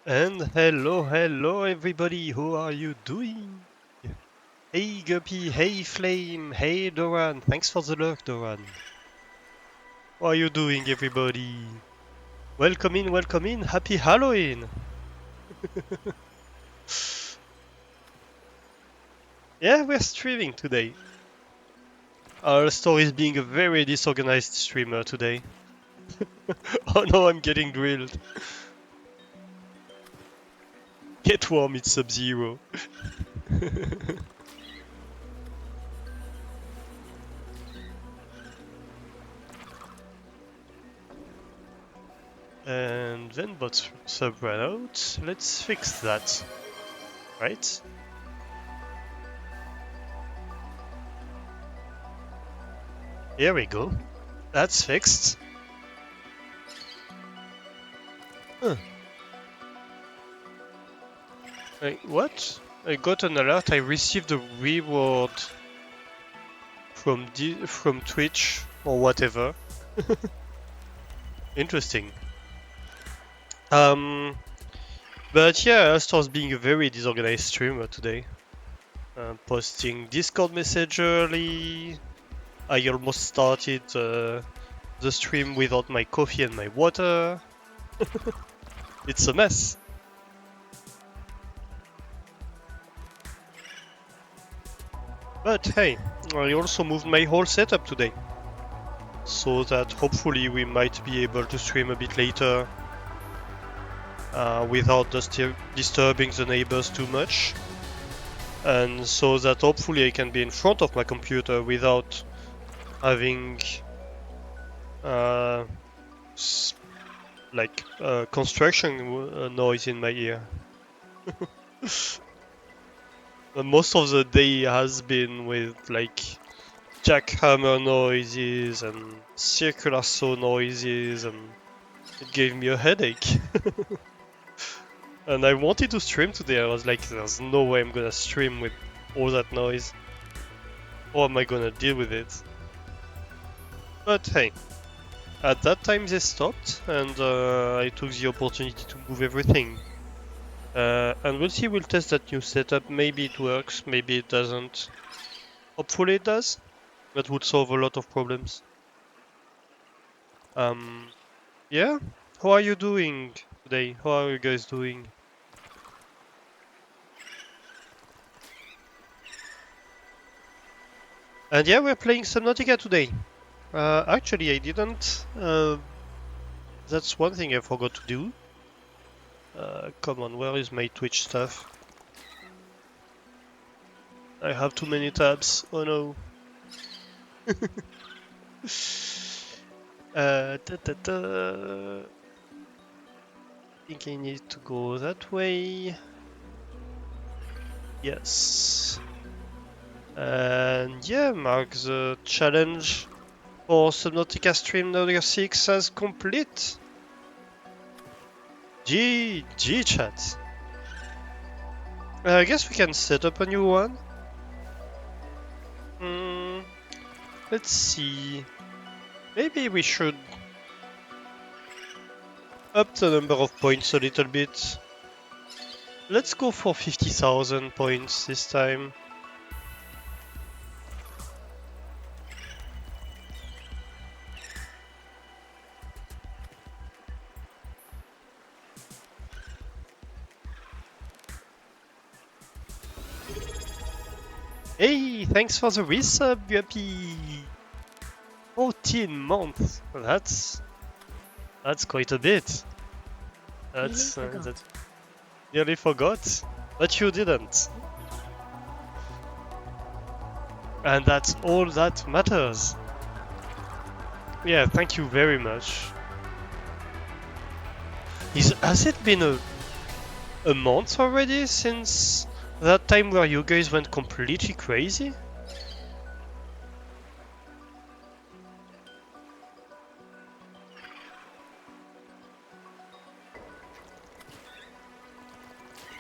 And hello everybody, how are you doing? Hey Guppy, hey Flame, hey Doran, thanks for the lurk Doran. How are you doing everybody? Welcome in, happy Halloween! Yeah, we're streaming today. Our story is being a very disorganized streamer today. Oh no, I'm getting drilled. Get warm, it's Sub-Zero. And then bot sub ran out. Let's fix that, right? Here we go. That's fixed. Huh. What? I got an alert. I received a reward from Twitch or whatever. Interesting. Um, but yeah, Astor's being a very disorganized streamer today. Posting Discord message early. I almost started the stream without my coffee and my water. It's a mess. But hey, I also moved my whole setup today, so that hopefully we might be able to stream a bit later without disturbing the neighbors too much, and so that hopefully I can be in front of my computer without having construction noise in my ear. Most of the day has been with like jackhammer noises and circular saw noises, and it gave me a headache. And I wanted to stream today. I was like, there's no way I'm gonna stream with all that noise. How am I gonna deal with it? But hey, at that time they stopped, and I took the opportunity to move everything. And we'll see, we'll test that new setup. Maybe it works, maybe it doesn't. Hopefully it does. That would solve a lot of problems. Yeah? How are you doing today? How are you guys doing? And yeah, we're playing Subnautica today. Actually, I didn't. That's one thing I forgot to do. Come on, where is my Twitch stuff? I have too many tabs. Oh no. I think I need to go that way. Yes. And yeah, mark the challenge for Subnautica stream number 6 as complete. GG chat. I guess we can set up a new one. Let's see. Maybe we should up the number of points a little bit. Let's go for 50,000 points this time. Hey, thanks for the resub, Guppy! 14 months. That's quite a bit. That's nearly forgot, but you didn't. And that's all that matters. Yeah, thank you very much. Has it been a month already since that time where you guys went completely crazy?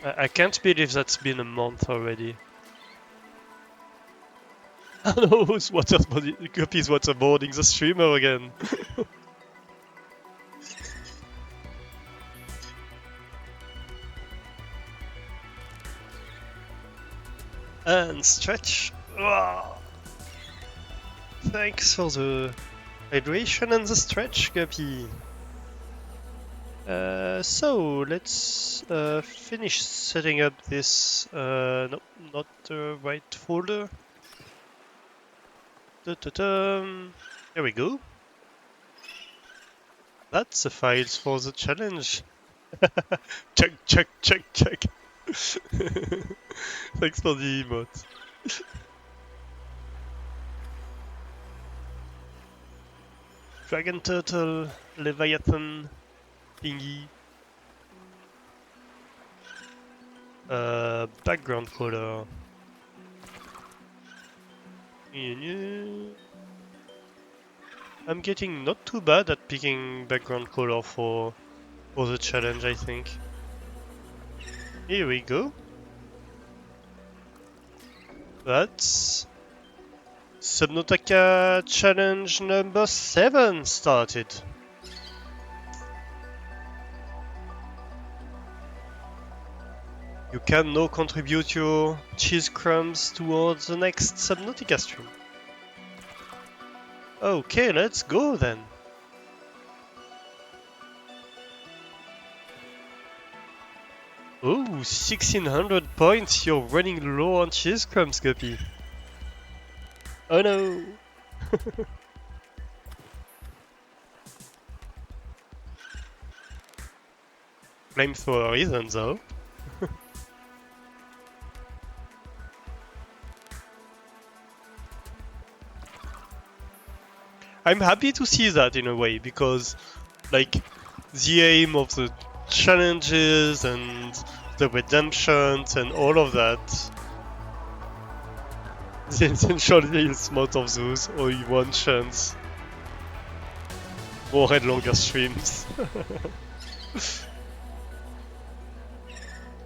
I can't believe that's been a month already. I know who's Guppy's waterboarding the streamer again. And stretch. Ah, thanks for the hydration and the stretch, Guppy. So let's finish setting up this. No, not the right folder. Da-da-dum. There we go. That's the files for the challenge. Check, check, check, check. Thanks for the emote. Dragon turtle, leviathan, thingy. Background color. I'm getting not too bad at picking background color for the challenge, I think. Here we go. That's Subnautica challenge number 7 started. You can now contribute your cheese crumbs towards the next Subnautica stream. Okay, let's go then. Oh, 1600 points, you're running low on cheese crumbs, Guppy. Oh no! Flamethrower isn't though. I'm happy to see that in a way, because like the aim of the challenges and the redemptions and all of that, the essentially is most of those, or you want chance more and longer streams.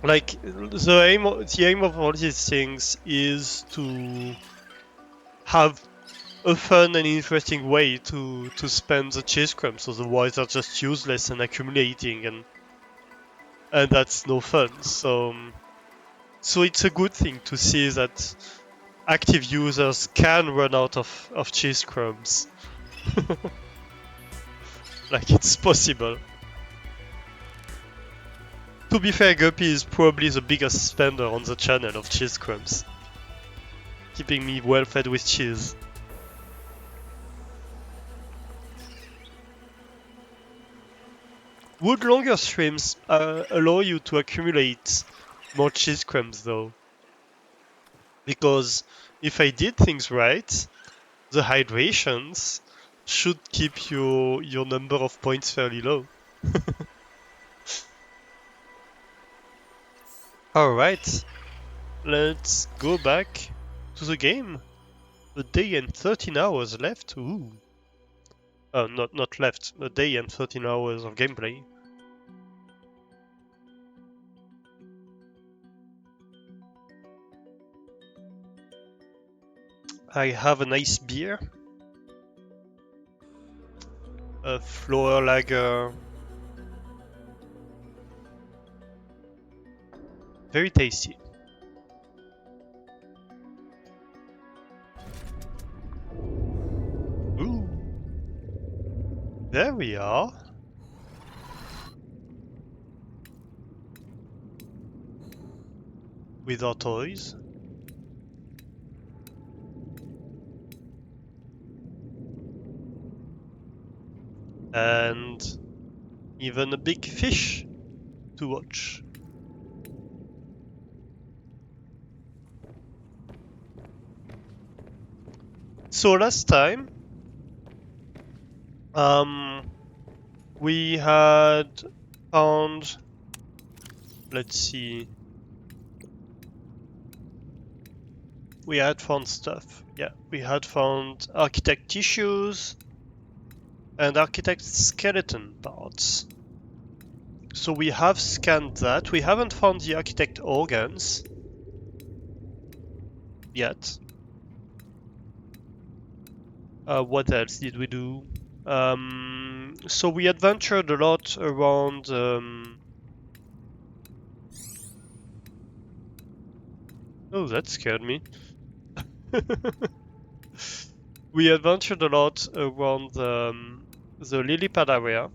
Like the aim of all these things is to have a fun and interesting way to spend the cheese crumbs, otherwise they're just useless and accumulating, and that's no fun. So it's a good thing to see that active users can run out of cheese crumbs. Like, it's possible. To be fair, Guppy is probably the biggest spender on the channel of cheese crumbs, keeping me well fed with cheese. Would longer streams allow you to accumulate more cheese crumbs though? Because if I did things right, the hydrations should keep your number of points fairly low. Alright, let's go back to the game. A day and 13 hours left. Ooh. Not left. A day and 13 hours of gameplay. I have a nice beer. A floor lager. Very tasty. Ooh. There we are. With our toys. And even a big fish to watch. So last time, we had found, let's see, we had found stuff. Yeah, we had found architect tissues and architect skeleton parts. So we have scanned that. We haven't found the architect organs yet. What else did we do? So we adventured a lot around Oh, that scared me. We adventured a lot around the lily pad area.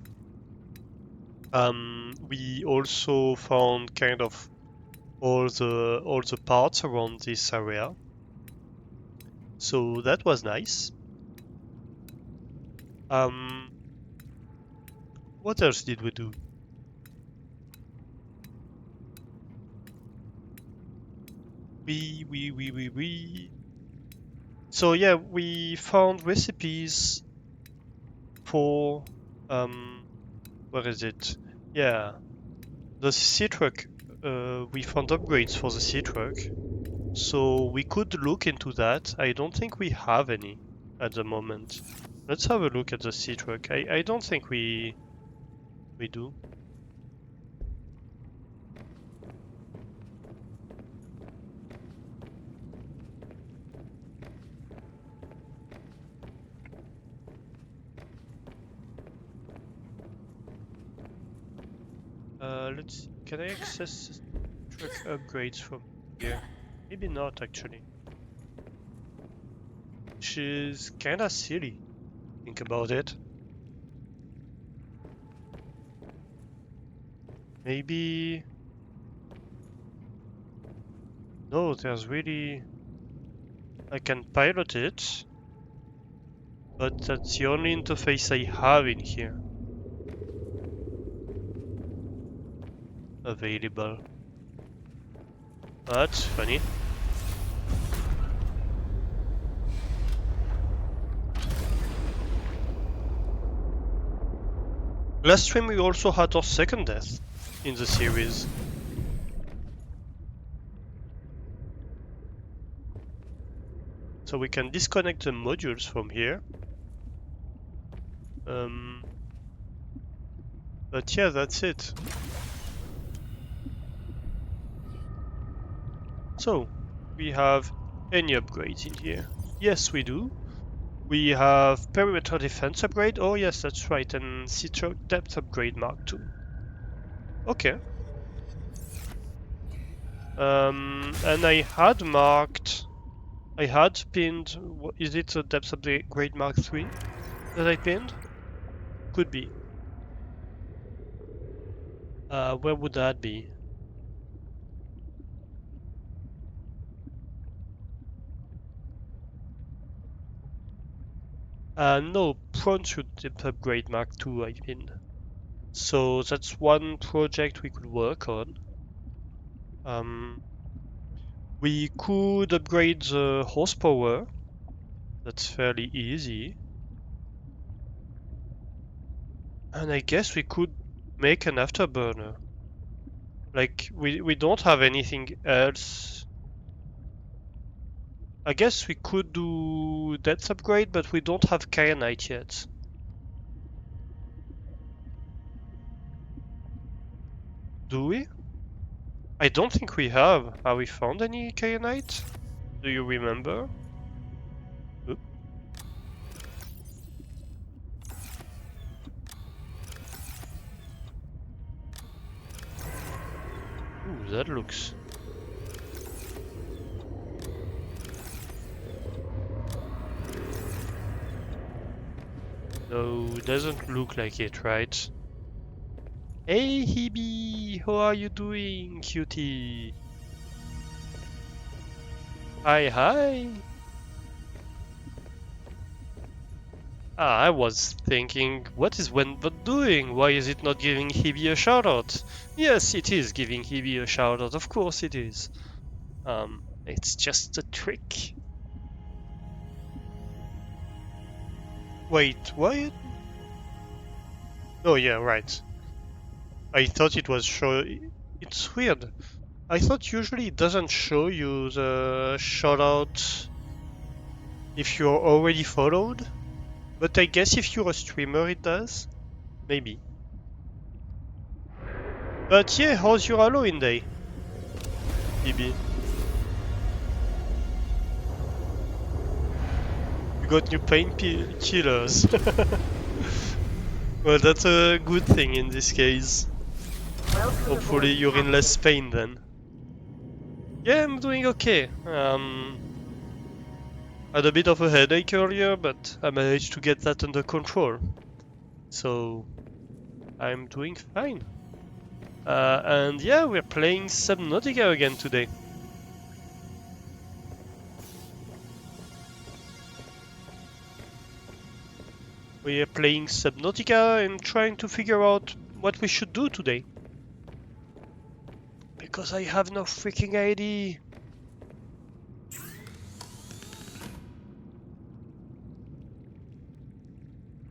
We also found kind of all the parts around this area, so that was nice. What else did we do? We. So yeah, we found recipes for where is it? Yeah, the sea truck. We found upgrades for the sea truck, so we could look into that. I don't think we have any at the moment. Let's have a look at the sea truck. I don't think we do. Let's see. Can I access truck upgrades from here? Maybe not actually. Which is kinda silly. Think about it. Maybe... No, there's really... I can pilot it, but that's the only interface I have in here. Available. That's funny. Last stream we also had our second death in the series. So we can disconnect the modules from here. But yeah, that's it. So, we have any upgrades in here? Yes, we do. We have perimeter defense upgrade. Oh yes, that's right, and Citro depth upgrade Mark 2. Okay. And I had pinned. Is it a depth upgrade Mark 3 that I pinned? Could be. Where would that be? No, prone should depth upgrade Mark 2 I pinned. So that's one project we could work on. We could upgrade the horsepower. That's fairly easy. And I guess we could make an afterburner. Like, we don't have anything else. I guess we could do depth upgrade, but we don't have kyanite yet. Do we? I don't think we have. Have we found any kyanite? Do you remember? Oop. Ooh, that looks... No, doesn't look like it, right? Hey Hebe, how are you doing, cutie? Hi, hi! I was thinking, what is Wenbot doing? Why is it not giving Hebe a shoutout? Yes, it is giving Hebe a shoutout, of course it is. It's just a trick. Wait, what? Oh yeah, right. I thought it was It's weird. I thought usually it doesn't show you the shoutout if you're already followed. But I guess if you're a streamer it does. Maybe. But yeah, how's your Halloween day, Hebe? You got new painkillers. Well, that's a good thing in this case. Hopefully you're in less pain then. Yeah, I'm doing okay. Had a bit of a headache earlier, but I managed to get that under control. So I'm doing fine. And yeah, we're playing Subnautica again today. We are playing Subnautica and trying to figure out what we should do today. Because I have no freaking idea.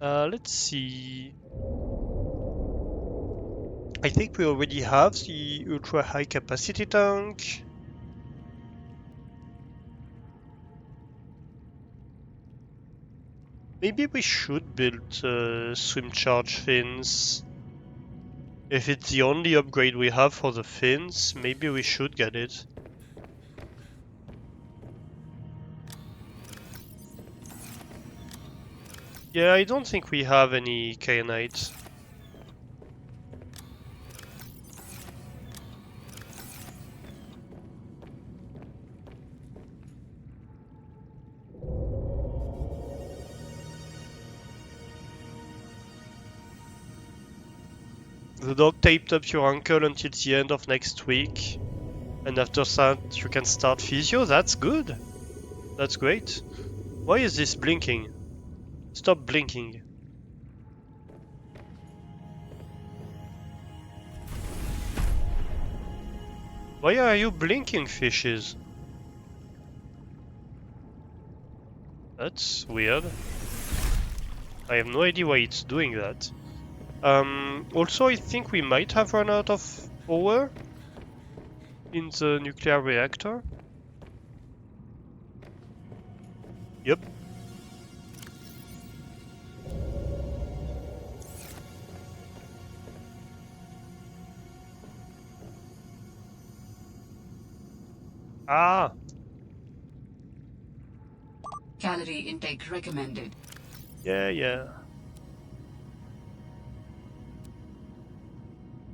Let's see. I think we already have the ultra high capacity tank. Maybe we should build swim charge fins. If it's the only upgrade we have for the fins, maybe we should get it. Yeah, I don't think we have any kyanite. The dog taped up your ankle until the end of next week. And after that, you can start physio? That's good. That's great. Why is this blinking? Stop blinking. Why are you blinking, fishes? That's weird. I have no idea why it's doing that. Also, I think we might have run out of power in the nuclear reactor. Yep. Ah! Calorie intake recommended. Yeah.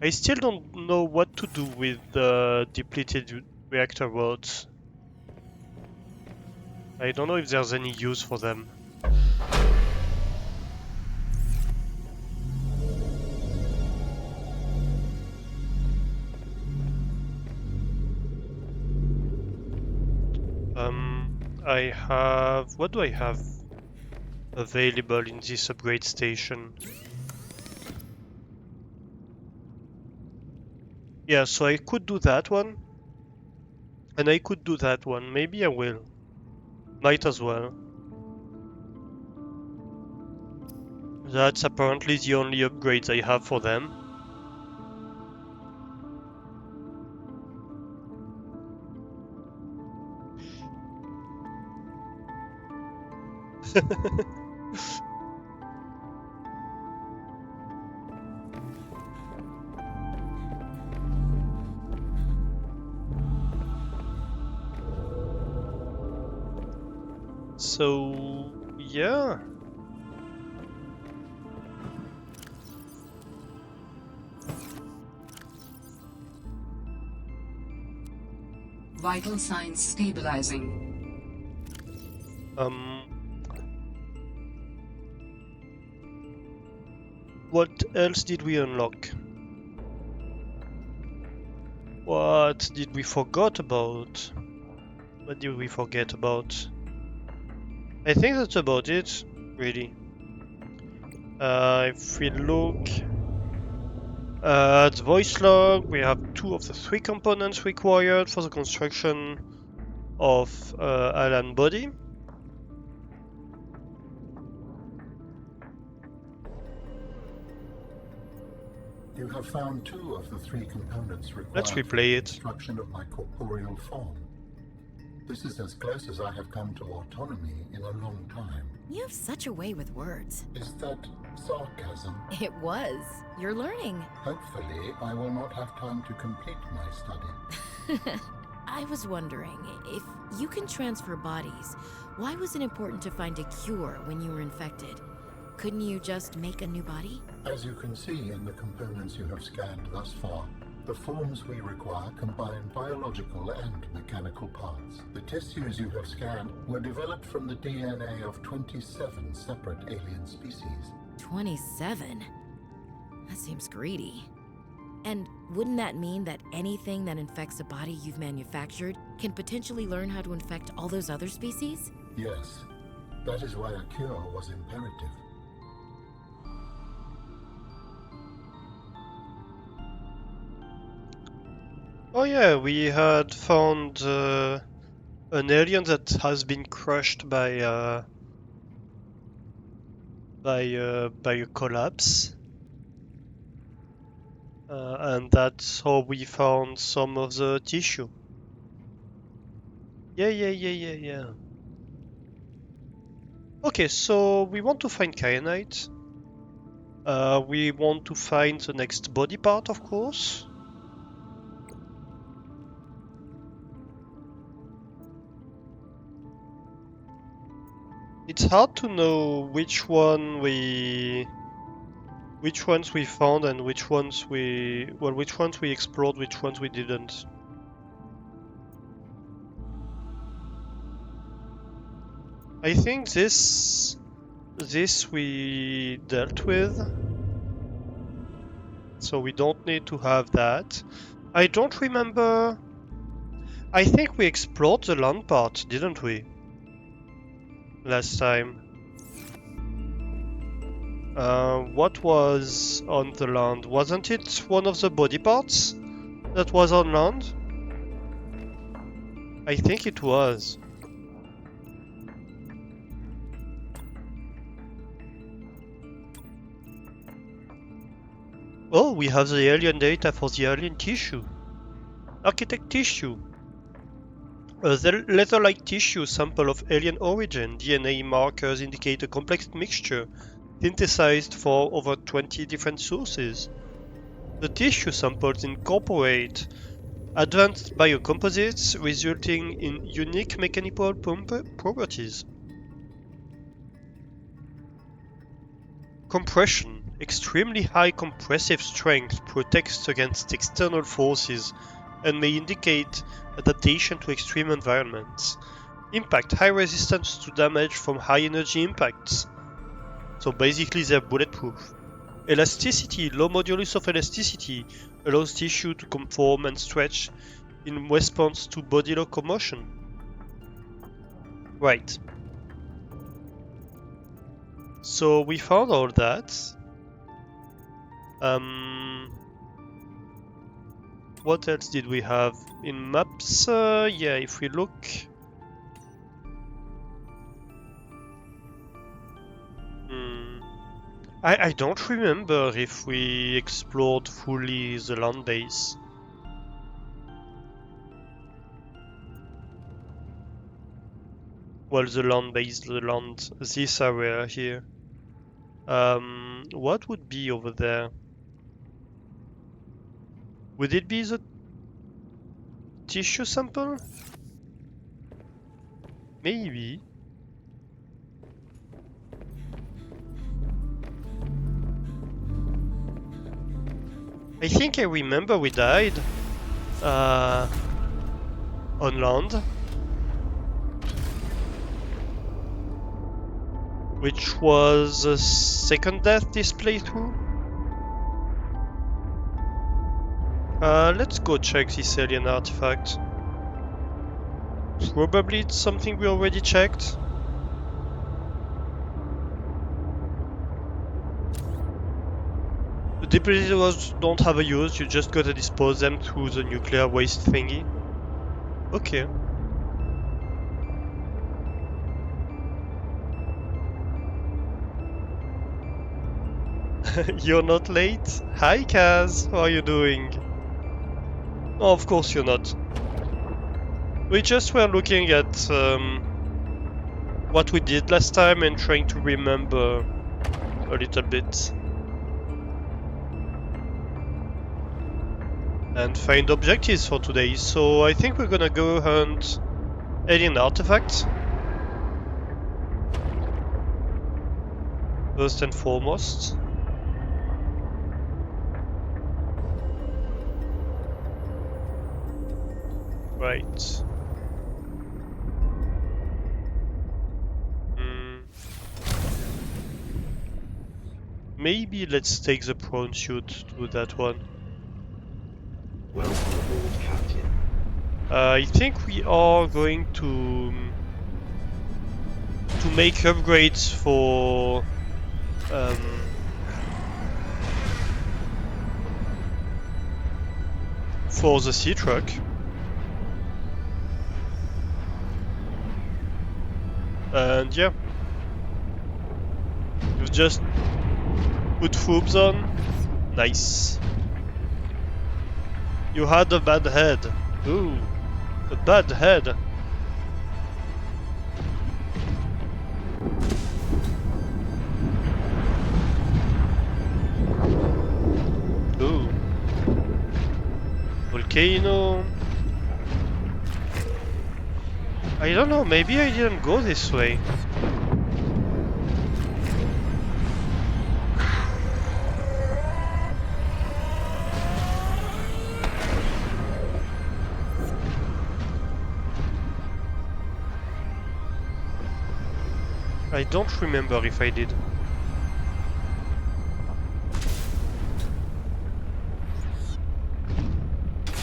I still don't know what to do with the depleted reactor rods. I don't know if there's any use for them. I have... What do I have available in this upgrade station? Yeah, so I could do that one. And I could do that one. Maybe I will. Might as well. That's apparently the only upgrades I have for them. So, yeah. Vital signs stabilizing. What else did we unlock? What did we forget about? What did we forget about? I think that's about it, really. If we look at the voice log, we have 2 of the 3 components required for the construction of Alan body. You have found 2 of the 3 components required Let's for replay the it. construction of my corporeal form. This is as close as I have come to autonomy in a long time. You have such a way with words. Is that sarcasm? It was. You're learning. Hopefully, I will not have time to complete my study. I was wondering, if you can transfer bodies, why was it important to find a cure when you were infected? Couldn't you just make a new body? As you can see in the components you have scanned thus far, The forms we require combine biological and mechanical parts. The tissues you have scanned were developed from the DNA of 27 separate alien species. 27? That seems greedy. And wouldn't that mean that anything that infects a body you've manufactured can potentially learn how to infect all those other species? Yes, that is why a cure was imperative. Oh yeah, we had found an alien that has been crushed by a collapse, and that's how we found some of the tissue. Yeah. Okay, so we want to find kyanite. We want to find the next body part, of course. It's hard to know which ones we found and which ones we explored, which ones we didn't. I think this we dealt with, so we don't need to have that. I don't remember. I think we explored the land part, didn't we? Last time. What was on the land? Wasn't it one of the body parts that was on land? I think it was. Oh, we have the alien data for the alien tissue. Architect tissue. A leather-like tissue sample of alien origin. DNA markers indicate a complex mixture synthesized from over 20 different sources. The tissue samples incorporate advanced biocomposites resulting in unique mechanical properties. Compression. Extremely high compressive strength protects against external forces and may indicate adaptation to extreme environments. Impact. High resistance to damage from high energy impacts. So basically they're bulletproof. Elasticity. Low modulus of elasticity allows tissue to conform and stretch in response to body locomotion. Right. So we found all that. What else did we have in maps? Yeah, if we look. I don't remember if we explored fully the land base. Well, the land base, this area here. What would be over there? Would it be the tissue sample? Maybe. I think I remember we died on land, which was the second death this playthrough. Let's go check this alien artifact. Probably it's something we already checked. The depositors don't have a use, you just gotta dispose them through the nuclear waste thingy. Okay. You're not late? Hi Kaz, how are you doing? Oh, of course you're not. We just were looking at what we did last time and trying to remember a little bit. And find objectives for today, so I think we're gonna go hunt alien artifacts. First and foremost. Right. Maybe let's take the prawn suit to that one. Welcome aboard, Captain. I think we are going to make upgrades for the sea truck. And yeah, you've just put foobs on. Nice. You had a bad head. Ooh, a bad head. Ooh. Volcano. I don't know, maybe I didn't go this way. I don't remember if I did.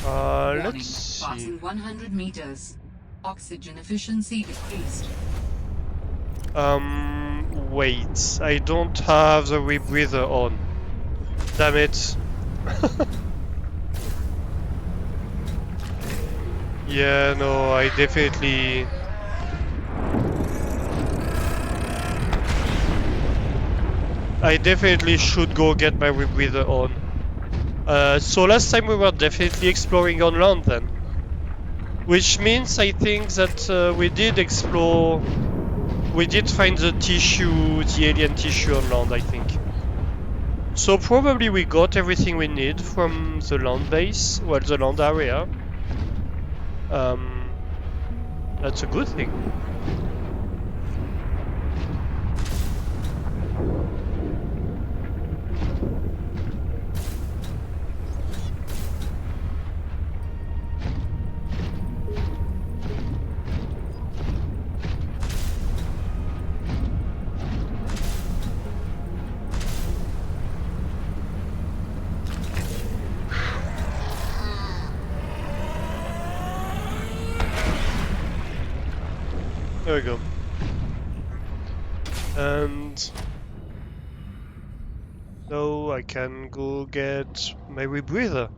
Warning. Let's see. Passing 100 meters. Oxygen efficiency decreased. Wait. I don't have the rebreather on. Damn it. Yeah, no, I definitely... should go get my rebreather on. So last time we were definitely exploring on land then. Which means I think that we did explore... We did find the tissue, the alien tissue on land, I think. So probably we got everything we need from the land base, well, the land area. That's a good thing. There we go. And now I can go get my rebreather.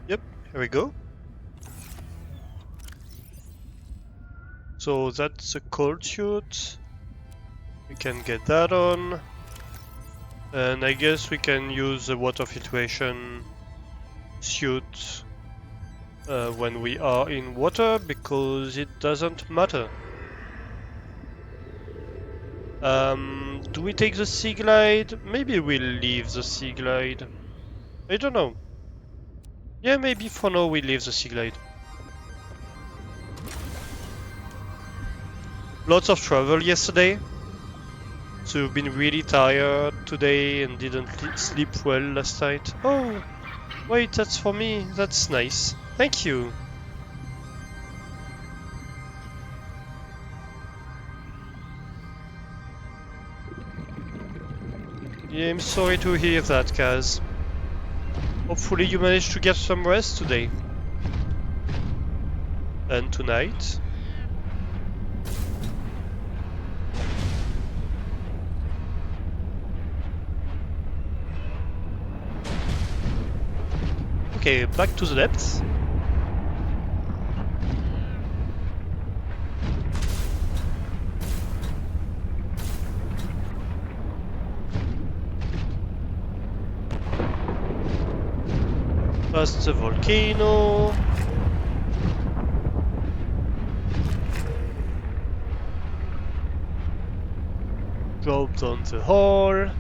Yep, here we go. So that's a cold suit. We can get that on. And I guess we can use the water filtration suit when we are in water because it doesn't matter. Do we take the sea glide? Maybe we'll leave the sea glide. I don't know. Yeah, maybe for now we leave the sea glide. Lots of travel yesterday, so we've been really tired today and didn't sleep well last night. Oh, wait, that's for me. That's nice. Thank you. Yeah, I'm sorry to hear that, Kaz. Hopefully you managed to get some rest today. And tonight. Okay, back to the depths. Past the volcano. Dropped on the hole.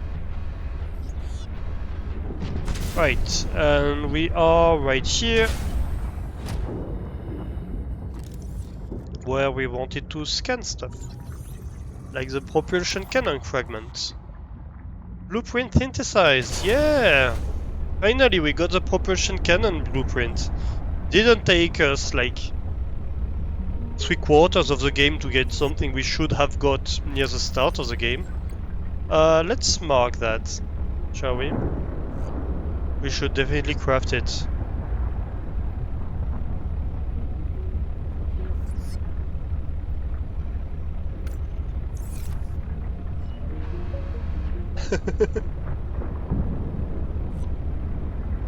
Right, and we are right here where we wanted to scan stuff, like the propulsion cannon fragment. Blueprint synthesized, yeah! Finally, we got the propulsion cannon blueprint. Didn't take us like 3/4 of the game to get something we should have got near the start of the game. Let's mark that, shall we? We should definitely craft it.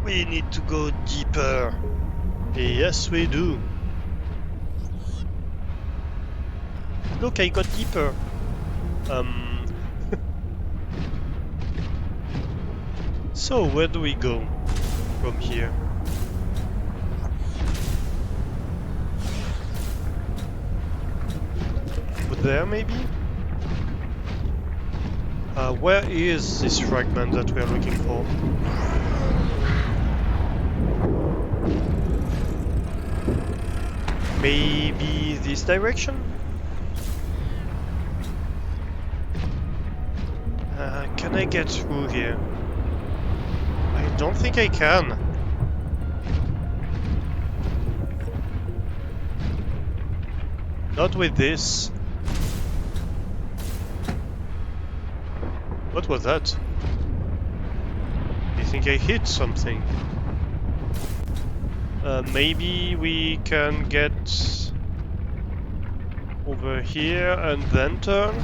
We need to go deeper. Yes, we do. Look, I got deeper. So, where do we go from here? Over there, maybe? Where is this fragment that we are looking for? Maybe this direction? Can I get through here? I don't think I can. Not with this. What was that? I think I hit something. Maybe we can get over here and then turn?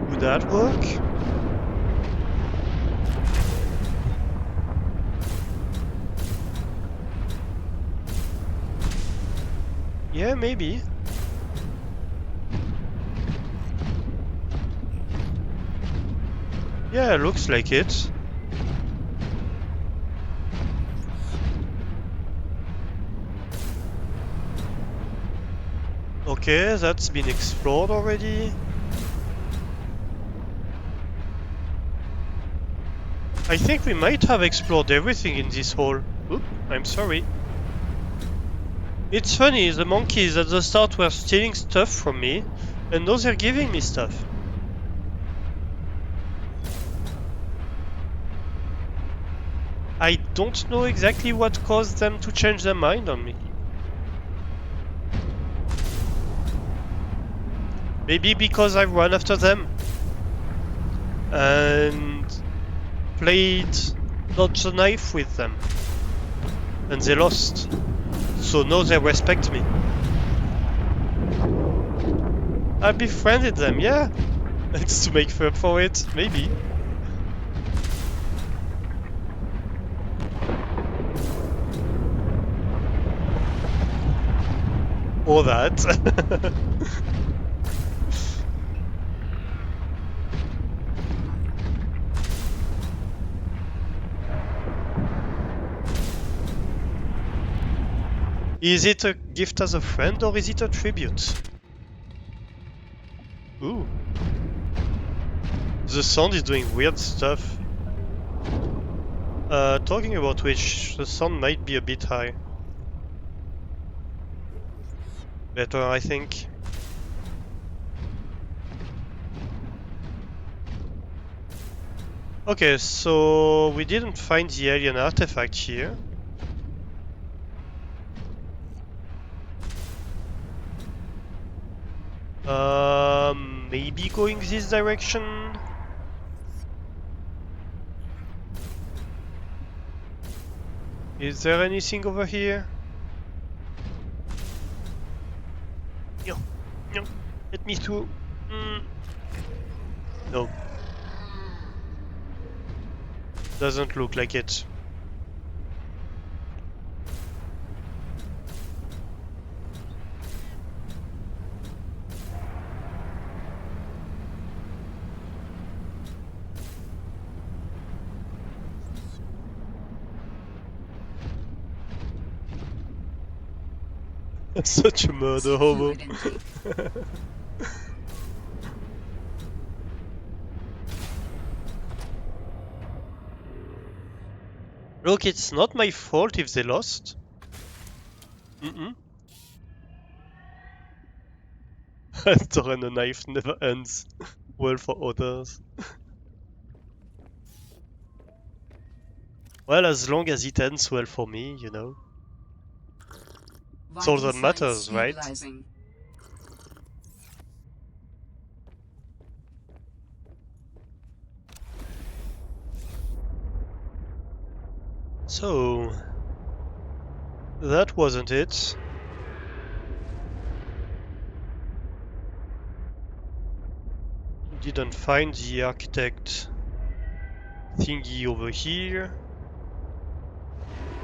Would that work? Yeah, maybe. Yeah, looks like it. Okay, that's been explored already. I think we might have explored everything in this hole. Oop, I'm sorry. It's funny, the monkeys at the start were stealing stuff from me, and now they're giving me stuff. I don't know exactly what caused them to change their mind on me. Maybe because I ran after them and played dodge the knife with them, and they lost. So now they respect me. I befriended them, yeah. It's to make up for it, maybe. Or that. Is it a gift as a friend or is it a tribute? Ooh. The sound is doing weird stuff. Talking about which, the sound might be a bit high. Better, I think. Okay, so we didn't find the alien artifact here. Maybe going this direction? Is there anything over here? No, no, let me through. No. Doesn't look like it. Such a murder hobo. Look, it's not my fault if they lost. Hunter and a knife never ends well for others. Well, as long as it ends well for me, you know. It's all Vital that signs matters, right? stabilizing. So, that wasn't it. Didn't find the architect thingy over here.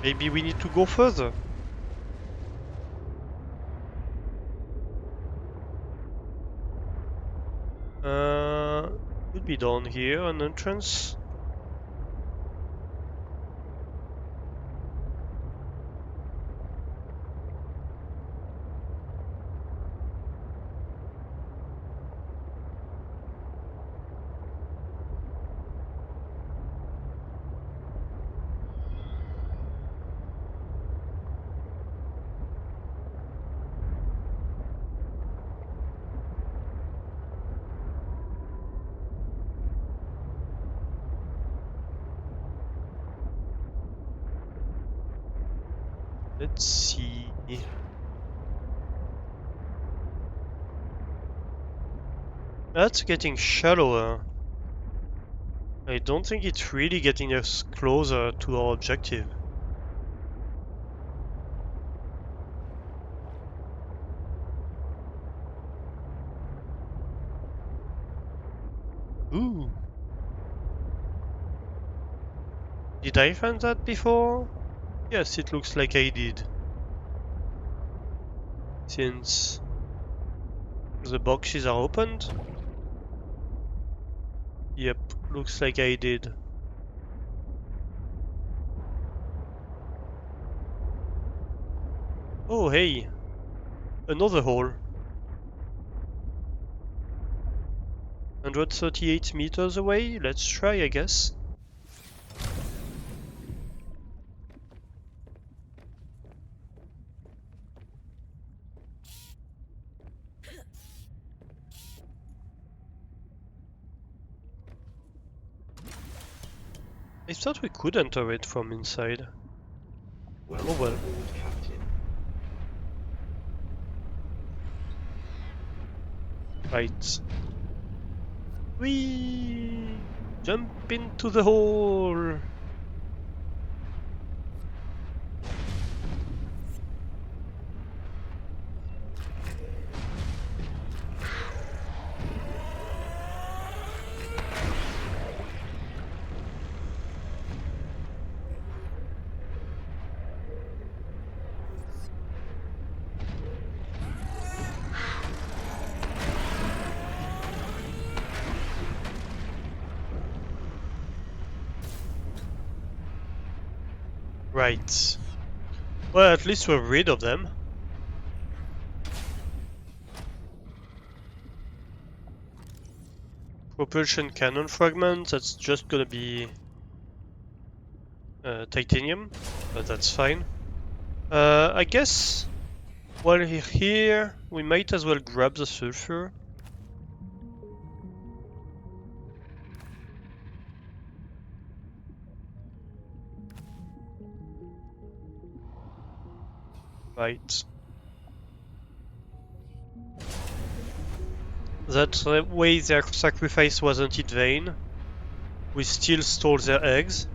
Maybe we need to go further. Could be down here, an entrance. Let's see. That's getting shallower. I don't think it's really getting us closer to our objective. Ooh. Did I find that before? Yes, it looks like I did. Since the boxes are opened? Yep, looks like I did. Oh, hey! Another hole. 138 meters away? Let's try, I guess. I thought we could enter it from inside. Welcome well. aboard, Captain. Right. Whee! Jump into the hole! Right. Well, at least we're rid of them. Propulsion cannon fragment, that's just gonna be titanium, but that's fine. I guess while we're here, we might as well grab the sulfur. Right. That way their sacrifice wasn't in vain. We still stole their eggs.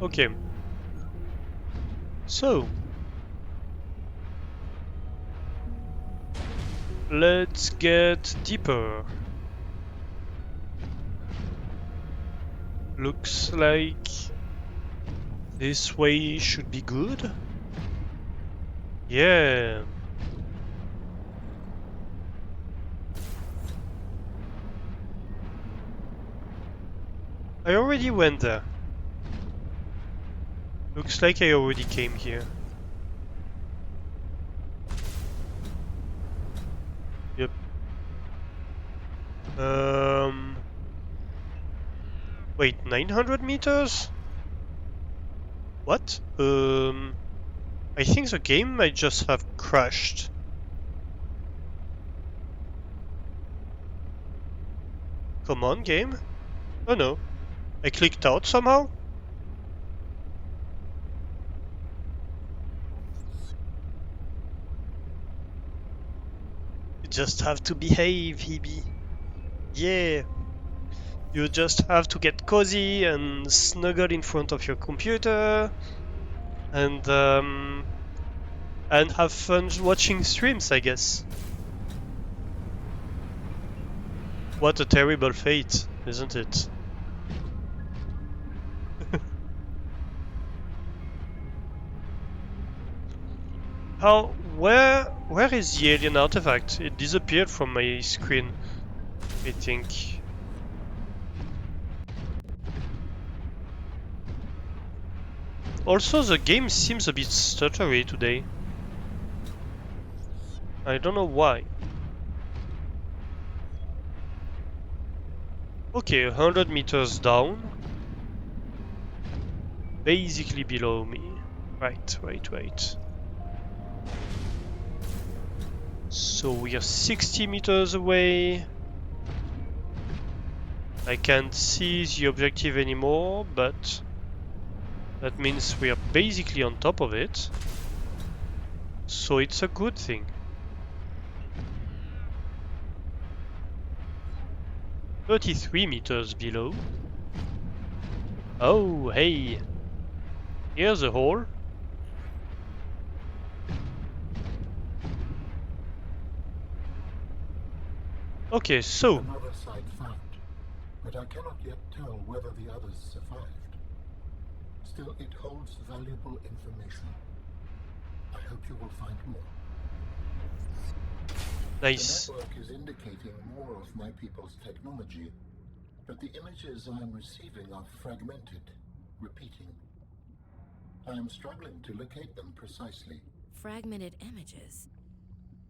Okay. So, let's get deeper. Looks like this way should be good. Yeah. I already went there. Looks like I already came here. Wait, 900 meters? What? I think the game might just have crashed. Come on, game? Oh no. I clicked out somehow? You just have to behave, Hebe. Yeah. You just have to get cozy and snuggle in front of your computer and have fun watching streams, I guess. What a terrible fate, isn't it? Where is the alien artifact? It disappeared from my screen, I think. Also, the game seems a bit stuttery today. I don't know why. Okay, 100 meters down. Basically below me. Right. So we are 60 meters away. I can't see the objective anymore, but that means we are basically on top of it. So it's a good thing. "33 meters below. Oh, hey. Here's a hole. Okay, so Another site found, but I cannot yet tell whether the others survived. Still, it holds valuable information. I hope you will find more. nice. The network is indicating more of my people's technology, but the images I am receiving are fragmented, repeating. I am struggling to locate them precisely. Fragmented images.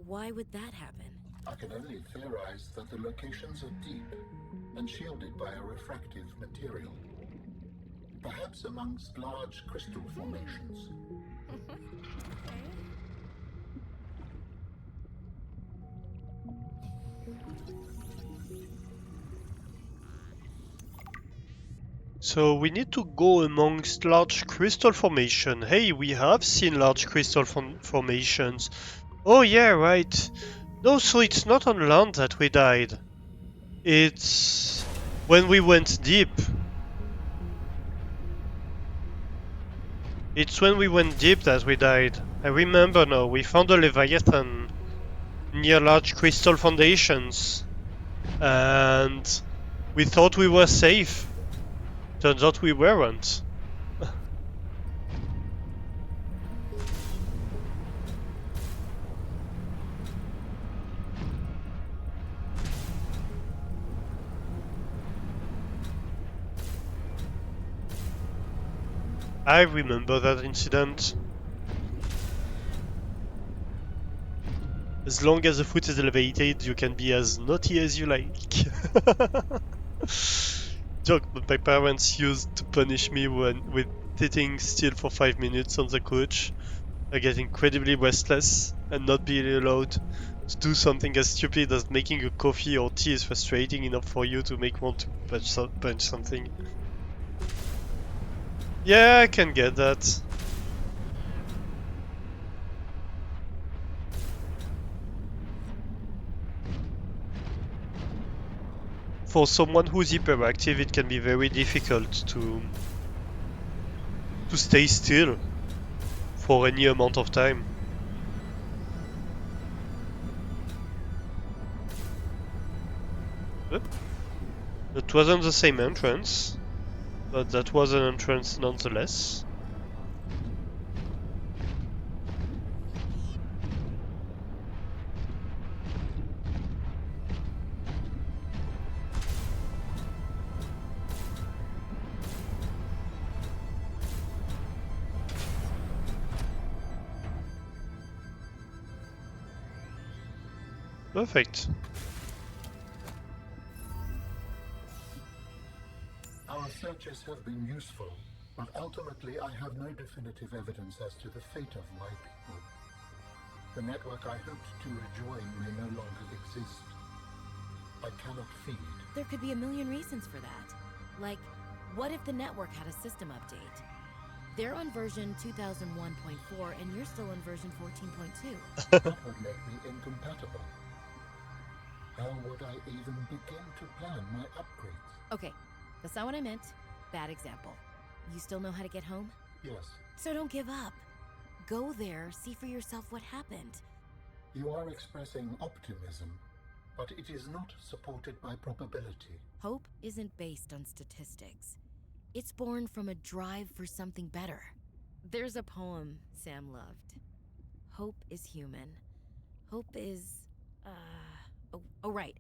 Why would that happen? I can only theorize that the locations are deep and shielded by a refractive material. Perhaps amongst large crystal formations. So we need to go amongst large crystal formation. Hey, we have seen large crystal formations. Oh yeah, right. No, so it's not on land that we died. It's when we went deep. It's when we went deep that we died. I remember now. We found a Leviathan near large crystal foundations. And we thought we were safe. Turns out we weren't. I remember that incident. As long as the foot is elevated, you can be as naughty as you like. Joke, but my parents used to punish me with sitting still for 5 minutes on the couch. I get incredibly restless and not being allowed to do something as stupid as making a coffee or tea is frustrating enough for you to make want to punch something. Yeah, I can get that. For someone who's hyperactive, it can be very difficult to stay still for any amount of time. It wasn't the same entrance, but that was an entrance nonetheless. Perfect. searches have been useful, but ultimately I have no definitive evidence as to the fate of my people. The network I hoped to rejoin may no longer exist. I cannot feed. There could be a million reasons for that. Like, what if the network had a system update? They're on version 2001.4 and you're still on version 14.2. That would make me incompatible. How would I even begin to plan my upgrades? Okay, that's not what I meant. Bad example. You still know how to get home? Yes, So don't give up. Go there, see for yourself what happened. you are expressing optimism, but it is not supported by probability. Hope isn't based on statistics. It's born from a drive for something better. There's a poem Sam loved. Hope is human. Hope is... Oh, right.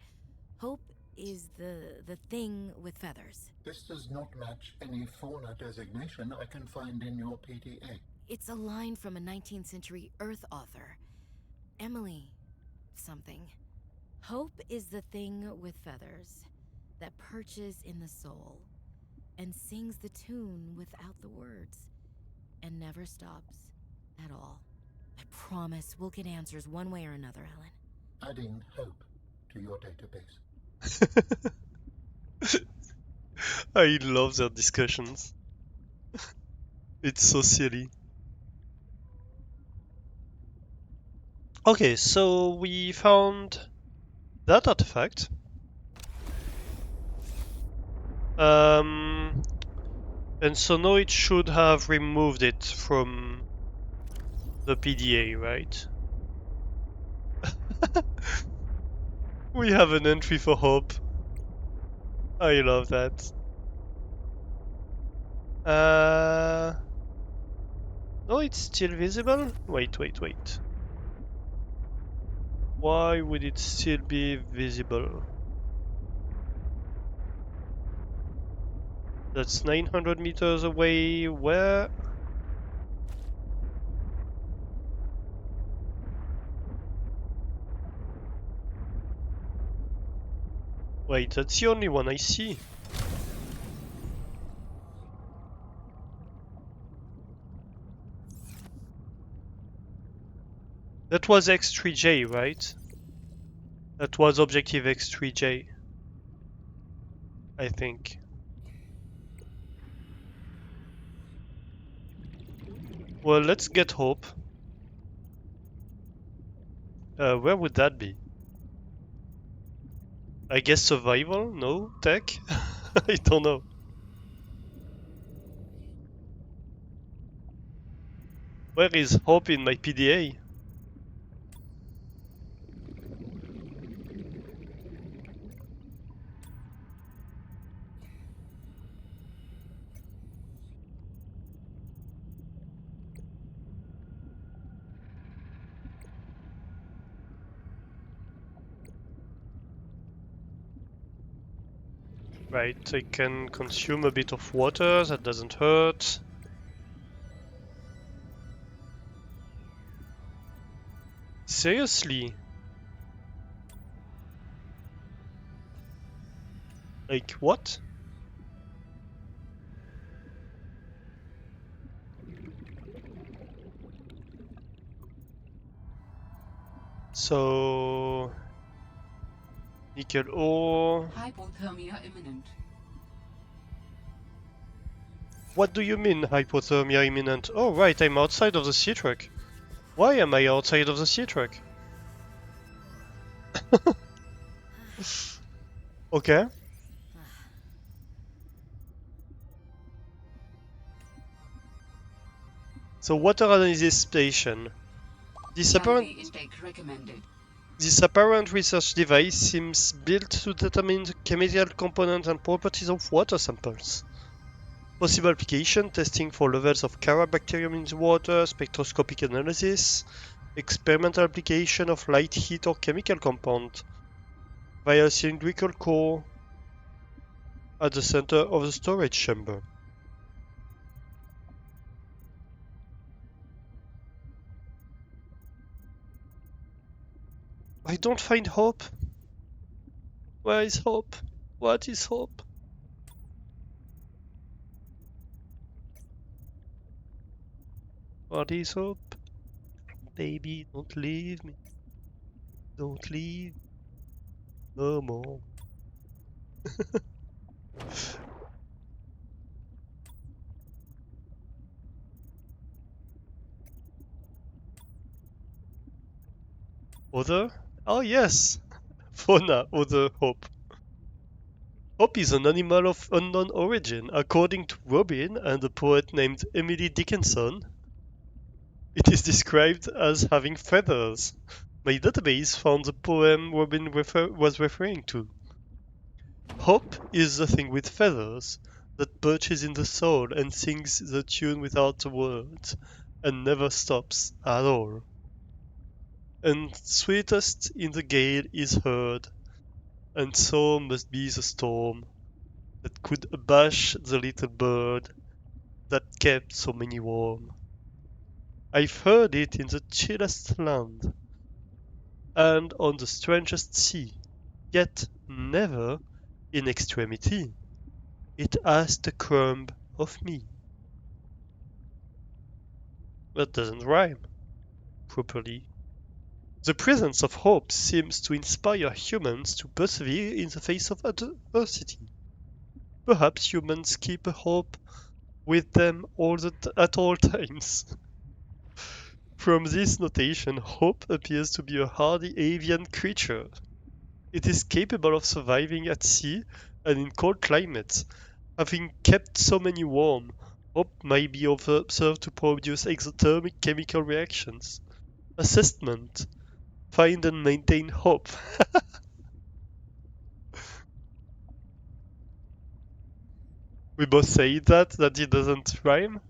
Hope is the thing with feathers. This does not match any fauna designation I can find in your PDA. It's a line from a 19th century Earth author. Emily... something. Hope is the thing with feathers that perches in the soul and sings the tune without the words and never stops at all. I promise we'll get answers one way or another, Alan. Adding hope to your database. I love their discussions. It's so silly. Okay, so we found that artifact. And so now it should have removed it from the PDA, right? We have an entry for hope. I love that. No, it's still visible? Wait. Why would it still be visible? That's 900 meters away. Where? Wait, that's the only one I see. That was X3J, right? That was objective X3J, I think. Well, let's get hope. Where would that be? I guess survival? No? Tech? I don't know. Where is hope in my PDA? Right, I can consume a bit of water, that doesn't hurt. Seriously? Like, what? So... nickel ore... Hypothermia imminent. What do you mean, hypothermia imminent? Oh right, I'm outside of the sea truck. Why am I outside of the sea truck? Okay. So water analysis station. This Calorie apparent intake recommended. This apparent research device seems built to determine the chemical components and properties of water samples. Possible application: testing for levels of carabacterium in the water, spectroscopic analysis, experimental application of light, heat, or chemical compound via a cylindrical core at the center of the storage chamber. I don't find hope. Where is hope? What is hope? What is hope? Baby, don't leave me. Don't leave no more. Other? Oh yes! Fauna, other hope. Hope is an animal of unknown origin. According to Robin and a poet named Emily Dickinson, it is described as having feathers. My database found the poem Robin was referring to. Hope is the thing with feathers that perches in the soul and sings the tune without the words and never stops at all. And sweetest in the gale is heard, and so must be the storm that could abash the little bird that kept so many warm. I've heard it in the chillest land and on the strangest sea, yet never in extremity. It asked a crumb of me. That doesn't rhyme properly. The presence of hope seems to inspire humans to persevere in the face of adversity. Perhaps humans keep a hope with them at all times. From this notation, hope appears to be a hardy avian creature. It is capable of surviving at sea and in cold climates. Having kept so many warm, hope may be observed to produce exothermic chemical reactions. Assessment: find and maintain hope. We both say that it doesn't rhyme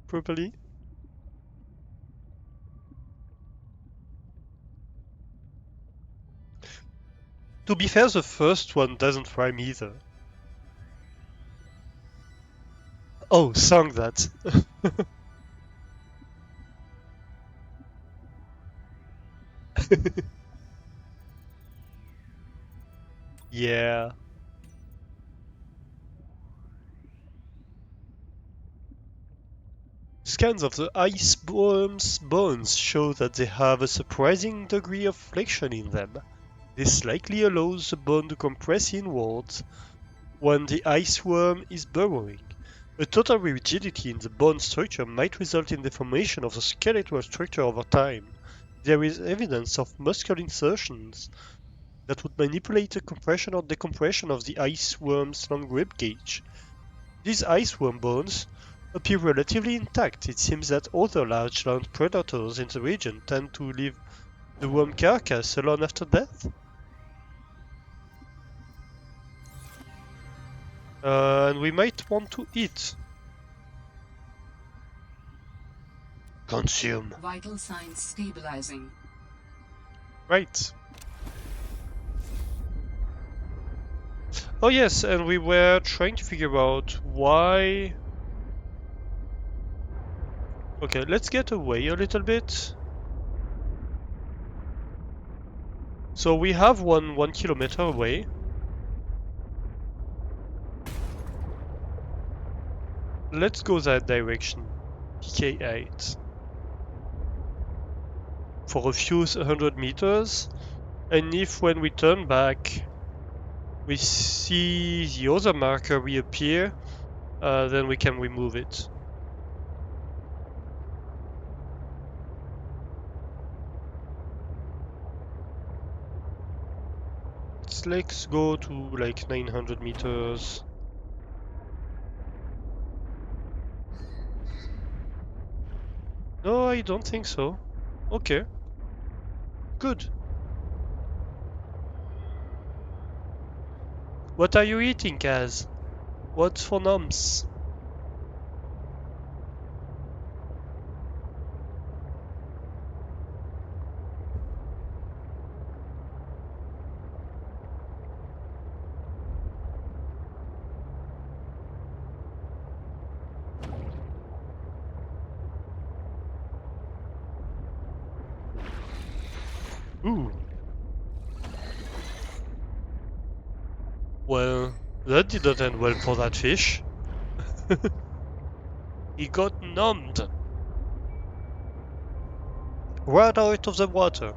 properly. To be fair, the first one doesn't rhyme either. Oh, sung that. Yeah. Scans of the iceworm's bones show that they have a surprising degree of flexion in them. This likely allows the bone to compress inwards when the iceworm is burrowing. A total rigidity in the bone structure might result in deformation of the skeletal structure over time. There is evidence of muscle insertions that would manipulate the compression or decompression of the iceworm's long rib cage. These iceworm bones appear relatively intact. It seems that other large land predators in the region tend to leave the worm carcass alone after death. And we might want to eat. Consume. Vital signs stabilizing. Right. Oh yes, and we were trying to figure out why... Okay, let's get away a little bit. So we have one kilometer away. Let's go that direction. PK8. For a few hundred meters. And if when we turn back we see the other marker reappear, then we can remove it. Let's go to like 900 meters. No, I don't think so. Okay. Good. What are you eating, Kaz? What's for nums? Ooh. Well, that didn't end well for that fish. He got numbed. Right out of the water.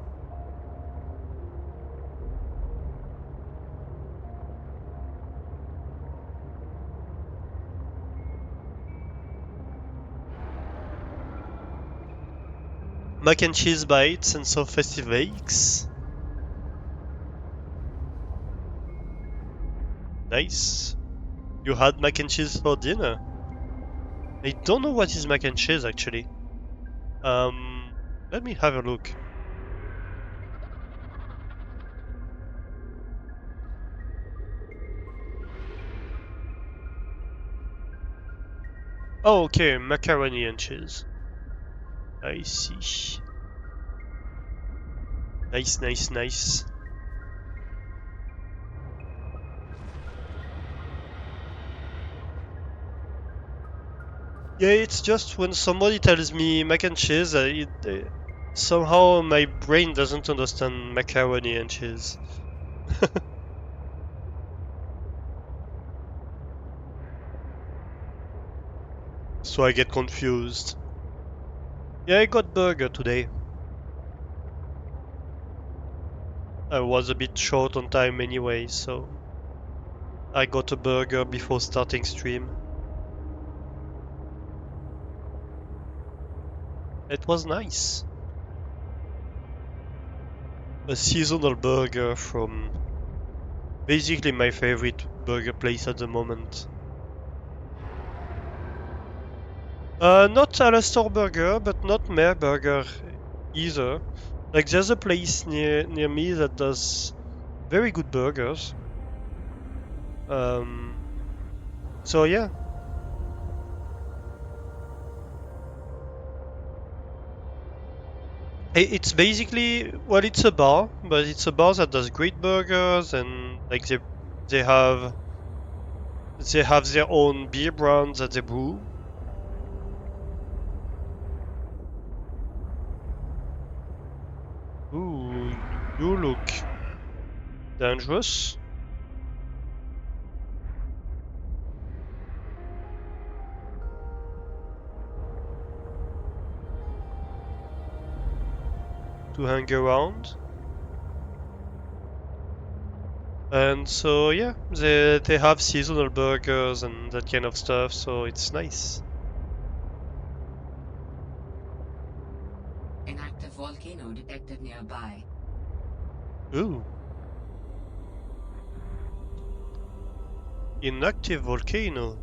Mac and cheese bites and some festive eggs. Nice. You had mac and cheese for dinner? I don't know what is mac and cheese actually. Let me have a look. Oh, okay, macaroni and cheese. I see. Nice, nice, nice. Yeah, it's just when somebody tells me mac and cheese, somehow my brain doesn't understand macaroni and cheese. So I get confused. Yeah, I got burger today. I was a bit short on time anyway, so I got a burger before starting stream. It was nice. A seasonal burger from basically my favorite burger place at the moment. Not Alistair Burger, but not Mare Burger either. Like there's a place near me that does very good burgers. Um, so yeah. It's basically, well, it's a bar, but it's a bar that does great burgers, and like they have they have their own beer brand that they brew. Ooh, you look dangerous. To hang around. And so yeah, they have seasonal burgers and that kind of stuff, so it's nice. An active volcano detected nearby. Ooh. Inactive volcano.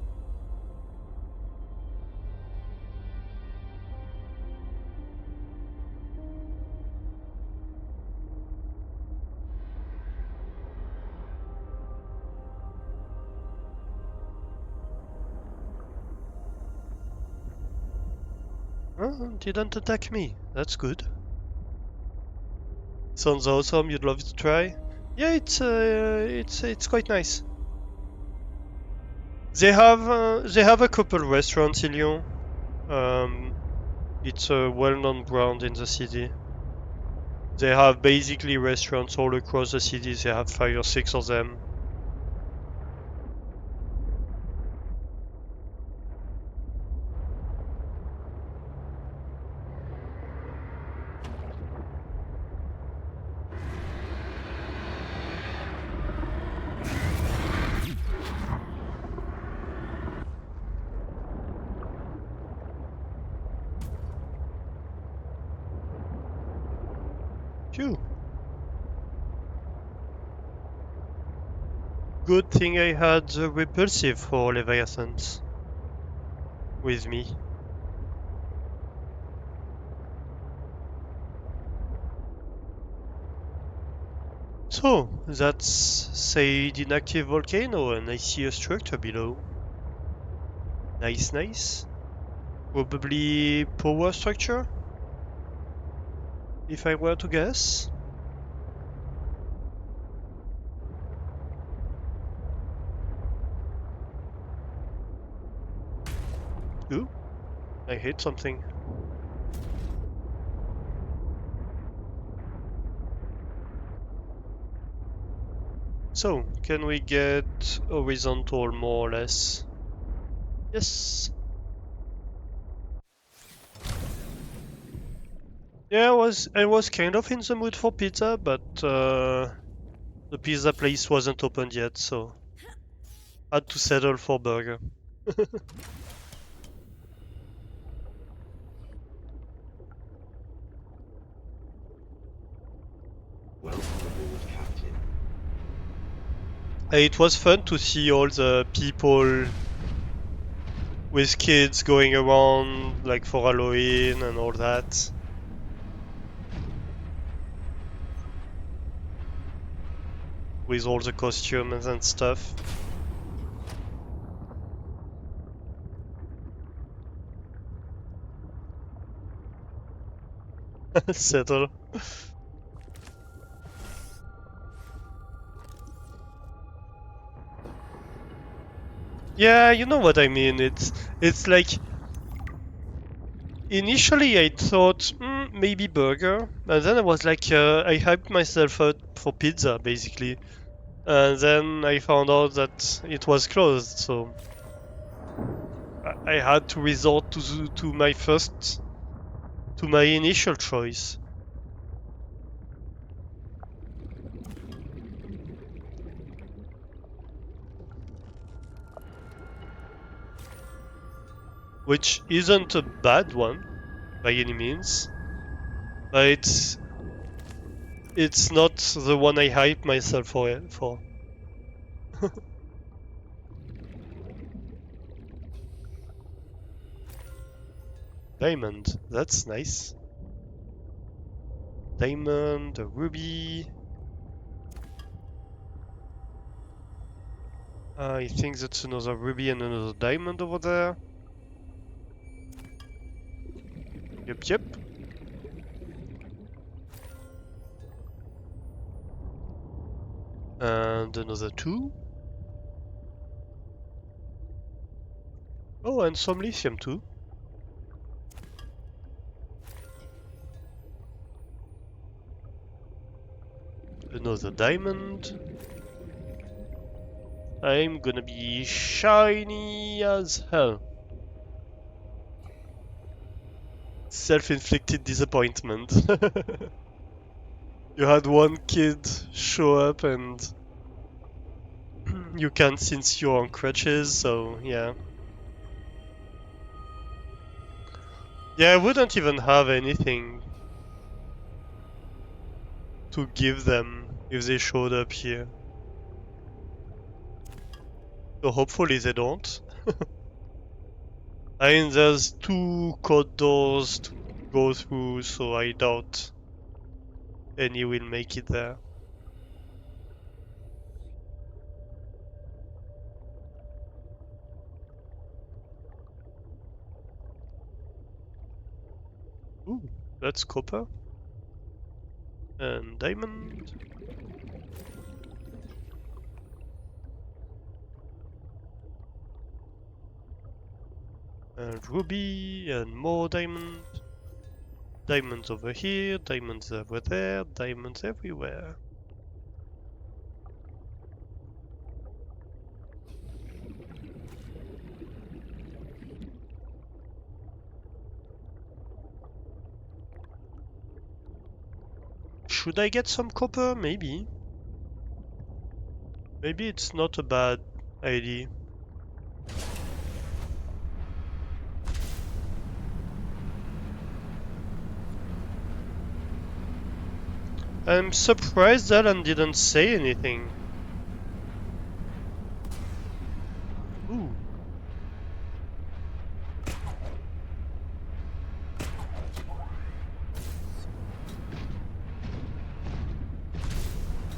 Oh, didn't attack me. That's good. Sounds awesome. You'd love to try. Yeah, it's quite nice. They have a couple restaurants in Lyon. It's a well-known brand in the city. They have basically restaurants all across the city. They have 5 or 6 of them. Phew. Good thing I had the repulsive for Leviathans with me. So, that's said inactive volcano and I see a structure below. Nice, nice. Probably power structure? If I were to guess. Ooh, I hit something. So, can we get horizontal more or less? Yes. Yeah, I was kind of in the mood for pizza, but the pizza place wasn't opened yet, so had to settle for burger. Welcome aboard, Captain. It was fun to see all the people with kids going around like for Halloween and all that. With all the costumes and stuff. Settle. Yeah, you know what I mean. It's like initially I thought maybe burger, and then I was like I hyped myself out for pizza basically, and then I found out that it was closed, so I had to resort to my initial choice, which isn't a bad one by any means, but it's not the one I hyped myself for. Diamond, that's nice. Diamond, a ruby. I think that's another ruby and another diamond over there. Yep. And another two. Oh, and some lithium too. Another diamond. I'm gonna be shiny as hell. Self-inflicted disappointment. You had one kid show up and you can't since you're on crutches, so yeah. Yeah, I wouldn't even have anything to give them if they showed up here. So hopefully they don't. I mean, there's two code doors to go through, so I doubt any will make it there. Ooh, that's copper. And diamond. And ruby, and more diamond. Diamonds over here, diamonds over there, diamonds everywhere. Should I get some copper? Maybe. Maybe it's not a bad idea. I'm surprised Alan didn't say anything. Ooh.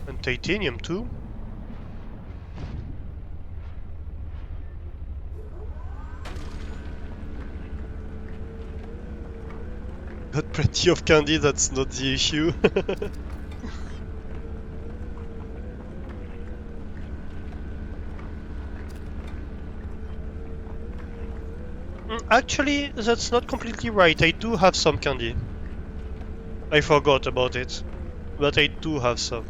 And titanium too. Got plenty of candy, that's not the issue. Actually, that's not completely right. I do have some candy. I forgot about it. But I do have some.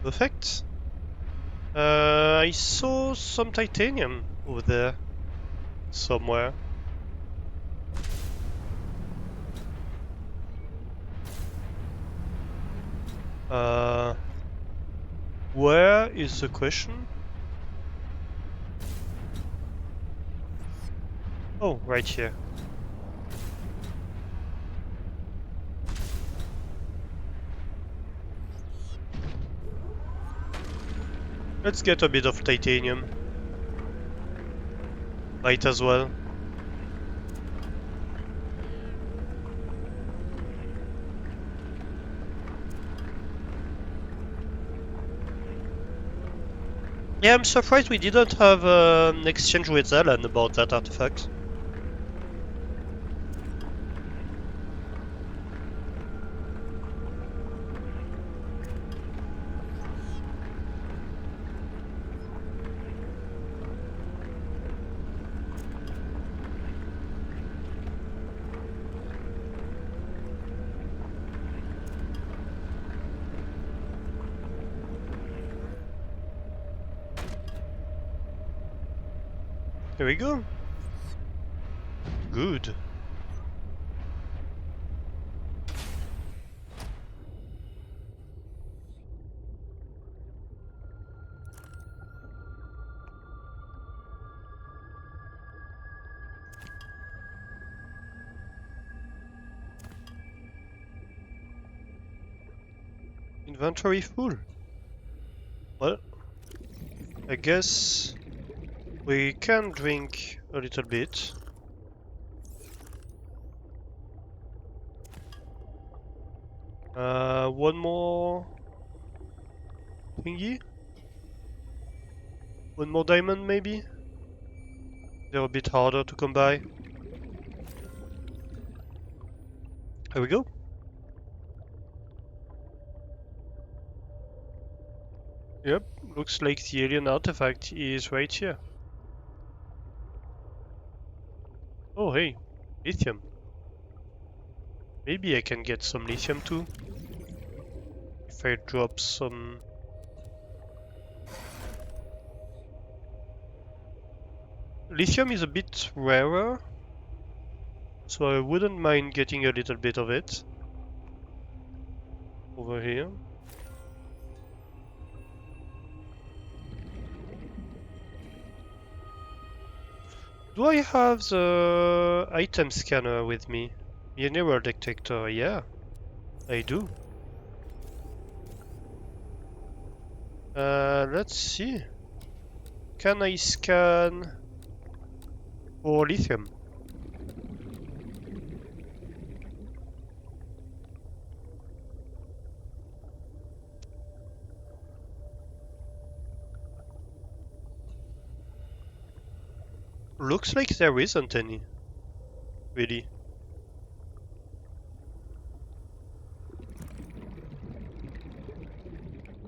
Perfect. I saw some titanium over there somewhere. Where is the question? Oh, right here. Let's get a bit of titanium. Might as well. Yeah, I'm surprised we didn't have an exchange with Alan about that artifact. Here we go. Good. Inventory full. Well, I guess we can drink a little bit. One more thingy? One more diamond maybe? They're a bit harder to come by. Here we go. Yep, looks like the alien artifact is right here. Oh hey, lithium. Maybe I can get some lithium too. If I drop some... Lithium is a bit rarer, so I wouldn't mind getting a little bit of it. Over here. Do I have the item scanner with me? Mineral detector, yeah, I do. Let's see. Can I scan for lithium? Looks like there isn't any. Really.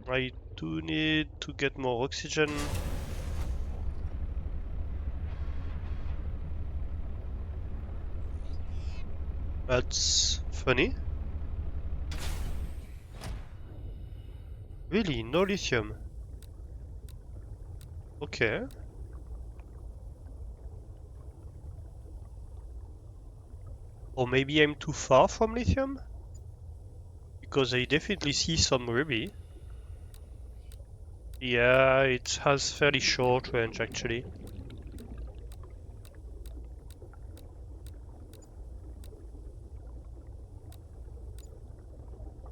I do need to get more oxygen. That's funny. Really, no lithium. Okay. Or maybe I'm too far from lithium? Because I definitely see some ruby. Yeah, it has fairly short range actually.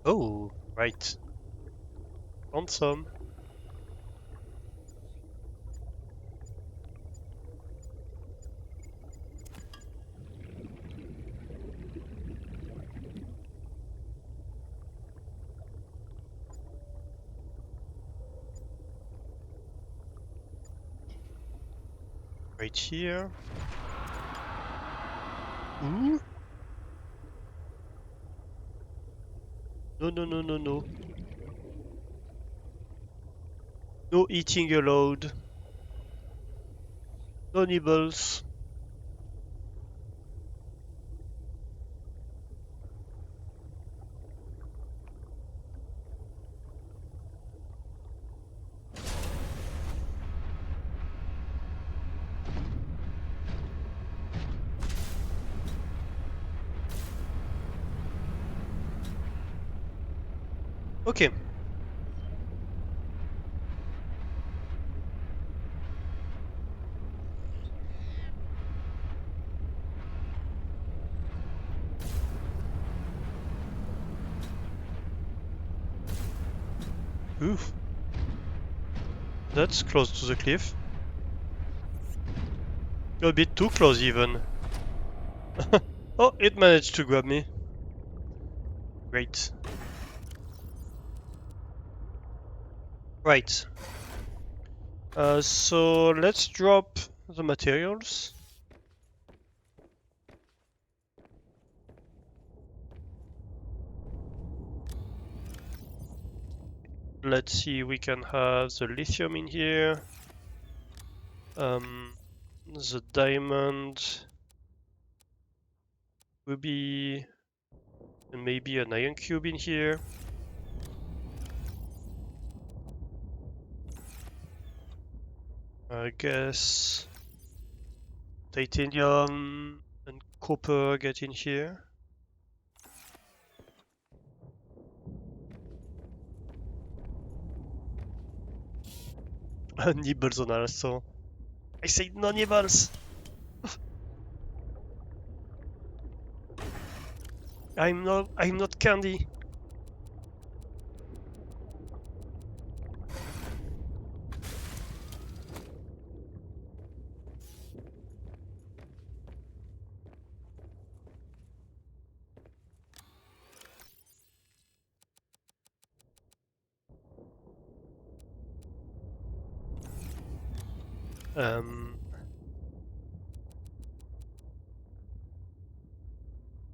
Oh, right. Want some. Right here. Ooh. No, no, no, no, no. No eating allowed. No nibbles. Okay. Oof. That's close to the cliff. A bit too close even. Oh, it managed to grab me. Great. Right. So let's drop the materials. Let's see, we can have the lithium in here. The diamond, ruby, and maybe an iron cube in here. I guess titanium and copper get in here. Nibbles on also. I say no nibbles! I'm not candy.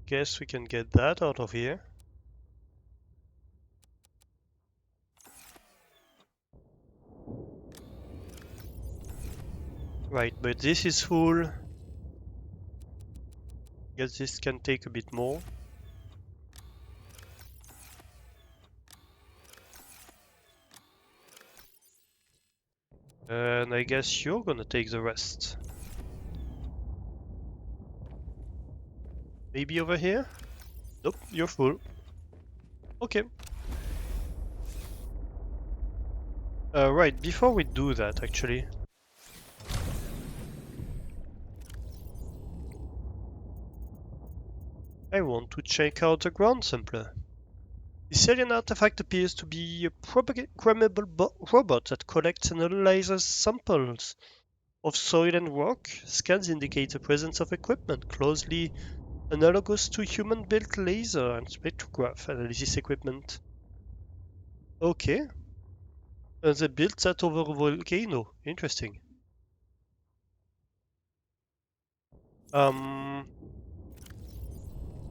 Guess we can get that out of here. Right, but this is full. Guess this can take a bit more. And I guess you're gonna take the rest. Maybe over here? Nope, you're full. Okay. Right, before we do that, actually. I want to check out the ground sampler. This alien artifact appears to be a programmable robot that collects and analyzes samples of soil and rock. Scans indicate the presence of equipment closely analogous to human-built laser and spectrograph analysis equipment. Okay. They built that over a volcano. Interesting.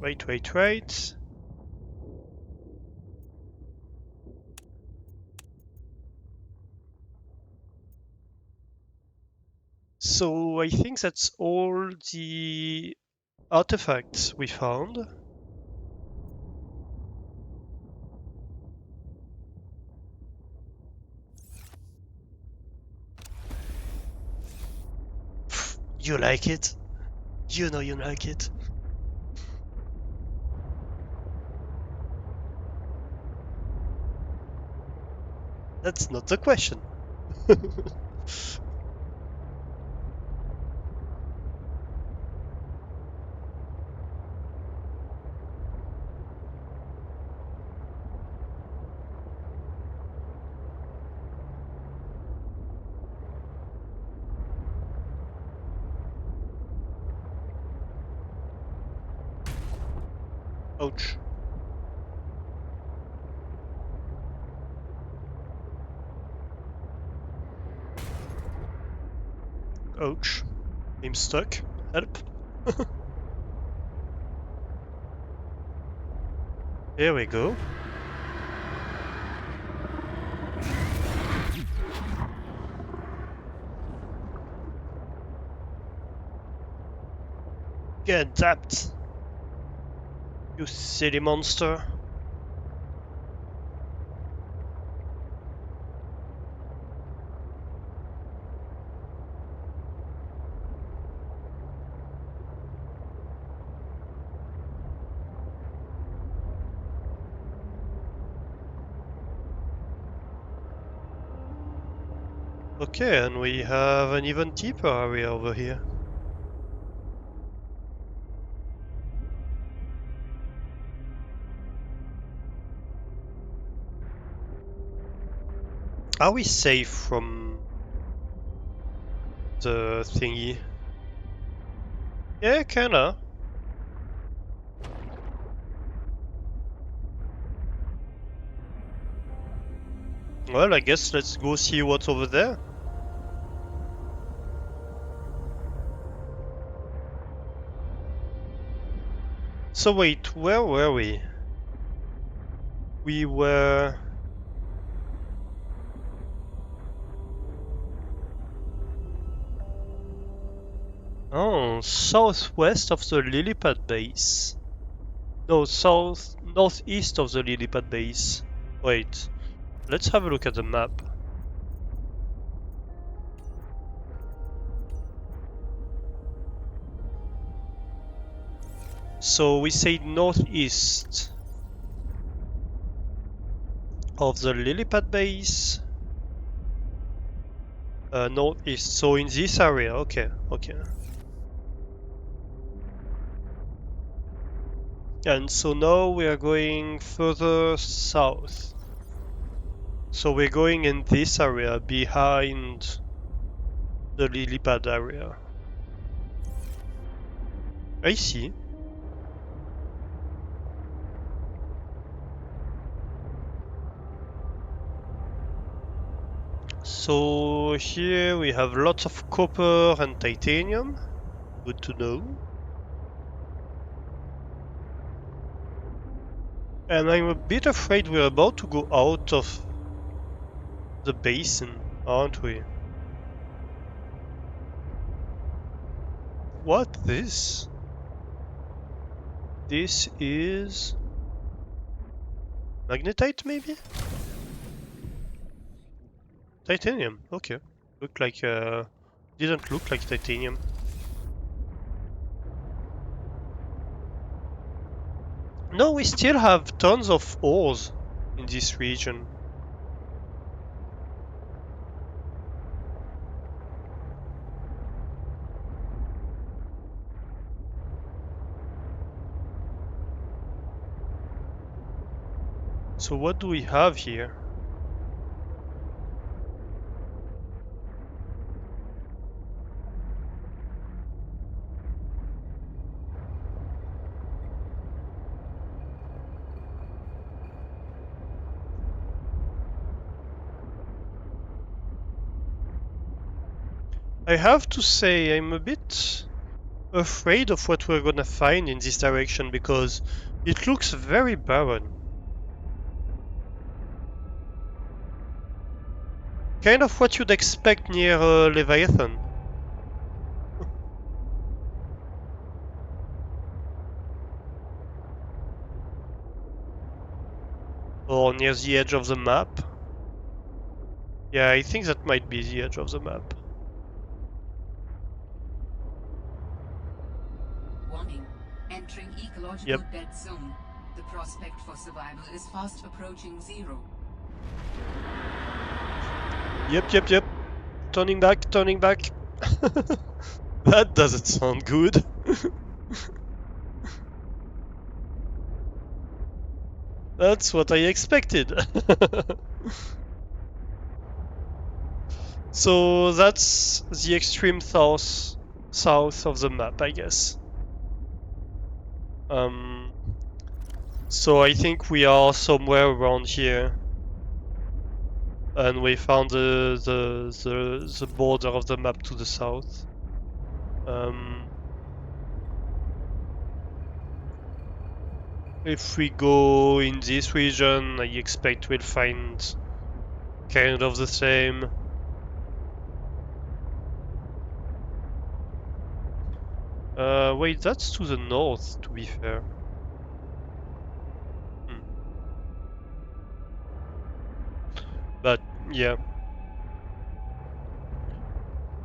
Wait. So I think that's all the artifacts we found. You like it? You know you like it. That's not the question. Ouch. Ouch. I'm stuck. Help. Here we go. Get zapped. You silly monster. Okay, and we have an even deeper area over here. Are we safe from the thingy? Yeah, kinda. Well, I guess let's go see what's over there. So wait, where were we? We were... Oh, southwest of the lily pad base. No, northeast of the lily pad base. Wait, let's have a look at the map. So we say northeast of the lily pad base. Northeast, so in this area, okay, okay. And so now we are going further south. So we're going in this area behind the lily pad area. I see. So here we have lots of copper and titanium. Good to know. And I'm a bit afraid we're about to go out of the basin, aren't we? What this? This is magnetite, maybe? Titanium. Okay. Looked like didn't look like titanium. No, we still have tons of ores in this region. So what do we have here? I have to say I'm a bit afraid of what we're gonna find in this direction because it looks very barren. Kind of what you'd expect near Leviathan. Or near the edge of the map. Yeah, I think that might be the edge of the map. Warning. Entering ecological Yep. dead zone. The prospect for survival is fast approaching zero. Yep. Turning back. That doesn't sound good. That's what I expected. So that's the extreme south of the map, I guess. So I think we are somewhere around here. And we found the border of the map to the south. If we go in this region, I expect we'll find kind of the same. Wait, that's to the north, to be fair. But, yeah.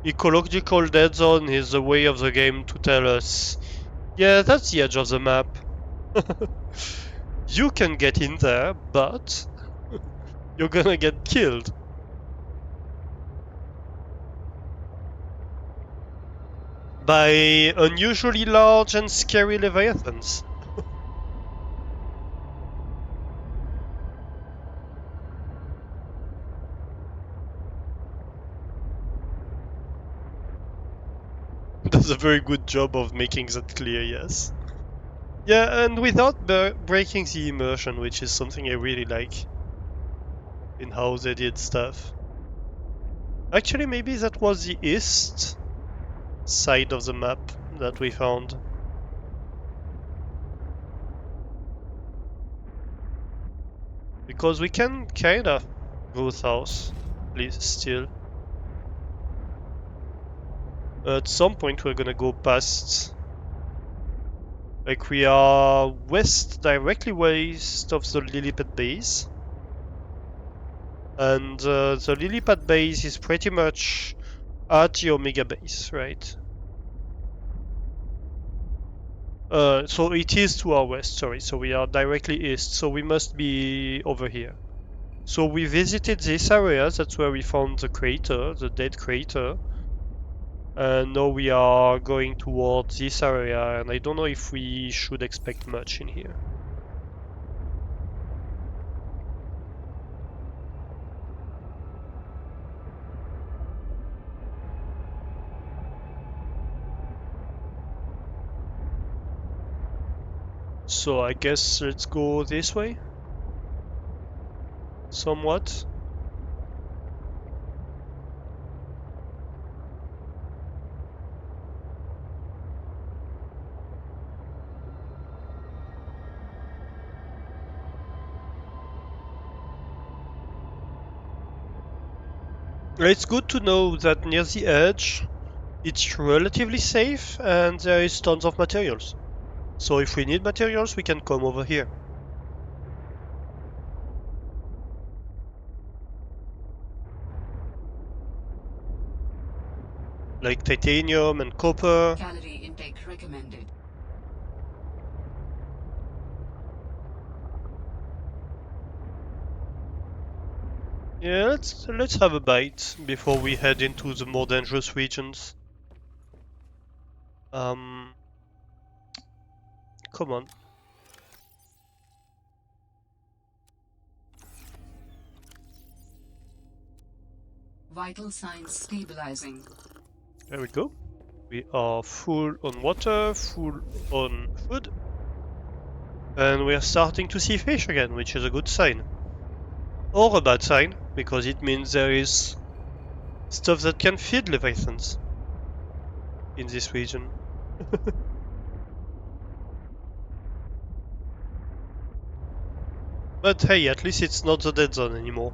Ecological dead zone is the way of the game to tell us, yeah, that's the edge of the map. You can get in there, but you're gonna get killed. by unusually large and scary leviathans. Does a very good job of making that clear, yes. Yeah, and without breaking the immersion, which is something I really like in how they did stuff. Actually, maybe that was the east side of the map that we found. Because we can kinda go south, at least still. At some point we're gonna go past... Like we are directly west of the lily pad base. And the lily pad base is pretty much at the omega base, right? So it is to our west, sorry, so we are directly east, so we must be over here. So we visited this area, that's where we found the crater, the dead crater. And now we are going towards this area, and I don't know if we should expect much in here. So I guess let's go this way? Somewhat? It's good to know that near the edge, it's relatively safe and there is tons of materials. So if we need materials, we can come over here. Like titanium and copper. Calorie intake recommended. Yeah, let's have a bite before we head into the more dangerous regions. Come on. Vital signs stabilizing. There we go. We are full on water, full on food. And we are starting to see fish again, which is a good sign. Or a bad sign, because it means there is stuff that can feed leviathans in this region. But hey, at least it's not the dead zone anymore.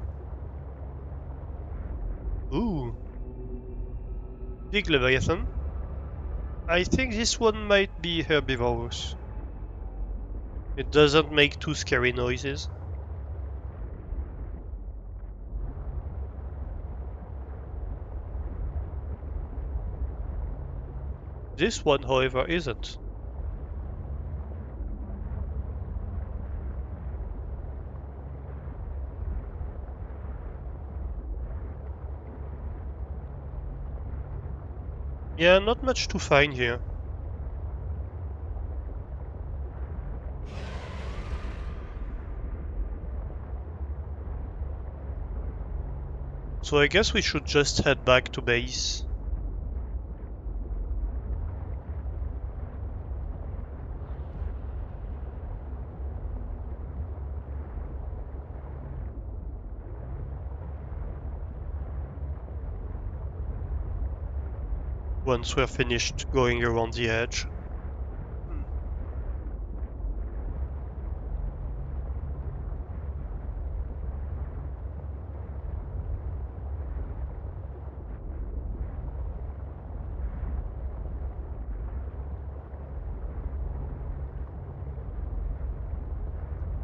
Ooh. Big leviathan. I think this one might be herbivorous. It doesn't make too scary noises. This one, however, isn't. Yeah, not much to find here. So I guess we should just head back to base. Once we're finished going around the edge.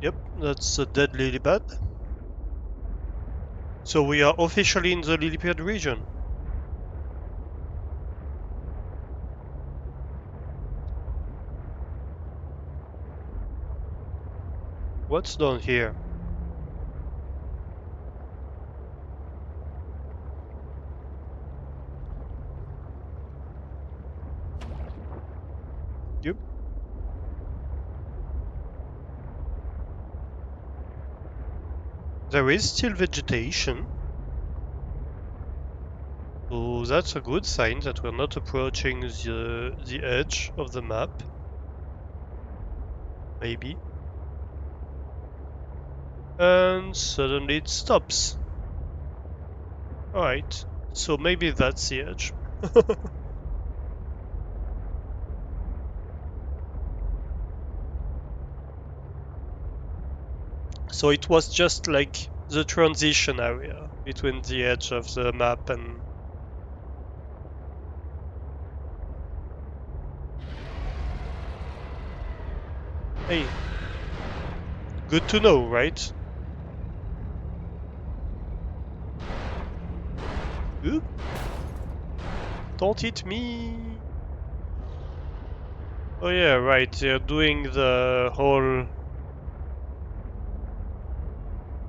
Yep, that's a dead lily pad. So we are officially in the lily pad region. What's down here? There is still vegetation. So that's a good sign that we're not approaching the edge of the map. Maybe. And suddenly it stops. Alright, so maybe that's the edge. So it was just like the transition area between the edge of the map and... Hey, good to know, right? Oop. Don't hit me! Oh yeah, right, they're doing the whole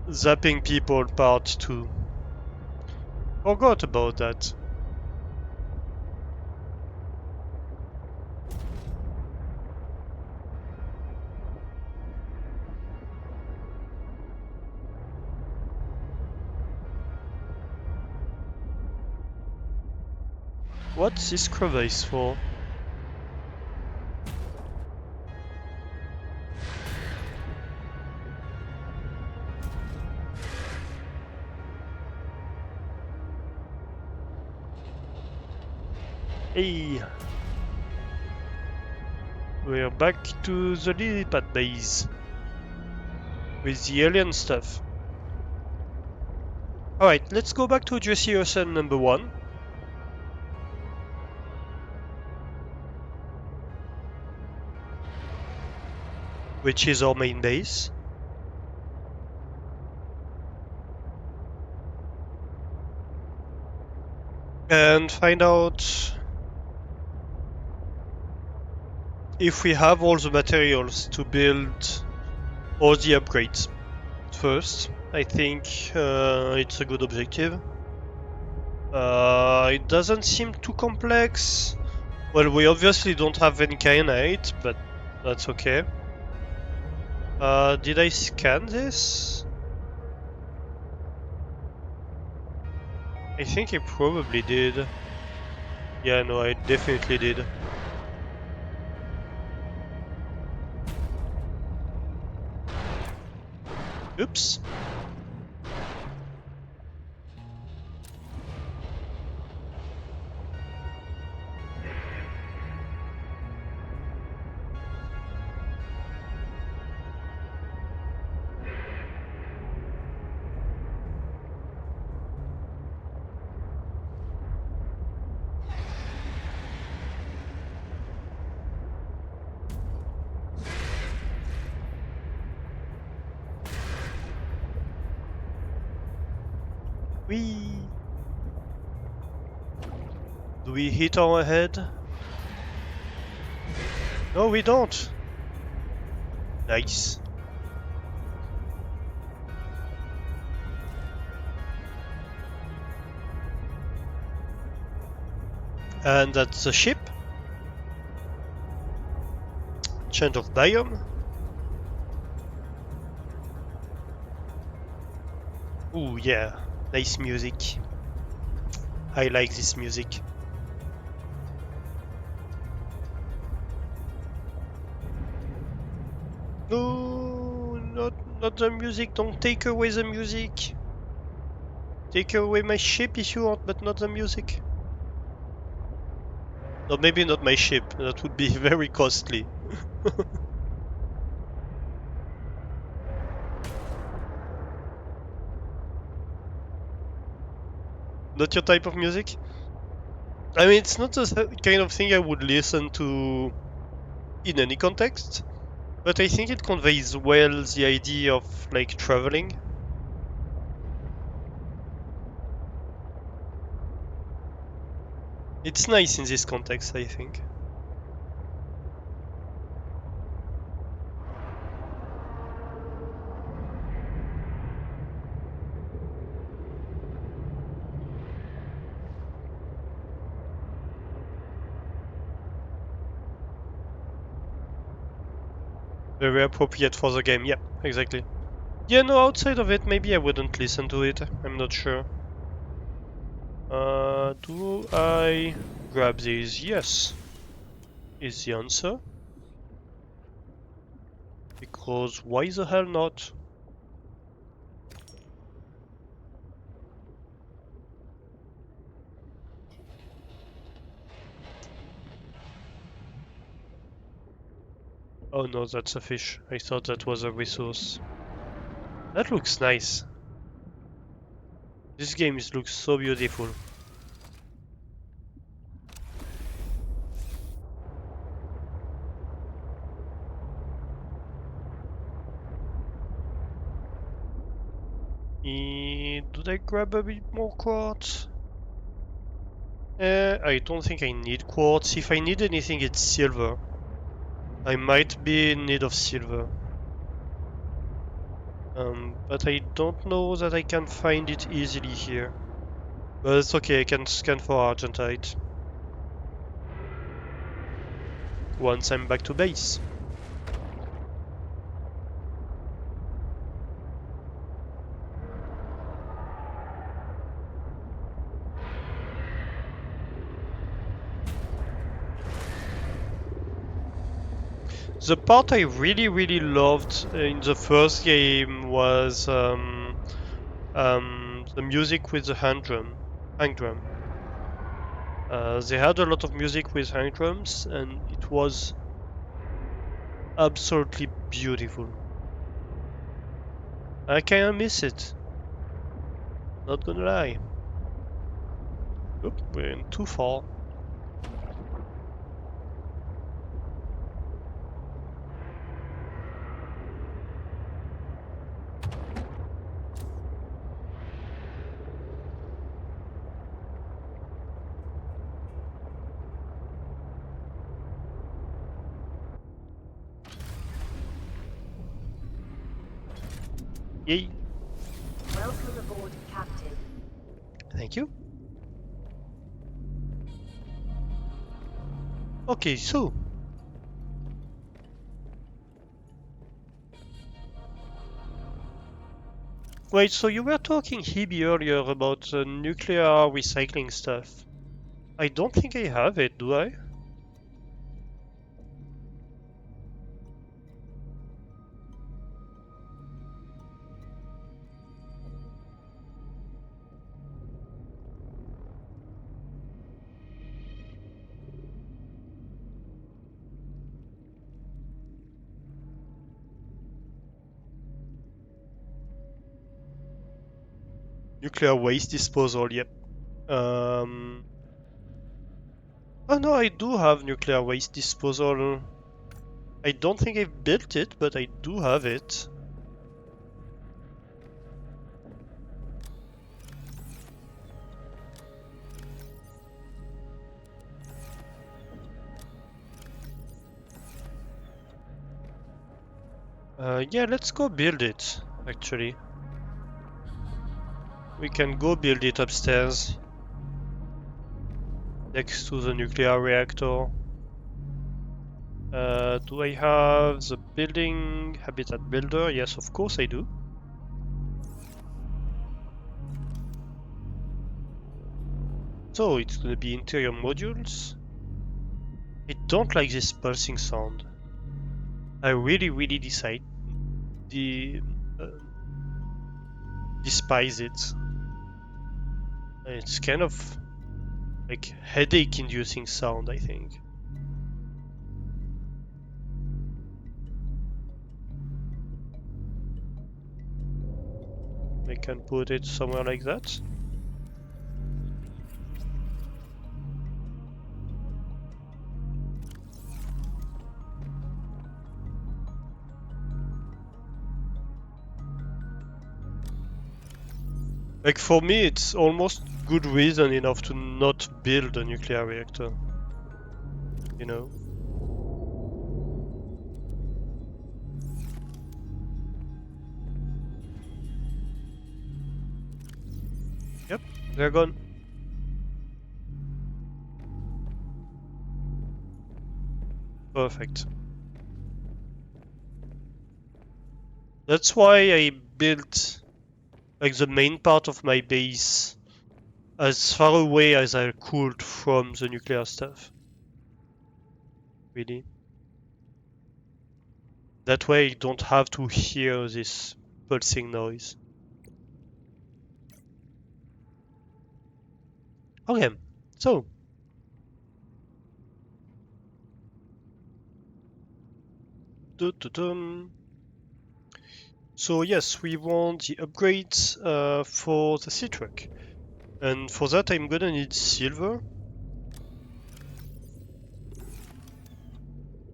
zapping people part too. Forgot about that. What's this crevice for? Hey! We're back to the lily pad base. With the alien stuff. Alright, let's go back to Jesse Ocean number 1. Which is our main base. And find out if we have all the materials to build all the upgrades. First, I think it's a good objective. It doesn't seem too complex. Well, we obviously don't have any kyanite, but that's okay. Did I scan this? I think I probably did. Yeah, no, I definitely did. Oops. Whee! Do we hit our head? No, we don't. Nice. And that's the ship. Change of biome. Ooh, yeah. Nice music. I like this music. No, not the music. Don't take away the music. Take away my ship if you want, but not the music. No, maybe not my ship. That would be very costly. Not your type of music? I mean, it's not the kind of thing I would listen to in any context, but I think it conveys well the idea of, like, traveling. It's nice in this context, I think. Very appropriate for the game, yeah, exactly. Yeah, no, outside of it, maybe I wouldn't listen to it. I'm not sure. Do I grab these? Yes, is the answer. Because why the hell not? Oh no, that's a fish. I thought that was a resource. That looks nice. This game looks so beautiful. Did I grab a bit more quartz? I don't think I need quartz. If I need anything, it's silver. I might be in need of silver. But I don't know that I can find it easily here. But it's okay, I can scan for argentite. Once I'm back to base. The part I really loved in the first game was the music with the hand drum. They had a lot of music with hang drums, and it was absolutely beautiful. I kinda miss it. Not gonna lie. Oop, we're in too far. Yay! Welcome aboard, Captain. Thank you. Okay, so wait, so you were talking Hebe earlier about nuclear recycling stuff. I don't think I have it, do I? Nuclear waste disposal, yep. Oh no, I do have nuclear waste disposal. I don't think I've built it, but I do have it. Yeah, let's go build it, actually. We can go build it upstairs. Next to the nuclear reactor. Do I have the building habitat builder? Yes, of course I do. So it's gonna be interior modules. I don't like this pulsing sound. I really decide uh, despise it. It's kind of like headache-inducing sound, I think. I can put it somewhere like that. Like for me, it's almost good reason enough to not build a nuclear reactor. You know? Yep, they're gone. Perfect. That's why I build like the main part of my base as far away as I could from the nuclear stuff. Really. That way I don't have to hear this pulsing noise. Okay, so dum-dum-dum. So yes, we want the upgrades for the sea truck. And for that I'm gonna need silver.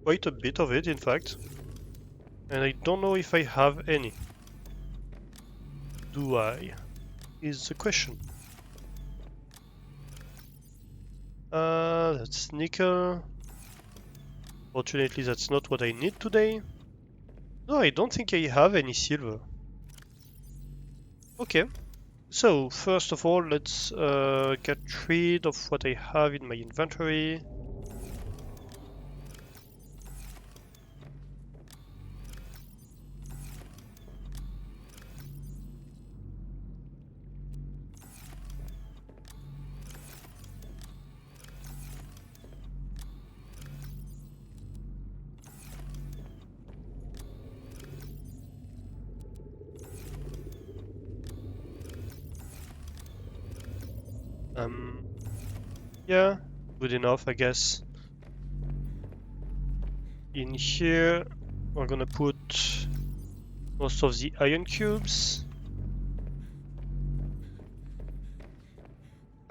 Quite a bit of it, in fact. And I don't know if I have any. Do I? Is the question. That's nickel. Fortunately, that's not what I need today. No, I don't think I have any silver. Okay. So, first of all, let's get rid of what I have in my inventory. Yeah, good enough, I guess. In here, we're gonna put most of the iron cubes.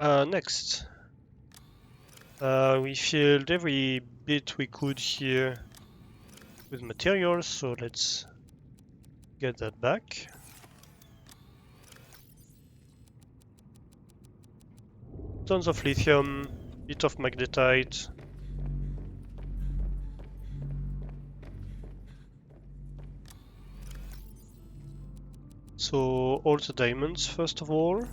Next, we filled every bit we could here with materials, so let's get that back. Tons of lithium, bit of magnetite. So all the diamonds first of all.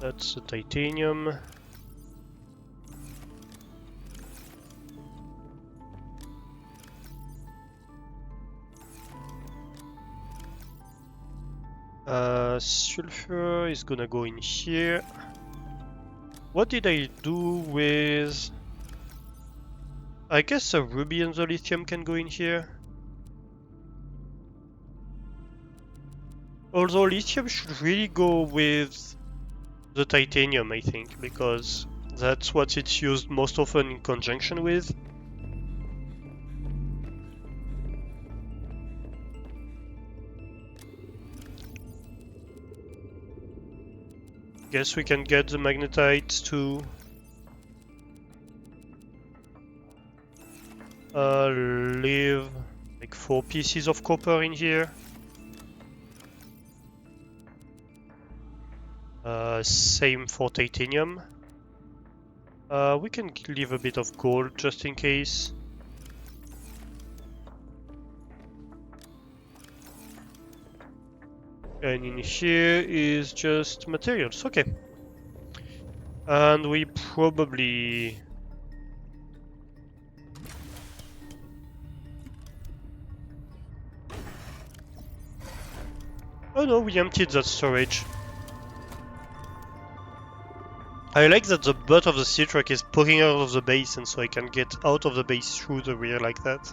That's the titanium. Sulfur is gonna go in here. What did I do with... I guess the ruby and the lithium can go in here. Although lithium should really go with the titanium, I think, because that's what it's used most often in conjunction with. Guess we can get the magnetite to leave like 4 pieces of copper in here. Same for titanium. We can leave a bit of gold just in case. And in here is just materials, okay. And we probably... Oh no, we emptied that storage. I like that the butt of the sea truck is poking out of the base, and so I can get out of the base through the rear like that.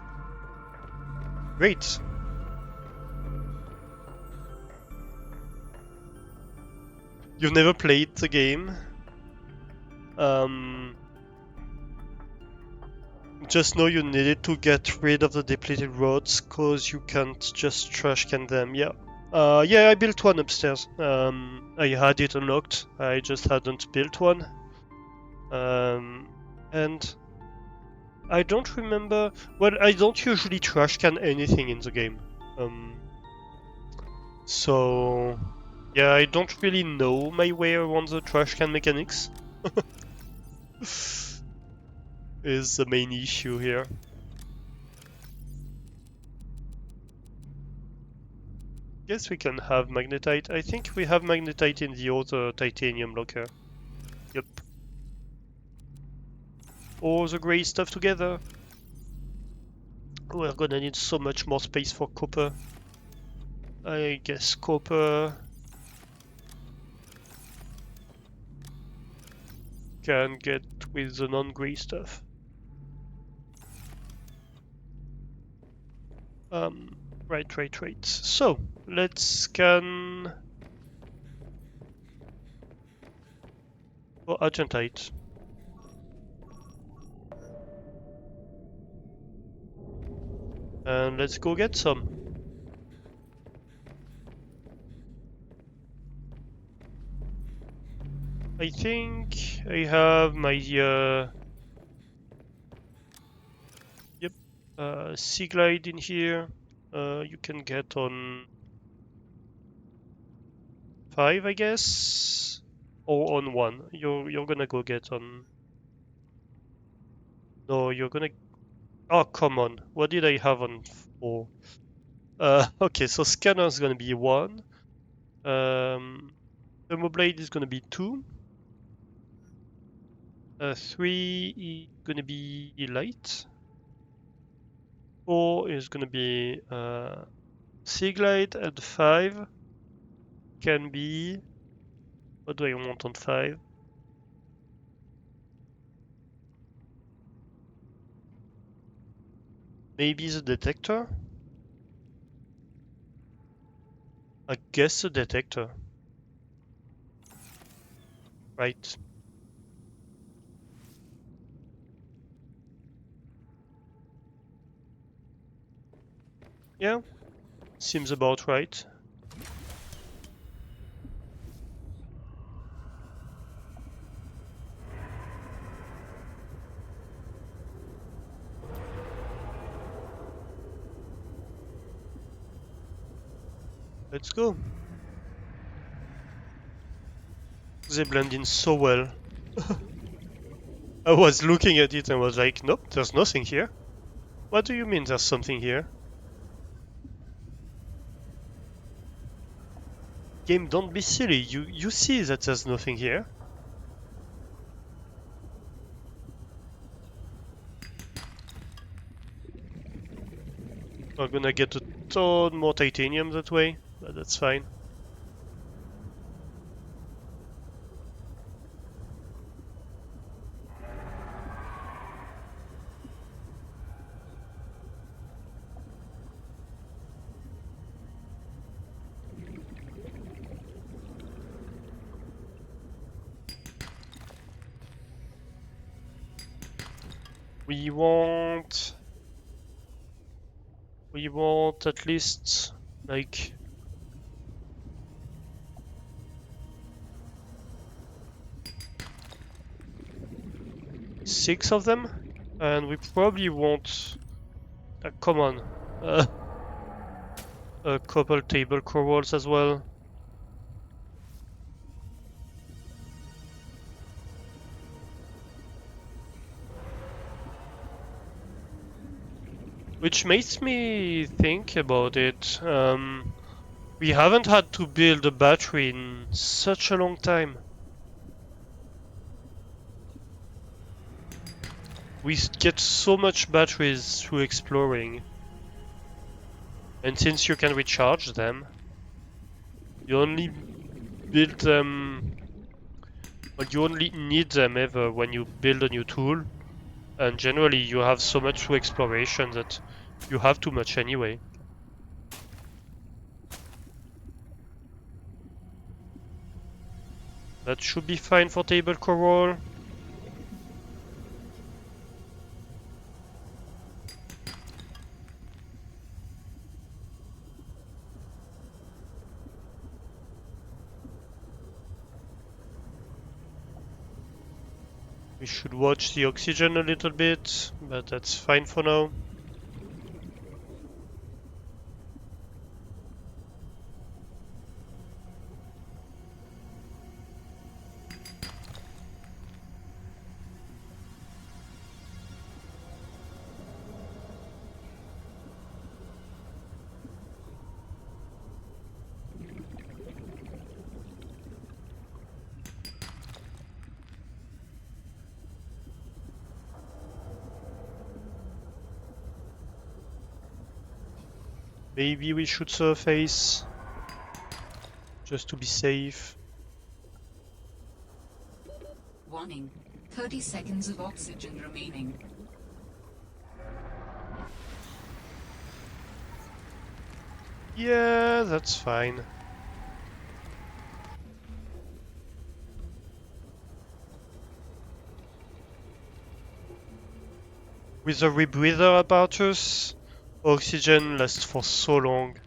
Great. You've never played the game? Just know you needed to get rid of the depleted rods, cause you can't just trash can them, yeah. Yeah, I built one upstairs. I had it unlocked, I just hadn't built one. And I don't remember... Well, I don't usually trash can anything in the game. So... Yeah, I don't really know my way around the trash can mechanics. Is the main issue here. Guess we can have magnetite. I think we have magnetite in the other titanium locker. Yep. All the grey stuff together. We're gonna need so much more space for copper. I guess copper can get with the non-grey stuff. Right. So, let's scan for argentite. And let's go get some. I think I have my sea glide in here. You can get on 5, I guess, or on 1. You're gonna go get on. No, you're gonna. Oh, come on. What did I have on 4? Okay, so scanner is gonna be 1. Thermoblade is gonna be 2. 3 is gonna be light. 4 is gonna be sea glide, and 5 can be. What do I want on 5? Maybe the detector? I guess the detector. Right. Yeah, seems about right. Let's go. They blend in so well. I was looking at it and was like, nope, there's nothing here. What do you mean there's something here? Game, don't be silly. You see that there's nothing here. We're gonna get a ton more titanium that way, but that's fine. We want at least like 6 of them, and we probably want. Come on, a couple table corals as well. Which makes me think about it. We haven't had to build a battery in such a long time. We get so much batteries through exploring. And since you can recharge them, you only build them. Well, you only need them ever when you build a new tool. And generally, you have so much through exploration that you have too much anyway. That should be fine for table coral. We should watch the oxygen a little bit, but that's fine for now. Maybe we should surface just to be safe. Warning. 30 seconds of oxygen remaining. Yeah, that's fine. With a rebreather about us, oxygen lasts for so long.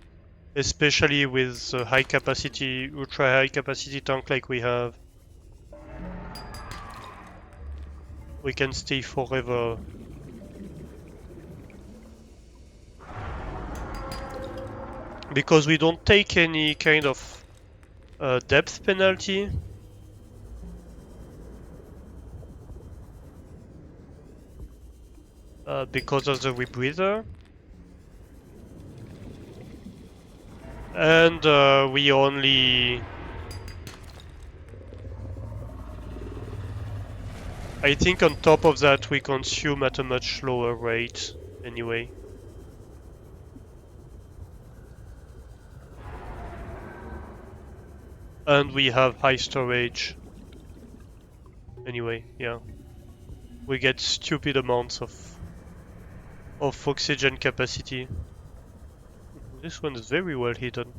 Especially with a high capacity, ultra high capacity tank like we have. We can stay forever. Because we don't take any kind of depth penalty. Because of the rebreather. And we only... I think on top of that we consume at a much lower rate anyway. And we have high storage. Anyway, yeah. We get stupid amounts of oxygen capacity. This one is very well hidden.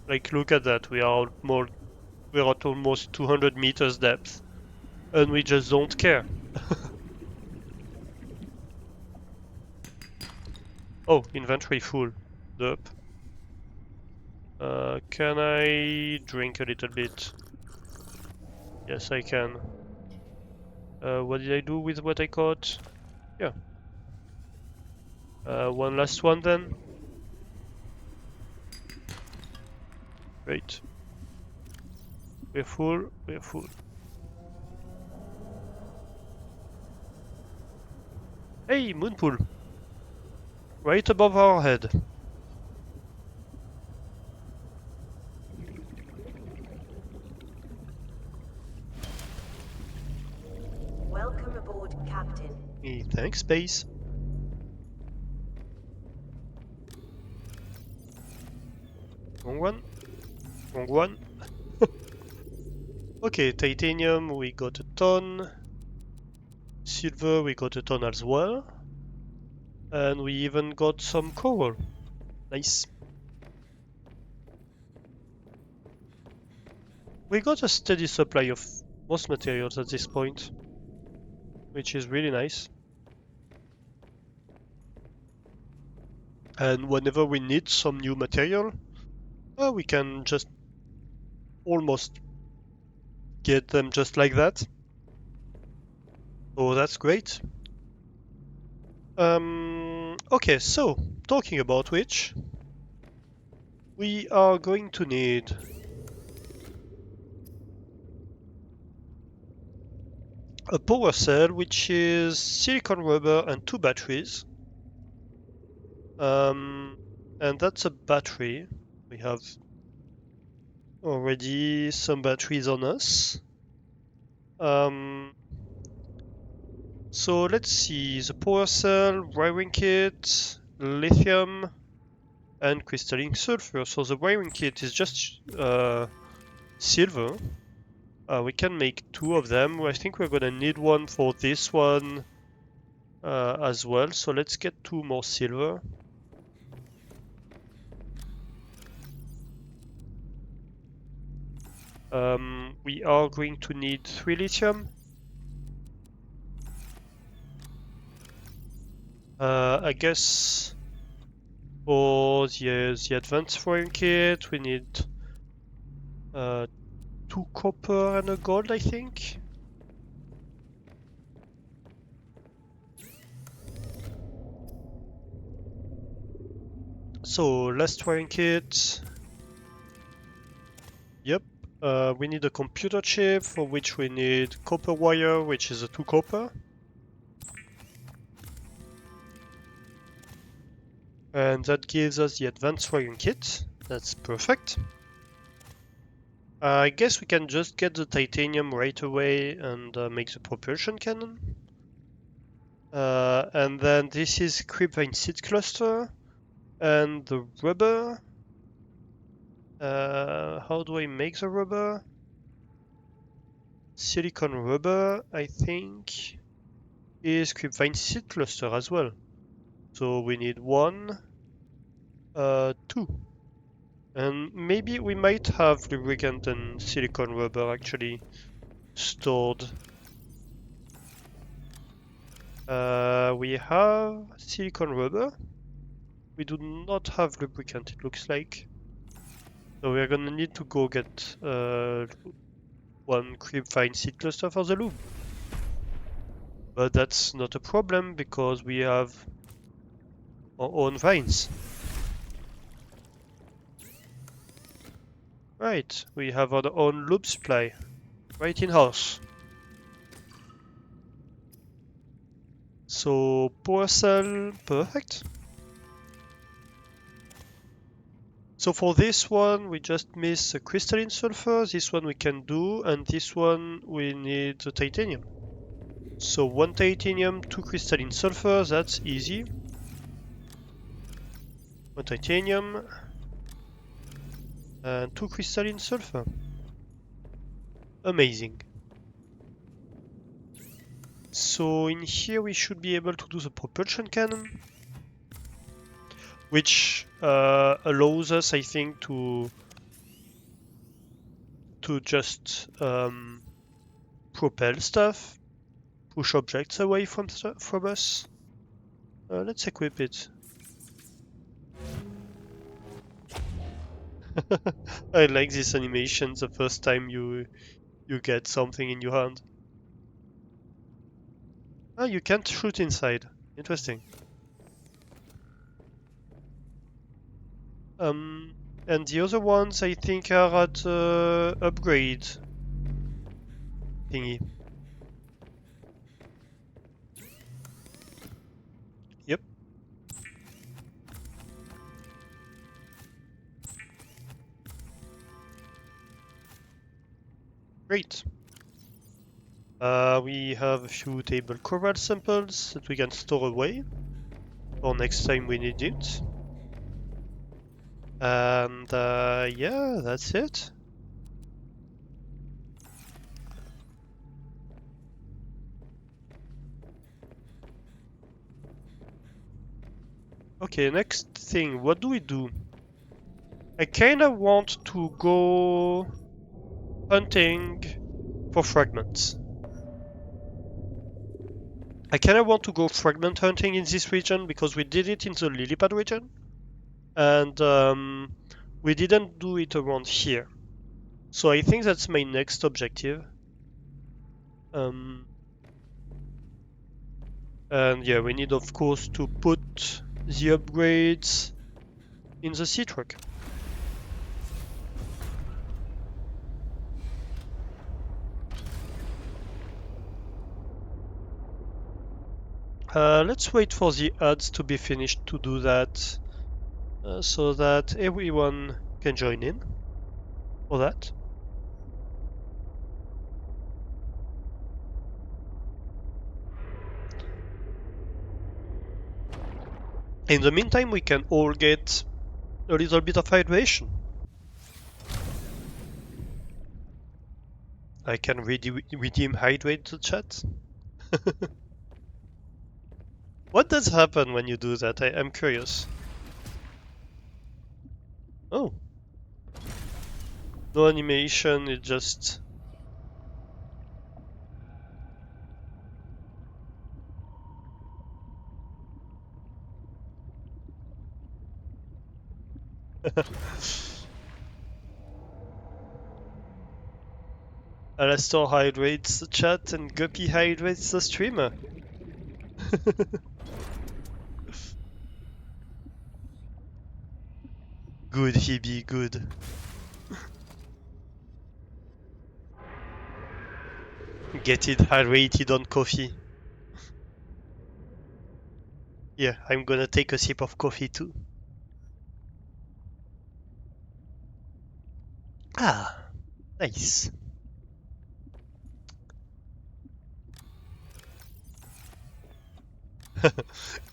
Like, look at that. We're at almost 200 meters depth, and we just don't care. Oh, inventory full. Derp. Can I drink a little bit? Yes, I can. What did I do with what I caught? Yeah. One last one then. Great. We're full. We're full. Hey, moon pool. Right above our head. Welcome aboard, Captain. Hey, thanks, Space. Wrong one. Wrong one. Okay, titanium, we got a ton. Silver, we got a ton as well. And we even got some coral. Nice. We got a steady supply of most materials at this point, which is really nice. And whenever we need some new material, we can just almost get them just like that. Oh, that's great. Okay, so talking about which, we are going to need a power cell, which is silicon rubber and 2 batteries. And that's a battery. We have already some batteries on us. So let's see, the power cell, wiring kit, lithium, and crystalline sulfur. So the wiring kit is just silver. We can make 2 of them. I think we're gonna need one for this one as well. So let's get 2 more silver. We are going to need 3 lithium. I guess for the advanced wiring kit we need 2 copper and a gold, I think. So last wiring kit. Yep. We need a computer chip for which we need copper wire, which is a 2 copper. And that gives us the advanced wiring kit. That's perfect. I guess we can just get the titanium right away and make the propulsion cannon. And then this is creepvine seed cluster. And the rubber. How do I make the rubber? Silicon rubber, I think, is creepvine seed cluster as well. So we need 1, 2. And maybe we might have lubricant and silicon rubber actually stored. We have silicon rubber. We do not have lubricant, it looks like. So we're gonna need to go get 1 creepvine seed cluster for the lube. But that's not a problem because we have our own vines. Right, we have our own lube supply right in house. So power cell, perfect. So for this one, we just miss a crystalline sulfur. This one we can do, and this one we need the titanium. So 1 titanium, 2 crystalline sulfur, that's easy. 1 titanium and 2 crystalline sulfur. Amazing. So in here we should be able to do the propulsion cannon, which allows us, I think, to just propel stuff, push objects away from us. Let's equip it. I like this animation the first time you get something in your hand. Ah, you can't shoot inside. Interesting. And the other ones I think are at upgrade thingy. Yep. Great. We have a few table coral samples that we can store away for next time we need it. And yeah, that's it. Okay, next thing, what do we do? I kinda want to go hunting for fragments. I kinda want to go fragment hunting in this region because we did it in the lily pad region. And we didn't do it around here. So I think that's my next objective. And yeah, we need of course to put the upgrades in the sea truck. Let's wait for the ads to be finished to do that, so that everyone can join in for that. In the meantime, we can all get a little bit of hydration. I can redeem hydrate the chat. What does happen when you do that? I'm curious. Oh. No animation, it just... Alastor hydrates the chat and Guppy hydrates the streamer. Good, Phoebe, good. Get it hydrated on coffee. Yeah, I'm gonna take a sip of coffee too. Ah, nice.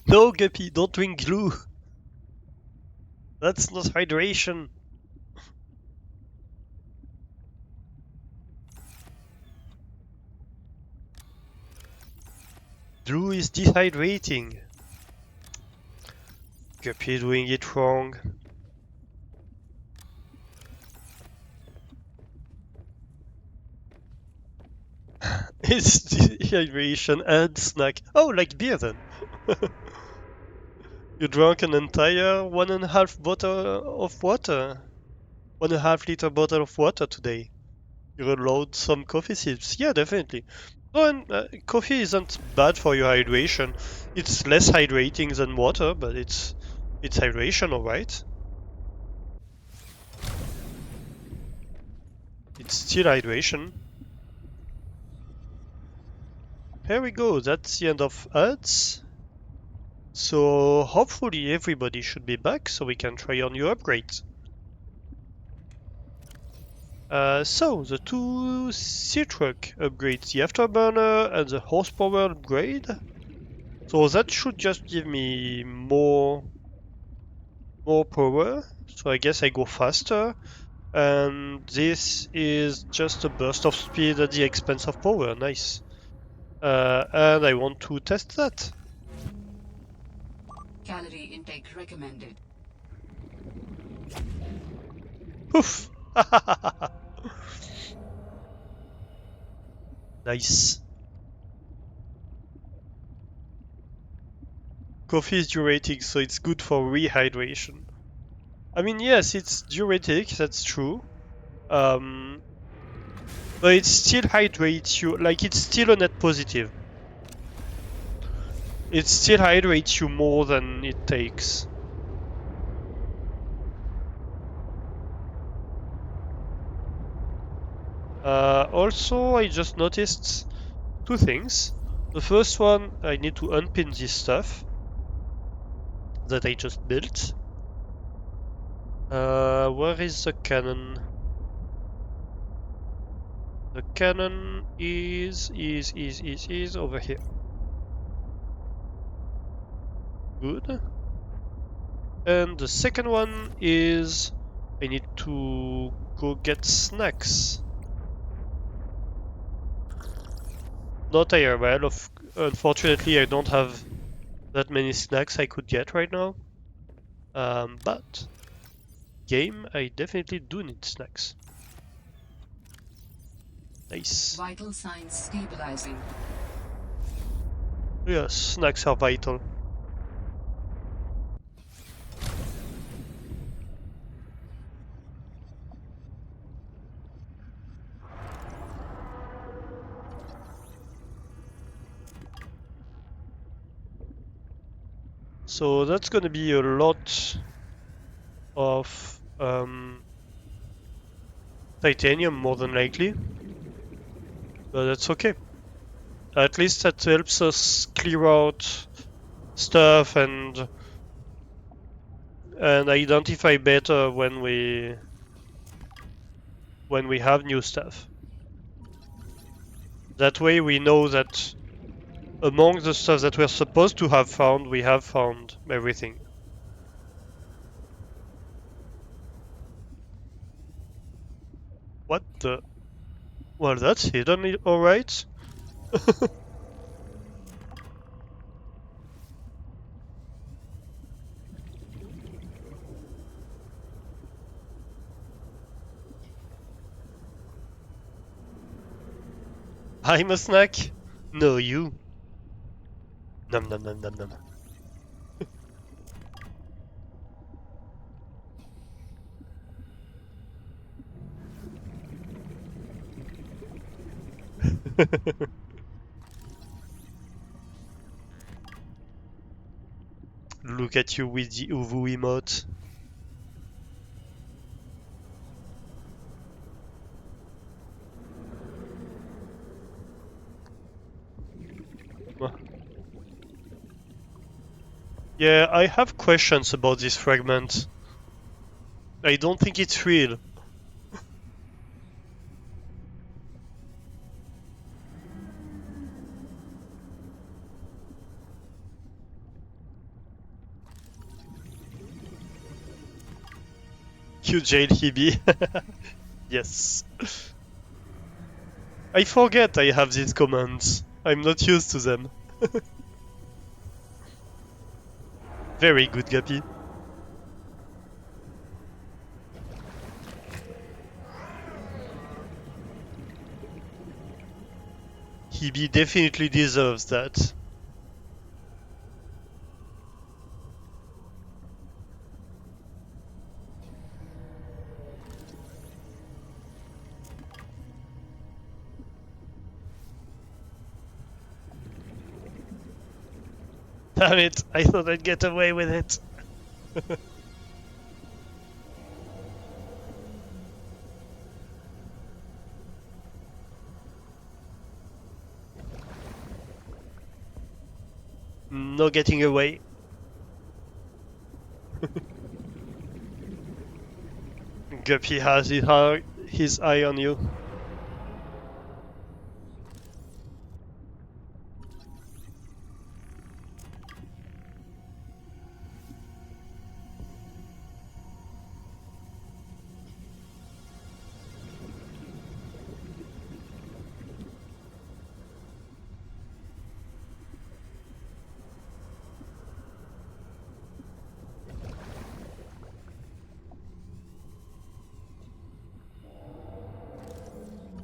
No, Guppy, don't drink glue. That's not hydration. Drew is dehydrating. Guppy doing it wrong. It's dehydration and snack. Oh, like beer then. You drank an entire 1.5 bottle of water. 1.5 liter bottle of water today. You allowed some coffee sips. Yeah, definitely. Oh, and coffee isn't bad for your hydration. It's less hydrating than water, but it's hydration, alright. It's still hydration. Here we go. That's the end of ads. So hopefully everybody should be back so we can try on your upgrades. So the two C-Truck upgrades, the Afterburner and the Horsepower upgrade. So that should just give me more power. So I guess I go faster. And this is just a burst of speed at the expense of power. Nice. And I want to test that. Calorie intake recommended. Poof! Nice. Coffee is diuretic, so it's good for rehydration. I mean, yes, it's diuretic, that's true. But it still hydrates you, like it's still a net positive. It still hydrates you more than it takes. Also, I just noticed two things. The first one, I need to unpin this stuff that I just built. Where is the cannon? The cannon is over here. Good. And the second one is I need to go get snacks. Not IRL, unfortunately I don't have that many snacks I could get right now. But game, I definitely do need snacks. Nice. Vital signs stabilizing. Yes, snacks are vital. So that's gonna be a lot of titanium, more than likely. But that's okay. At least that helps us clear out stuff and identify better when we have new stuff. That way we know that among the stuff that we're supposed to have found, we have found everything. What the? Well, that's hidden, alright. I'm a snack? No, you. Num num num num num. Look at you with the Uvu emote. Yeah, I have questions about this fragment. I don't think it's real. You jailed Hebe. Yes. I forget I have these commands. I'm not used to them. Very good, Guppy. Hebe definitely deserves that. Damn it, I thought I'd get away with it. No getting away. Guppy has his eye on you.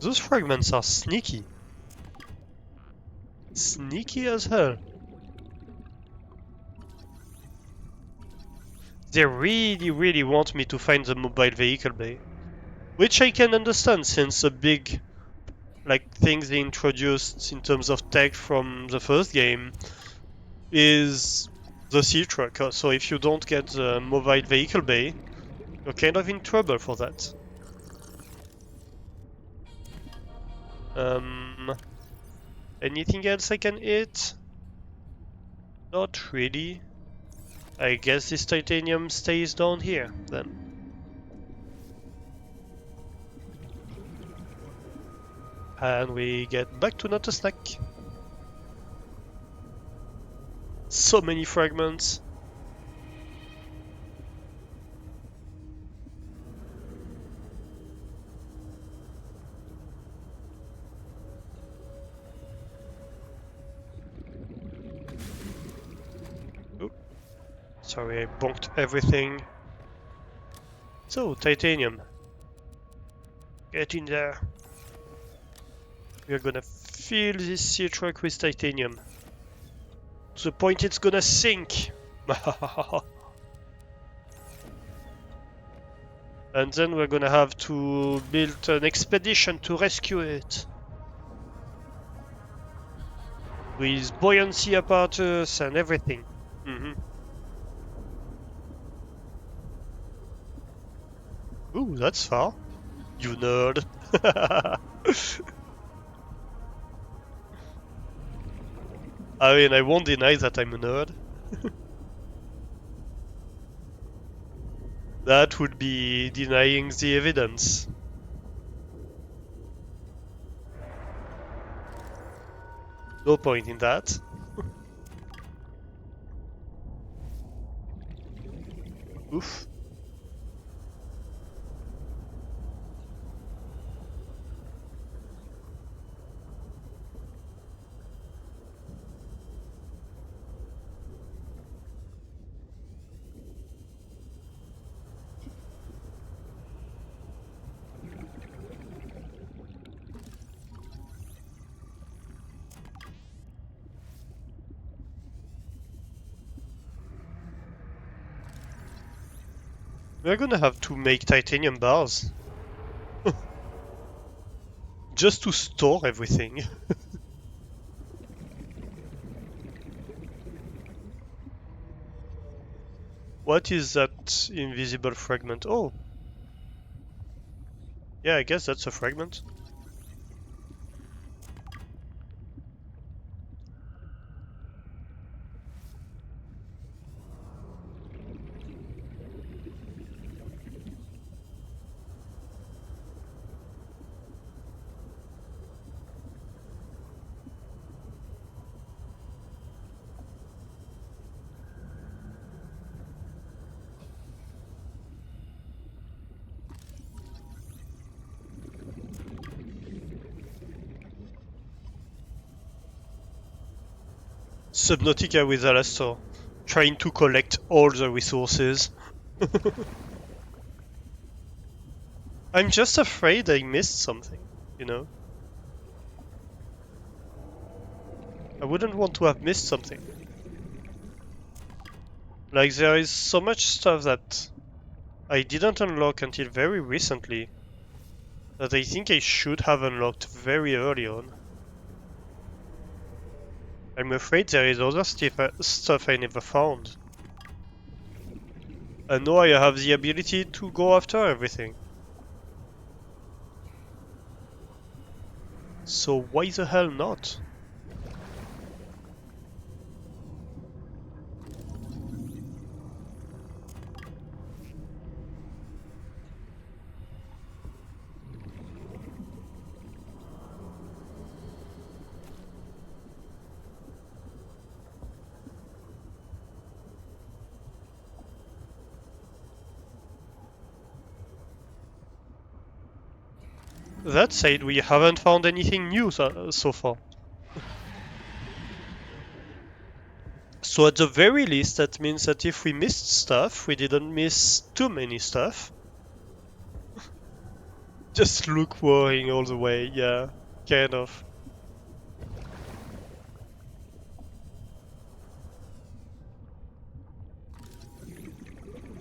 Those fragments are sneaky. Sneaky as hell. They really want me to find the mobile vehicle bay. Which I can understand since a big thing they introduced in terms of tech from the first game is the sea truck. So if you don't get the mobile vehicle bay, you're kind of in trouble for that. Anything else I can eat? Not really. I guess this titanium stays down here then. And we get back to not a snack. So many fragments. Sorry, I bonked everything. So, titanium. Get in there. We're gonna fill this sea truck with titanium. To the point it's gonna sink. And then we're gonna have to build an expedition to rescue it. With buoyancy apparatus and everything. Ooh, that's far. You nerd. I mean, I won't deny that I'm a nerd. That would be denying the evidence. No point in that. Oof. We're gonna have to make titanium bars. Just to store everything. What is that invisible fragment? Oh! Yeah, I guess that's a fragment. Subnautica with Alastor, trying to collect all the resources. I'm just afraid I missed something, you know? I wouldn't want to have missed something. Like, there is so much stuff that I didn't unlock until very recently that I think I should have unlocked very early on. I'm afraid there is other stuff I never found. I know I have the ability to go after everything. So why the hell not? That said, we haven't found anything new so far. So at the very least, that means that if we missed stuff, we didn't miss too many stuff. Just lukewarming all the way, yeah, kind of.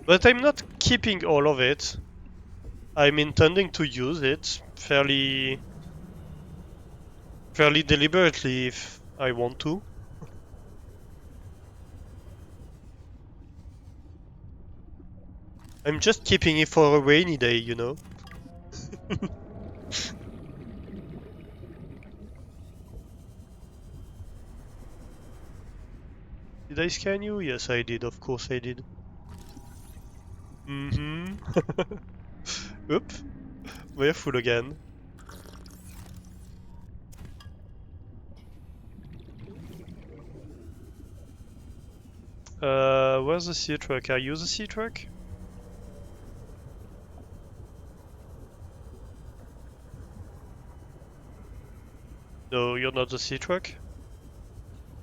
But I'm not keeping all of it. I'm intending to use it fairly deliberately if I want to. I'm just keeping it for a rainy day, you know? Did I scan you? Yes, I did. Of course I did. Mm-hmm. Oop. We're full again. Where's the sea truck? Are you the sea truck? No, you're not the sea truck.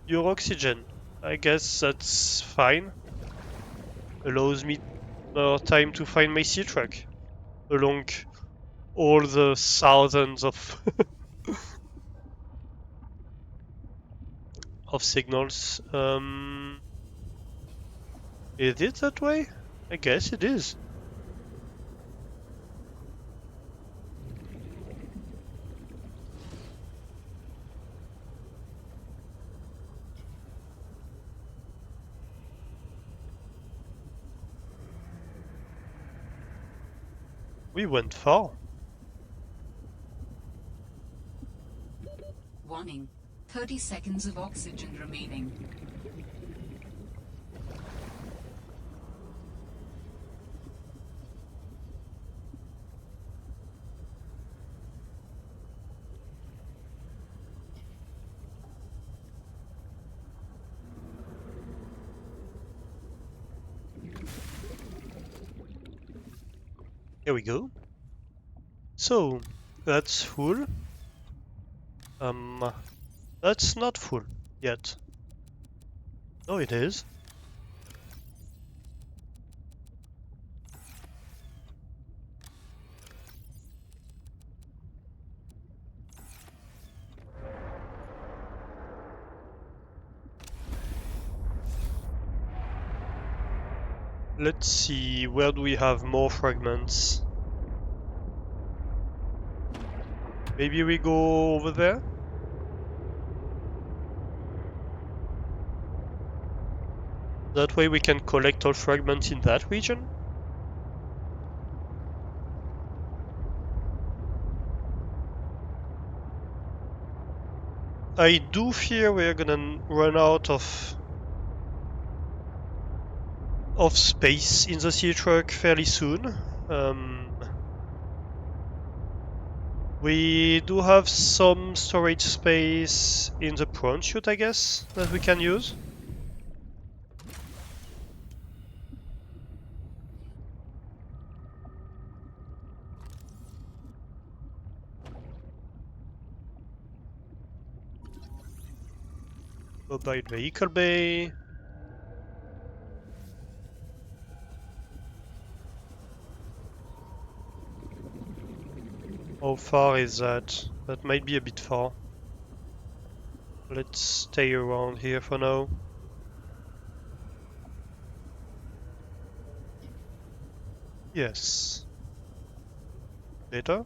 You're oxygen. I guess that's fine. Allows me more time to find my sea truck along all the thousands of of signals. Is it that way? I guess it is. We went far. Warning. 30 seconds of oxygen remaining. Here we go. So, that's full. That's not full yet. No, it is. Let's see, where do we have more fragments? Maybe we go over there? That way we can collect all fragments in that region? I do fear we're gonna run out of space in the sea truck fairly soon. We do have some storage space in the prawn chute, I guess, that we can use. Mobile vehicle bay. How far is that? That might be a bit far. Let's stay around here for now. Yes. Better?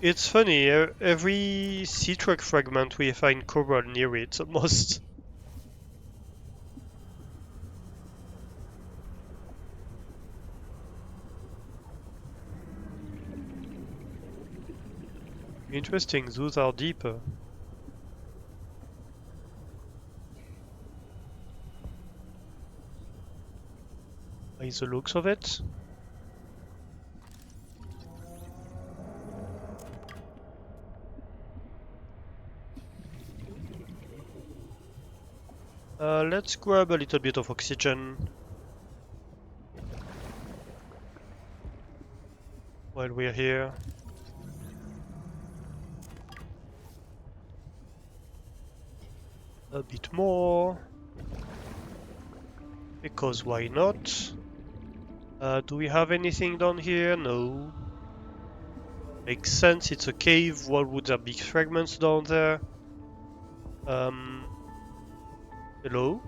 It's funny, every sea truck fragment we find coral near it, almost. Interesting, those are deeper. By the looks of it. Let's grab a little bit of oxygen while we're here. A bit more. Because why not? Do we have anything down here? No. Makes sense, it's a cave. Why would there be fragments down there? Hello?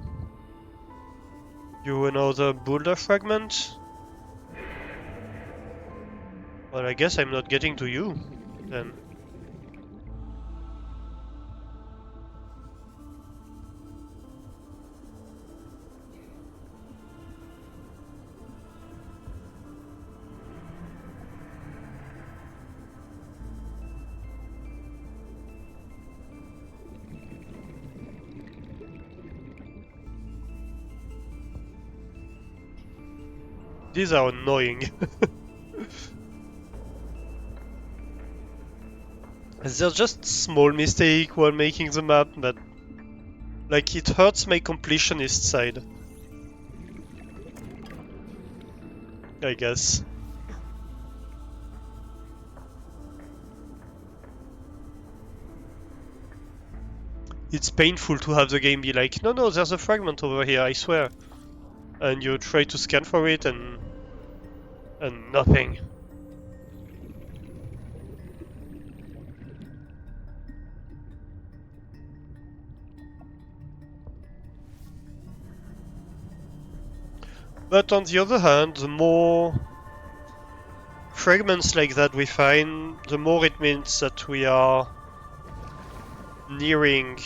You another boulder fragment? Well, I guess I'm not getting to you, then. These are annoying. They're just small mistake while making the map, but like it hurts my completionist side, I guess. It's painful to have the game be like, no, there's a fragment over here, I swear. And you try to scan for it and nothing. But on the other hand, the more fragments like that we find, the more it means that we are nearing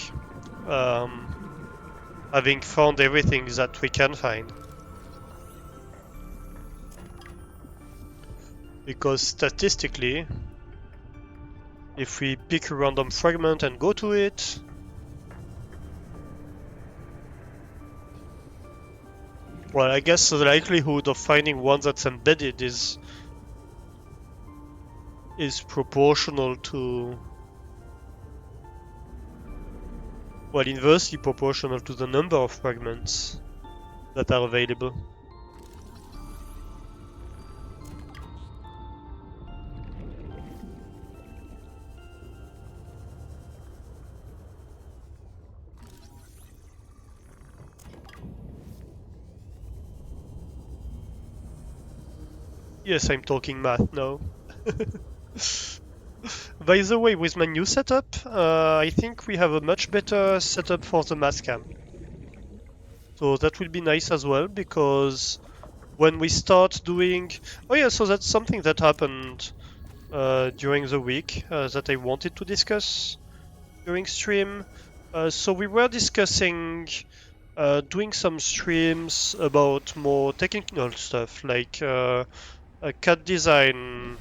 having found everything that we can find. Because statistically, if we pick a random fragment and go to it, well, I guess the likelihood of finding one that's embedded is proportional to, well, inversely proportional to the number of fragments that are available. Yes, I'm talking math now. By the way, with my new setup, I think we have a much better setup for the mass cam. So that will be nice as well, because when we start doing... Oh yeah, so that's something that happened during the week that I wanted to discuss during stream. So we were discussing doing some streams about more technical stuff, like a CAD design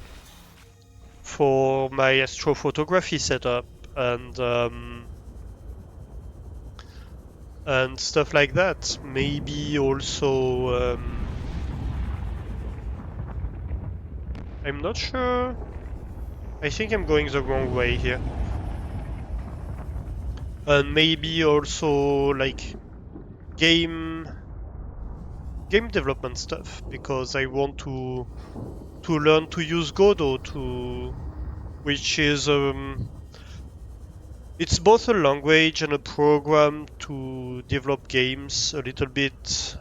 for my astrophotography setup and stuff like that. Maybe also I'm not sure. I think I'm going the wrong way here. And maybe also like game game development stuff, because I want to learn to use Godot, which is it's both a language and a program to develop games a little bit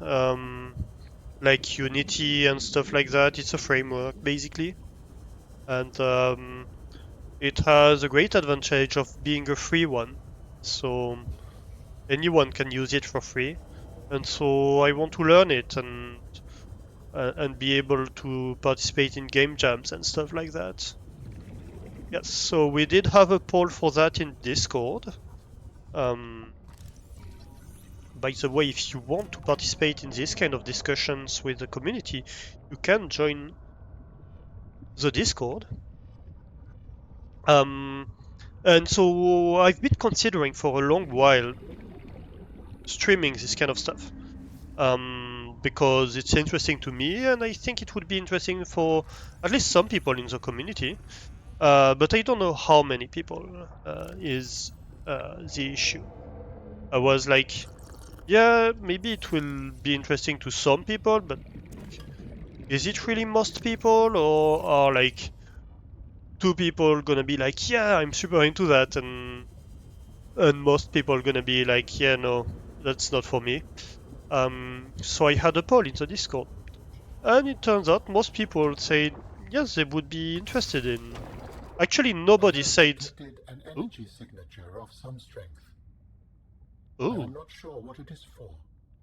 like Unity and stuff like that. It's a framework basically, and it has a great advantage of being a free one, so anyone can use it for free. And so I want to learn it and be able to participate in game jams and stuff like that. Yes, so we did have a poll for that in Discord. By the way, if you want to participate in this kind of discussions with the community, you can join the Discord. And so I've been considering for a long while streaming this kind of stuff. Because it's interesting to me, and I think it would be interesting for at least some people in the community. But I don't know how many people is the issue. I was like, yeah, maybe it will be interesting to some people, but is it really most people, or are like 2 people gonna be like, yeah, I'm super into that, and most people gonna be like, yeah, no, that's not for me. So I had a poll in the Discord, and it turns out most people said yes, they would be interested in. Actually, nobody said. Detected an energy signature of some strength. Ooh, I'm not sure what it is for.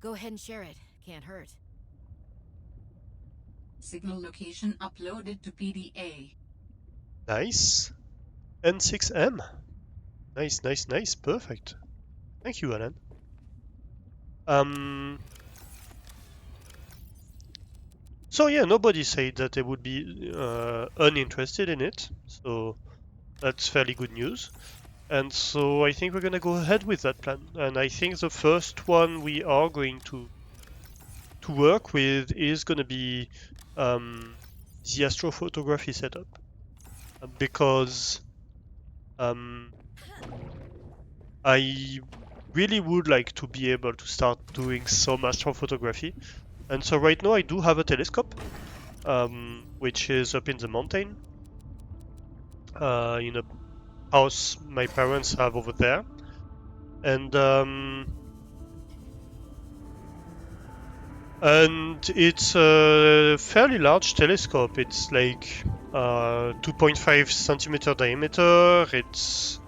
Go ahead and share it. Can't hurt. Signal location uploaded to PDA. nice. N6M. Nice, nice, nice. Perfect. Thank you, Alan. So yeah, nobody said that they would be uninterested in it. So that's fairly good news. And so I think we're gonna go ahead with that plan. And I think the first one we are going to work with is gonna be the astrophotography setup, because I really would like to be able to start doing some astrophotography. And so right now I do have a telescope, which is up in the mountain, in a house my parents have over there, and it's a fairly large telescope. It's like 2.5 centimeter diameter. It's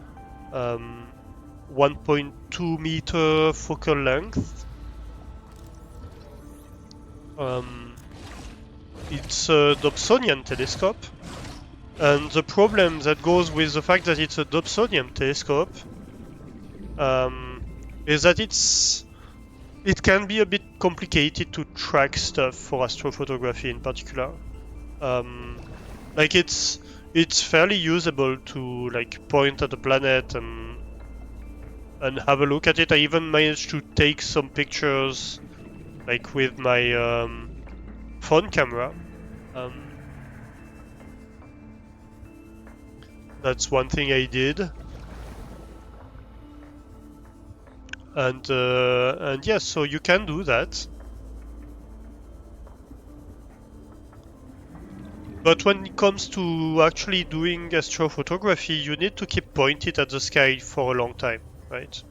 1.2 meter focal length. It's a Dobsonian telescope, and the problem that goes with the fact that it's a Dobsonian telescope is that it can be a bit complicated to track stuff for astrophotography in particular. Like it's fairly usable to like point at the planet and have a look at it. I even managed to take some pictures like with my phone camera. That's one thing I did. And yes, so you can do that. But when it comes to actually doing astrophotography, you need to keep pointed at the sky for a long time, right?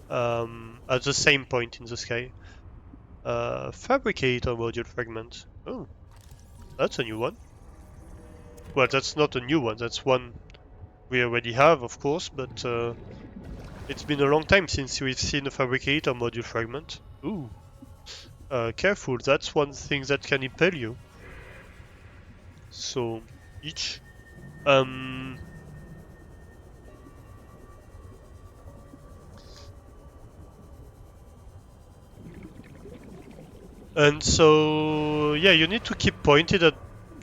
At the same point in the sky. Fabricator module fragment. Oh, that's a new one. Well, that's not a new one. That's one we already have, of course, but it's been a long time since we've seen a fabricator module fragment. Ooh. Careful, that's one thing that can impale you. So, each. And so, yeah, you need to keep pointed at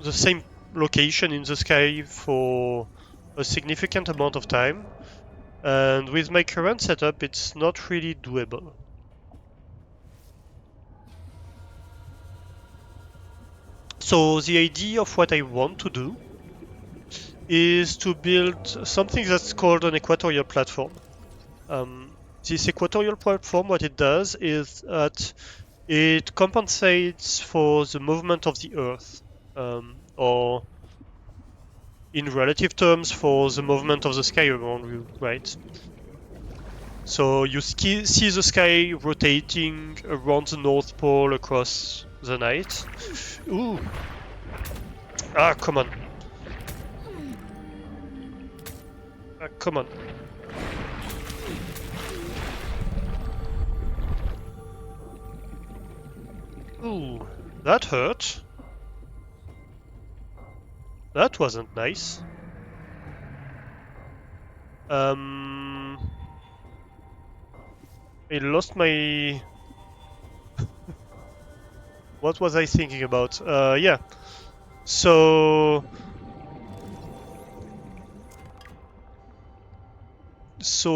the same location in the sky for a significant amount of time. And with my current setup, it's not really doable. So the idea of what I want to do is to build something that's called an equatorial platform. This equatorial platform, what it does is that it compensates for the movement of the Earth, or in relative terms for the movement of the sky around you, right? So you see the sky rotating around the North Pole across the night. Ooh! Ah, come on. Ah, come on. Ooh, that hurt. That wasn't nice. I lost my... What was I thinking about? Yeah. So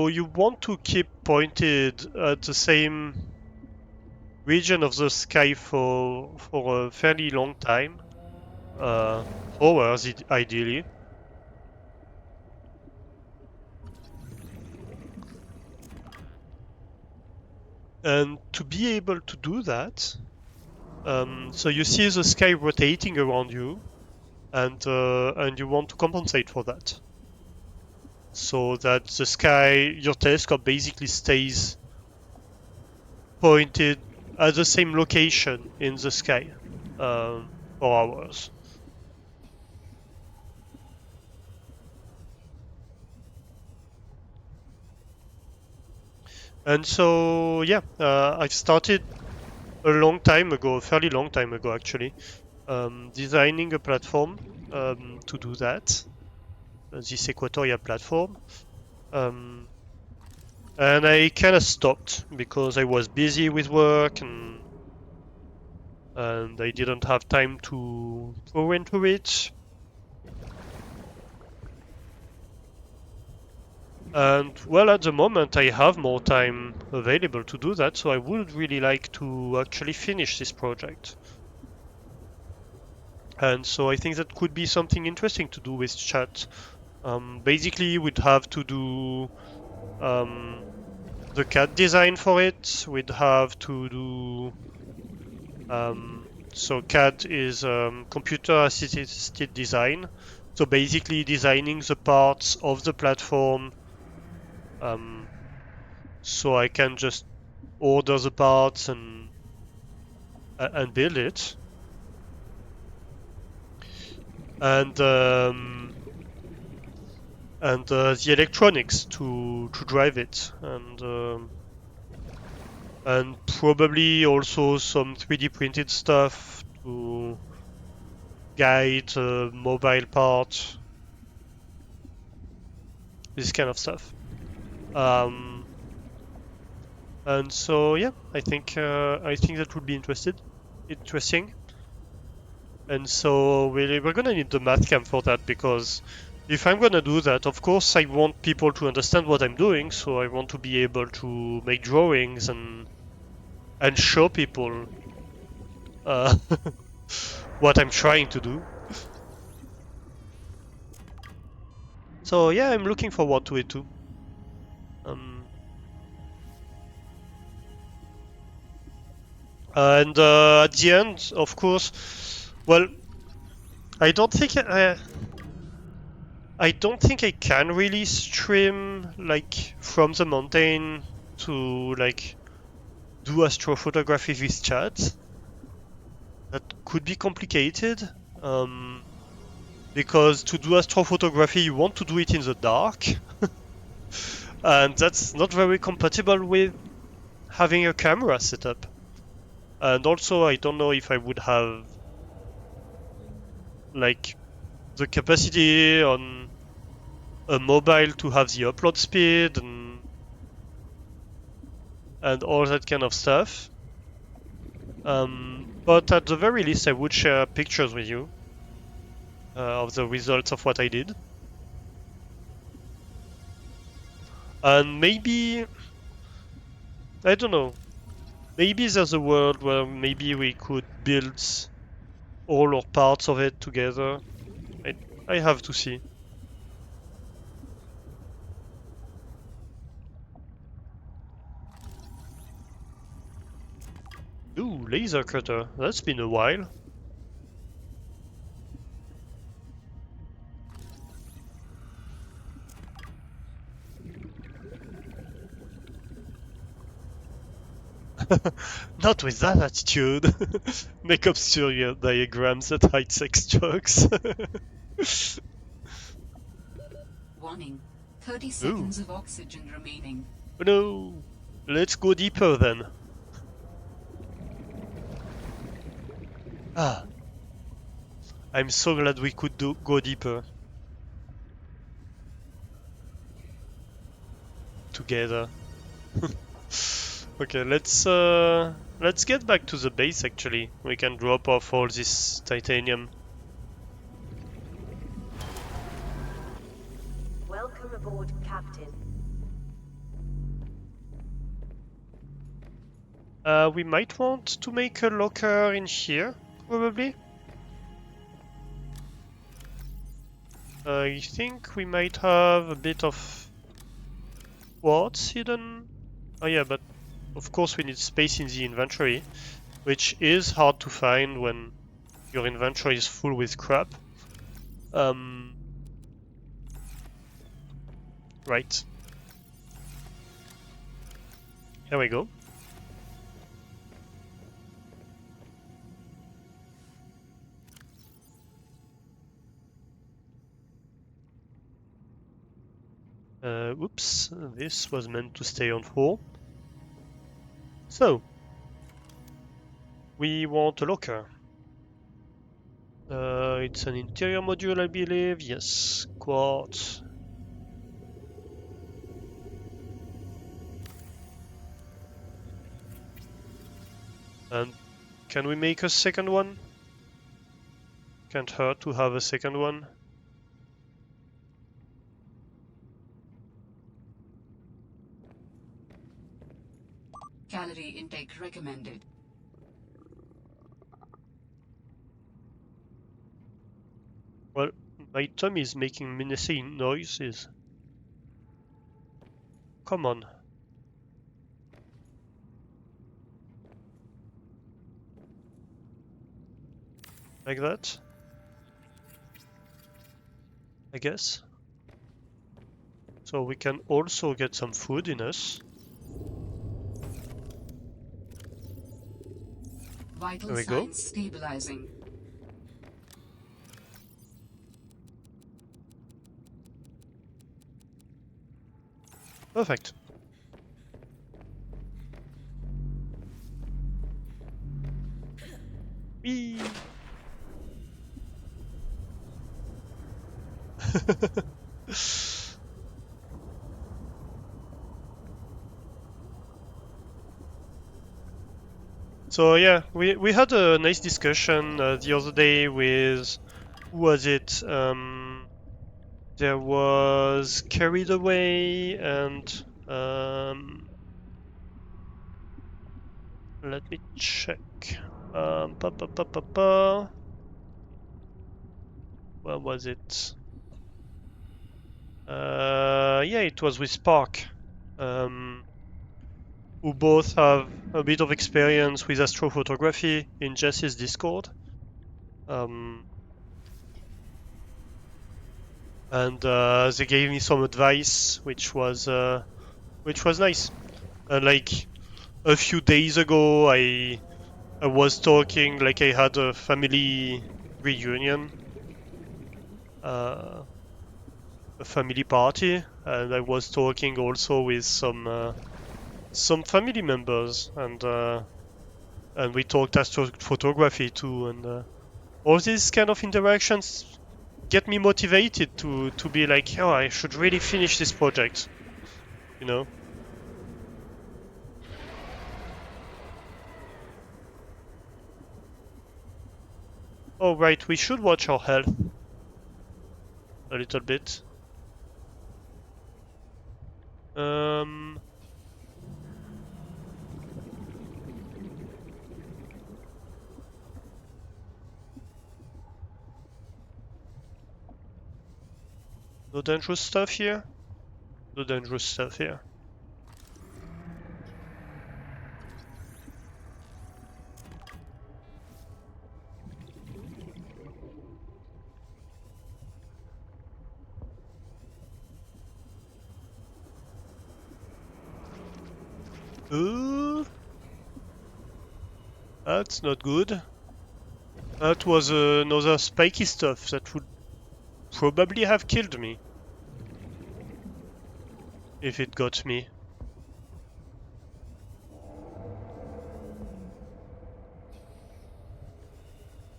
you want to keep pointed at the same region of the sky for a fairly long time, hours ideally. And to be able to do that, so you see the sky rotating around you, and you want to compensate for that, so that the sky, your telescope basically stays pointed at the same location in the sky for hours. And so, yeah, I've started a long time ago, a fairly long time ago actually, designing a platform to do that, this equatorial platform. And I kind of stopped because I was busy with work and I didn't have time to go into it. And well, at the moment I have more time available to do that, so I would really like to actually finish this project. And so I think that could be something interesting to do with chat. Basically, we'd have to do the CAD design for it. We'd have to do so CAD is computer assisted design. So basically designing the parts of the platform, so I can just order the parts and build it. And the electronics to drive it, and probably also some 3D printed stuff to guide mobile parts, this kind of stuff. And so yeah, I think that would be interesting. And so we're gonna need the math camp for that, because if I'm gonna do that, of course I want people to understand what I'm doing, so I want to be able to make drawings and show people what I'm trying to do. So yeah, I'm looking forward to it too. And at the end, of course, well, I don't think I can really stream like from the mountain to like do astrophotography with chat. That could be complicated, because to do astrophotography you want to do it in the dark, and that's not very compatible with having a camera set up. And also I don't know if I would have like the capacity on a mobile to have the upload speed and all that kind of stuff. But at the very least, I would share pictures with you of the results of what I did. And maybe, I don't know, maybe there's a world where maybe we could build all or parts of it together. I have to see. Ooh, laser cutter. That's been a while. Not with that attitude. Make obscure diagrams at high sex jokes. Warning. 30 Ooh. seconds of oxygen remaining. Oh no! Let's go deeper then. Ah, I'm so glad we could go deeper. Together. Okay, let's get back to the base actually. We can drop off all this titanium. Welcome aboard, Captain. We might want to make a locker in here, probably. I think we might have a bit of quartz hidden. Oh yeah, but of course we need space in the inventory, which is hard to find when your inventory is full with crap. Right. Here we go. Oops, this was meant to stay on 4. So, we want a locker. It's an interior module, I believe. Yes, quartz. And can we make a second one? Can't hurt to have a second one. Calorie intake recommended. Well, my tummy is making menacing noises. Come on. Like that? I guess. So we can also get some food in us. Vital There we go. signs stabilizing. Perfect. Whee! So yeah, we had a nice discussion the other day with, who was it? There was Carried Away and let me check. Pa, pa, pa, pa, pa. Where was it? Yeah, it was with Spark. Who both have a bit of experience with astrophotography in Jess's Discord. And they gave me some advice, which was nice. Like a few days ago, I was talking, like I had a family reunion, a family party, and I was talking also with some family members, and we talked astrophotography too, and all these kind of interactions get me motivated to be like, oh, I should really finish this project, you know. Oh right, we should watch our health a little bit. No dangerous stuff here? No dangerous stuff here. That's not good. That was another spiky stuff that would probably have killed me. If it got me.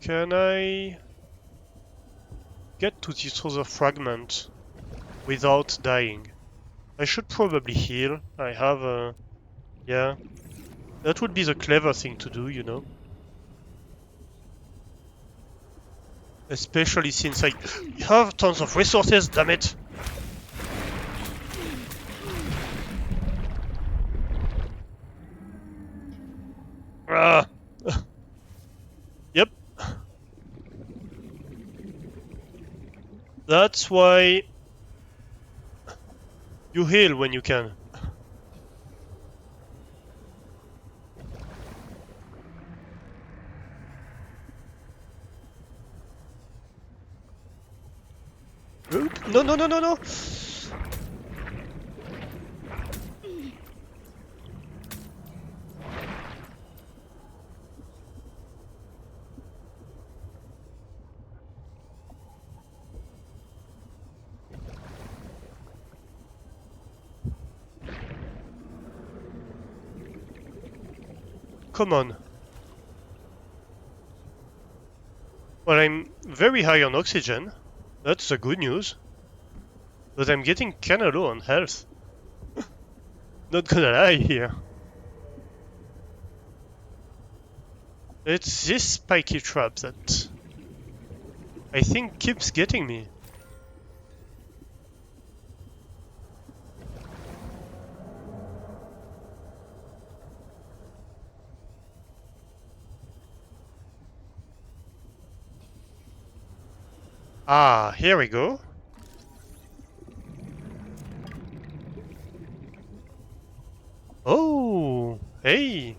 Can I get to this other fragment without dying? I should probably heal. I have a... yeah. That would be the clever thing to do, you know. Especially since I have tons of resources, damn it! Ah! Yep. That's why you heal when you can. Oop. No, no, no, no, no! Come on. Well, I'm very high on oxygen. That's the good news. But I'm getting kinda low on health. Not gonna lie here. It's this spiky trap that I think keeps getting me. Ah, here we go. Oh, hey.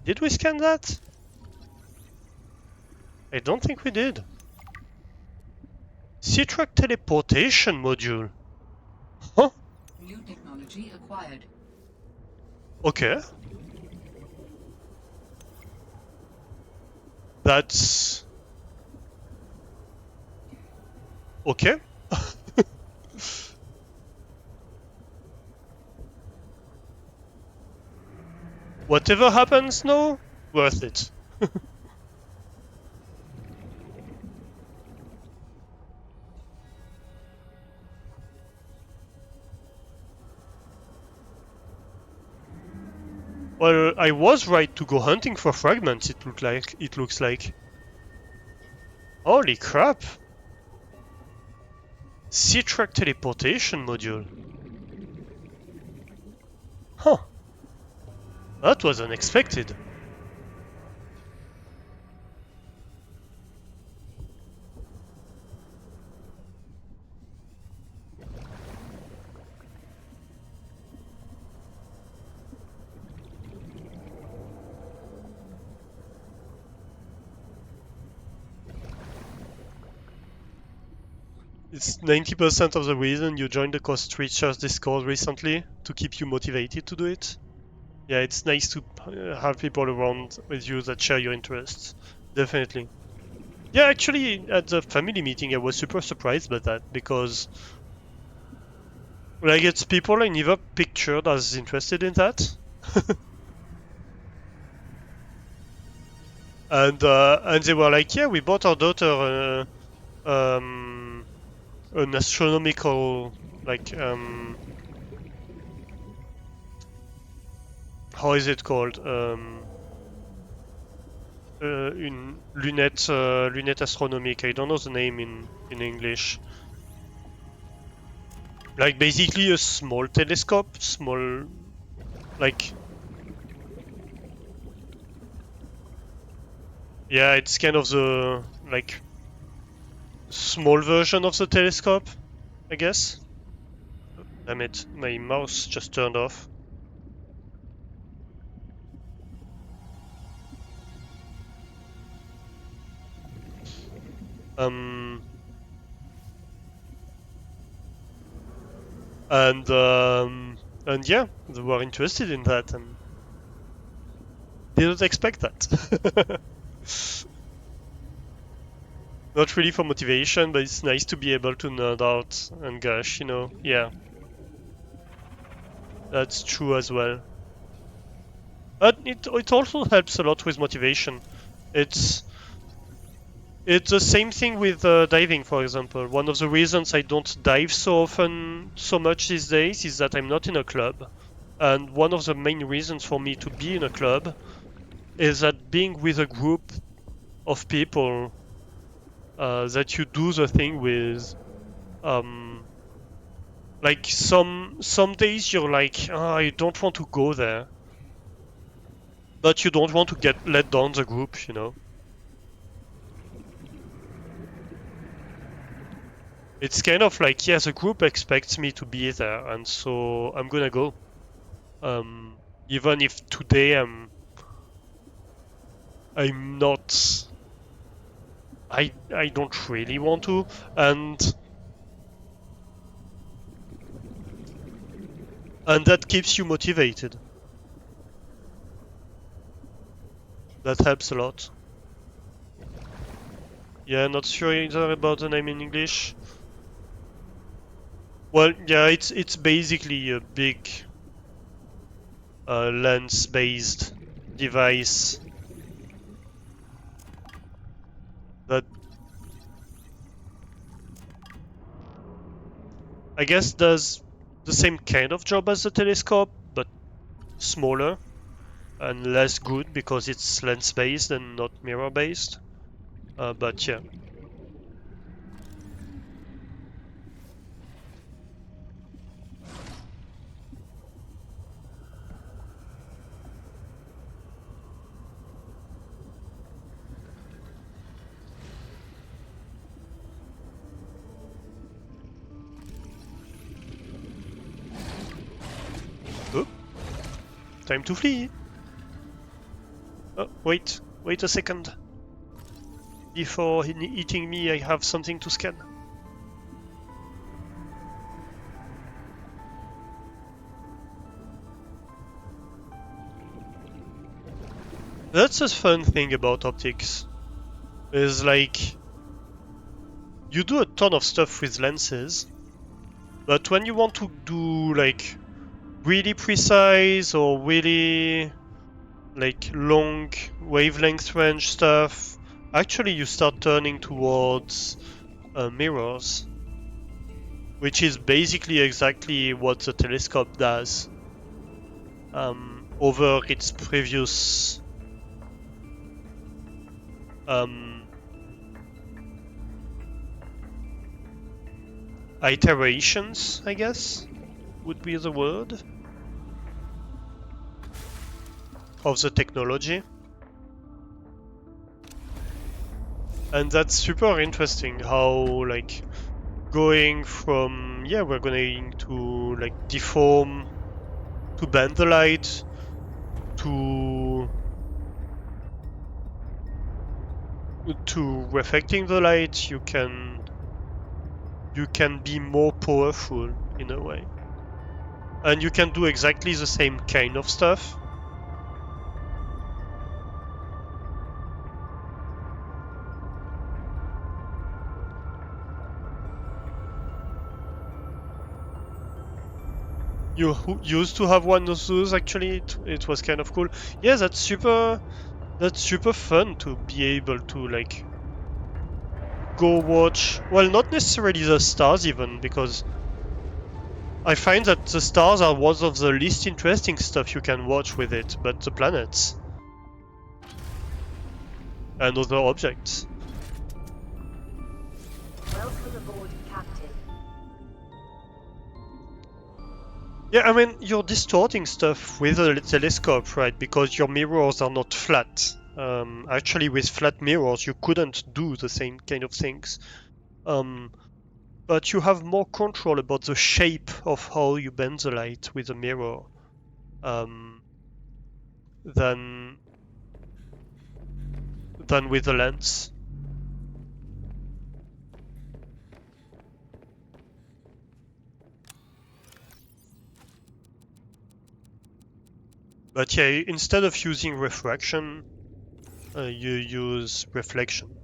Did we scan that? I don't think we did. Sea-Truck teleportation module. Huh? New technology acquired. Okay. That's... okay. Whatever happens now, worth it. Well, I was right to go hunting for fragments, it looks like. Holy crap! Sea-Truck teleportation module. Huh. That was unexpected. It's 90% of the reason you joined the Cost Reachers Discord recently, to keep you motivated to do it. Yeah, it's nice to have people around with you that share your interests. Definitely. Yeah, actually, at the family meeting, I was super surprised by that, because like, it's people I never pictured as interested in that. And they were like, yeah, we bought our daughter an astronomical, like, how is it called? Une lunette, lunette astronomique. I don't know the name in English. Like, basically a small telescope, small, like... yeah, it's kind of the, like, small version of the telescope, I guess. Damn it, my mouse just turned off. And yeah, they were interested in that, and Didn't expect that. Not really for motivation, but it's nice to be able to nerd out and gush, you know? Yeah. That's true as well. But it also helps a lot with motivation. It's the same thing with diving, for example. One of the reasons I don't dive so often, so much these days, is that I'm not in a club. And one of the main reasons for me to be in a club is that being with a group of people that you do the thing with, like some days you're like, oh, I don't want to go there, but you don't want to get let down the group, you know. It's kind of like, yeah, the group expects me to be there, and so I'm gonna go. Even if today I'm not, I don't really want to, and that keeps you motivated. That helps a lot. Yeah, not sure either about the name in English. Well, yeah, it's basically a big lens-based device that I guess does the same kind of job as the telescope, but smaller and less good because it's lens-based and not mirror-based. But yeah. Oh, time to flee. Oh, wait a second. Before eating me, I have something to scan. That's a fun thing about optics. Is like you do a ton of stuff with lenses, but when you want to do like really precise or really like long wavelength range stuff, actually you start turning towards mirrors, which is basically exactly what the telescope does over its previous iterations, I guess, would be the word, of the technology. And that's super interesting how, like, going from, yeah, we're going to, like, deform, to bend the light, to reflecting the light, you can be more powerful in a way. And you can do exactly the same kind of stuff. You used to have one of those, actually. It was kind of cool. Yeah, that's super fun to be able to, like, go watch, well, not necessarily the stars even, because I find that the stars are one of the least interesting stuff you can watch with it, but the planets and other objects. Welcome aboard, Captain. Yeah, I mean, you're distorting stuff with a telescope, right? Because your mirrors are not flat. Actually, with flat mirrors, you couldn't do the same kind of things. But you have more control about the shape of how you bend the light with a mirror than with a lens. But yeah, instead of using refraction, you use reflection,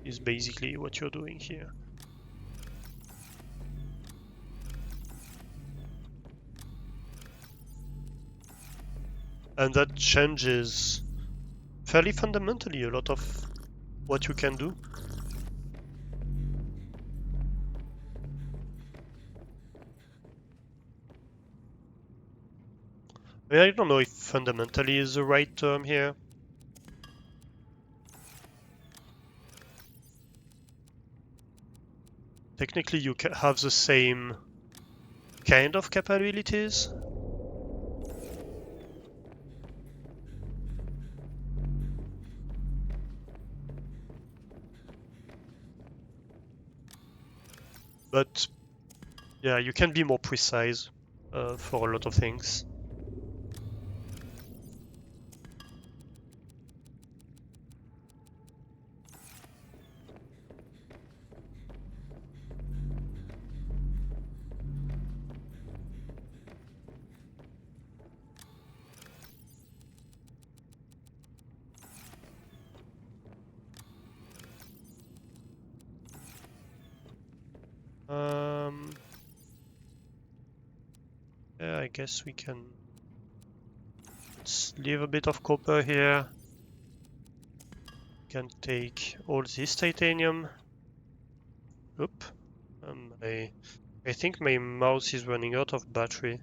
is basically what you're doing here. And that changes fairly fundamentally a lot of what you can do. I mean, I don't know if fundamentally is the right term here. Technically, you can have the same kind of capabilities. But yeah, you can be more precise for a lot of things. Yeah, I guess we can. Let's leave a bit of copper here. Can take all this titanium. Oop. I think my mouse is running out of battery.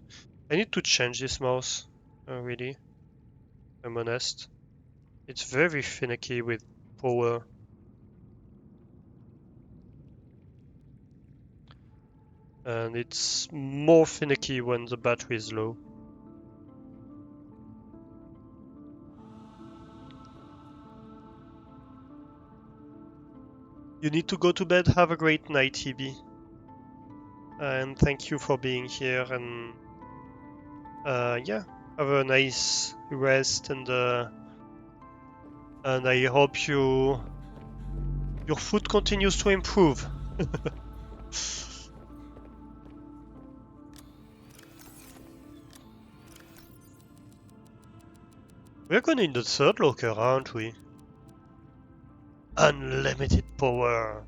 I need to change this mouse, really. I'm honest. It's very finicky with power. And it's more finicky when the battery is low. You need to go to bed. Have a great night, Hebe. And thank you for being here. And yeah, have a nice rest. And I hope your food continues to improve. We're going in the third locker, aren't we? Unlimited power.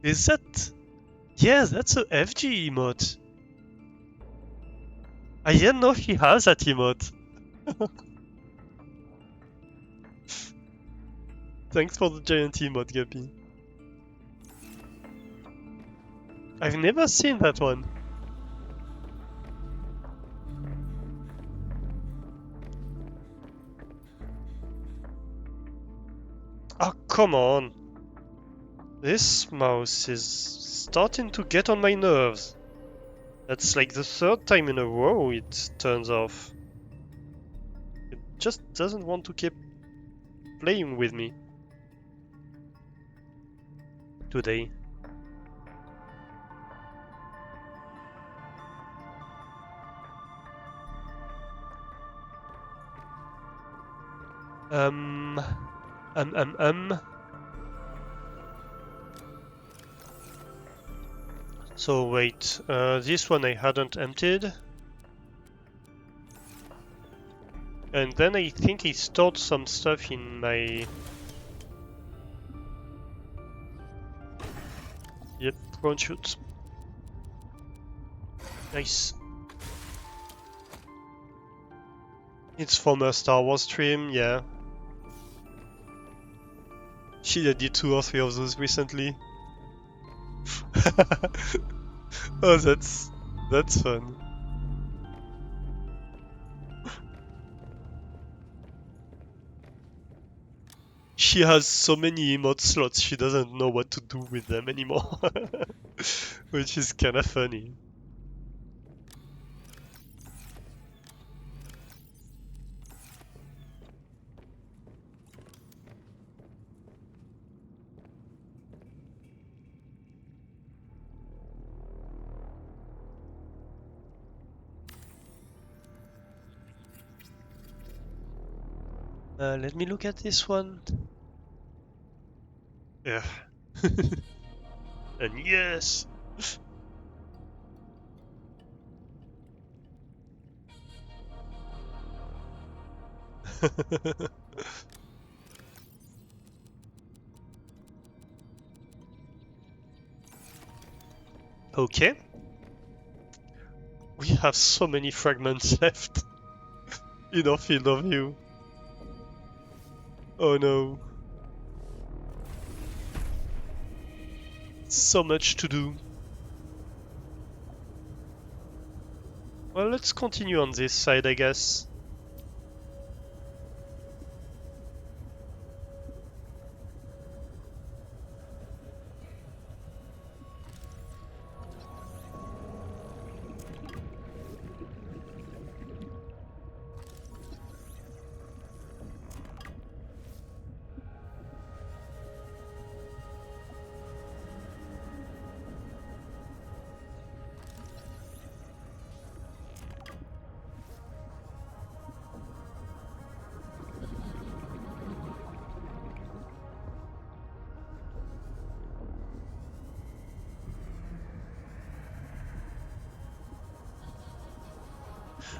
Is that? Yeah, that's a FG emote. I didn't know he has that emote. Thanks for the giant emote, Guppy. I've never seen that one. Oh, come on. This mouse is starting to get on my nerves. That's like the third time in a row it turns off. It just doesn't want to keep playing with me today. Um. So wait, this one I hadn't emptied. And then I think he stored some stuff in my... Yep, one shoot. Nice. It's from a Star Wars stream, yeah. She did 2 or 3 of those recently. Oh, that's fun. She has so many emote slots, she doesn't know what to do with them anymore. Which is kinda funny. Let me look at this one. Yeah. And yes! Okay. We have so many fragments left in our field of view. Oh no. So much to do. Well, let's continue on this side, I guess.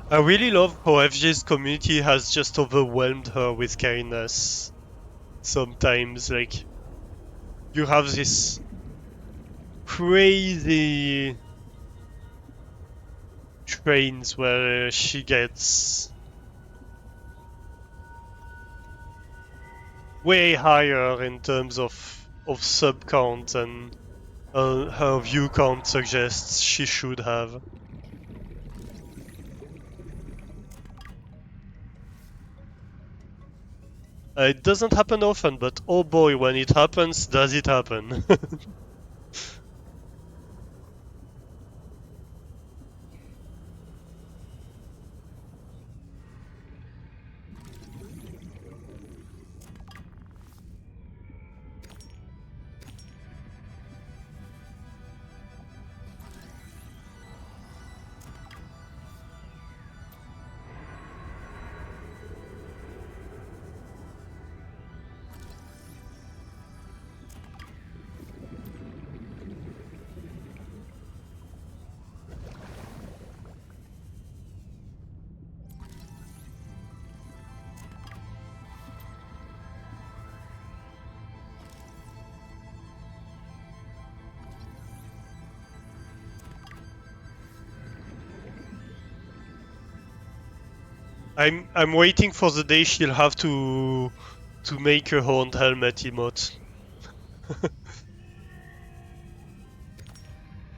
I really love how FJ's community has just overwhelmed her with kindness. Sometimes, like, you have this crazy trains where she gets way higher in terms of sub count than her view count suggests she should have. It doesn't happen often, but oh boy, when it happens, does it happen? I'm waiting for the day she'll have to make her own helmet emote.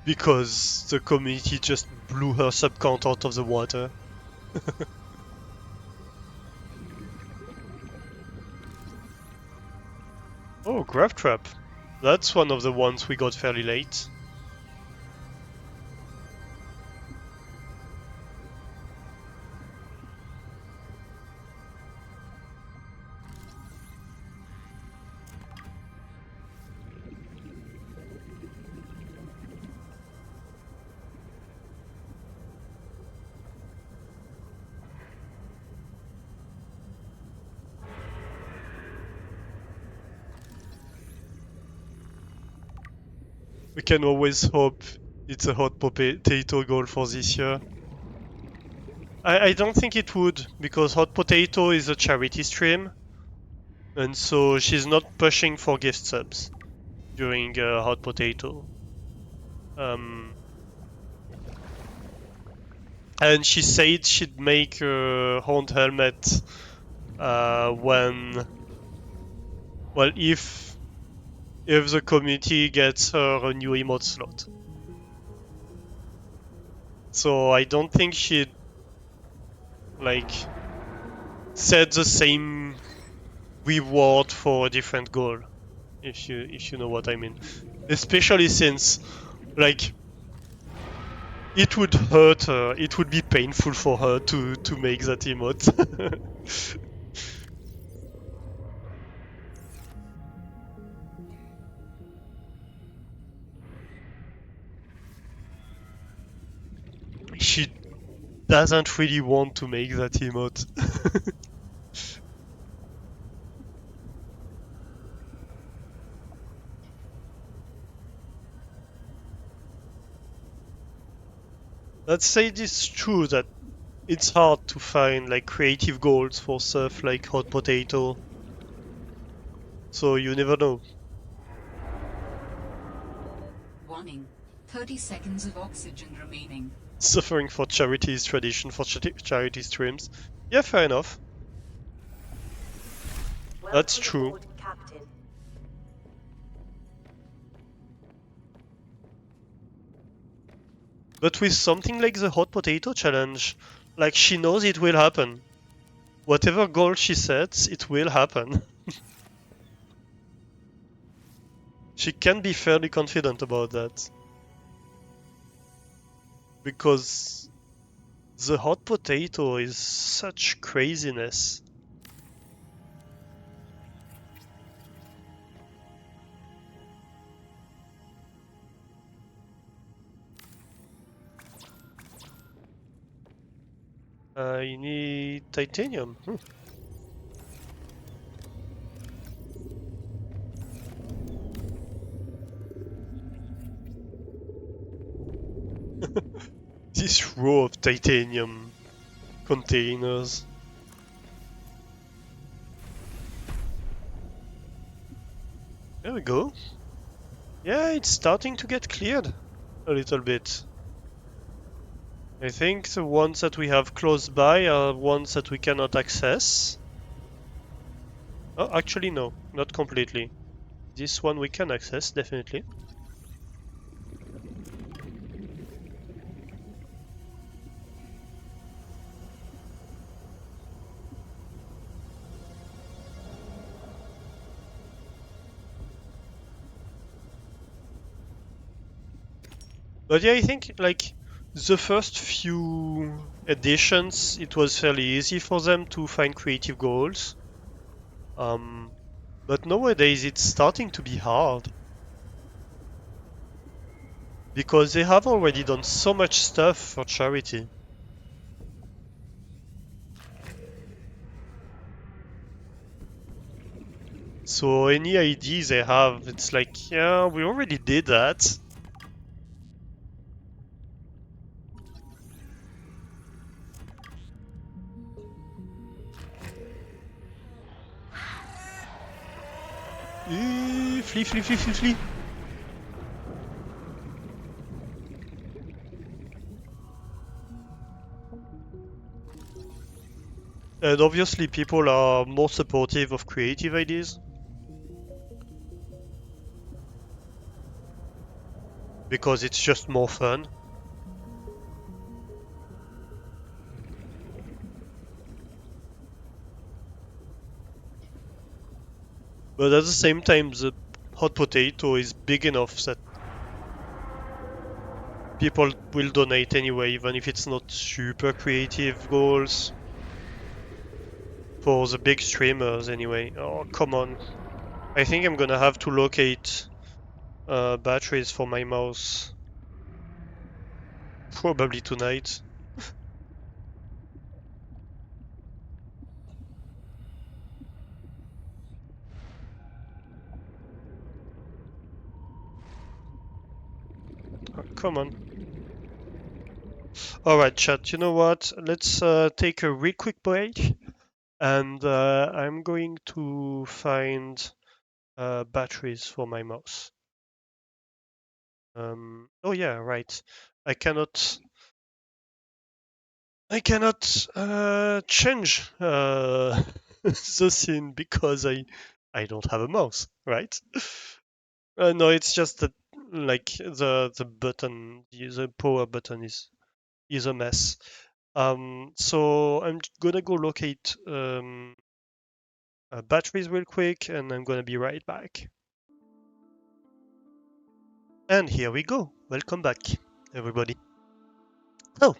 Because the community just blew her sub count out of the water. Oh, Grab Trap. That's one of the ones we got fairly late. We can always hope it's a hot potato goal for this year. I don't think it would, because Hot Potato is a charity stream, and so she's not pushing for gift subs during Hot Potato. And she said she'd make her own helmet when, well, if the community gets her a new emote slot. So I don't think she'd like set the same reward for a different goal, if you know what I mean. Especially since, like, it would hurt her, it would be painful for her to make that emote. She doesn't really want to make that emote. Let's say it's true that it's hard to find like creative goals for stuff like hot potato. So you never know. Warning. 30 seconds of oxygen remaining. Suffering for charities, tradition for charity streams. Yeah, fair enough. That's Welcome true. aboard, Captain. But with something like the hot potato challenge, like she knows it will happen. Whatever goal she sets, it will happen. She can be fairly confident about that. Because the hot potato is such craziness. You need titanium. This row of titanium containers. There we go. Yeah, it's starting to get cleared a little bit. I think the ones that we have close by are ones that we cannot access. Oh, actually no, not completely. This one we can access, definitely. But yeah, I think like the first few editions, it was fairly easy for them to find creative goals. But nowadays it's starting to be hard. Because they have already done so much stuff for charity. So any idea they have, it's like, yeah, we already did that. Flee, flee, flee, flee, flee. And obviously people are more supportive of creative ideas. Because it's just more fun. But at the same time, the hot potato is big enough that people will donate anyway, even if it's not super creative goals. For the big streamers anyway. Oh, come on. I think I'm gonna have to locate batteries for my mouse. Probably tonight. Oh, come on. Alright, chat, you know what? Let's take a real quick break. And I'm going to find batteries for my mouse. Oh yeah, right. I cannot change the scene because I don't have a mouse, right? No, it's just that like the button, the power button is a mess. So I'm gonna go locate batteries real quick, and I'm gonna be right back. And here we go. Welcome back, everybody. So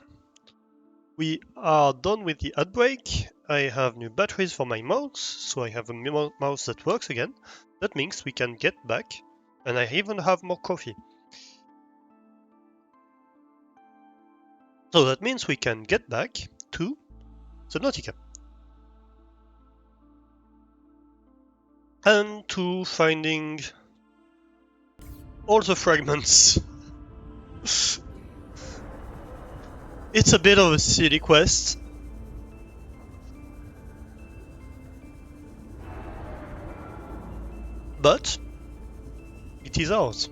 we are done with the outbreak. I have new batteries for my mouse, so I have a mouse that works again. That means we can get back, and I even have more coffee. So that means we can get back to Subnautica. And to finding all the fragments. It's a bit of a silly quest. But it is ours.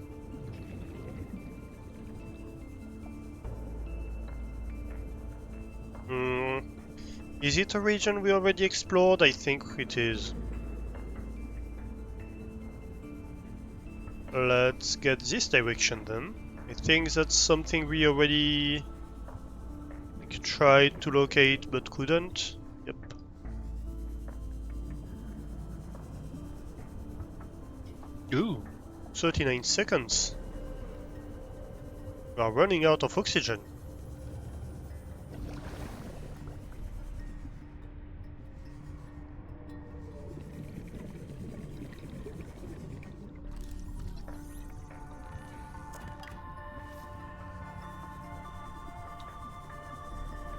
Is it a region we already explored? I think it is. Let's get this direction then. I think that's something we already tried to locate but couldn't. Yep. Ooh, 39 seconds. We are running out of oxygen.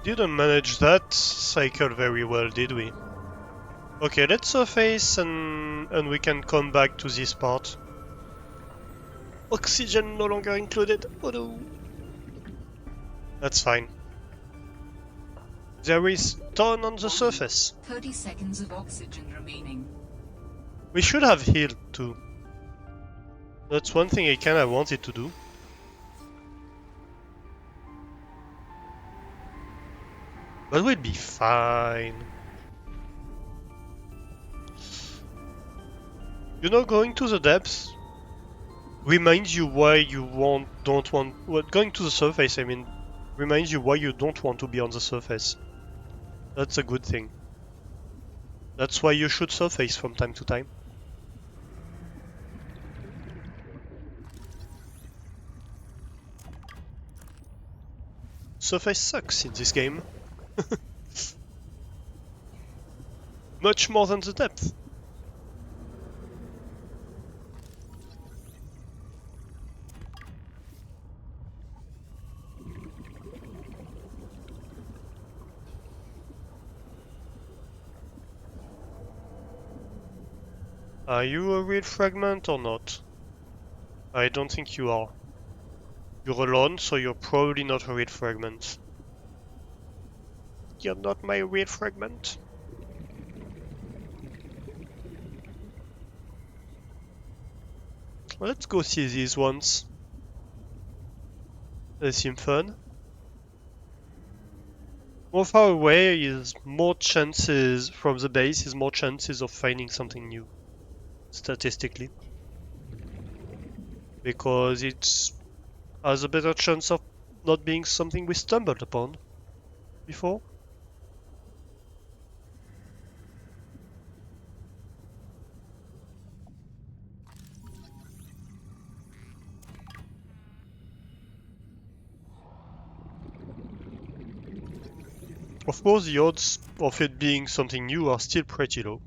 Didn't manage that cycle very well, did we? Okay, let's surface and we can come back to this part. Oxygen no longer included. Oh no. That's fine. There is ton on the surface. 30 seconds of oxygen remaining. We should have healed too. That's one thing I kinda wanted to do. But we'll be fine. You know, going to the depths reminds you why you don't want. Well, going to the surface, I mean, reminds you why you don't want to be on the surface. That's a good thing. That's why you should surface from time to time. Surface sucks in this game. Much more than the depth. Are you a real fragment or not? I don't think you are. You're alone, so you're probably not a real fragment. You're not my real fragment. Let's go see these ones. They seem fun. More far away is more chances from the base, is more chances of finding something new. Statistically. Because it has a better chance of not being something we stumbled upon before. Of course, the odds of it being something new are still pretty low.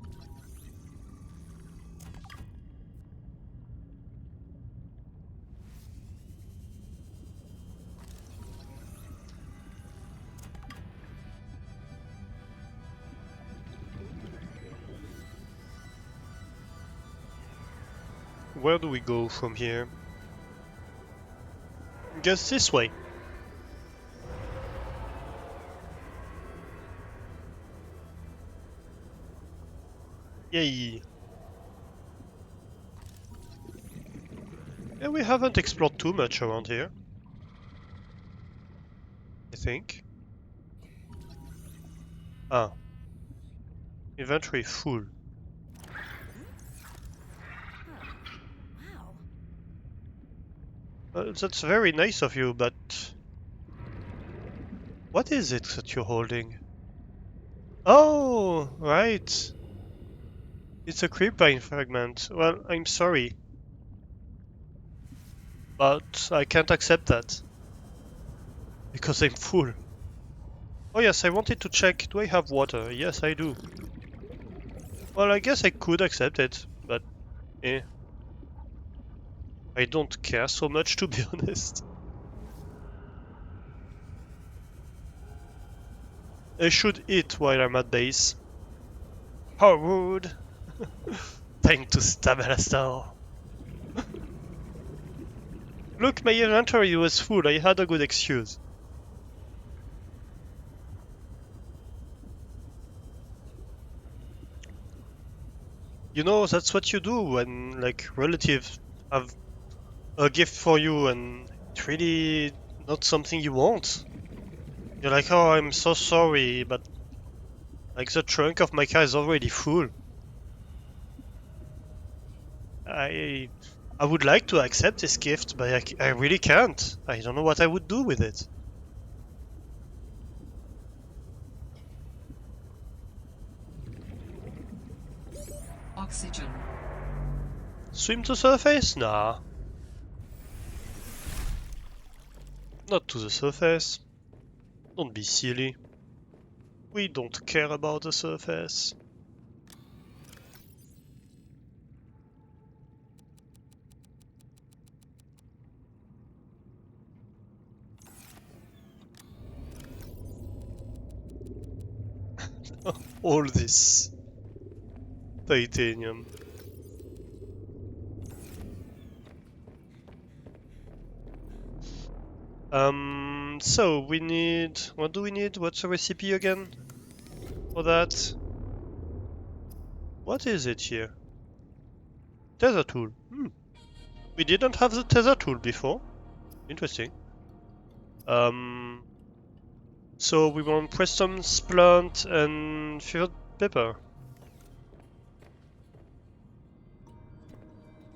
Where do we go from here? Guess this way. Yay! Yeah, we haven't explored too much around here. I think. Ah. Inventory full. Wow. That's very nice of you, but... What is it that you're holding? Oh, right. It's a creepvine fragment. Well, I'm sorry. But I can't accept that. Because I'm full. Oh yes, I wanted to check, do I have water? Yes, I do. Well, I guess I could accept it, but... eh. I don't care so much, to be honest. I should eat while I'm at base. How rude! Time to stab Alastor. Look, my inventory was full, I had a good excuse. You know, that's what you do when like relatives have a gift for you and it's really not something you want. You're like, oh, I'm so sorry, but like the trunk of my car is already full. I I would like to accept this gift, but I really can't. I don't know what I would do with it. Oxygen. Swim to surface? Nah. Not to the surface. Don't be silly. We don't care about the surface. All this titanium. So we need... What do we need? What's the recipe again? For that? What is it here? Tether tool. We didn't have the tether tool before. Interesting. So we want Preston, Splant, and Feathered Pepper.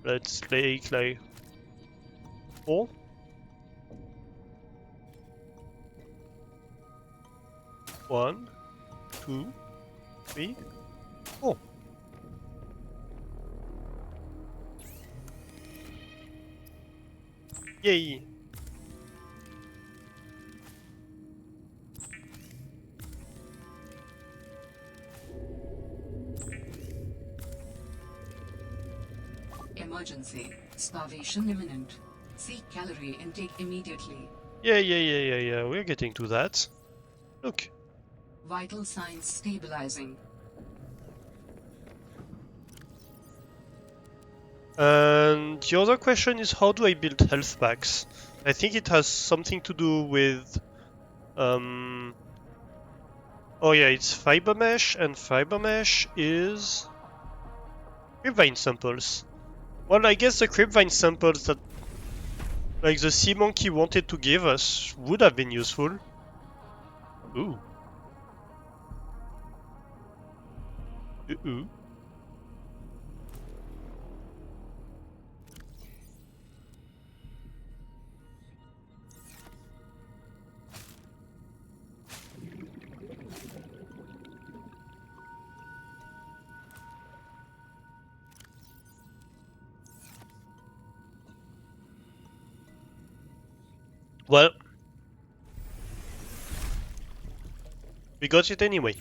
Let's make like 4. One, 2, 3, 4. Yay! Emergency. Starvation imminent. Seek calorie intake immediately. Yeah, we're getting to that. Look. Vital signs stabilizing. And the other question is, how do I build health packs? I think it has something to do with... Oh yeah, it's fiber mesh, and fiber mesh is... Creepvine samples. Well, I guess the creepvine samples that like the sea monkey wanted to give us would have been useful. Ooh. Ooh. Well, we got it anyway.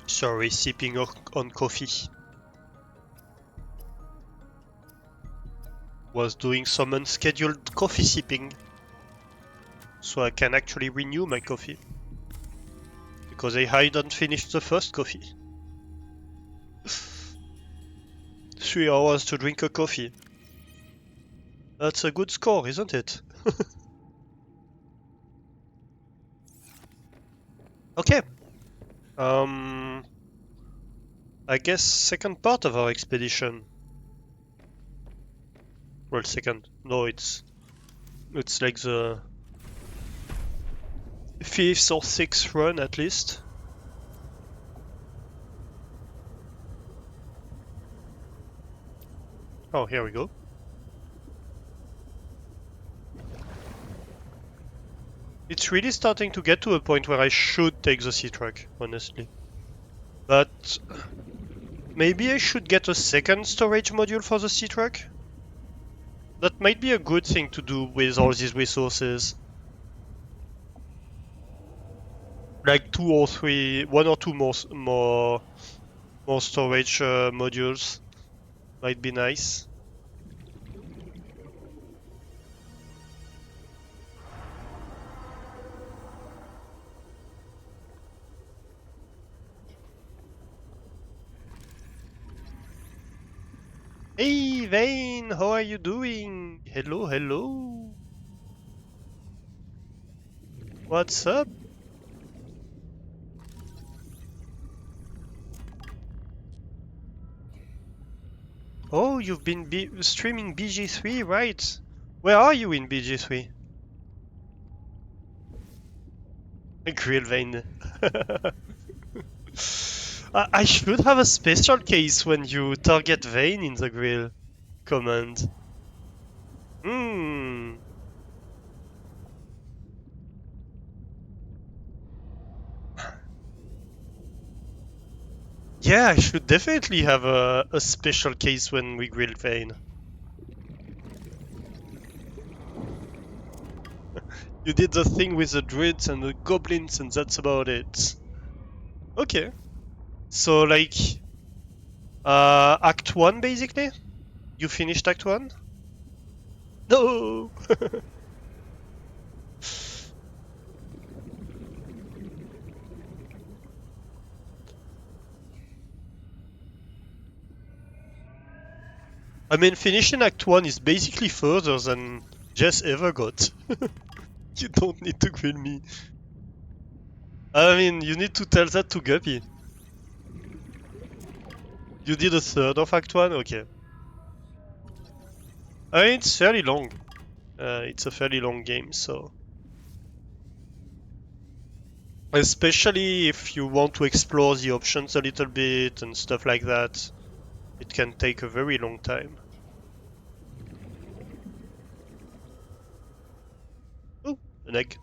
Sorry, sipping on coffee. Was doing some unscheduled coffee sipping. So I can actually renew my coffee. Because I hadn't finished the first coffee. 3 hours to drink a coffee. That's a good score, isn't it? Okay. I guess second part of our expedition. Well, second. No, it's like the 5th or 6th run at least. Oh, here we go. It's really starting to get to a point where I should take the sea truck, honestly. But maybe I should get a second storage module for the sea truck? That might be a good thing to do with all these resources. Like 2 or 3, 1 or 2 more storage modules might be nice. Hey Vane, how are you doing? Hello, hello. What's up? Oh, you've been streaming BG3, right? Where are you in BG3? Grill Vane. I should have a special case when you target Vane in the grill command. Hmm. Yeah, I should definitely have a special case when we grill Vane. You did the thing with the druids and the goblins and that's about it. Okay. So like Act 1 basically? You finished Act 1? No! I mean, finishing Act 1 is basically further than Jess ever got. You don't need to grill me. I mean, you need to tell that to Guppy. You did a third of Act 1? Okay. I mean, it's fairly long. It's a fairly long game, so... Especially if you want to explore the options a little bit and stuff like that, it can take a very long time. Oh, an egg.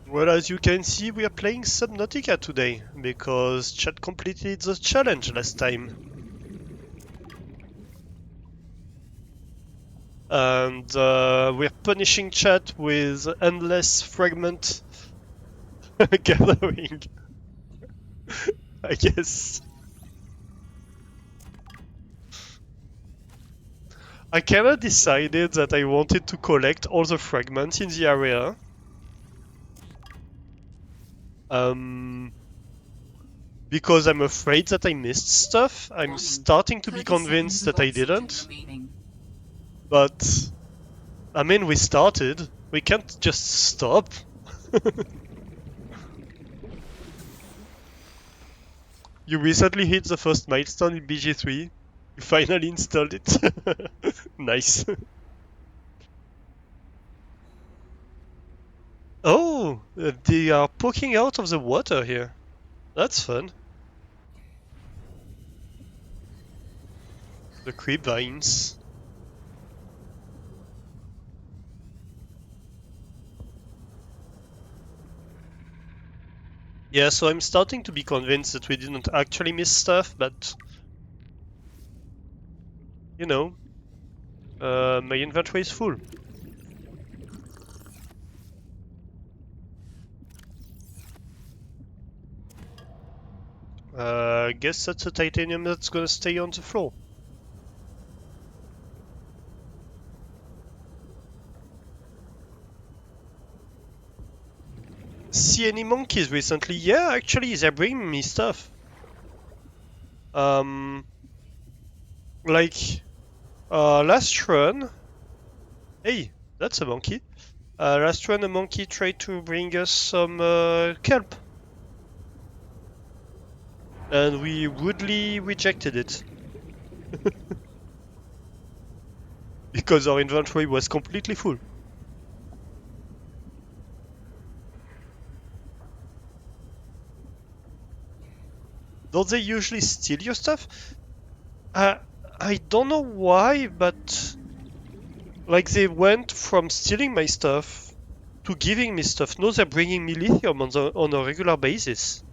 Well, as you can see, we are playing Subnautica today, because Chat completed the challenge last time. And we're punishing Chat with endless fragment gathering, I guess. I kinda decided that I wanted to collect all the fragments in the area. Because I'm afraid that I missed stuff. I'm starting to be convinced that I didn't. But, I mean, we started. We can't just stop. You recently hit the first milestone in BG3. You finally installed it. Nice. Oh, they are poking out of the water here. That's fun. The creep vines. Yeah, so I'm starting to be convinced that we didn't actually miss stuff, but... You know, my inventory is full. Guess that's a titanium that's gonna stay on the floor. See any monkeys recently? Yeah, actually, they're bringing me stuff. Like, last run... Hey, that's a monkey. Last run a monkey tried to bring us some kelp. And we rudely rejected it. Because our inventory was completely full. Don't they usually steal your stuff? I don't know why, but... Like, they went from stealing my stuff to giving me stuff. No, they're bringing me lithium on a regular basis.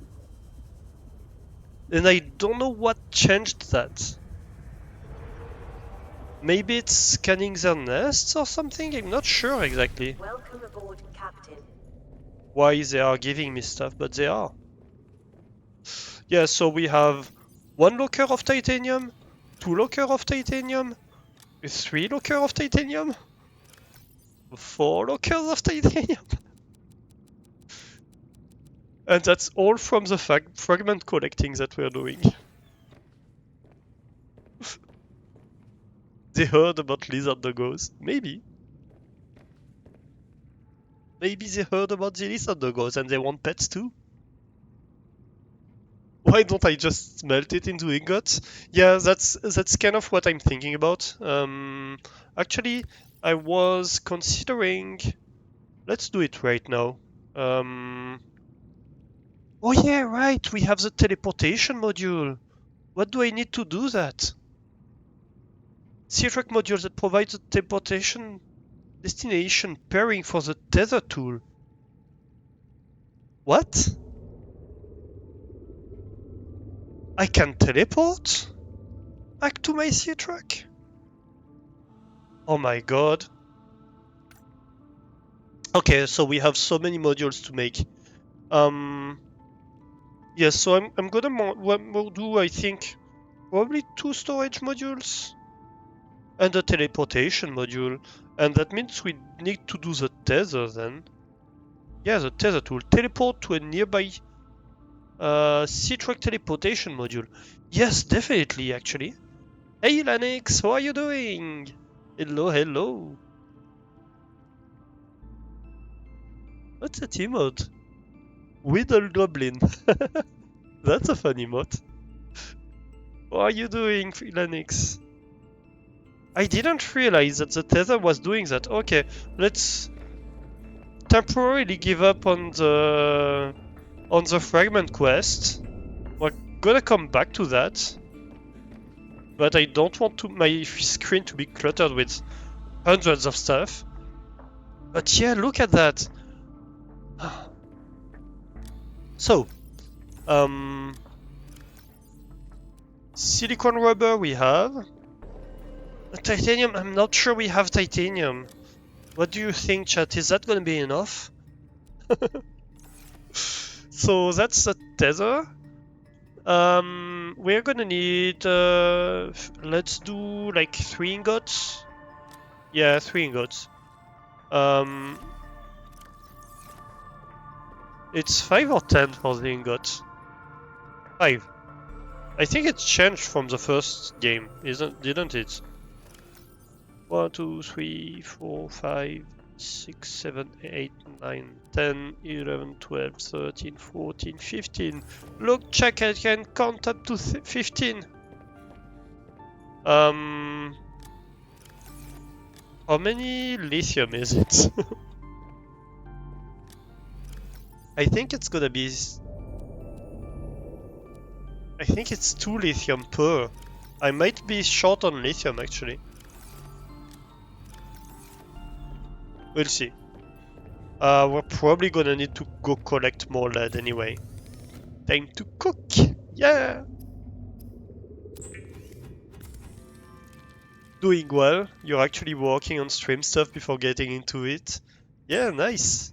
And I don't know what changed that. Maybe it's scanning their nests or something? I'm not sure exactly Welcome aboard, Captain. why they are giving me stuff, but they are. Yeah, so we have 1 locker of titanium, 2 locker of titanium, 3 locker of titanium. 4 lockers of titanium. And that's all from the fragment collecting that we're doing. They heard about lizard doggos. Maybe. Maybe they heard about the lizard doggos and they want pets too. Why don't I just smelt it into ingots? Yeah, that's kind of what I'm thinking about. Actually, I was considering. Let's do it right now. Oh yeah, right. We have the teleportation module. What do I need to do that? C-Track module that provides the teleportation destination pairing for the tether tool. What? I can teleport back to my C-Track? Oh my god. Okay, so we have so many modules to make. Yes, so I'm gonna do, I think, probably 2 storage modules and a teleportation module. And that means we need to do the tether then. Yeah, the tether tool. Teleport to a nearby C-Track teleportation module. Yes, definitely, actually. Hey, Lanix, how are you doing? Hello, hello. What's that emote? Whittle Goblin. That's a funny emote. How are you doing, Lanix? I didn't realize that the tether was doing that. Okay, let's temporarily give up on the fragment quest. We're gonna come back to that, but I don't want my screen to be cluttered with hundreds of stuff. But yeah, look at that. So, silicone rubber we have. Titanium, I'm not sure we have titanium. What do you think, chat? Is that gonna be enough? So that's the tether. We're gonna need, let's do like 3 ingots. Yeah, 3 ingots. It's 5 or 10 for the ingots. 5. I think it's changed from the first game, didn't it? 1, 2, 3, 4, 5, 6, 7, 8, 9, 10, 11, 12, 13, 14, 15. Look, check, I can count up to 15. How many lithium is it? I think it's gonna be... I think it's 2 lithium per. I might be short on lithium, actually. We'll see. We're probably gonna need to go collect more lead anyway. Time to cook! Yeah! Doing well. You're actually working on stream stuff before getting into it. Yeah, nice.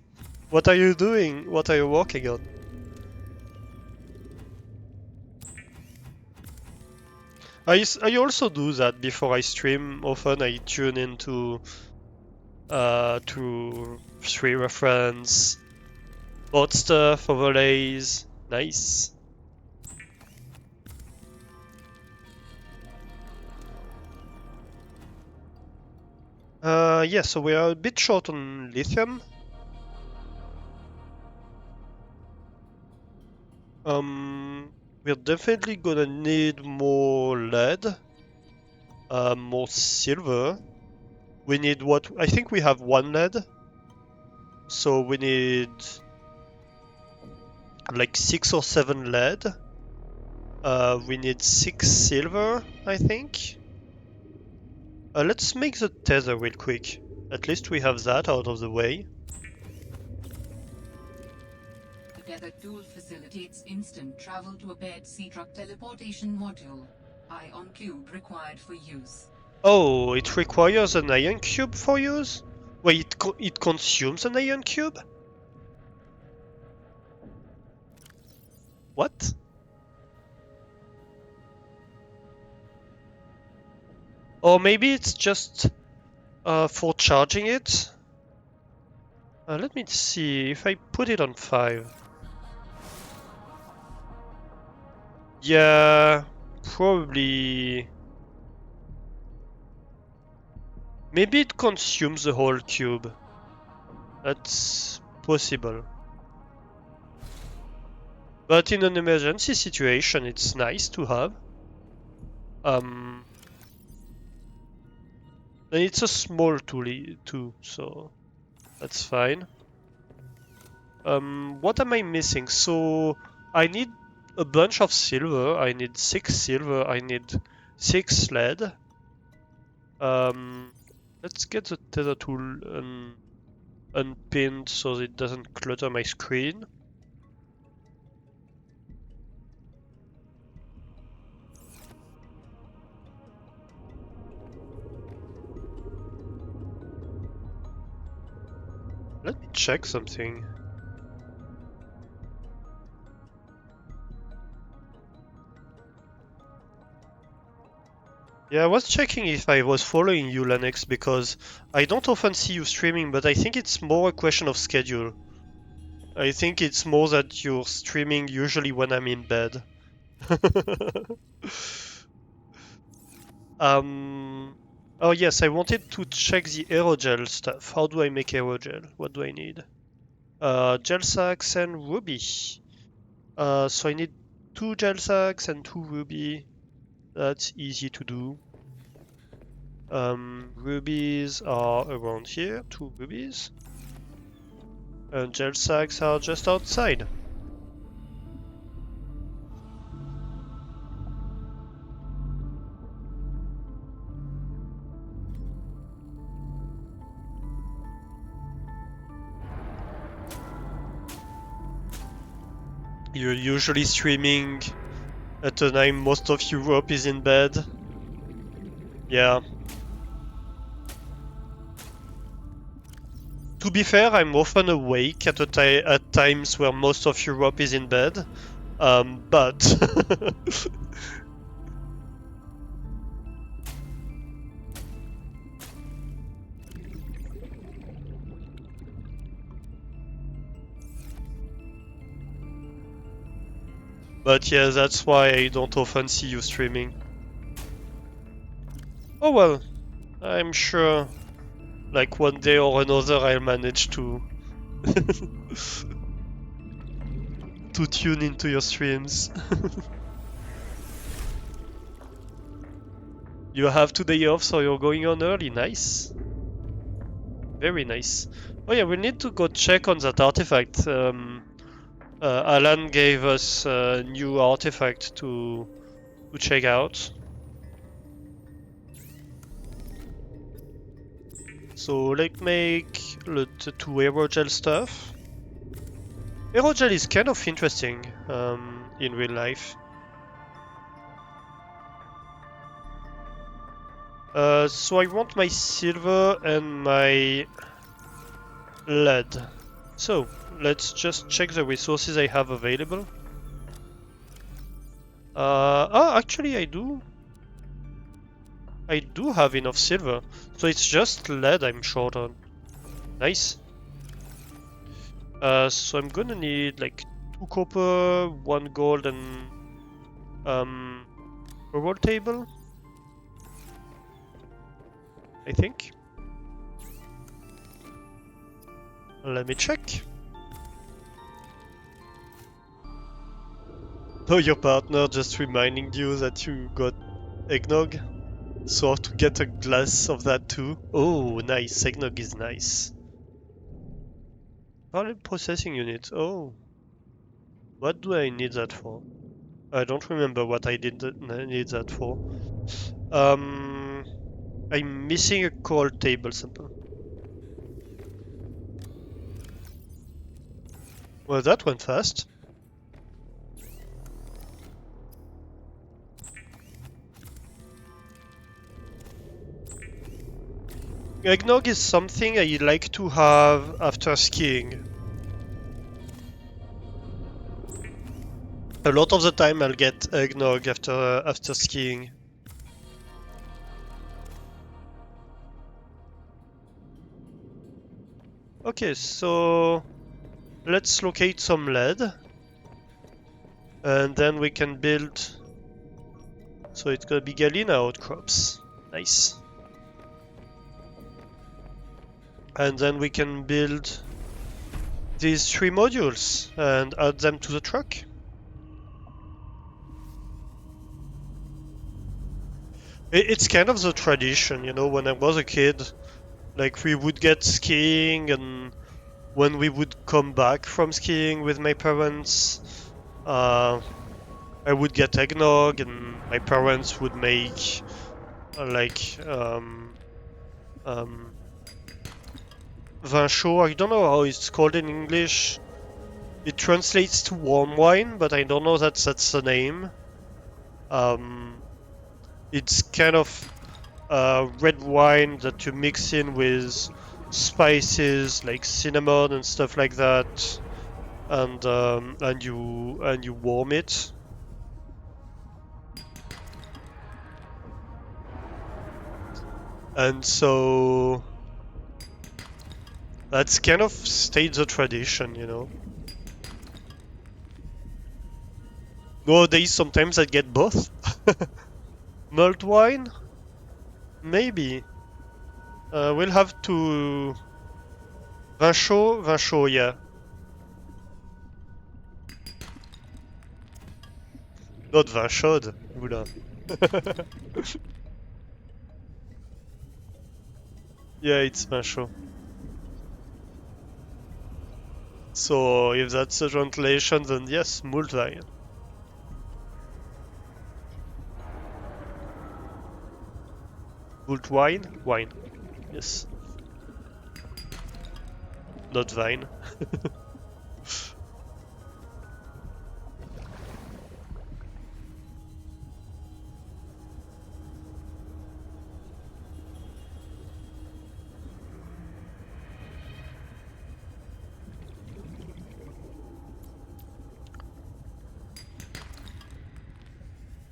What are you doing? What are you working on? I also do that before I stream. Often I tune into to free reference, bot stuff, overlays. Nice. Yeah, so we are a bit short on lithium. We're definitely gonna need more lead, more silver. We need what? I think we have 1 lead. So we need like 6 or 7 lead. We need 6 silver, I think. Let's make the tether real quick. At least we have that out of the way. The tether tool facilitates instant travel to a paired C-Truck teleportation module. Ion cube required for use. Oh, it requires an ion cube for use? Wait, it consumes an ion cube? What? Or maybe it's just for charging it? Let me see if I put it on 5. Yeah, probably. Maybe it consumes the whole cube. That's possible. But in an emergency situation, it's nice to have. And it's a small tool too, so that's fine. What am I missing? So I need a bunch of silver. I need 6 silver. I need 6 lead. Let's get the tether tool unpinned so it doesn't clutter my screen. Let me check something. Yeah, I was checking if I was following you, Lennox, because I don't often see you streaming, but I think it's more a question of schedule. I think it's more that you're streaming usually when I'm in bed. Oh yes, I wanted to check the aerogel stuff. How do I make aerogel? What do I need? Gel sacks and ruby. So I need 2 gel sacks and 2 ruby. That's easy to do. Rubies are around here, 2 rubies. And gel sacks are just outside. You're usually streaming at the time most of Europe is in bed. Yeah. To be fair, I'm often awake at times where most of Europe is in bed. But But yeah, that's why I don't often see you streaming. Oh well, I'm sure like one day or another I'll manage to to tune into your streams. You have today off, so you're going on early. Nice. Very nice. Oh yeah, we need to go check on that artifact. Alan gave us a new artifact to check out. So let's make the 2 aerogel stuff. Aerogel is kind of interesting in real life. So I want my silver and my lead. So let's just check the resources I have available. Actually I do. I do have enough silver. So it's just lead I'm short on. Nice. So I'm gonna need like 2 copper, 1 gold, and a roll table, I think. Let me check. Oh, your partner just reminding you that you got eggnog? So I have to get a glass of that too. Oh, nice. Eggnog is nice. Parallel processing unit. Oh. What do I need that for? I don't remember what I did need that for. I'm missing a cold table sample. Well, that went fast. Eggnog is something I like to have after skiing. A lot of the time I'll get eggnog after skiing. Okay, so let's locate some lead. And then we can build... So it's gonna be Galena outcrops. Nice. And then we can build these 3 modules and add them to the truck. It's kind of the tradition, you know, when I was a kid, like we would get skiing, and when we would come back from skiing with my parents, I would get eggnog, and my parents would make like vin chaud. I don't know how it's called in English. It translates to warm wine, but I don't know that's the name. It's kind of red wine that you mix in with spices like cinnamon and stuff like that, and you warm it. And so that's kind of stayed the tradition, you know. Nowadays, sometimes I get both. Mulled wine? Maybe. We'll have to... Vin chaud, yeah. Not vin chaude. Oula. Yeah, it's vin chaud. So, if that's the translation, then yes, mulled wine. Mulled wine? Wine. Yes. Not wine.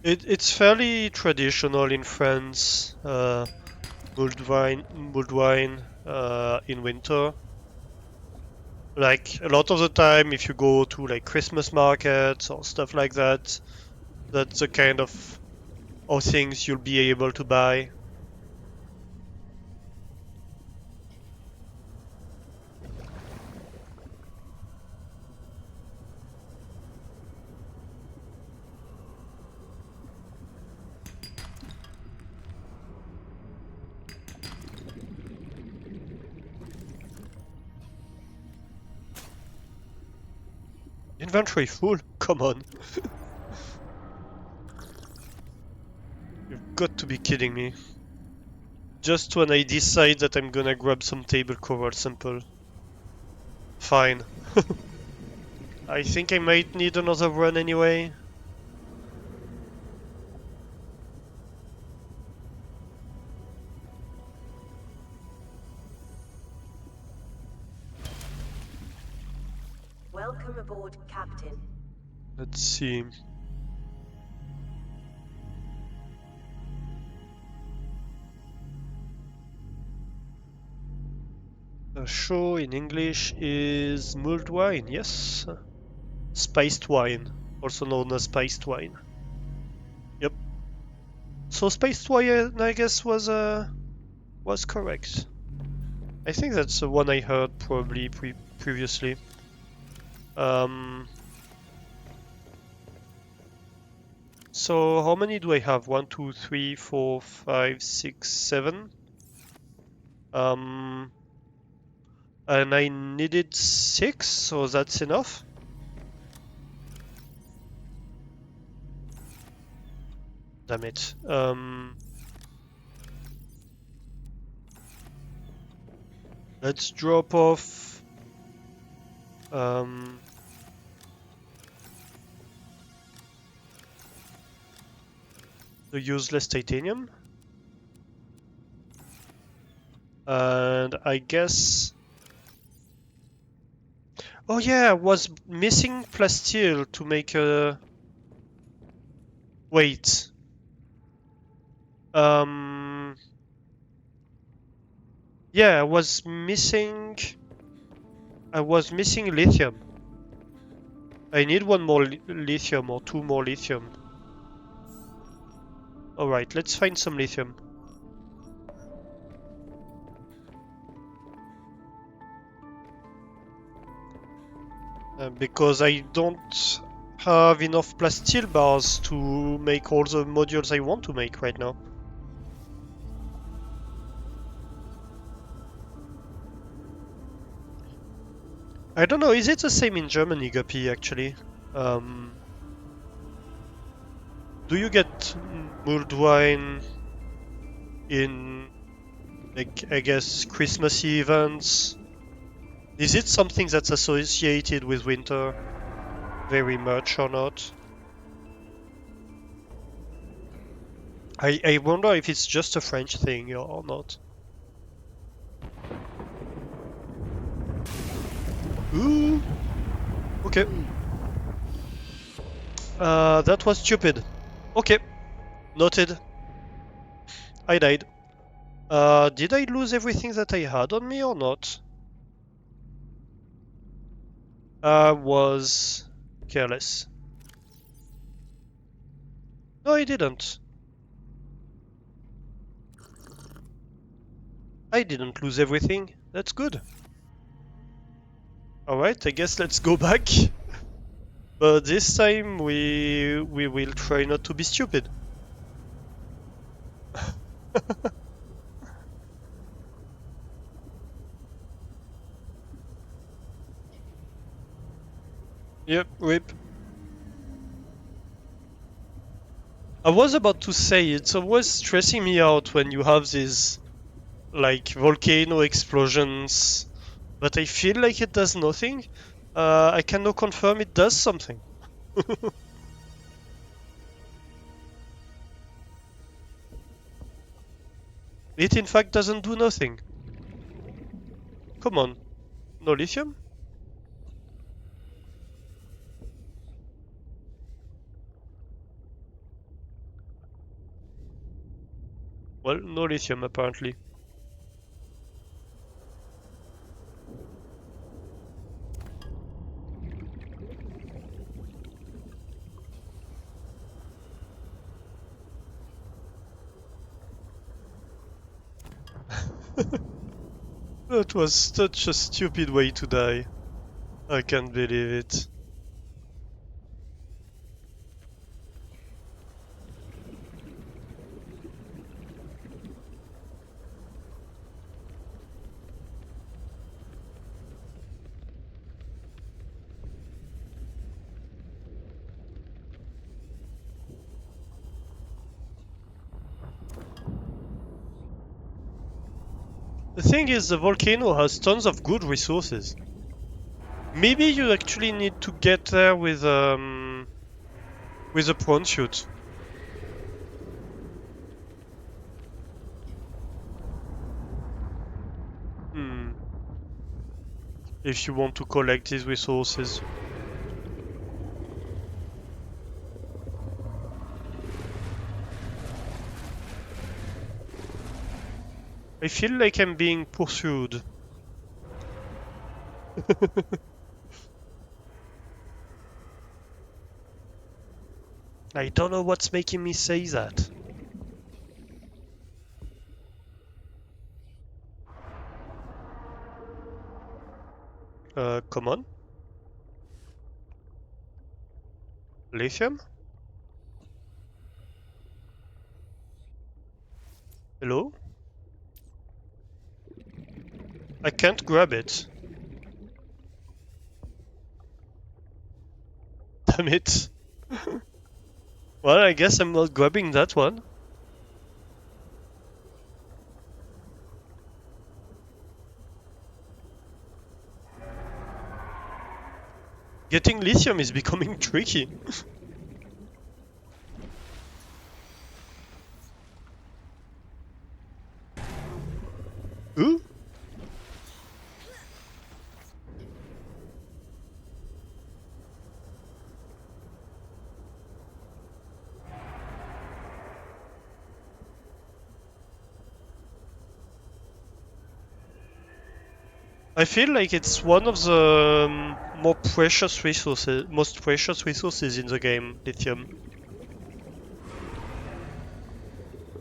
It's fairly traditional in France, mulled wine in winter. Like a lot of the time, if you go to like Christmas markets or stuff like that, that's the kind of things you'll be able to buy. Inventory full? Come on. You've got to be kidding me. Just when I decide that I'm gonna grab some table cover sample. Fine. I think I might need another run anyway. Welcome aboard, Captain. Let's see. The show in English is mulled wine, yes. Spiced wine, also known as spiced wine. Yep. So spiced wine, I guess, was correct. I think that's the one I heard probably previously. So how many do I have? 1, 2, 3, 4, 5, 6, 7. And I needed 6, so that's enough. Damn it. Let's drop off the useless titanium. And I guess... Oh yeah, I was missing plasteel to make a... Wait. Yeah, I was missing I was missing lithium. I need one more lithium or 2 more lithium. Alright, let's find some lithium. Because I don't have enough plasteel bars to make all the modules I want to make right now. I don't know, is it the same in Germany, Guppy, actually? Do you get mulled wine in, like, I guess, Christmas events? Is it something that's associated with winter very much or not? I wonder if it's just a French thing or not. Ooh! Okay. That was stupid. Okay. Noted. I died. Did I lose everything that I had on me or not? I was careless. No, I didn't. I didn't lose everything. That's good. Alright, I guess let's go back. But this time we will try not to be stupid. Yep, rip. I was about to say, it's always stressing me out when you have these, like, volcano explosions, but I feel like it does nothing. I can now confirm it does something. It in fact doesn't do nothing. Come on. No lithium? Well, no lithium apparently. That was such a stupid way to die. I can't believe it. The thing is, the volcano has tons of good resources. Maybe you actually need to get there with a prawn suit. If you want to collect these resources. I feel like I'm being pursued. I don't know what's making me say that. Come on. Lithium? Hello? I can't grab it. Damn it. Well, I guess I'm not grabbing that one. Getting lithium is becoming tricky. Ooh? I feel like it's one of the more precious resources, most precious resources in the game, lithium.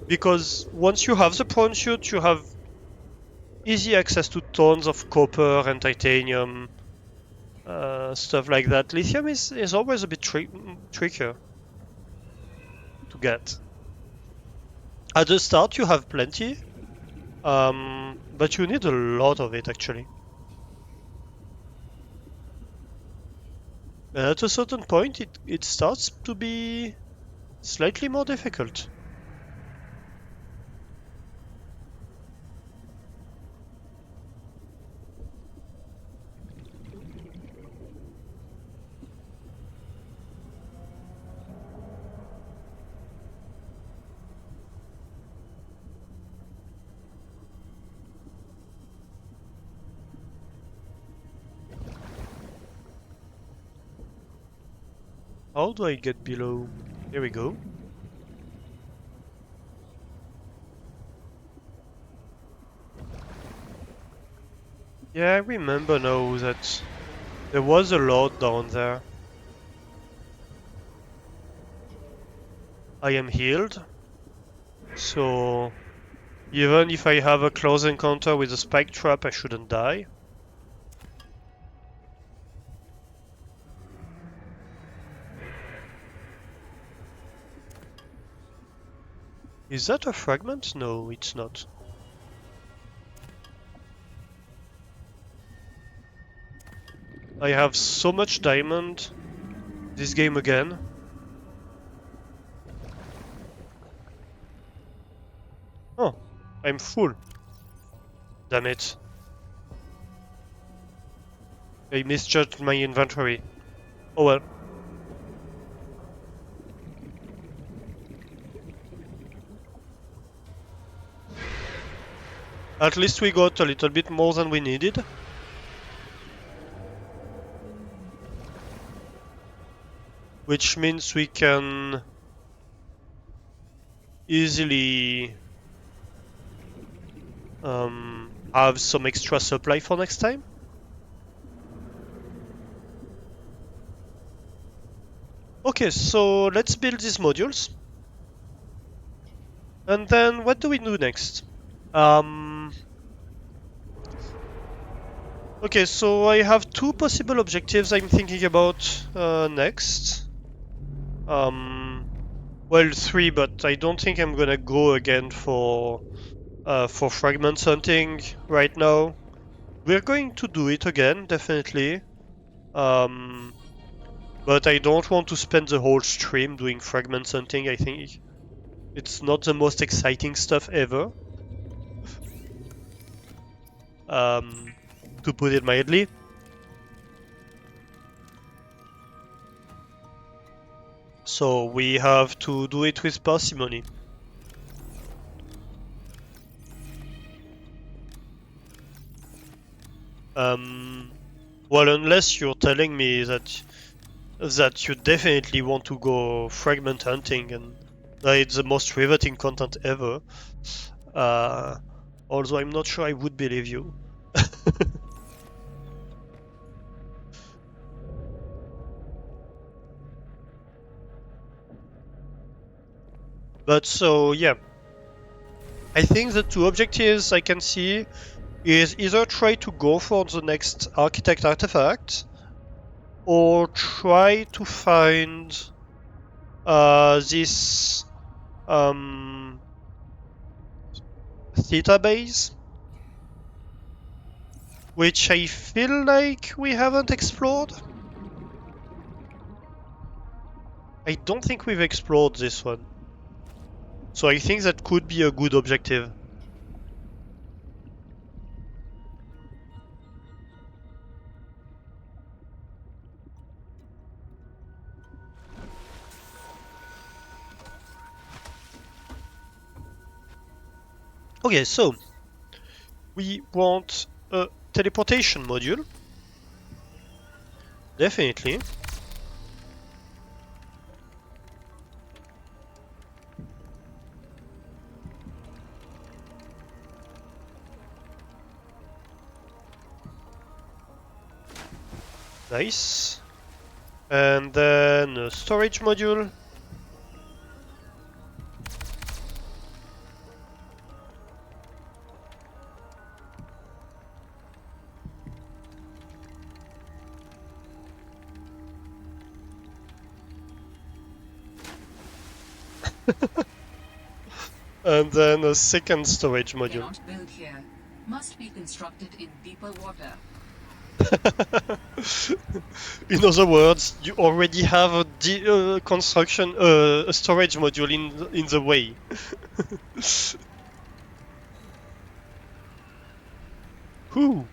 Because once you have the prawn suit, you have easy access to tons of copper and titanium, stuff like that. Lithium is always a bit trickier to get. At the start, you have plenty, but you need a lot of it actually. And at a certain point, it starts to be slightly more difficult. How do I get below? Here we go. Yeah, I remember now that there was a lot down there. I am healed, so even if I have a close encounter with a spike trap, I shouldn't die. Is that a fragment? No, it's not. I have so much diamond this game again. Oh, I'm full. Damn it. I misjudged my inventory. Oh well. At least we got a little bit more than we needed. Which means we can easily have some extra supply for next time. Okay, so let's build these modules. And then what do we do next? Okay, so I have two possible objectives I'm thinking about next. Well, three, but I don't think I'm gonna go again for fragments hunting right now. We're going to do it again, definitely. But I don't want to spend the whole stream doing fragments hunting. I think it's not the most exciting stuff ever. To put it mildly. So we have to do it with parsimony. Well, unless you're telling me that you definitely want to go fragment hunting and that it's the most riveting content ever. Although I'm not sure I would believe you. But so yeah, I think the two objectives I can see is either try to go for the next architect artifact or try to find this theta base, which I feel like we haven't explored. I don't think we've explored this one. So I think that could be a good objective. Okay, so we want a teleportation module. Definitely. Nice. And then a storage module. And then a second storage module. Cannot build here. Must be constructed in deeper water. In other words, you already have a construction, a storage module in the way. Whew,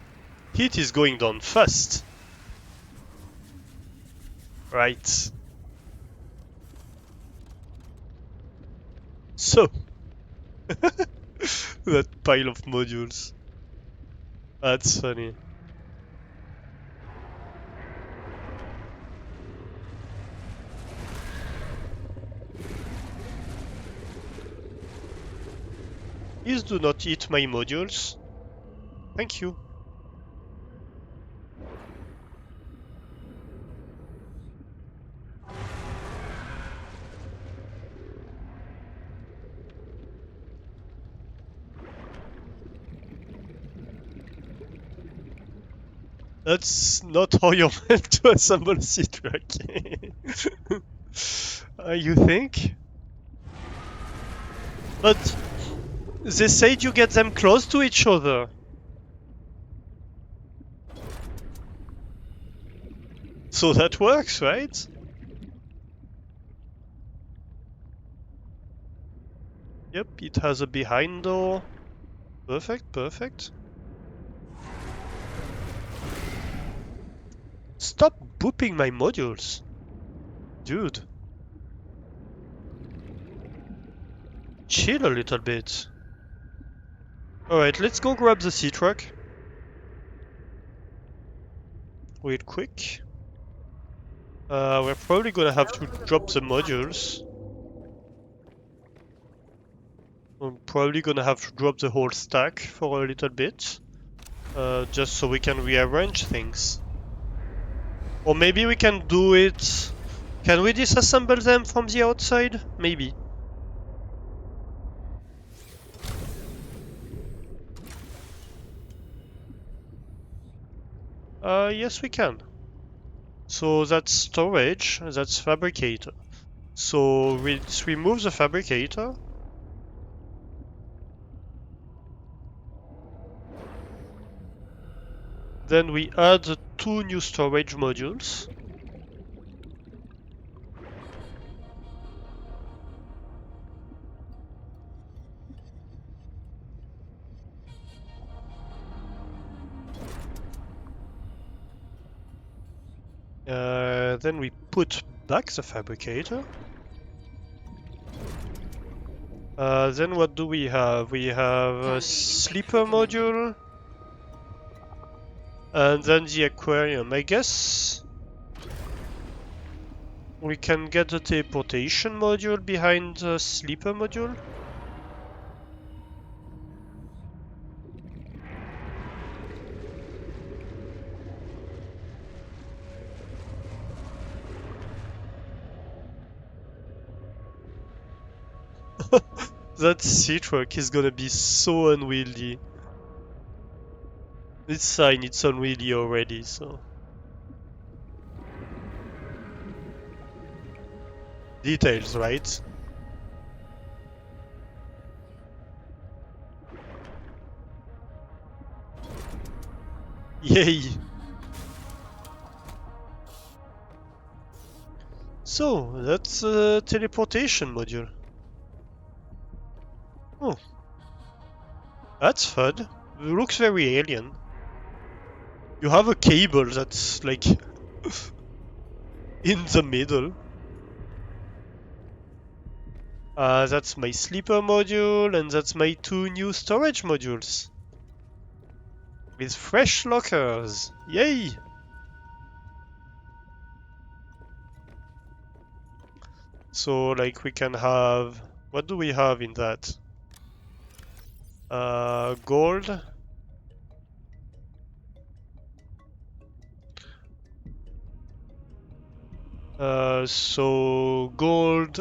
heat is going down fast. Right. So, that pile of modules. That's funny. Please do not eat my modules. Thank you. That's not how you're meant to assemble a sea truck. You think? But they said you get them close to each other. So that works, right? Yep, it has a behind door. Perfect, perfect. Stop booping my modules. Dude. Chill a little bit. Alright, let's go grab the sea truck. Real quick. We're probably gonna have to drop the modules. We're probably gonna have to drop the whole stack for a little bit. Just so we can rearrange things. Or maybe we can do it... Can we disassemble them from the outside? Maybe. Yes we can. So that's storage, that's fabricator. So let's remove the fabricator. Then we add the 2 new storage modules. Then we put back the fabricator. Then what do we have? We have a sleeper module. And then the aquarium. I guess we can get the teleportation module behind the sleeper module. That sea truck is gonna be so unwieldy. It's fine, it's unwieldy already, so... Details, right? Yay! So, that's a teleportation module. Oh. That's fun. It looks very alien. You have a cable that's like in the middle. That's my sleeper module, and that's my 2 new storage modules. With fresh lockers. Yay! So, like, we can have... What do we have in that? Gold. So gold.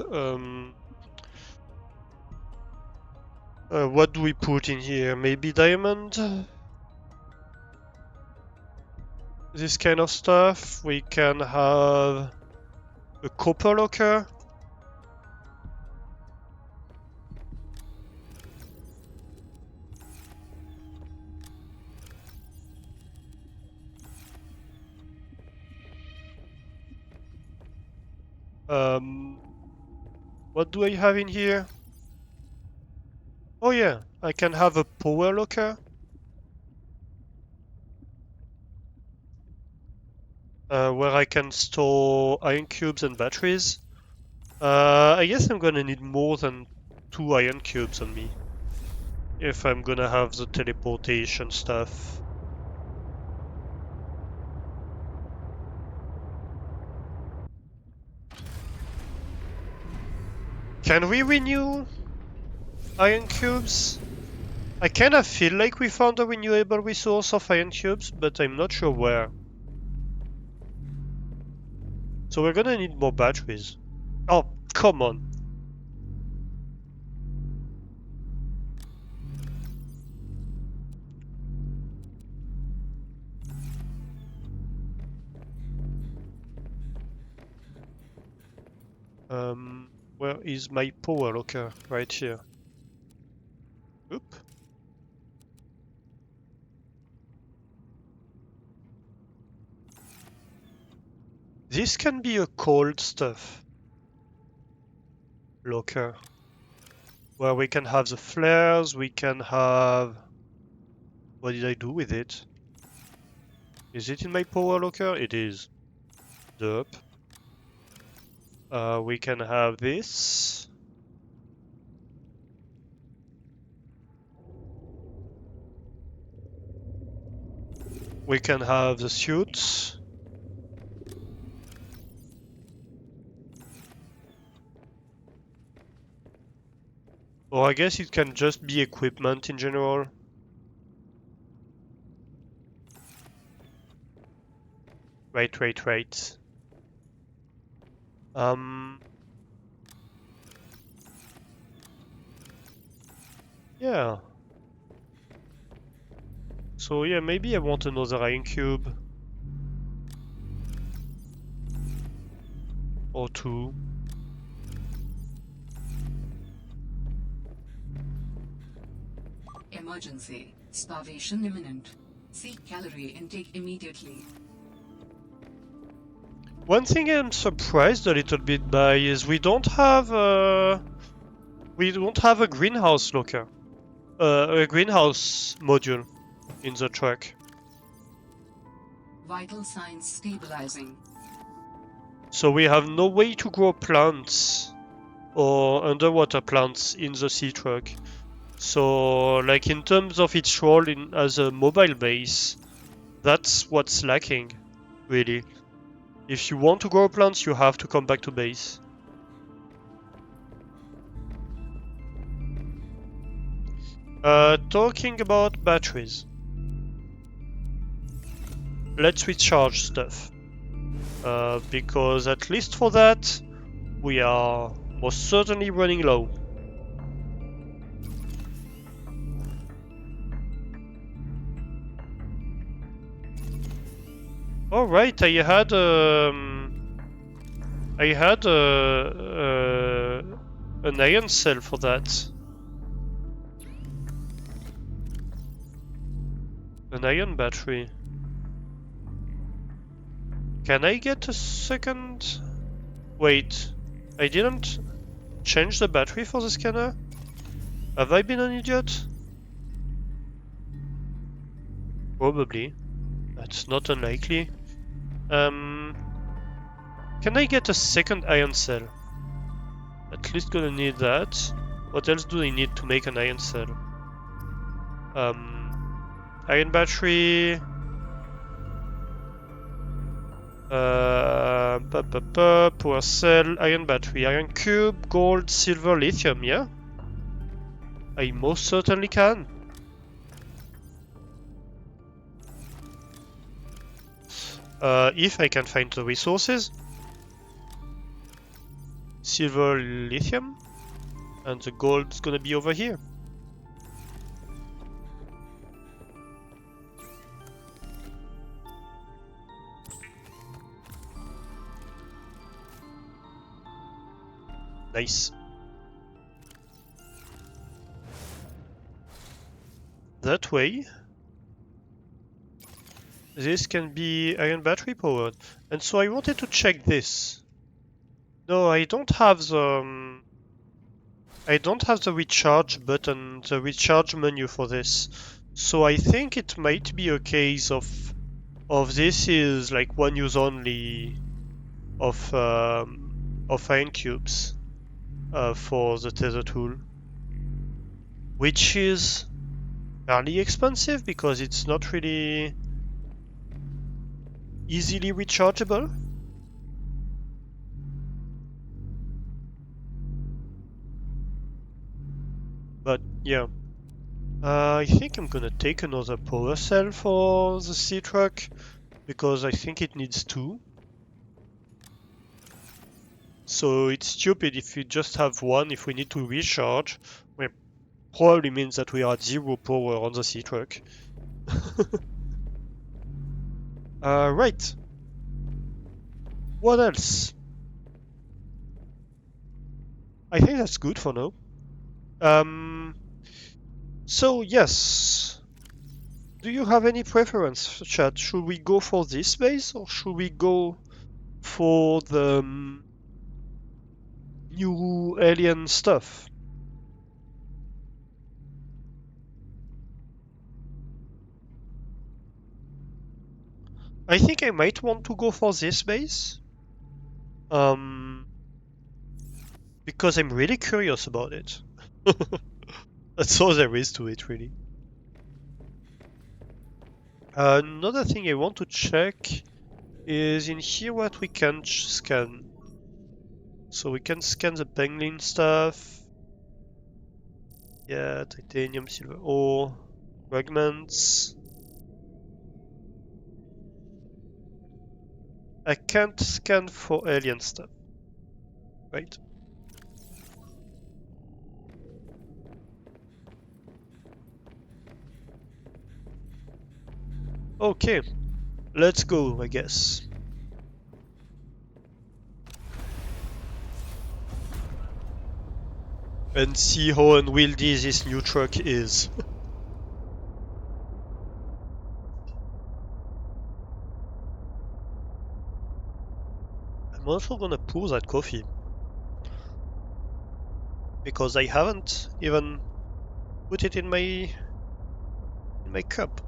What do we put in here? Maybe diamond? This kind of stuff. We can have a copper locker. What do I have in here? Oh yeah, I can have a power locker. Where I can store iron cubes and batteries. I guess I'm gonna need more than 2 iron cubes on me if I'm gonna have the teleportation stuff. Can we renew iron cubes? I kinda feel like we found a renewable resource of iron cubes, but I'm not sure where. So we're gonna need more batteries. Oh, come on. Where is my power locker? Right here. Oop. This can be a cold stuff locker. Where we can have the flares, we can have... What did I do with it? Is it in my power locker? It is. Derp. We can have this. We can have the suits. Or I guess it can just be equipment in general. Right. Yeah. So yeah, maybe I want another iron cube. Or 2. Emergency. Starvation imminent. Seek calorie intake immediately. One thing I'm surprised a little bit by is we don't have a greenhouse locker. A greenhouse module in the truck. Vital signs stabilizing. So we have no way to grow plants or underwater plants in the sea truck. So, like in terms of its role as a mobile base, that's what's lacking, really. If you want to grow plants, you have to come back to base. Talking about batteries. Let's recharge stuff. Because at least for that, we are most certainly running low. Alright, I had an iron cell for that. An iron battery. Can I get a second? Wait, I didn't change the battery for the scanner? Have I been an idiot? Probably. That's not unlikely. Can I get a second iron cell? At least gonna need that. What else do I need to make an iron cell? Iron battery. Power cell, iron battery, iron cube, gold, silver, lithium, yeah? I most certainly can. If I can find the resources. silver, lithium, and the gold's gonna be over here. Nice. That way, this can be iron battery powered. And so I wanted to check this. No, I don't have the recharge button, the recharge menu for this. So I think it might be a case of this is like one use only of iron cubes for the tether tool, which is fairly expensive because it's not really easily rechargeable. But yeah, I think I'm gonna take another power cell for the sea truck because I think it needs two. So it's stupid if we just have one. If we need to recharge, it probably means that we are at 0 power on the sea truck. Right. What else? I think that's good for now. So yes. Do you have any preference, chat? Should we go for this base or should we go for the new alien stuff? I think I might want to go for this base. Because I'm really curious about it. That's all there is to it, really. Another thing I want to check is in here what we can scan. So we can scan the penguin stuff. Yeah, titanium, silver ore, fragments. I can't scan for alien stuff. Right. Okay, let's go, I guess. And see how unwieldy this new truck is. I'm also gonna pour that coffee. Because I haven't even put it in my cup.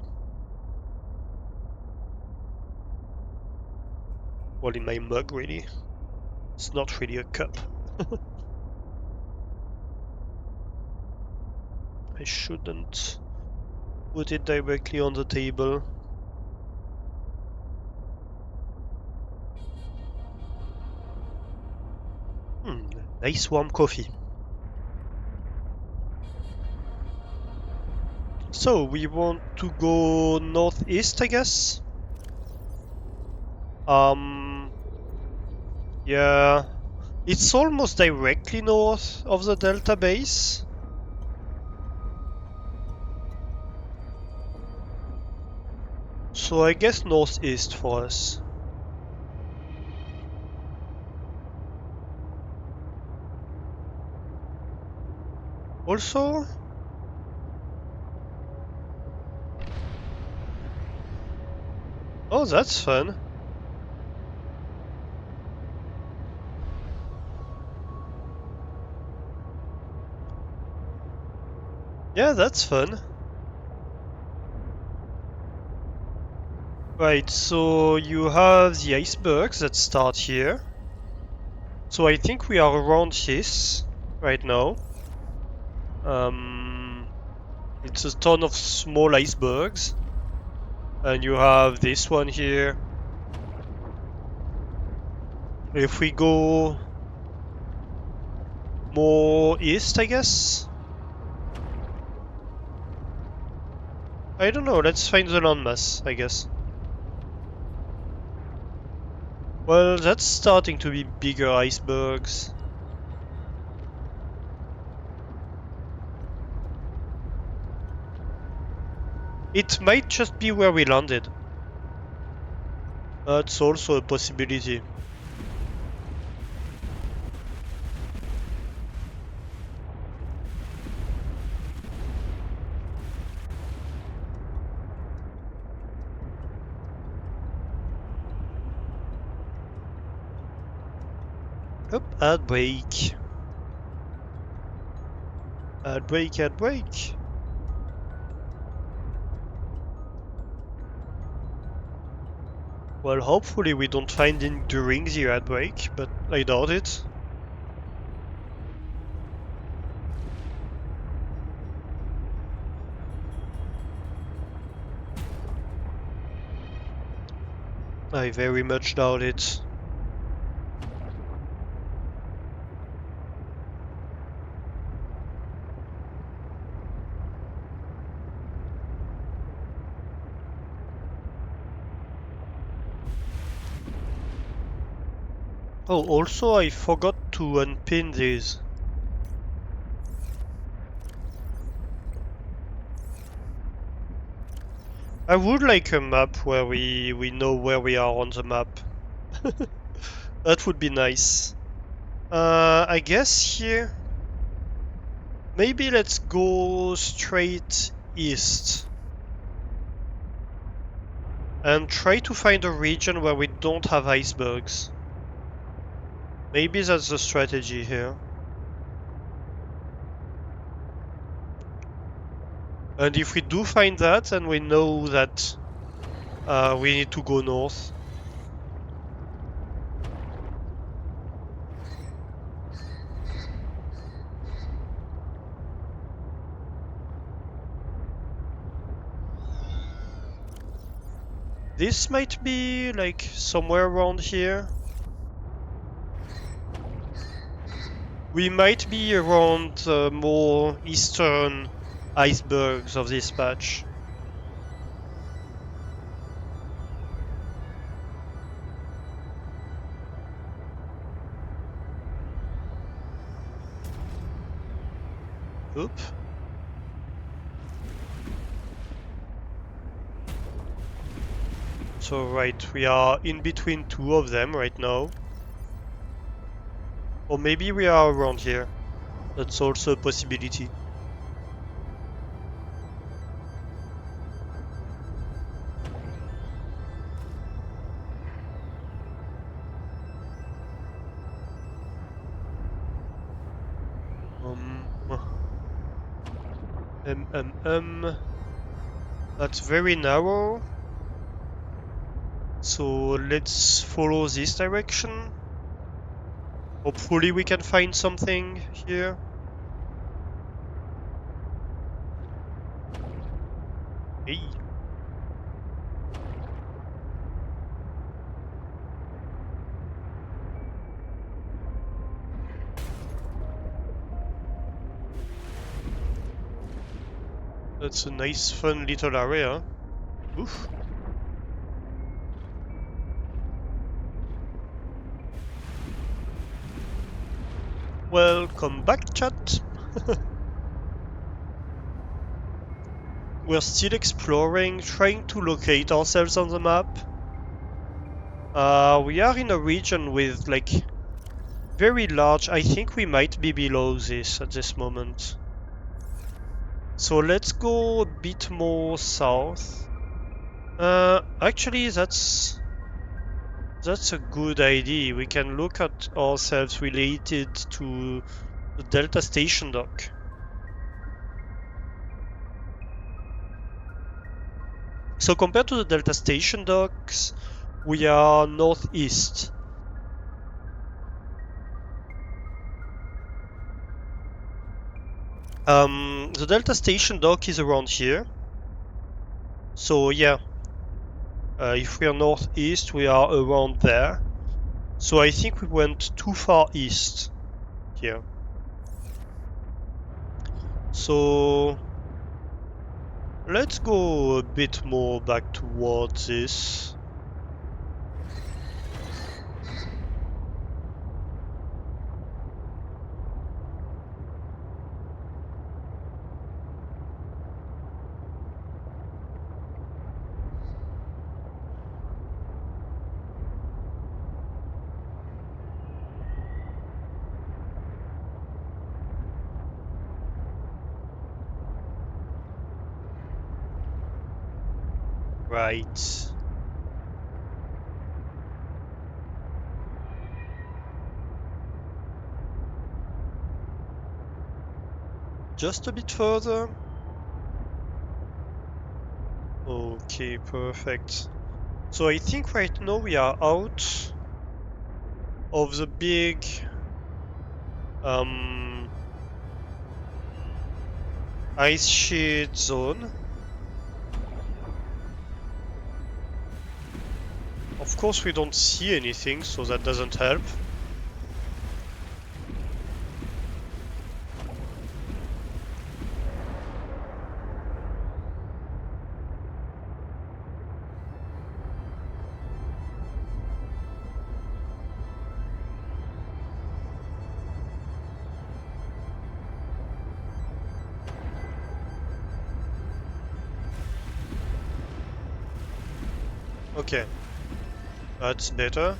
Well, in my mug, really. It's not really a cup. I shouldn't put it directly on the table. Nice warm coffee. So, we want to go northeast, I guess? Yeah. It's almost directly north of the Delta base. So I guess northeast for us. Also, oh, that's fun. Yeah, that's fun. Right, so you have the icebergs that start here. So I think we are around this right now. It's a ton of small icebergs. And you have this one here. If we go more east, I guess? I don't know, let's find the landmass, I guess. Well, that's starting to be bigger icebergs. It might just be where we landed. That's also a possibility. Oop, ad break. Ad break, ad break. Well, hopefully we don't find it during the ad break, but I doubt it. I very much doubt it. Oh, also I forgot to unpin these. I would like a map where we know where we are on the map. That would be nice. I guess here... Maybe let's go straight east. And try to find a region where we don't have icebergs. Maybe that's the strategy here. And if we do find that, then we know that we need to go north. This might be like somewhere around here. We might be around the more eastern icebergs of this patch. Oop. So right, we are in between two of them right now. Or maybe we are around here. That's also a possibility. That's very narrow. So let's follow this direction. Hopefully we can find something here. Hey. That's a nice fun little area. Oof. Welcome back, chat. We're still exploring, trying to locate ourselves on the map. We are in a region with like very large... I think we might be below this at this moment. So let's go a bit more south. Actually, that's a good idea. We can look at ourselves related to the Delta Station dock. So compared to the Delta Station docks, we are northeast. The Delta Station dock is around here. So yeah, if we are northeast, we are around there. So I think we went too far east here. So let's go a bit more back towards this. Right. Just a bit further. Okay, perfect. So I think right now we are out of the big ice sheet zone. Of course we don't see anything, so that doesn't help. Okay, that's better.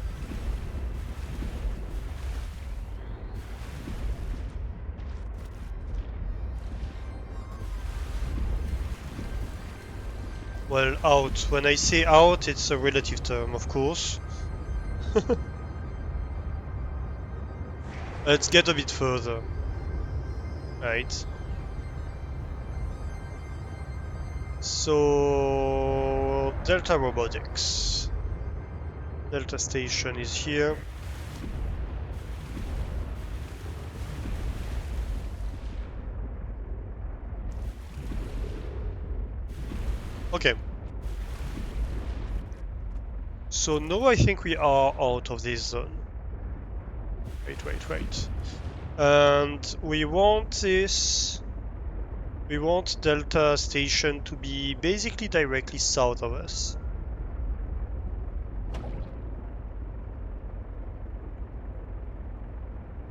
Well, out. When I say out, it's a relative term, of course. Let's get a bit further. Right. So, Delta Robotics. Delta Station is here. Okay. So now I think we are out of this zone. Wait. And we want this... We want Delta Station to be basically directly south of us.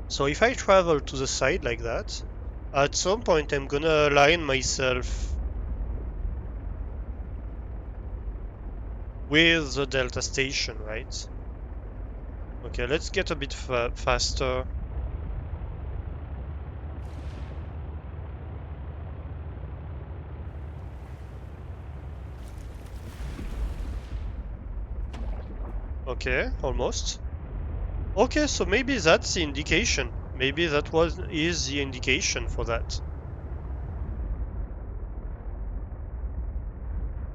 So if I travel to the side like that, at some point I'm gonna align myself with the Delta Station, right? Okay, let's get a bit faster. Okay, almost. Okay, so maybe that's the indication. Maybe that is the indication for that.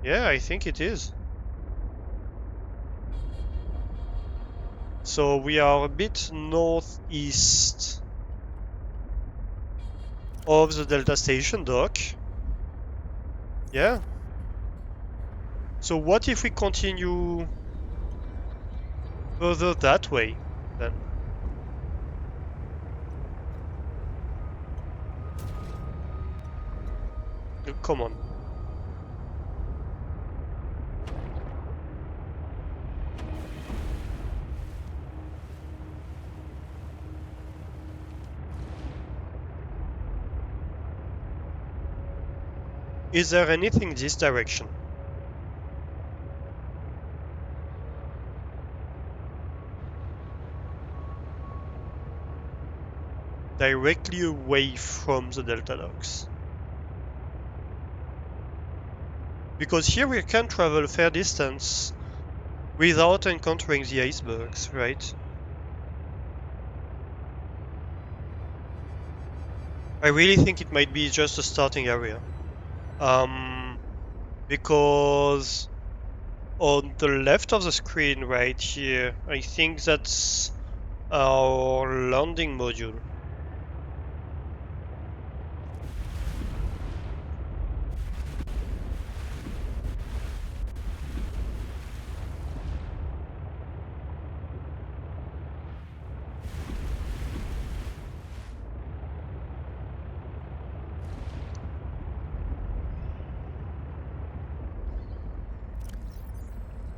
Yeah, I think it is. So we are a bit northeast of the Delta Station dock. Yeah. So what if we continue further that way then? Come on. Is there anything this direction? Directly away from the Delta docks. Because here we can travel a fair distance without encountering the icebergs, right? I really think it might be just a starting area. Because on the left of the screen right here, I think that's our landing module.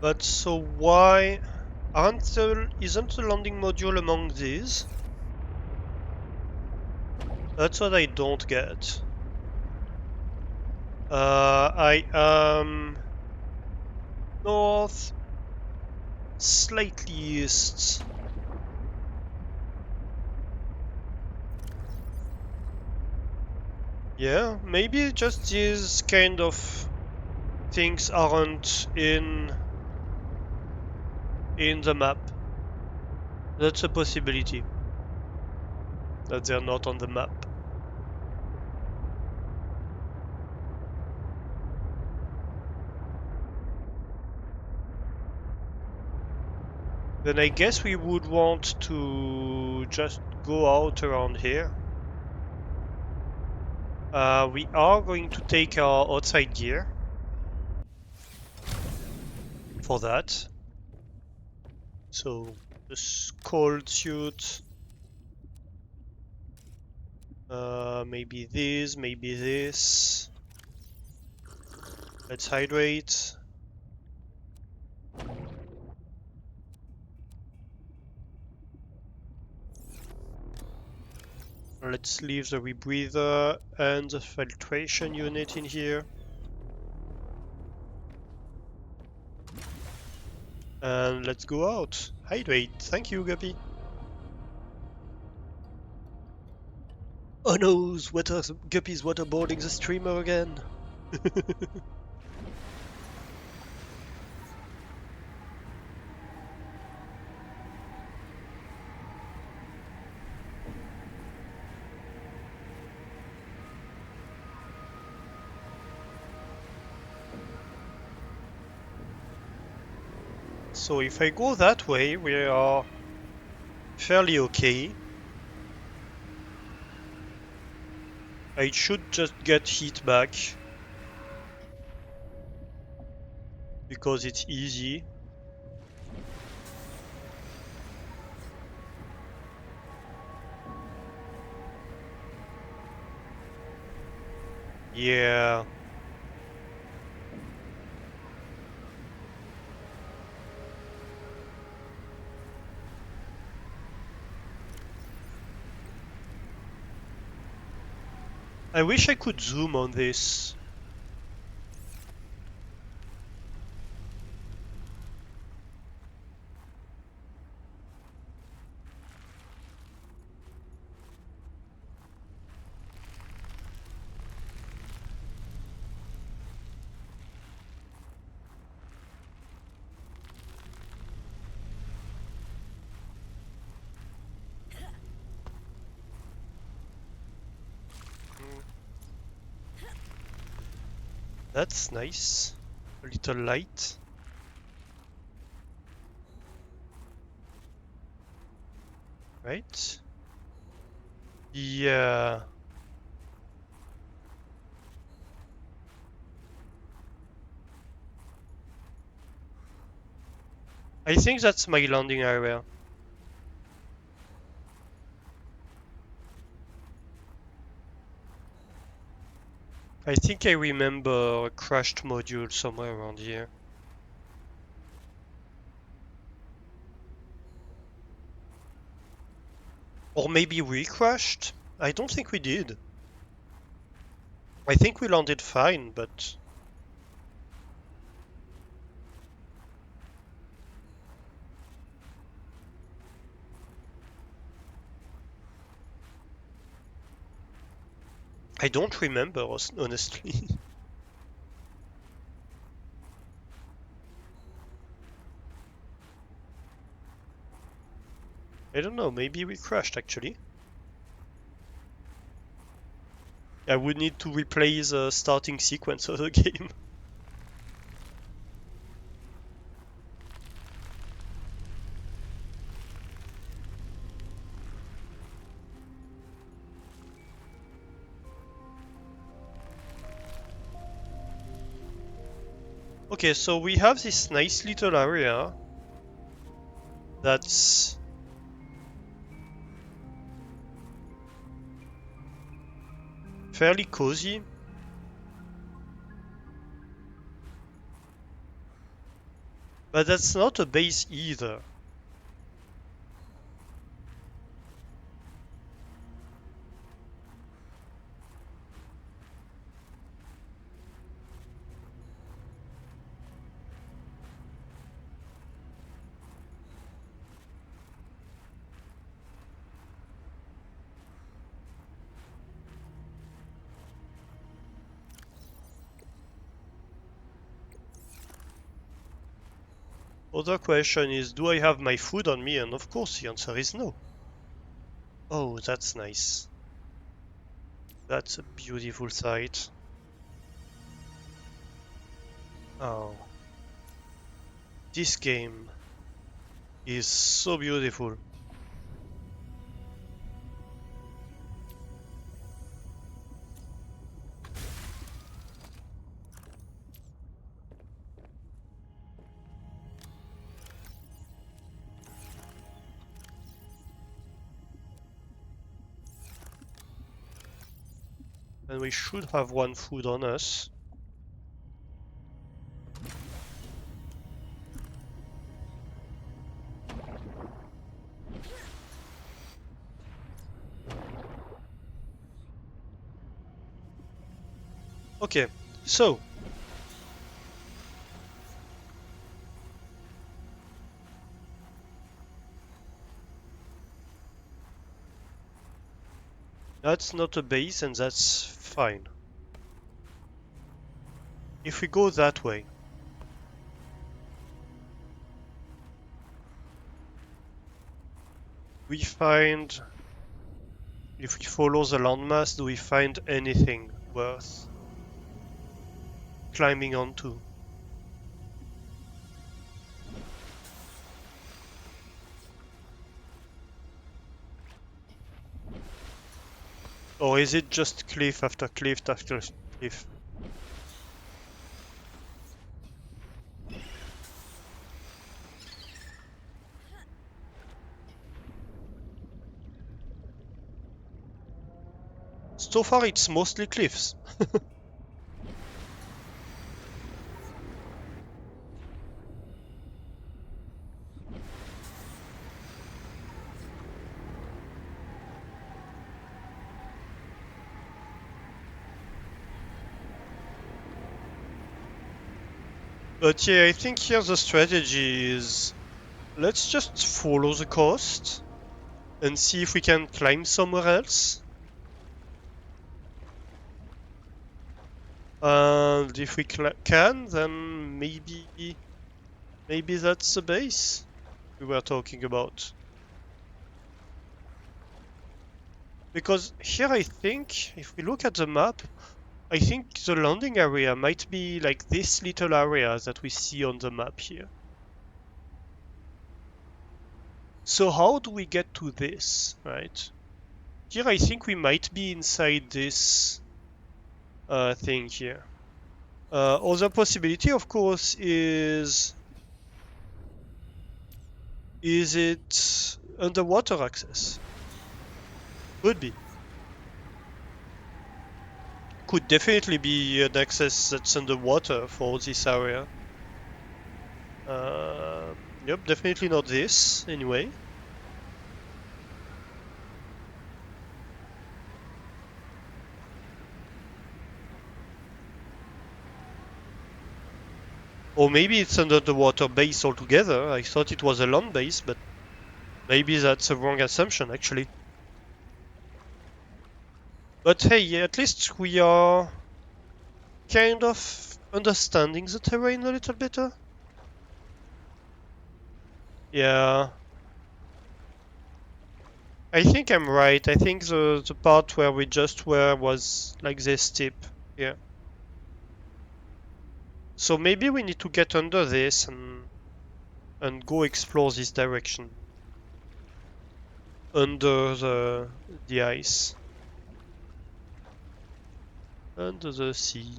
But so why isn't the landing module among these? That's what I don't get. I am north, slightly east. Yeah, maybe just this kind of things aren't in the map. That's a possibility. That they're not on the map. Then I guess we would want to just go out around here. We are going to take our outside gear for that. So this cold suit, maybe this, maybe this. Let's hydrate. Let's leave the rebreather and the filtration unit in here. And let's go out. Hydrate. Thank you, Guppy. Oh no, Guppy's waterboarding the streamer again. So if I go that way, we are fairly okay. I should just get heat back because it's easy. Yeah. I wish I could zoom on this. That's nice. A little light. Right? Yeah. I think that's my landing area. I think I remember a crashed module somewhere around here. Or maybe we crashed? I don't think we did. I think we landed fine, but... I don't remember, honestly. I don't know, maybe we crashed actually. I would need to replay the starting sequence of the game. Okay, so we have this nice little area that's fairly cozy. But that's not a base either. Other question is, do I have my food on me? And of course the answer is no. Oh, that's nice. That's a beautiful sight. Oh. This game is so beautiful. And we should have one food on us. Okay, so that's not a base and that's fine. If we go that way, we find, if we follow the landmass, do we find anything worth climbing onto? Or is it just cliff after cliff after cliff? So far it's mostly cliffs. But yeah, I think here the strategy is, let's just follow the coast and see if we can climb somewhere else. And if we can, then maybe that's the base we were talking about. Because here I think, if we look at the map, I think the landing area might be like this little area that we see on the map here. So how do we get to this, right? Here I think we might be inside this thing here. Other possibility, of course, is it underwater access? Could be. Could definitely be an access that's underwater for this area. Yep, definitely not this, anyway. Or maybe it's under the water base altogether. I thought it was a land base, but maybe that's a wrong assumption, actually. But hey, at least we are kind of understanding the terrain a little better. Yeah. I think I'm right. I think the part where we just were was like this tip. Yeah. So maybe we need to get under this and go explore this direction. Under the ice. Under the sea.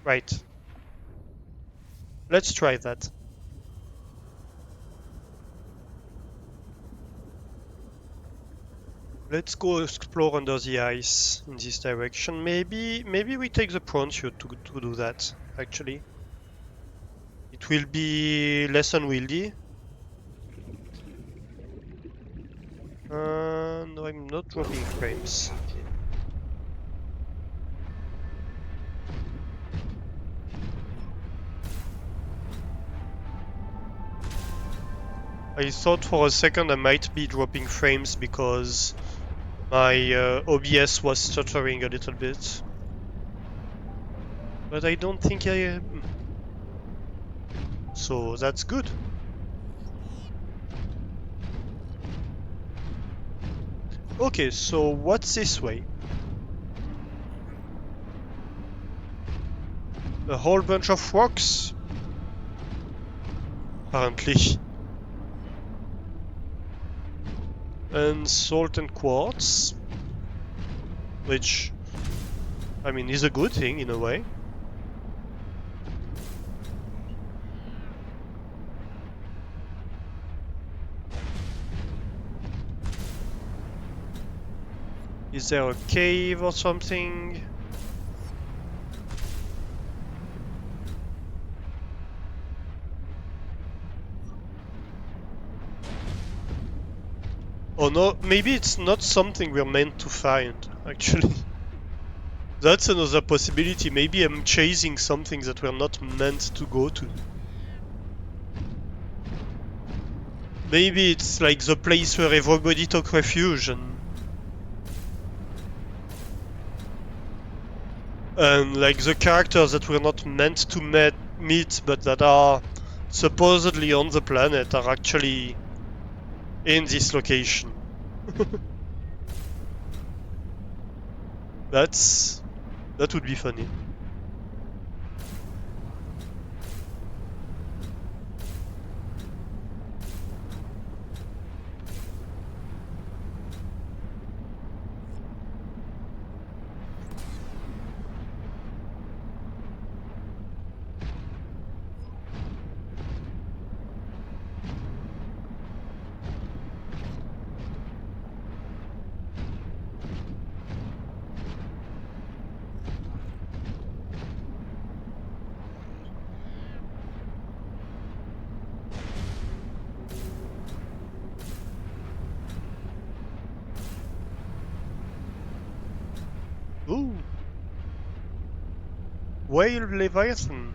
Right. Let's try that. Let's go explore under the ice in this direction. Maybe we take the prawn suit to do that, actually. It will be less unwieldy. No, I'm not dropping frames. Captain. I thought for a second I might be dropping frames because my OBS was stuttering a little bit. But I don't think I am. So that's good. Okay, so what's this way? A whole bunch of rocks? Apparently. And salt and quartz. Which, I mean, is a good thing in a way. Is there a cave or something? Oh no, maybe it's not something we're meant to find, actually. That's another possibility. Maybe I'm chasing something that we're not meant to go to. Maybe it's like the place where everybody took refuge and like the characters that we're not meant to meet but that are supposedly on the planet are actually in this location. That would be funny. Ooh. Whale Leviathan.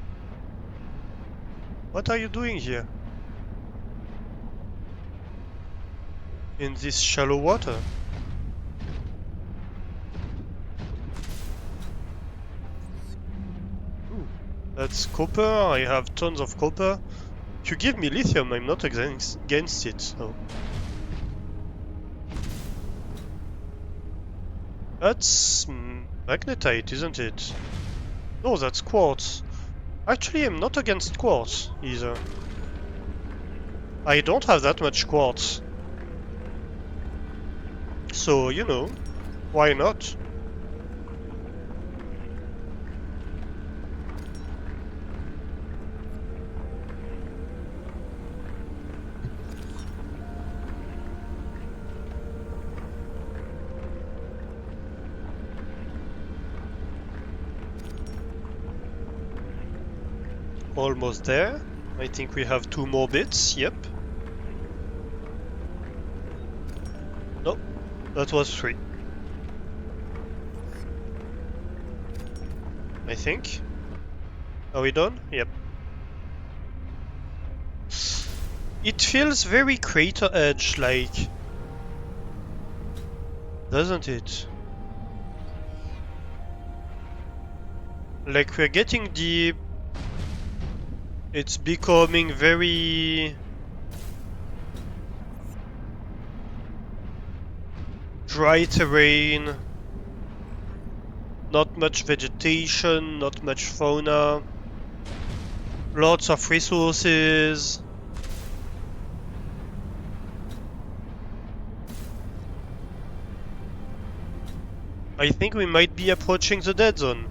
What are you doing here? In this shallow water? Ooh. That's copper. I have tons of copper. If you give me lithium, I'm not against it. So. That's magnetite, isn't it? No, that's quartz. Actually, I'm not against quartz either. I don't have that much quartz. So, you know, why not? Almost there. I think we have 2 more bits, yep. Nope, that was 3. I think. Are we done? Yep. It feels very Crater Edge like, doesn't it? Like we're getting deep. It's becoming very dry terrain, not much vegetation, not much fauna, lots of resources. I think we might be approaching the dead zone.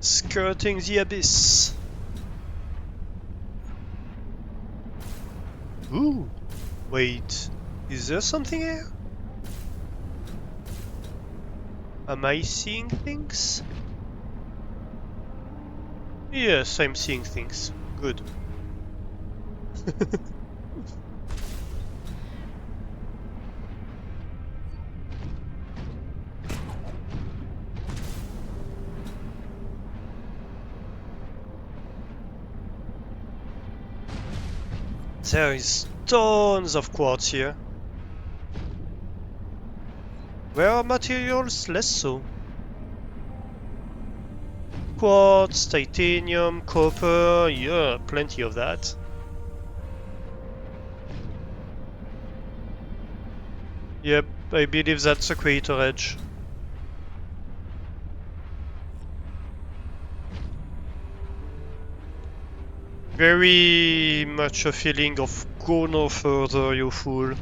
Skirting the abyss. Ooh, wait, is there something here? Am I seeing things? Yes, I'm seeing things. Good. There is tons of quartz here. Rare materials, less so. Quartz, titanium, copper, yeah, plenty of that. Yep, I believe that's a crater edge. Very much a feeling of go no further, you fool.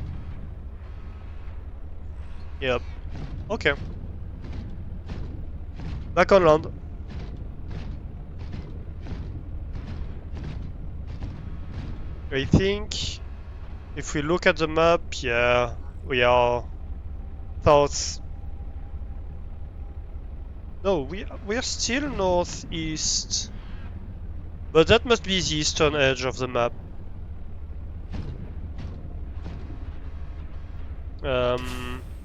Yep. Okay. Back on land. I think if we look at the map, yeah, we are south. No, we're still northeast. But that must be the eastern edge of the map.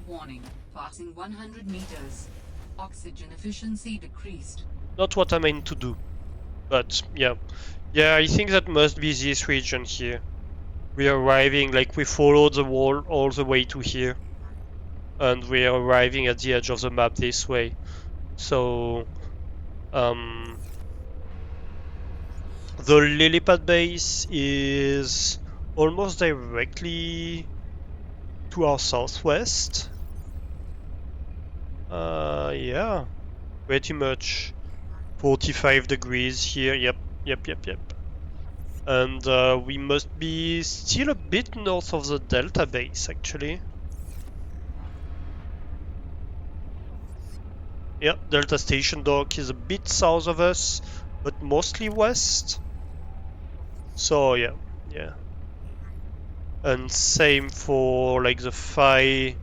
Warning. Passing 100 meters. Oxygen efficiency decreased. Not what I meant to do. But yeah. Yeah, I think that must be this region here. We are arriving, like we followed the wall all the way to here. And we are arriving at the edge of the map this way. So, the lily pad base is almost directly to our southwest. Yeah, pretty much 45 degrees here. Yep. And we must be still a bit north of the delta base, actually. Yep, Delta Station Dock is a bit south of us, but mostly west. So yeah. And same for like the Phi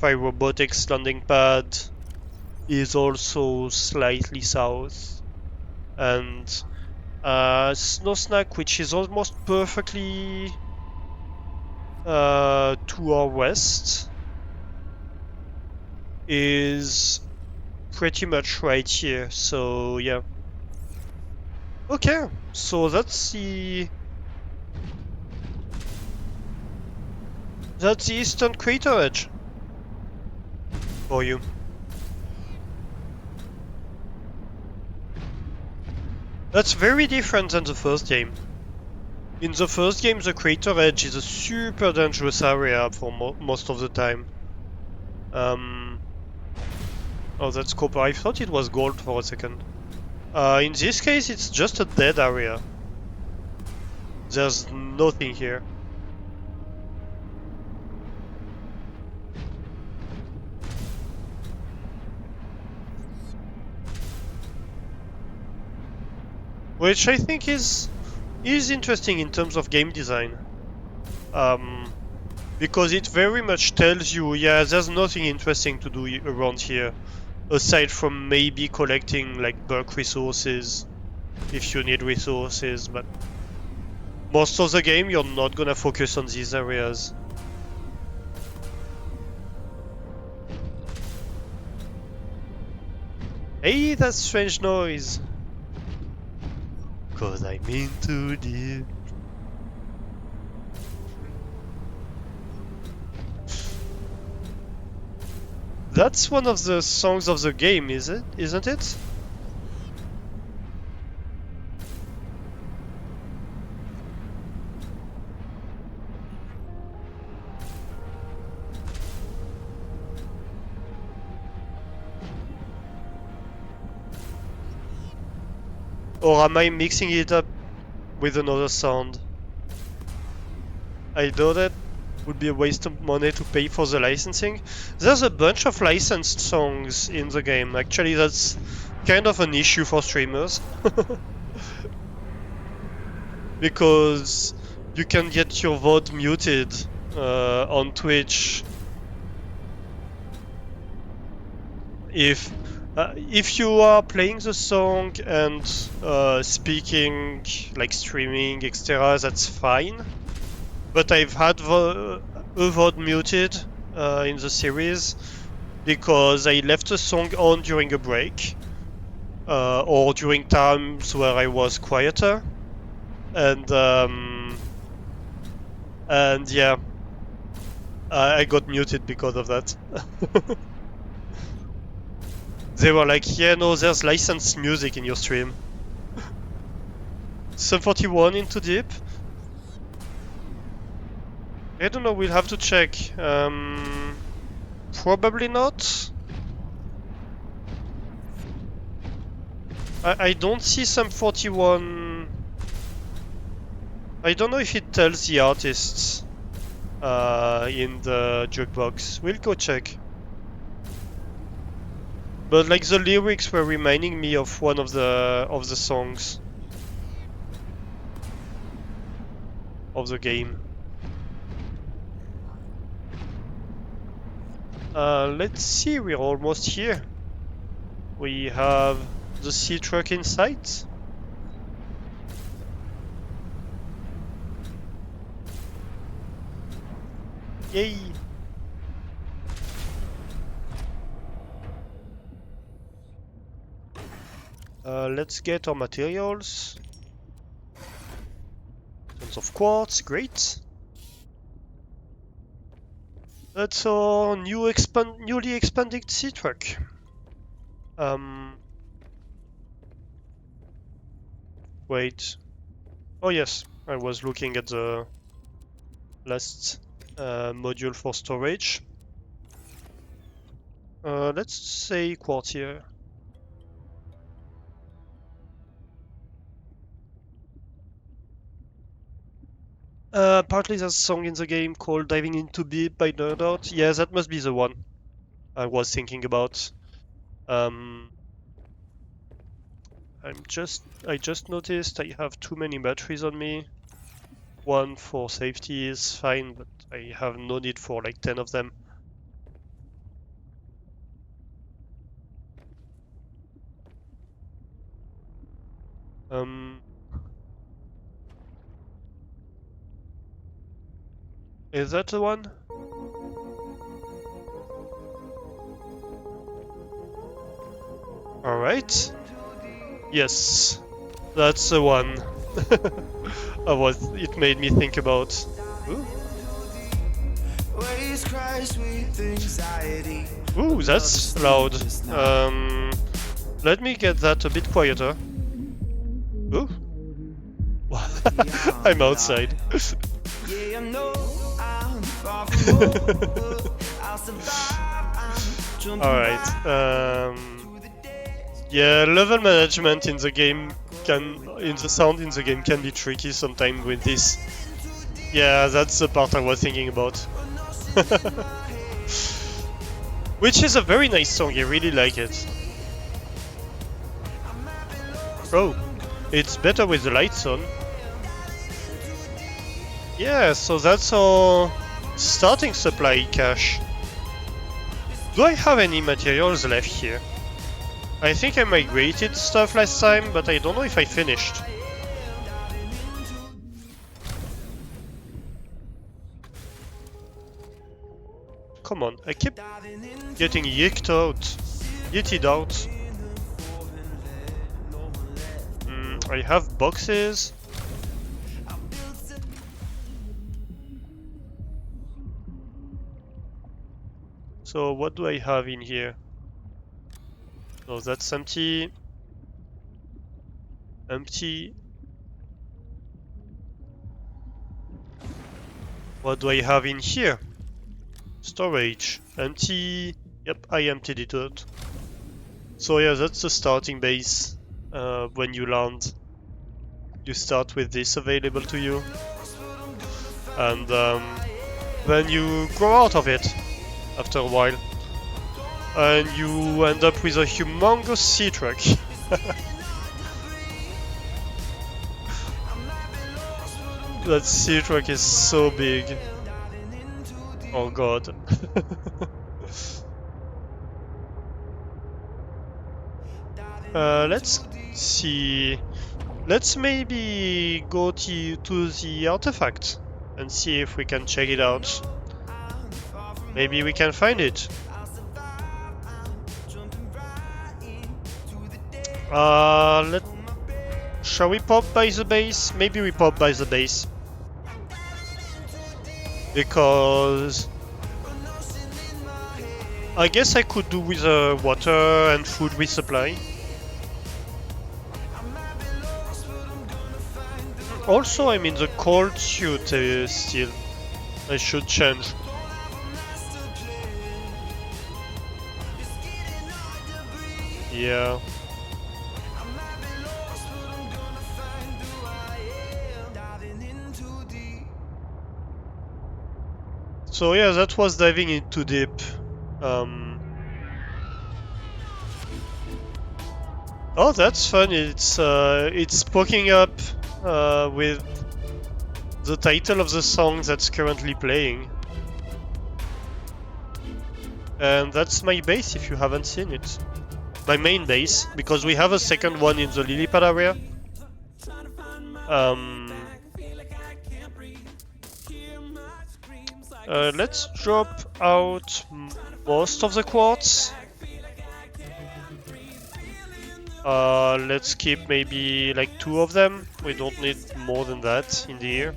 robotics landing pad is also slightly south. And Snow Snack, which is almost perfectly to our west, is pretty much right here. So yeah. Okay, so that's the eastern crater edge for you. That's very different than the first game. In the first game, the crater edge is a super dangerous area for most of the time. Oh, that's copper. I thought it was gold for a second. In this case, it's just a dead area. There's nothing here. Which I think is interesting in terms of game design. Because it very much tells you, yeah, there's nothing interesting to do around here, aside from maybe collecting like bulk resources, if you need resources, but most of the game you're not gonna focus on these areas. Hey, that strange noise! 'Cause I'm into deep. That's one of the songs of the game, isn't it? Or am I mixing it up with another sound? I know that would be a waste of money to pay for the licensing. There's a bunch of licensed songs in the game. Actually, that's kind of an issue for streamers. Because you can get your VOD muted on Twitch if you are playing the song and speaking, like streaming, etc. That's fine. But I've had a VOD muted in the series because I left the song on during a break or during times where I was quieter, and yeah, I got muted because of that. They were like, yeah, no, there's licensed music in your stream. Sum 41 into deep? I don't know, we'll have to check. Probably not. I don't see Sum 41. I don't know if it tells the artists in the jukebox. We'll go check. But like the lyrics were reminding me of one of the songs of the game. Let's see, we're almost here. We have the sea truck in sight. Yay! Let's get our materials. Tons of quartz, great. That's our newly expanded sea truck. Wait. Oh yes, I was looking at the last module for storage. Let's say quartz here. Apparently there's a song in the game called Diving Into Deep by Nerd Out. Yeah, that must be the one I was thinking about. I just noticed I have too many batteries on me. One for safety is fine, but I have no need for like 10 of them. Is that the one? Alright. Yes, that's the one. It made me think about. Ooh. Ooh, that's loud. Let me get that a bit quieter. Ooh. I'm outside. Alright. Yeah, level management in the game the sound in the game can be tricky sometimes with this. Yeah, that's the part I was thinking about. Which is a very nice song, I really like it. Oh, it's better with the lights on. Yeah, so that's our starting supply cache. Do I have any materials left here? I think I migrated stuff last time, but I don't know if I finished. Come on, I keep getting yeeted out. I have boxes. So what do I have in here? So that's empty. Empty. What do I have in here? Storage. Empty. Yep, I emptied it out. So yeah, that's the starting base. When you land, you start with this available to you. And then you grow out of it after a while. and you end up with a humongous sea truck. That sea truck is so big. Oh god. Let's see. Let's maybe go to the artifact and see if we can check it out. Maybe we can find it. Shall we pop by the base? Maybe we pop by the base. Because I guess I could do with water and food resupply. Also, I'm in the cold suit still. I should change. Yeah. So yeah, that was diving into deep. Oh, that's fun. It's poking up with the title of the song that's currently playing. And that's my base if you haven't seen it. My main base, because we have a second one in the lily pad area. Let's drop out most of the quartz. Let's keep maybe like 2 of them. We don't need more than that in the air.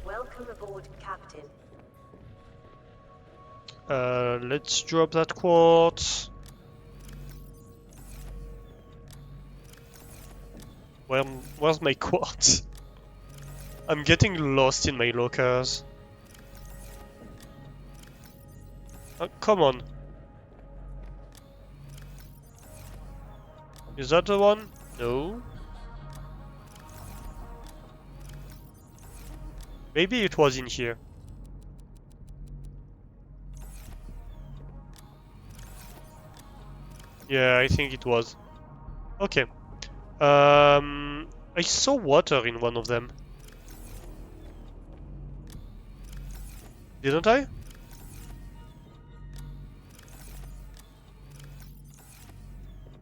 Welcome aboard, Captain. Let's drop that quartz. Where's my quartz? I'm getting lost in my lockers. Oh, come on. Is that the one? No. Maybe it was in here. Yeah, I think it was. Okay. I saw water in one of them. Didn't I?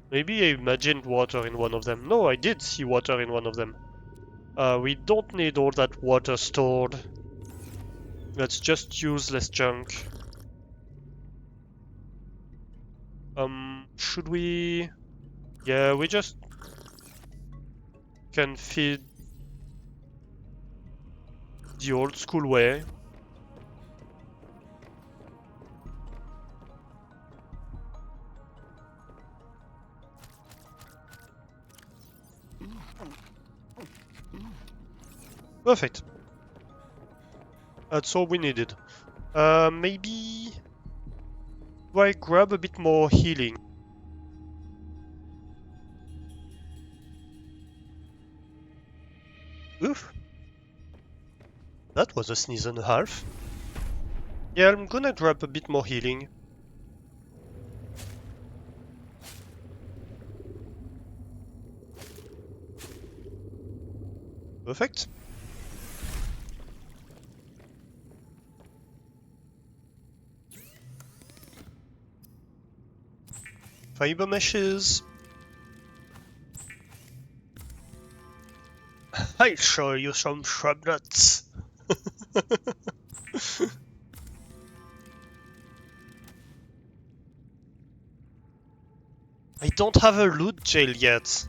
Maybe I imagined water in one of them. No, I did see water in one of them. We don't need all that water stored. Let's just use less junk. Should we... Yeah, we just can feed the old school way. Perfect. That's all we needed. Maybe... Do I grab a bit more healing? Oof. That was a sneeze and a half. Yeah, I'm gonna grab a bit more healing. Perfect. Fiber meshes. I'll show you some shrub nuts. I don't have a loot jail yet.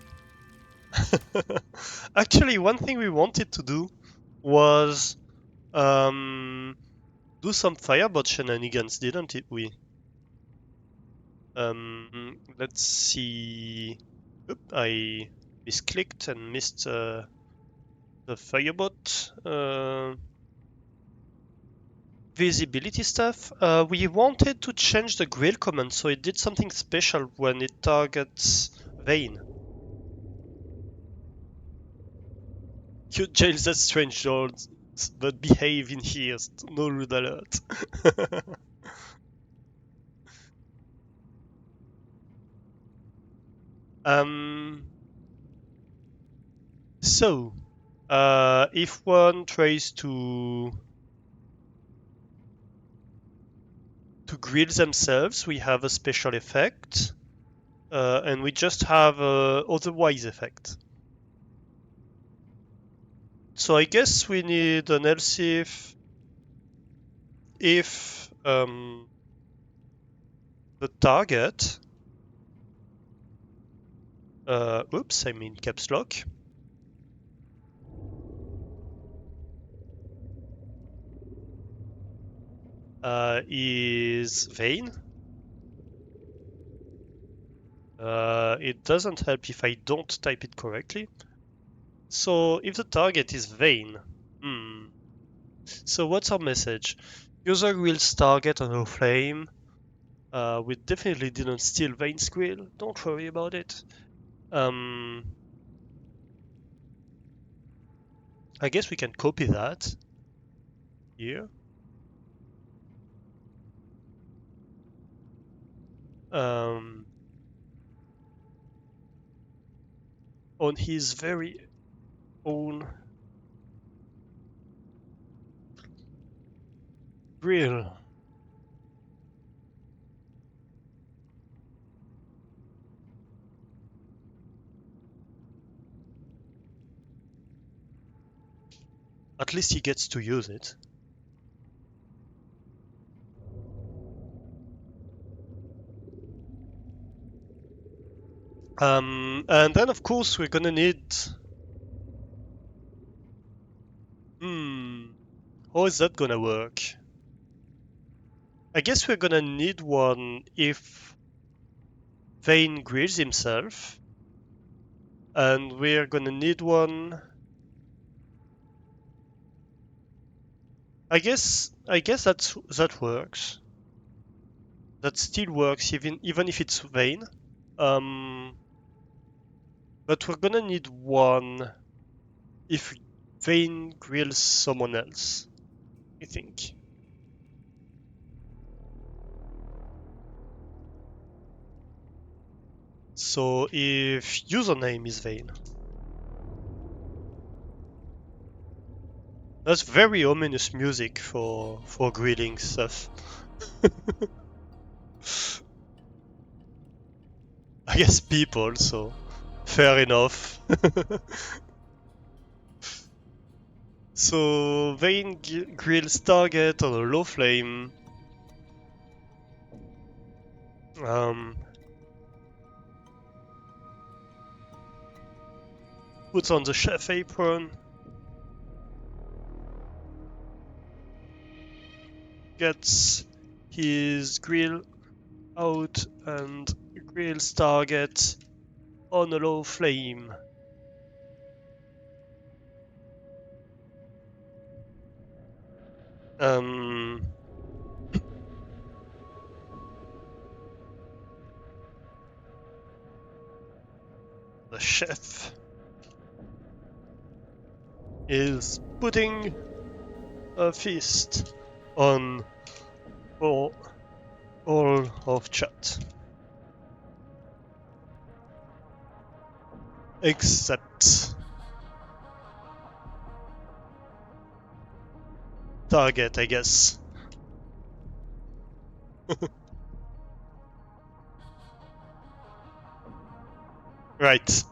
Actually, one thing we wanted to do was do some firebot shenanigans, didn't we? Let's see. Oop, I misclicked and missed the firebot visibility stuff. We wanted to change the grill command so it did something special when it targets Vane. You jail that strange lords that behave in here. No rude alert. So, if one tries to grill themselves, we have a special effect, and we just have a otherwise effect. So I guess we need an else if the target, oops, I mean caps lock, is vain. It doesn't help if I don't type it correctly. So if the target is vain, so what's our message? User grills target on a flame. We definitely didn't steal Vane's grill. Don't worry about it. I guess we can copy that here. On his very own grill. At least he gets to use it. And then of course we're gonna need... how is that gonna work? I guess we're gonna need one if Vane grills himself. And we're gonna need one... I guess that works. That still works even if it's Vane. But we're gonna need one if Vane grills someone else, I think. So if username is Vane. That's very ominous music for grilling stuff. I guess people, so fair enough. So Vane grills target on a low flame. Puts on the chef apron. Gets his grill out and grills target on a low flame. The chef is putting a feast on all of chat. Except target, I guess. Right.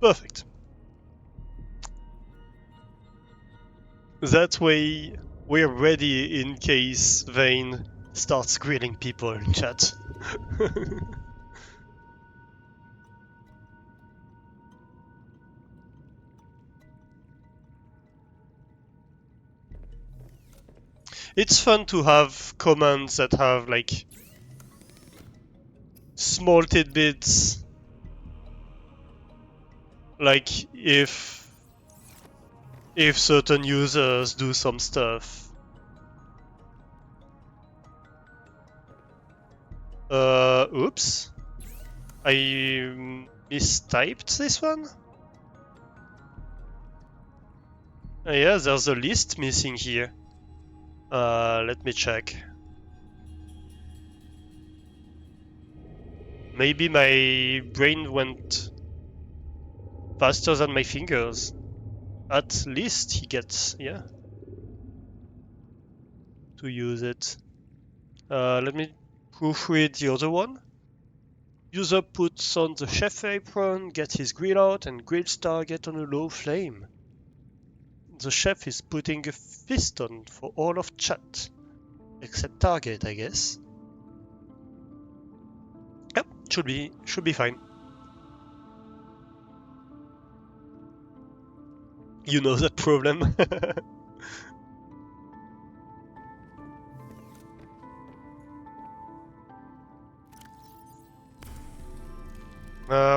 Perfect. That way we're ready in case Vane starts grilling people in chat. It's fun to have commands that have like small tidbits, like if certain users do some stuff. Oops. I mistyped this one? Yeah, there's a list missing here. Let me check. Maybe my brain went faster than my fingers. At least he gets, yeah, to use it. Let me proofread the other one. User puts on the chef apron, gets his grill out, and grills target on a low flame. The chef is putting a fist on for all of chat. Except target, I guess. Yep, should be fine. You know that problem.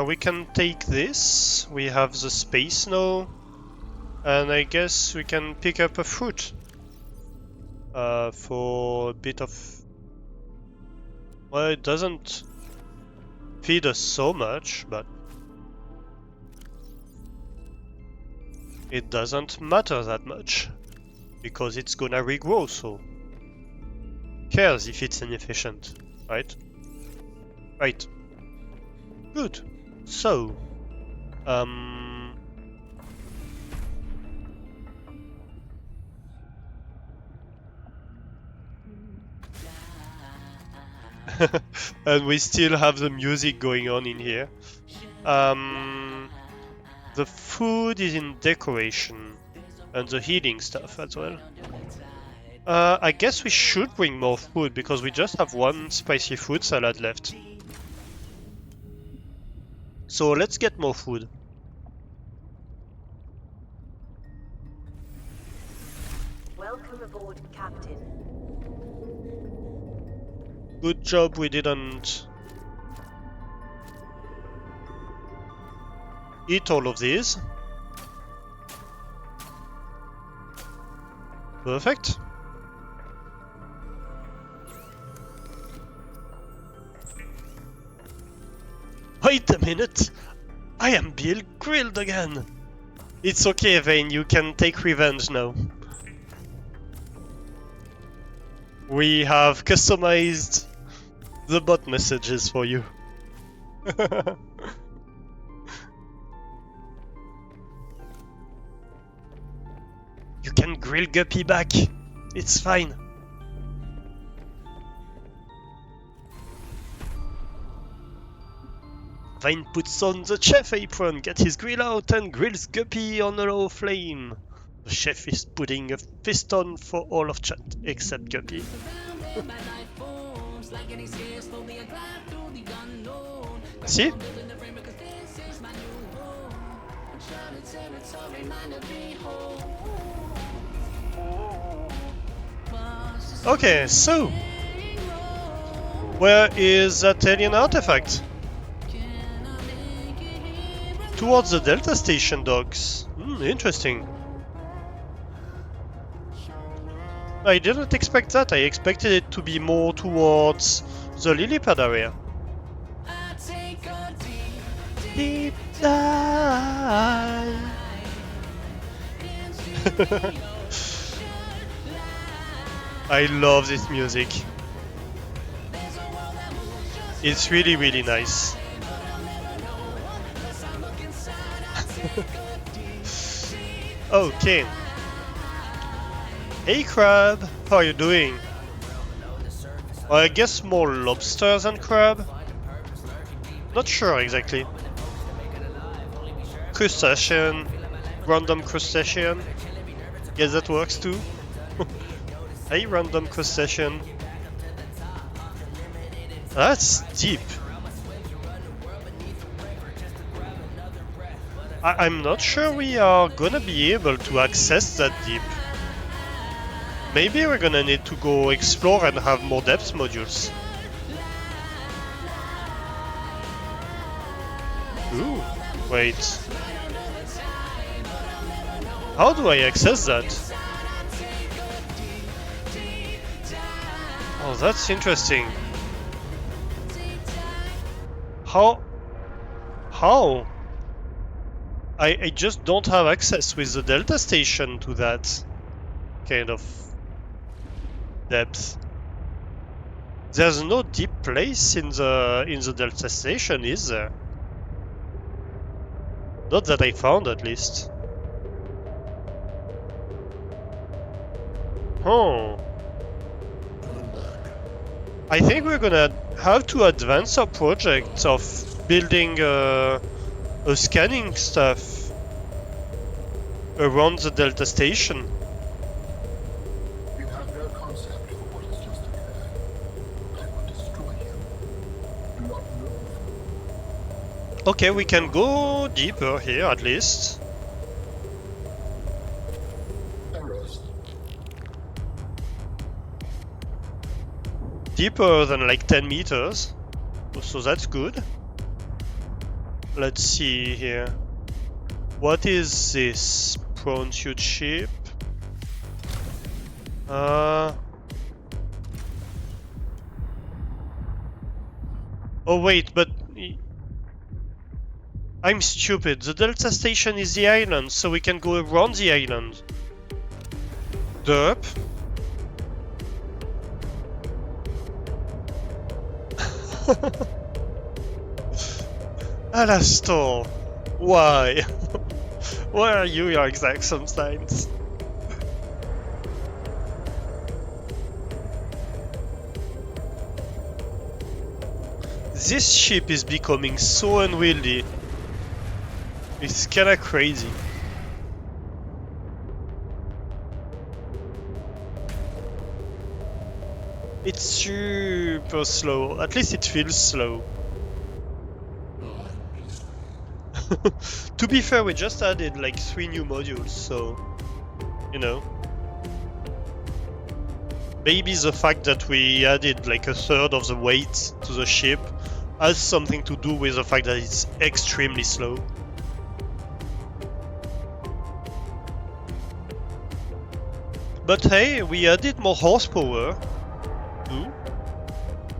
We can take this. We have the space now. And I guess we can pick up a fruit. For a bit of... Well, it doesn't feed us so much, but... It doesn't matter that much. Because it's gonna regrow, so... Who cares if it's inefficient, right? Right. Good. So... and we still have the music going on in here. The food is in decoration and the healing stuff as well. I guess we should bring more food because we just have one spicy fruit salad left. So let's get more food. Welcome aboard, Captain. Good job we didn't eat all of these. Perfect. Wait a minute! I am being grilled again! It's okay, Vane, you can take revenge now. We have customized the bot messages for you. You can grill Guppy back. It's fine. Vine puts on the chef apron, gets his grill out, and grills Guppy on a low flame. The chef is putting a fist on for all of chat, except Guppy. See? Okay, so... Where is that alien artifact? Towards the Delta Station docks. Interesting. I didn't expect that. I expected it to be more towards the lily pad area. Deep dive. I love this music. It's really, really nice. Okay. Hey crab, how are you doing? Well, I guess more lobster than crab? Not sure exactly. Crustacean, random crustacean. Guess that works too. Hey random crustacean. That's deep. I'm not sure we are gonna be able to access that deep. Maybe we're gonna need to go explore and have more depth modules. Ooh, wait. How do I access that? Oh, that's interesting. How how? I just don't have access with the Delta Station to that kind of depth. There's no deep place in the Delta Station, is there? Not that I found, at least. Oh. I think we're gonna have to advance our project of building a scanning stuff around the Delta Station. You have no concept for what has just occurred. I will destroy you. Do not move. Okay, we can go deeper here at least. Eros, Deeper than like 10 meters. So that's good. Let's see here. What is this prawn suit ship? Oh wait, but I'm stupid. The Delta Station is the island, so we can go around the island. Derp. Alastor, why? Why are you like that sometimes? This ship is becoming so unwieldy. It's kinda crazy. It's super slow. At least it feels slow. To be fair, we just added like 3 new modules, so you know. Maybe the fact that we added like a third of the weight to the ship has something to do with the fact that it's extremely slow. But hey, we added more horsepower too,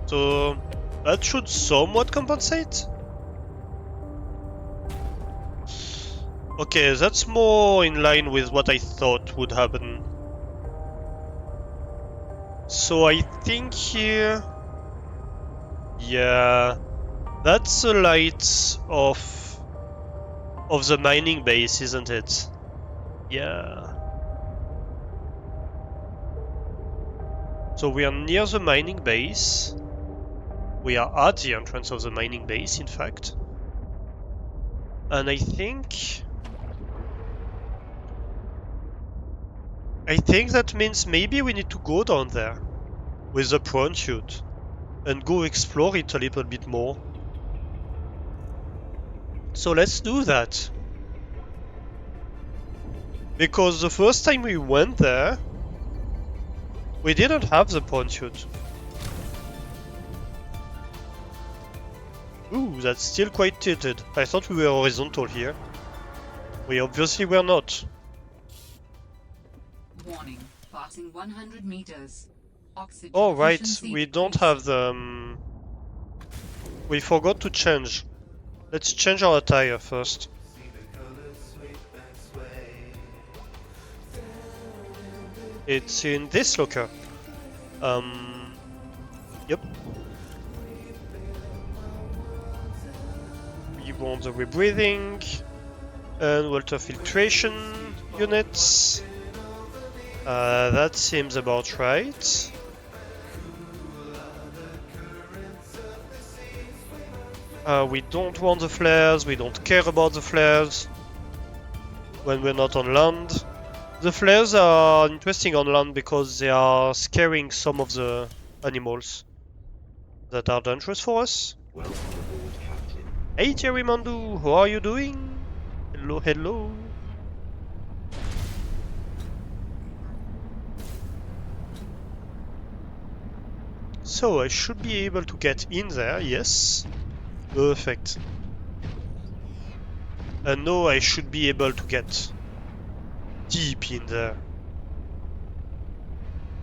so that should somewhat compensate. Okay, that's more in line with what I thought would happen. So I think here... yeah... that's the light of the mining base, isn't it? Yeah. So we are near the mining base. We are at the entrance of the mining base, in fact. And I think that means maybe we need to go down there with the prawn chute and go explore it a little bit more. So let's do that. Because the first time we went there, we didn't have the prawn chute. Ooh, that's still quite tilted. I thought we were horizontal here. We obviously were not. Warning. Passing 100 meters. Oxygen Oh right, efficiency we don't decreased. have the... we forgot to change. Let's change our attire first. It's in this locker. Yep. We want the rebreathing and water filtration units. That seems about right. We don't want the flares, we don't care about the flares when we're not on land. The flares are interesting on land because they are scaring some of the animals that are dangerous for us. Welcome aboard, Captain. Hey Jerry Mandu, how are you doing? Hello, hello. So I should be able to get in there, yes. Perfect. And now I should be able to get deep in there.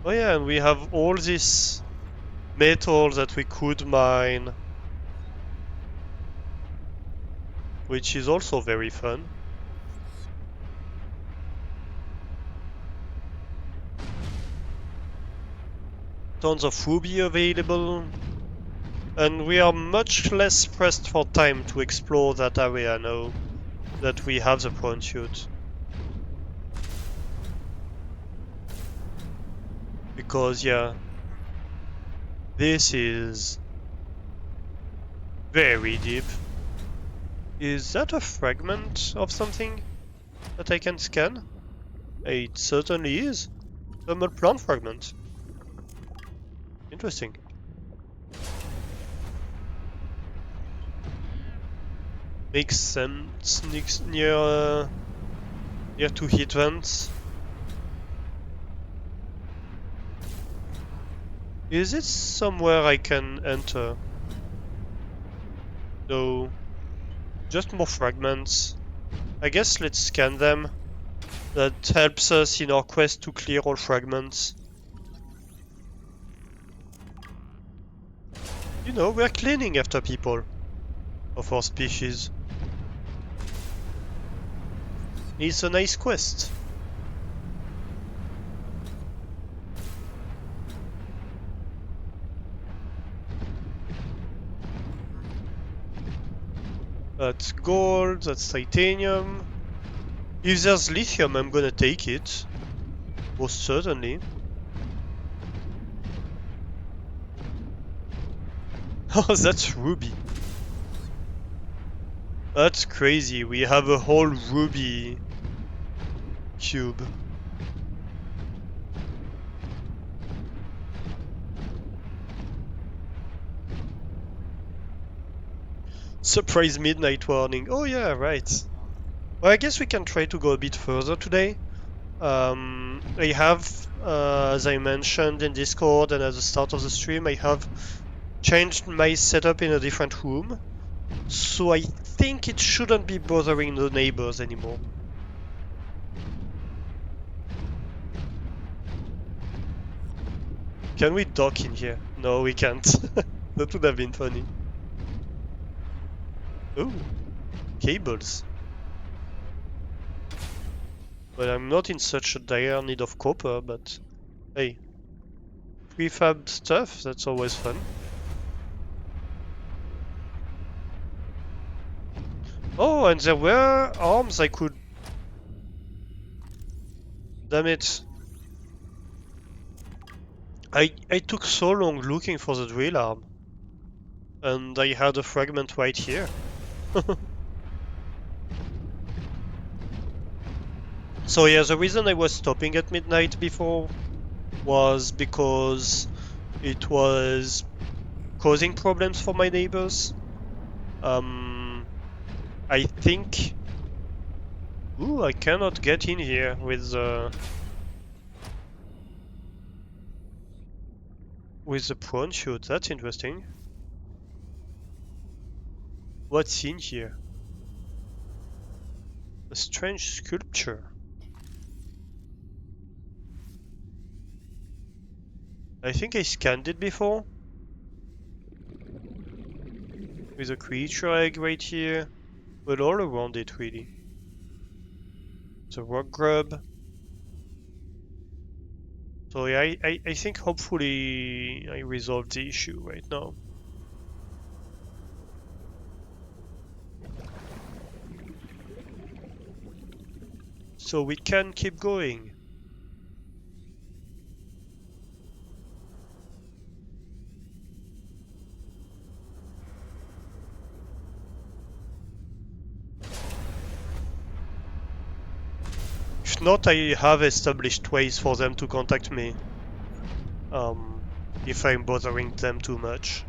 Oh yeah, and we have all this metal that we could mine. which is also very fun. Tons of ruby available, and we are much less pressed for time to explore that area now that we have the prawn shoot. Because yeah, this is very deep. Is that a fragment of something that I can scan? It certainly is. Thermal plant fragment. Interesting. Makes sense near two heat vents. Is it somewhere I can enter? No. Just more fragments. I guess let's scan them. That helps us in our quest to clear all fragments. You know, we're cleaning after people of our species. It's a nice quest. That's gold, that's titanium. If there's lithium, I'm gonna take it. Most certainly. Oh, that's ruby. That's crazy. We have a whole ruby cube. Surprise midnight warning. Oh yeah, right. Well, I guess we can try to go a bit further today. I have, as I mentioned in Discord and at the start of the stream, I have changed my setup in a different room. So I think it shouldn't be bothering the neighbors anymore. Can we dock in here? No, we can't. That would have been funny. Oh, cables. Well, I'm not in such a dire need of copper, but hey, prefab stuff, that's always fun. Oh, and there were arms I could... Damn it. I took so long looking for the drill arm. And I had a fragment right here. So yeah, the reason I was stopping at midnight before was because it was causing problems for my neighbors. I think... Ooh, I cannot get in here with the prawn shoot. That's interesting. What's in here? A strange sculpture. I think I scanned it before. With a creature egg right here. But all around it, really. The rock grub. So yeah, I think hopefully I resolved the issue right now. So we can keep going. If not, I have established ways for them to contact me. If I'm bothering them too much.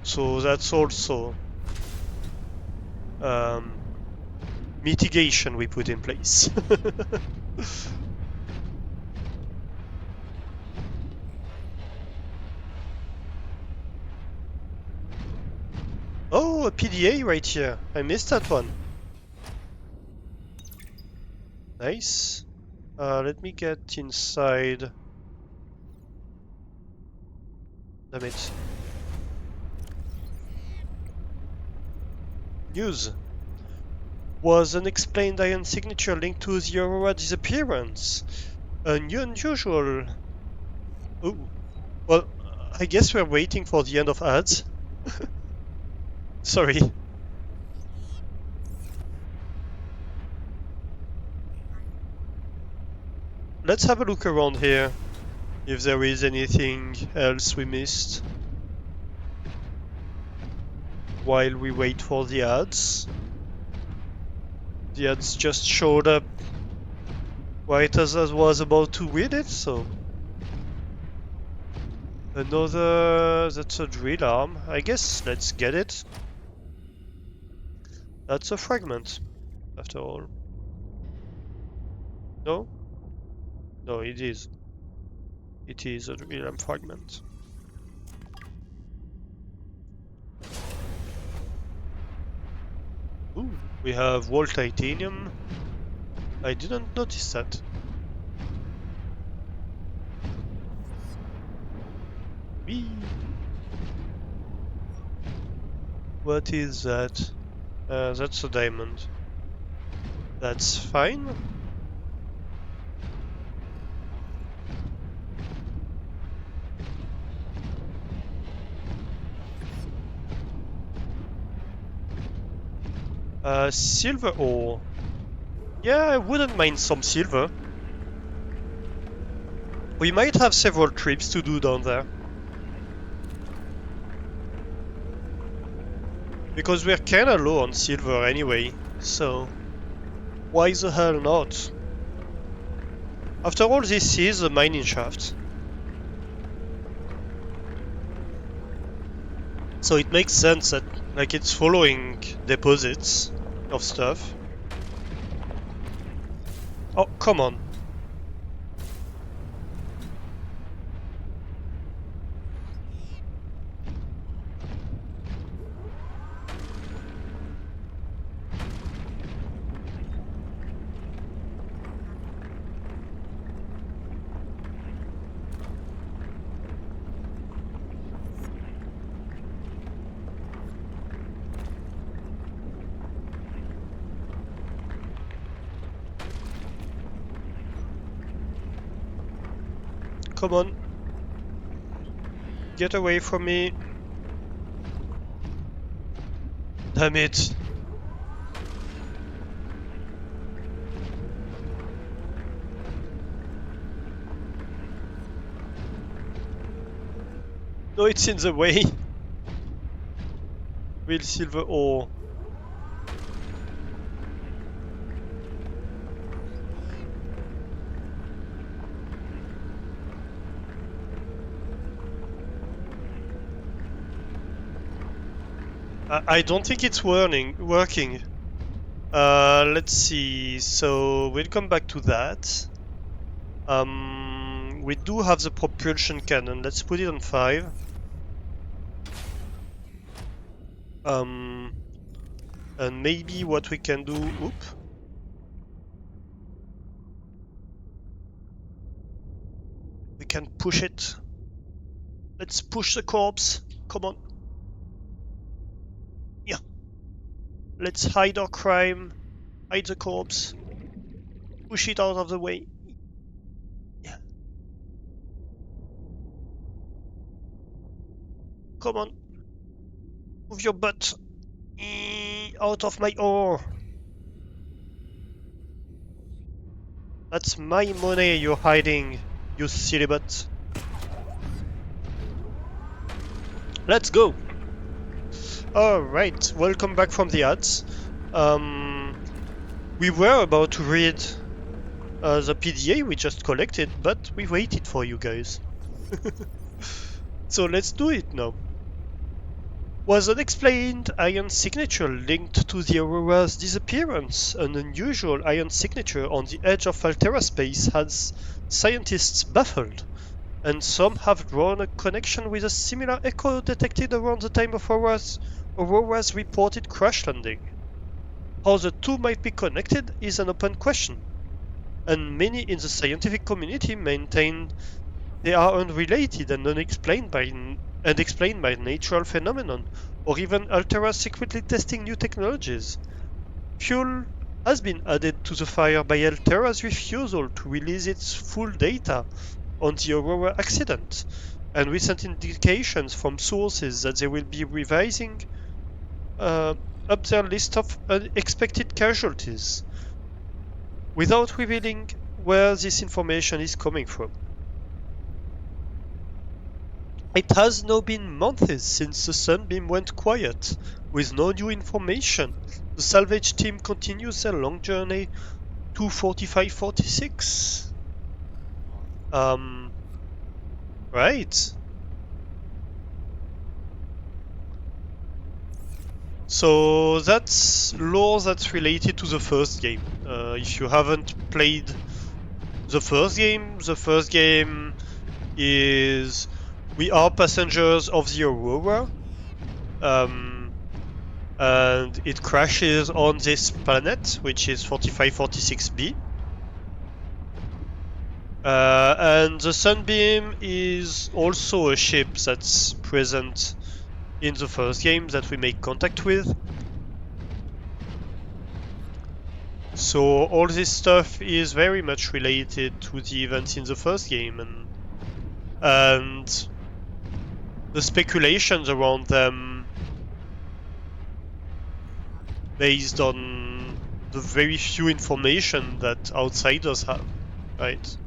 So that's also mitigation we put in place. Oh, a PDA right here. I missed that one. Nice. Let me get inside. Damn it. News. Was unexplained ion signature linked to the Aurora disappearance. Unusual. Oh, well, I guess we're waiting for the end of ads. Sorry. Let's have a look around here, if there is anything else we missed while we wait for the ads. The ads just showed up right as I was about to read it, so... Another... that's a drill arm. I guess let's get it. That's a fragment, after all. No? No, it is. It is a drill arm fragment. Ooh, we have wall titanium. I didn't notice that. Whee! What is that? That's a diamond. That's fine. Silver ore. Yeah, I wouldn't mind some silver. We might have several trips to do down there. Because we're kinda low on silver anyway, so why the hell not? After all, this is a mining shaft. So it makes sense that like it's following deposits of stuff. Oh, come on. Come on. Get away from me. Damn it. No, it's in the way. Real silver ore. I don't think it's working. Let's see. So we'll come back to that. We do have the propulsion cannon. Let's put it on 5. And maybe what we can do. Oop. We can push it. Let's push the corpse. Come on. Yeah. Let's hide our crime. Hide the corpse. Push it out of the way. Yeah. Come on. Move your butt. Out of my ore. That's my money you're hiding, you silly butt. Let's go. Alright, welcome back from the ads. We were about to read the PDA we just collected, but we waited for you guys. So let's do it now. Was unexplained ion signature linked to the Aurora's disappearance? An unusual ion signature on the edge of Altera space has scientists baffled, and some have drawn a connection with a similar echo detected around the time of Aurora's reported crash landing. How the two might be connected is an open question, and many in the scientific community maintain they are unrelated and unexplained by natural phenomenon, or even Altera secretly testing new technologies. Fuel has been added to the fire by Altera's refusal to release its full data on the Aurora accident, and recent indications from sources that they will be revising up their list of unexpected casualties, without revealing where this information is coming from. It has now been months since the Sunbeam went quiet, with no new information. The salvage team continues their long journey to 4546. Right. So that's lore that's related to the first game. If you haven't played the first game is we are passengers of the Aurora, and it crashes on this planet, which is 4546b. And the Sunbeam is also a ship that's present in the first game that we make contact with. So all this stuff is very much related to the events in the first game, and the speculations around them based on the very few information that outsiders have, right?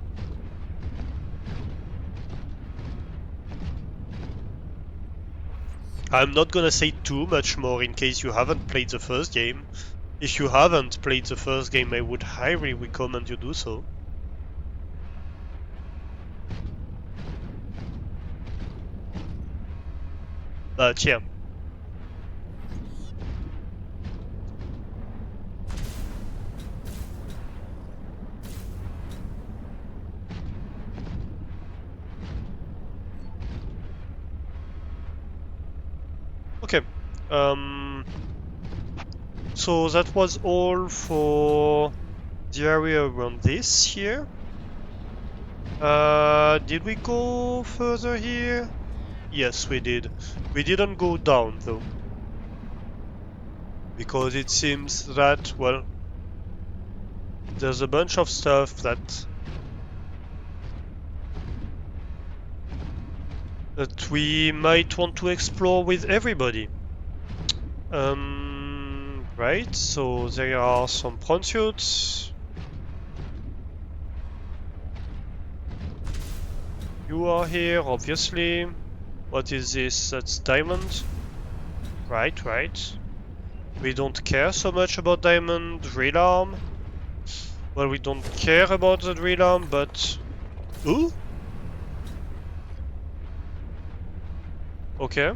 I'm not gonna say too much more in case you haven't played the first game. If you haven't played the first game, I would highly recommend you do so. But yeah. Okay. So that was all for the area around this here. Did we go further here? Yes, we did. We didn't go down though, because it seems that, well, there's a bunch of stuff that we might want to explore with everybody. Right, so there are some prawn suits. You are here, obviously. What is this? That's diamond. Right. We don't care so much about diamond. Drill arm. Well, we don't care about the drill arm, but... Ooh? Okay.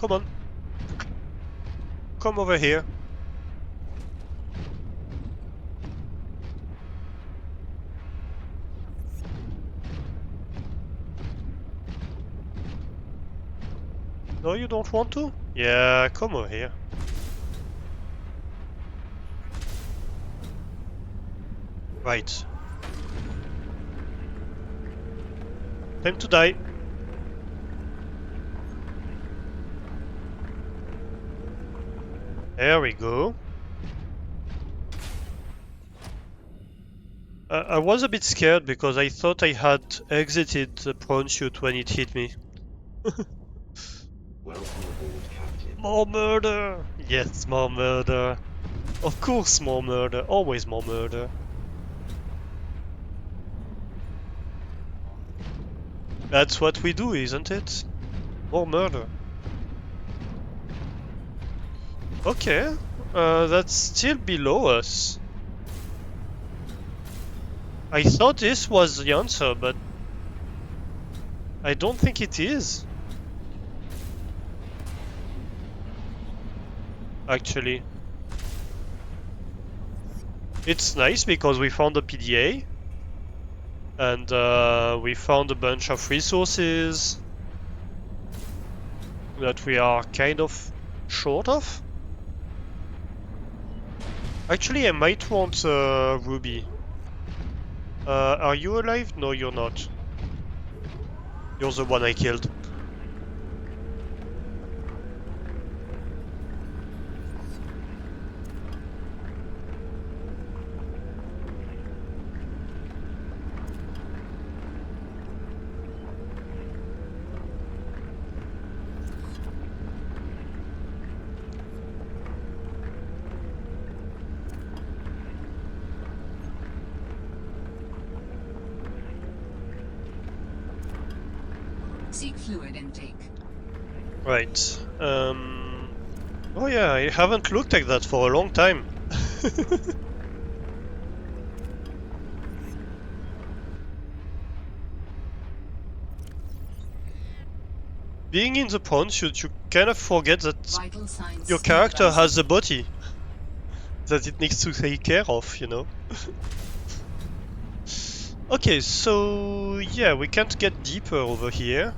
Come on. Come over here. No, you don't want to? Yeah, come over here. Right. Time to die. There we go. I was a bit scared because I thought I had exited the prawn chute when it hit me. Welcome aboard, Captain. More murder! Yes, more murder. Of course, more murder. Always more murder. That's what we do, isn't it? More murder. Okay, that's still below us. I thought this was the answer, but I don't think it is. Actually. It's nice because we found a PDA. And we found a bunch of resources that we are kind of short of. Actually, I might want Ruby. Are you alive? No, you're not. You're the one I killed. Seek fluid intake. Right. Oh yeah, I haven't looked at that for a long time. Being in the pawn suit, you kind of forget that Vital signs your character stabilizing. has a body that it needs to take care of, you know? Okay, so yeah, we can't get deeper over here.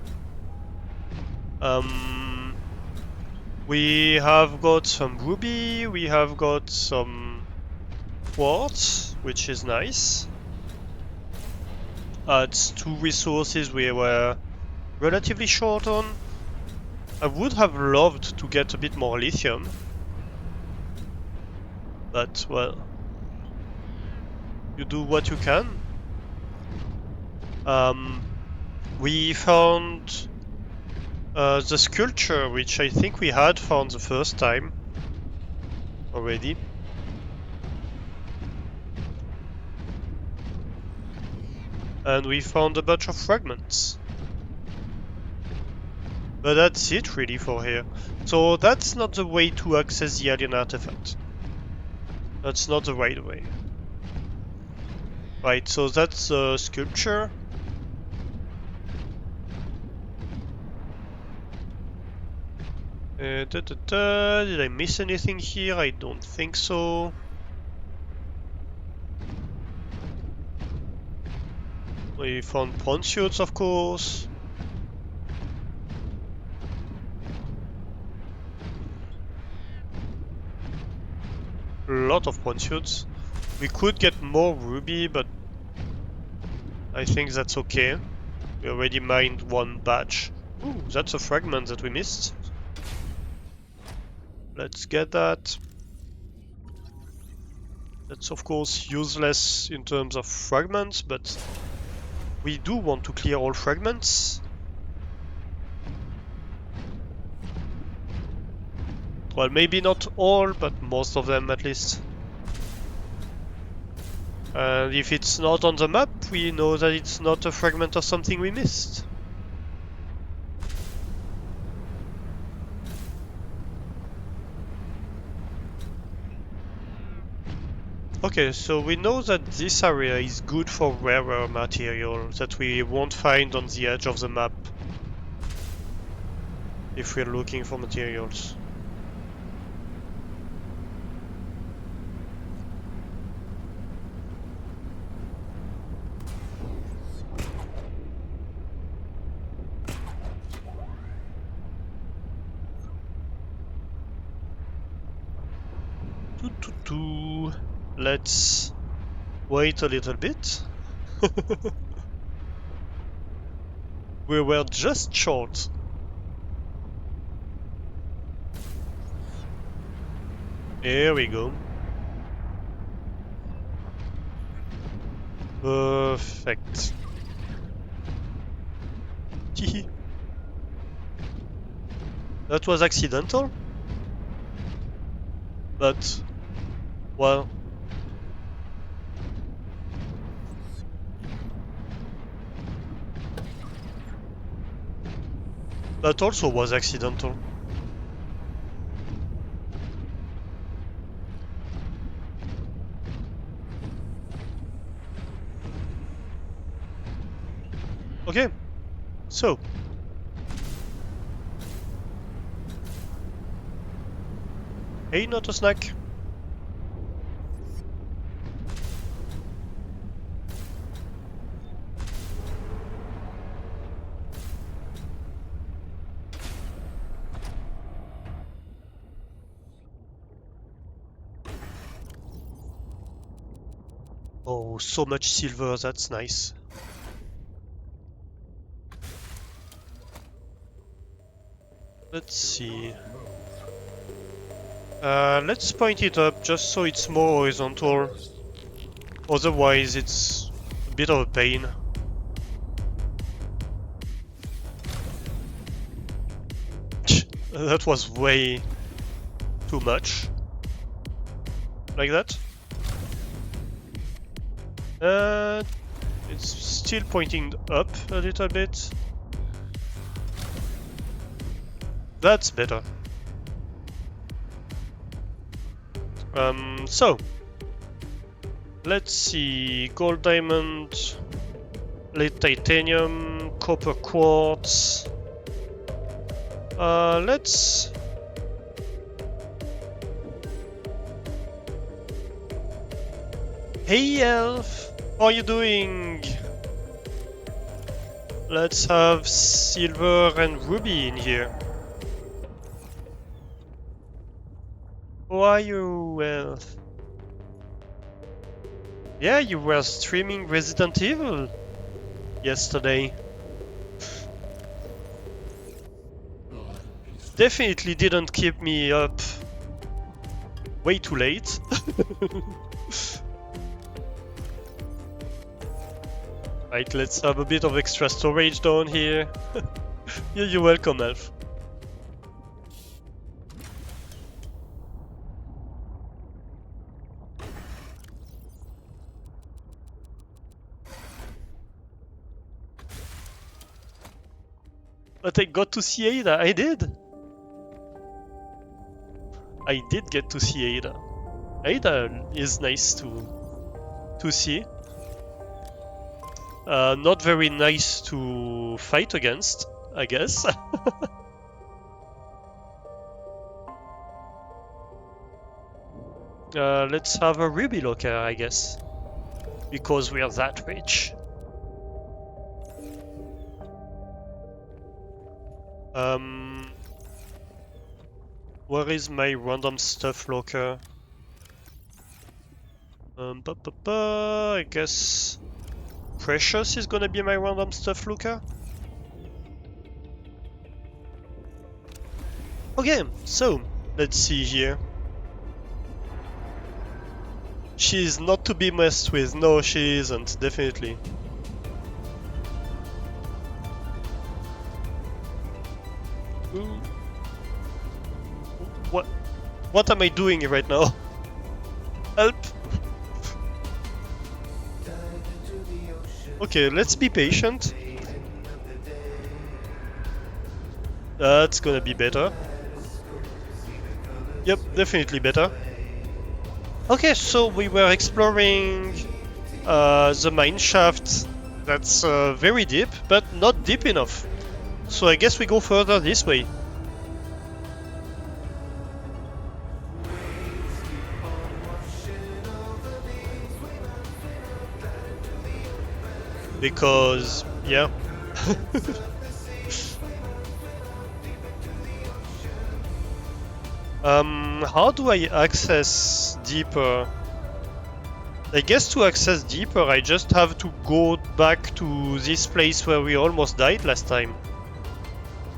We have got some ruby, we have got some quartz, which is nice. It's two resources we were relatively short on. I would have loved to get a bit more lithium. But, well, you do what you can. We found the sculpture, which I think we had found the first time already. And we found a bunch of fragments. But that's it really for here. So that's not the way to access the alien artifact. That's not the right way. Right, so that's the sculpture. Did I miss anything here? I don't think so. We found pawn suits, of course. A lot of pawn suits. We could get more ruby, but I think that's okay. We already mined one batch. Ooh, that's a fragment that we missed. Let's get that. That's of course useless in terms of fragments, but we do want to clear all fragments. Well, maybe not all, but most of them at least. And if it's not on the map, we know that it's not a fragment of something we missed. Okay, so we know that this area is good for rarer material that we won't find on the edge of the map if we're looking for materials. Let's wait a little bit. We were just short. Here we go. Perfect. That was accidental. But, well. That also was accidental. Okay, so. Hey, not a snack. Oh, so much silver, that's nice. Let's see. Let's point it up just so it's more horizontal. Otherwise, it's a bit of a pain. That was way too much. Like that. It's still pointing up a little bit. That's better. So let's see, gold, diamond, lead, titanium, copper, quartz. Let's Hey elf, how are you doing? Let's have silver and ruby in here. How are you, elf? Yeah, you were streaming Resident Evil yesterday. Definitely didn't keep me up way too late. Right, let's have a bit of extra storage down here. Yeah, you're welcome, elf. But I got to see Ada. I did get to see Ada. Ada is nice to see. Not very nice to fight against, I guess. Let's have a ruby locker, I guess. Because we are that rich. Where is my random stuff locker? I guess Precious is gonna be my random stuff locker. Okay, so let's see here. She's not to be messed with. No, she isn't, definitely. Ooh. What am I doing right now? Help! Okay, let's be patient. That's gonna be better. Yep, definitely better. Okay, so we were exploring the mine shaft. That's very deep, but not deep enough. So I guess we go further this way. Because, yeah. How do I access deeper? I guess to access deeper I just have to go back to this place where we almost died last time.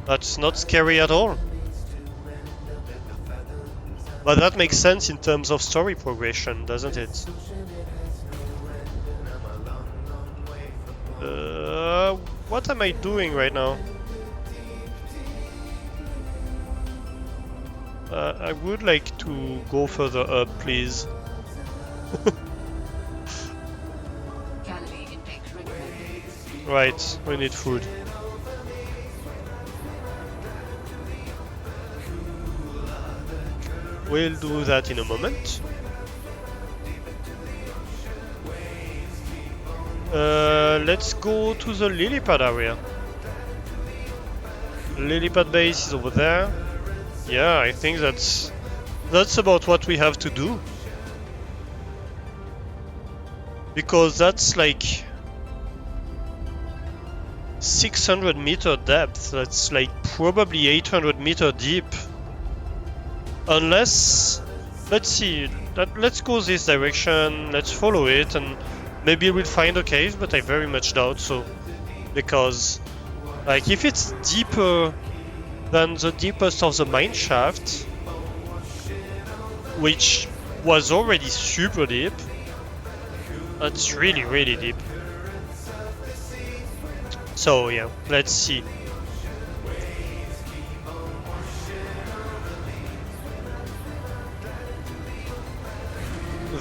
That's not scary at all. But that makes sense in terms of story progression, doesn't it? What am I doing right now? I would like to go further up, please. Right, we need food. We'll do that in a moment. Let's go to the lily pad area. Lily pad base is over there. Yeah, I think that's about what we have to do. Because that's like 600 meter depth. That's like probably 800 meter deep. Unless, let's see, let's go this direction, let's follow it, and maybe we'll find a cave, but I very much doubt so. Because, like, if it's deeper Then the deepest of the mine shaft, which was already super deep. That's really, really deep. So yeah, let's see.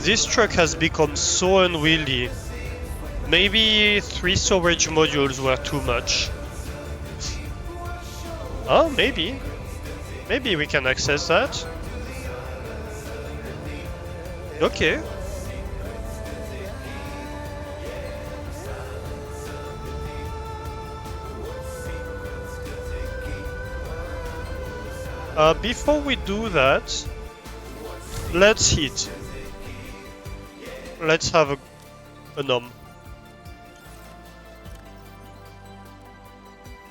This truck has become so unwieldy. Maybe 3 storage modules were too much. Oh, maybe. Maybe we can access that. Okay. Before we do that, let's hit. Let's have a nom.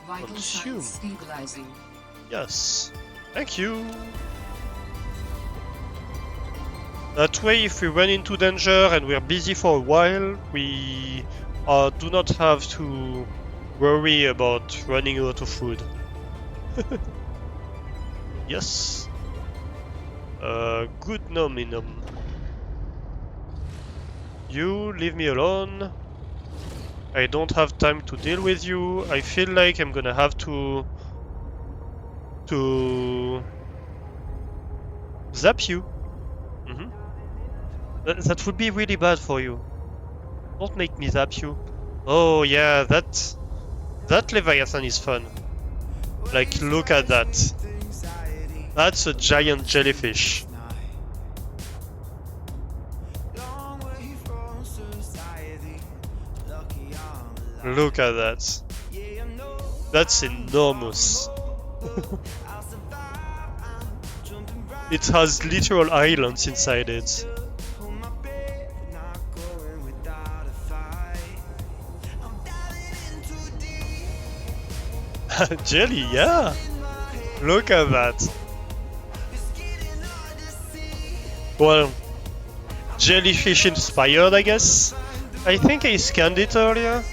Vital Consume. signs stabilizing. Yes. Thank you. That way, if we run into danger and we're busy for a while, we do not have to worry about running out of food. Yes. Good nominum. You leave me alone. I don't have time to deal with you. I feel like I'm gonna have to zap you. That would be really bad for you. Don't make me zap you. Oh yeah, that Leviathan is fun. Like, look at that. That's a giant jellyfish. Look at that. That's enormous. It has literal islands inside it. Jelly, yeah. Look at that. Well, jellyfish inspired, I guess. I think I scanned it earlier.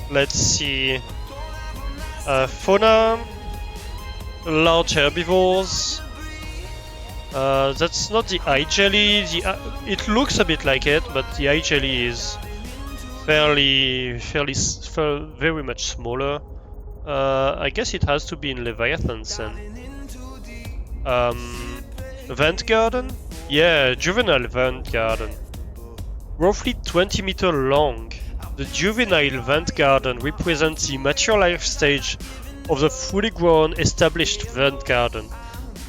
Let's see. Fauna, large herbivores. That's not the eye jelly. It looks a bit like it, but the eye jelly is very much smaller. I guess it has to be in Leviathans then. Vent garden? Yeah, juvenile vent garden. Roughly 20 meters long, the juvenile vent garden represents the mature life stage of the fully grown, established vent garden.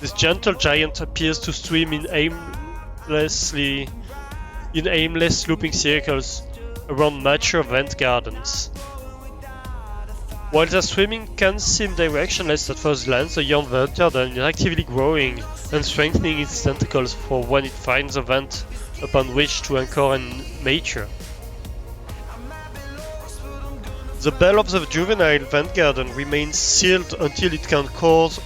This gentle giant appears to swim in aimless looping circles around mature vent gardens. While their swimming can seem directionless at first glance, the young vent garden is actively growing and strengthening its tentacles for when it finds a vent upon which to anchor and mature. The bell of the juvenile vent garden remains sealed until it can course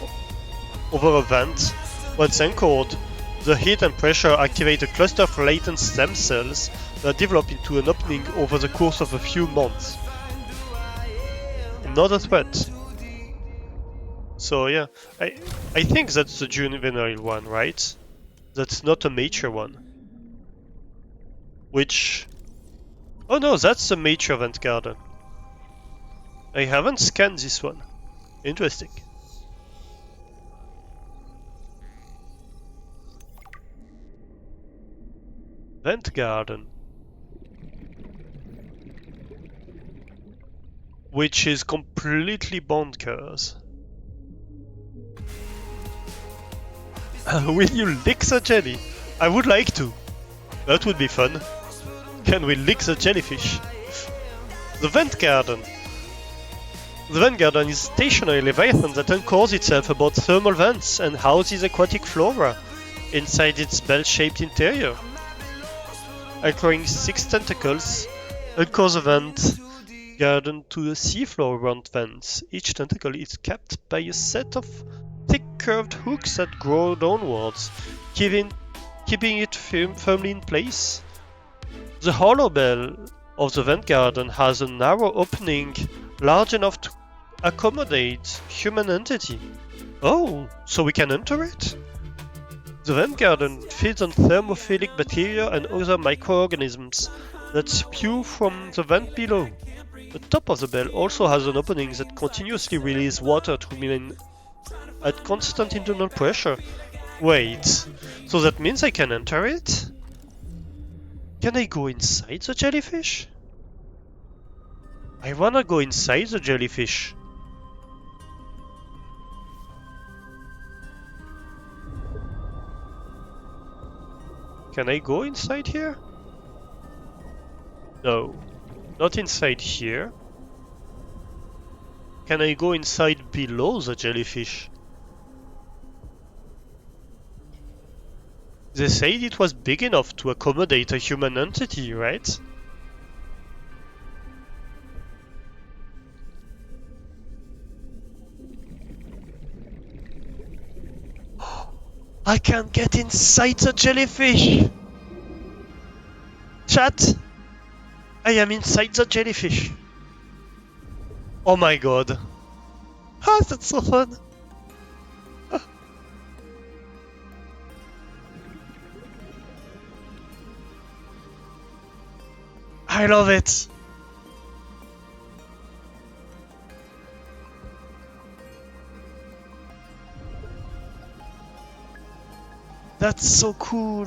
over a vent. Once anchored, the heat and pressure activate a cluster of latent stem cells that develop into an opening over the course of a few months. Not a threat. So yeah, I think that's the juvenile one, right? That's not a mature one. Which... Oh no, that's the mature vent garden. I haven't scanned this one. Interesting. Vent garden. Which is completely bonkers. Will you lick the jelly? I would like to. That would be fun. Can we lick the jellyfish? The vent garden. The vent garden is a stationary leviathan that anchors itself above thermal vents and houses aquatic flora inside its bell-shaped interior. Anchoring 6 tentacles, anchors the vent garden to the seafloor around vents. Each tentacle is capped by a set of thick curved hooks that grow downwards, keeping it firmly in place. The hollow bell of the vent garden has a narrow opening large enough Accommodate human entity. Oh, so we can enter it? The vent garden feeds on thermophilic bacteria and other microorganisms that spew from the vent below. The top of the bell also has an opening that continuously releases water to remain at constant internal pressure. Wait, so that means I can enter it? Can I go inside the jellyfish? I wanna go inside the jellyfish. Can I go inside here? No, not inside here. Can I go inside below the jellyfish? They said it was big enough to accommodate a human entity, right? I can't get inside the jellyfish! Chat! I am inside the jellyfish! Oh my god. Ah, that's so fun! I love it! That's so cool!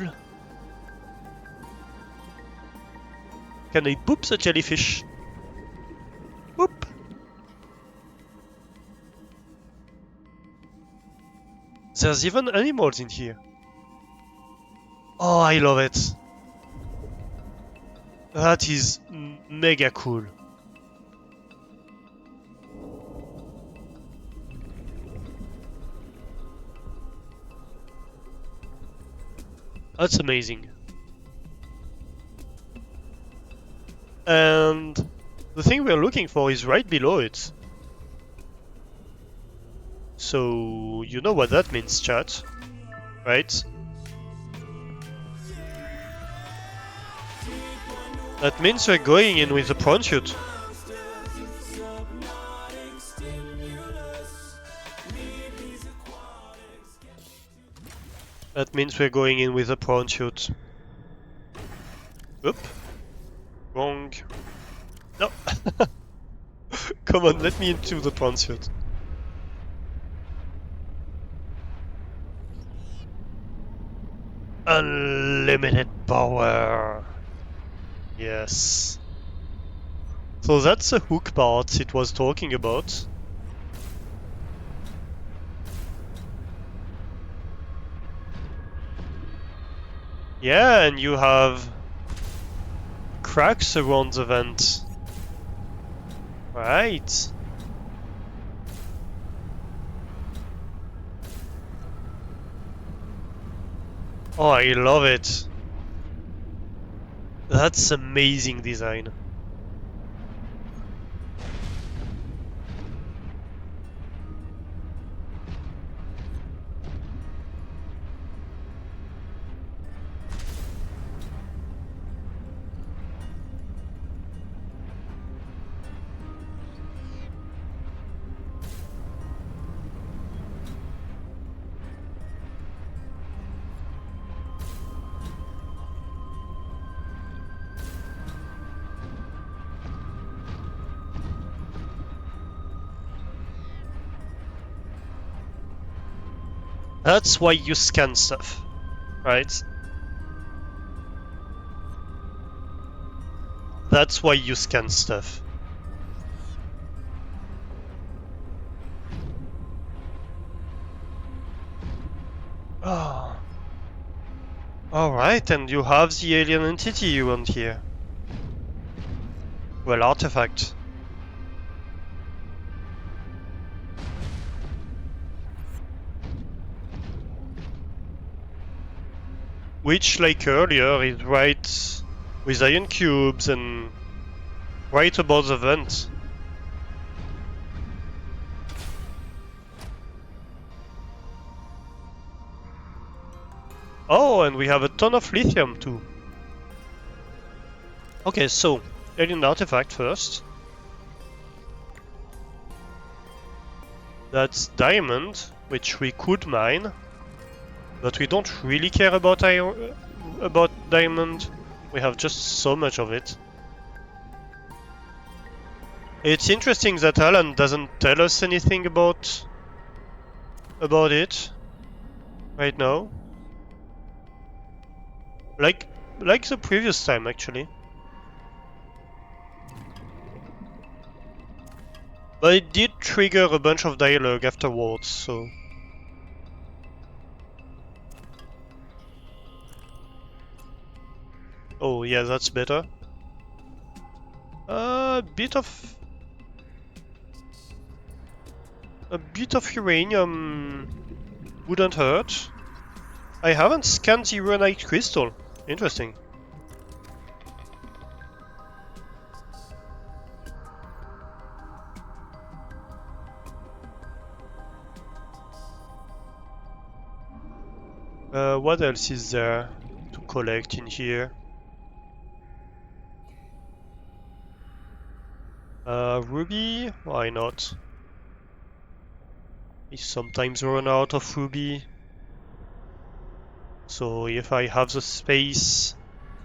Can I boop the jellyfish? Boop! There's even animals in here. Oh, I love it! That is mega cool. That's amazing. And the thing we're looking for is right below it. So you know what that means, chat, right? That means we're going in with a prawn chute. That means we're going in with a prawn chute. Oop. Wrong. No. Come on, let me into the prawn chute. Unlimited power. Yes. So that's the hook part it was talking about. Yeah, and you have cracks around the vent. Right. Oh, I love it. That's amazing design. That's why you scan stuff, right? That's why you scan stuff. Oh. Alright, and you have the alien entity you want here. Well, artifact. Which, like earlier, is right with ion cubes and right above the vent. Oh, and we have a ton of lithium too. Okay, so alien artifact first. That's diamond, which we could mine, but we don't really care about diamond. We have just so much of it. It's interesting that Alan doesn't tell us anything about it right now. Like the previous time, actually. But it did trigger a bunch of dialogue afterwards, so... Oh yeah, that's better. A bit of uranium wouldn't hurt. I haven't scanned the uranite crystal. Interesting. What else is there to collect in here? Ruby? Why not? I sometimes run out of ruby. So if I have the space,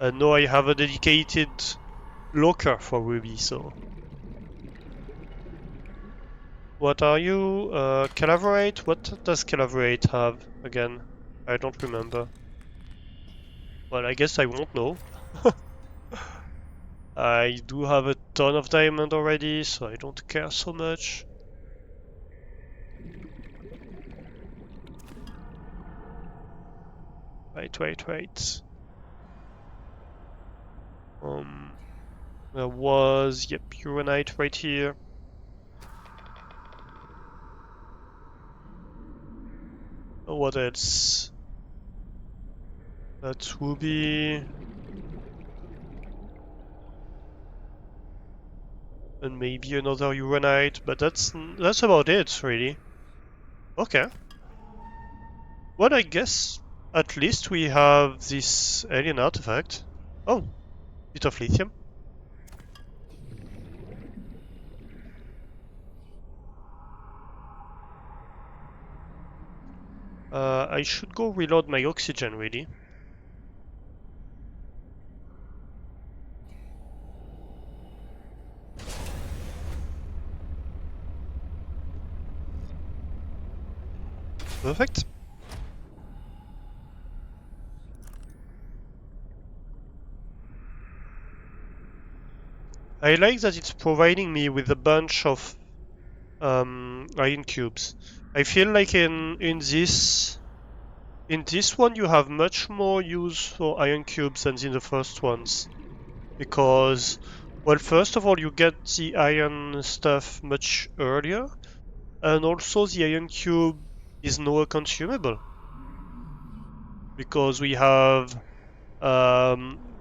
I know I have a dedicated locker for ruby, so... What are you? Calaverate? What does Calaverate have again? I don't remember. Well, I guess I won't know. I do have a ton of diamond already, so I don't care so much. Right. There was, yep, uranite right here. What else? That's ruby. And maybe another uranite, but that's about it, really. Okay. Well, I guess at least we have this alien artifact. Oh, bit of lithium. I should go reload my oxygen, really. Perfect. I like that it's providing me with a bunch of iron cubes. I feel like in this one you have much more use for iron cubes than in the first ones, because, well, first of all, you get the iron stuff much earlier, and also the iron cube is lower consumable, because we have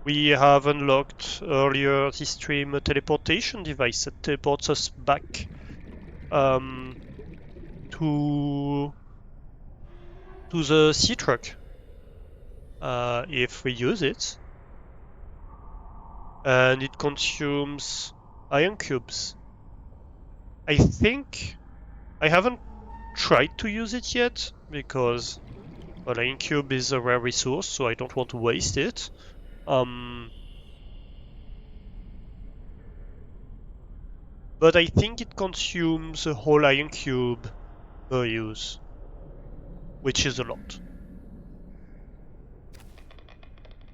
unlocked earlier this stream a teleportation device that teleports us back to the sea truck if we use it, and it consumes iron cubes. I think I haven't tried to use it yet because, well, iron cube is a rare resource, so I don't want to waste it. But I think it consumes a whole iron cube per use, which is a lot.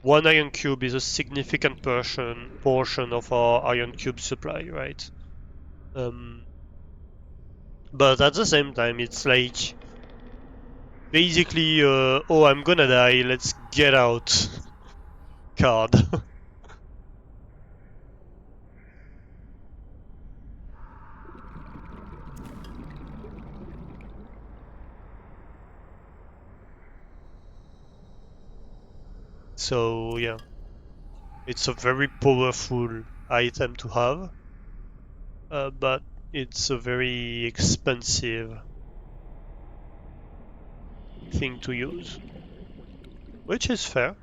One iron cube is a significant portion of our iron cube supply, right? But at the same time, it's like basically, oh, I'm gonna die, let's get out card. So yeah, it's a very powerful item to have, but it's a very expensive thing to use, which is fair.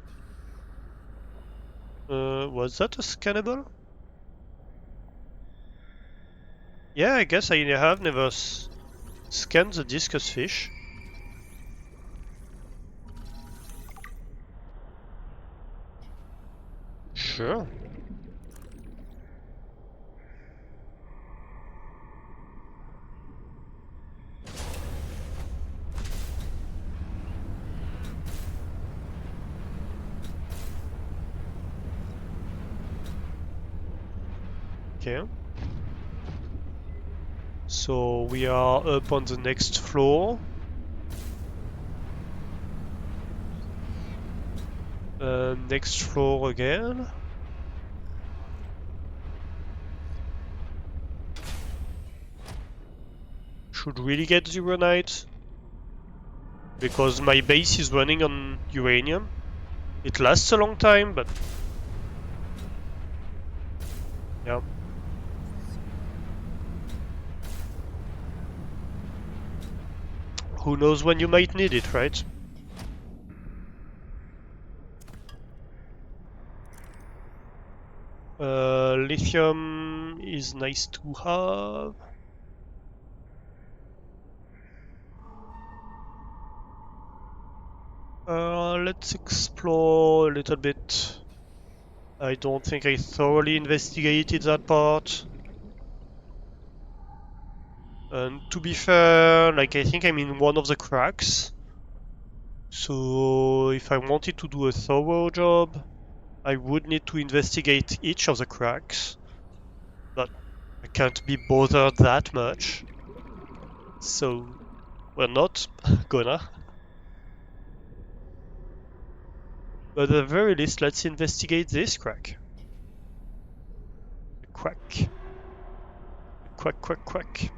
Was that a scannable? Yeah, I guess I have never Scan the discus fish. Sure. Okay. So we are up on the next floor. Next floor again. Should really get zero night. Because my base is running on uranium. It lasts a long time, but... yeah. Who knows when you might need it, right? Lithium is nice to have. Let's explore a little bit. I don't think I thoroughly investigated that part. And to be fair, like I think I'm in one of the cracks. So if I wanted to do a thorough job, I would need to investigate each of the cracks. But I can't be bothered that much. So we're not gonna. But at the very least, let's investigate this crack. Quack. Quack, quack, quack.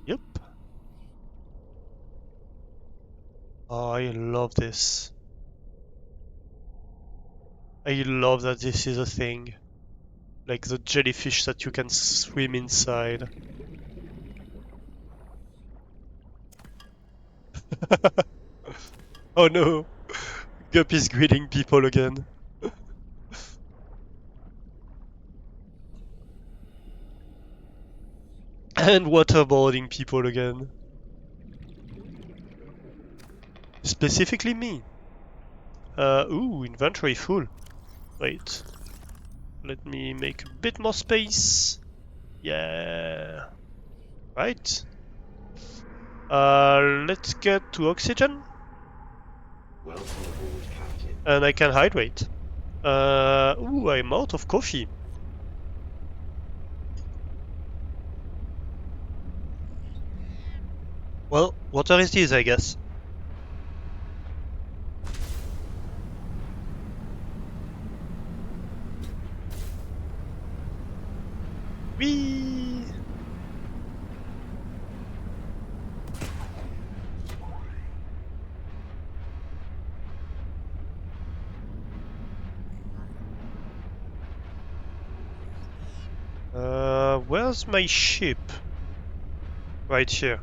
Yep. Oh, I love this. I love that this is a thing. Like the jellyfish that you can swim inside. Oh no! Guppy's greeting people again. And waterboarding people again. Specifically me. Ooh, inventory full. Wait. Let me make a bit more space. Yeah. Right. Let's get to oxygen. Welcome aboard, Captain. And I can hydrate. Ooh, I'm out of coffee. Well, water it is, I guess. Whee! Where's my ship? Right here.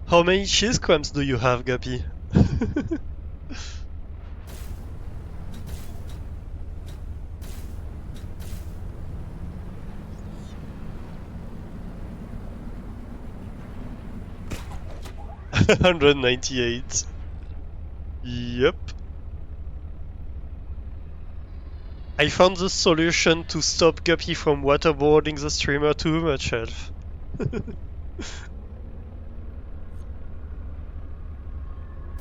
How many cheese crumbs do you have, Guppy? 198. Yep. I found the solution to stop Guppy from waterboarding the streamer too much, Elf.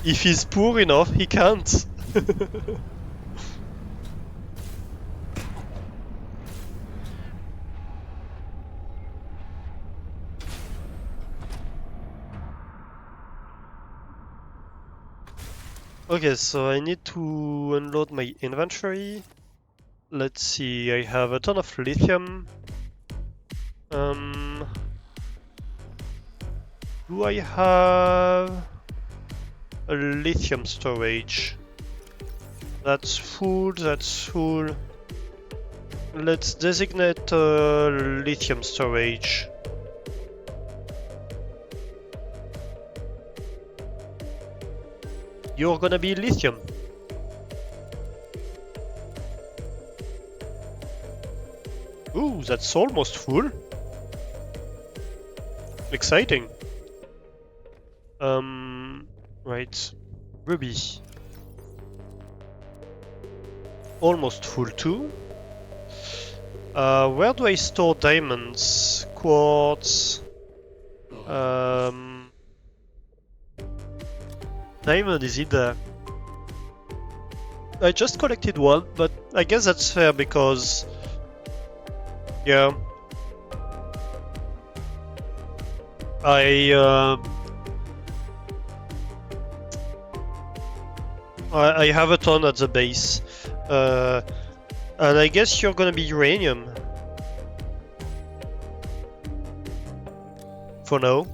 If he's poor enough, he can't. Okay, so I need to unload my inventory. Let's see, I have a ton of lithium. Do I have a lithium storage? That's full, that's full. Let's designate lithium storage. You're gonna be lithium. Ooh, that's almost full. Exciting. Right. Ruby. Almost full too. Where do I store diamonds? Quartz. Diamond is in there. I just collected one, but I guess that's fair because, yeah, I have a ton at the base, and I guess you're gonna be uranium for now.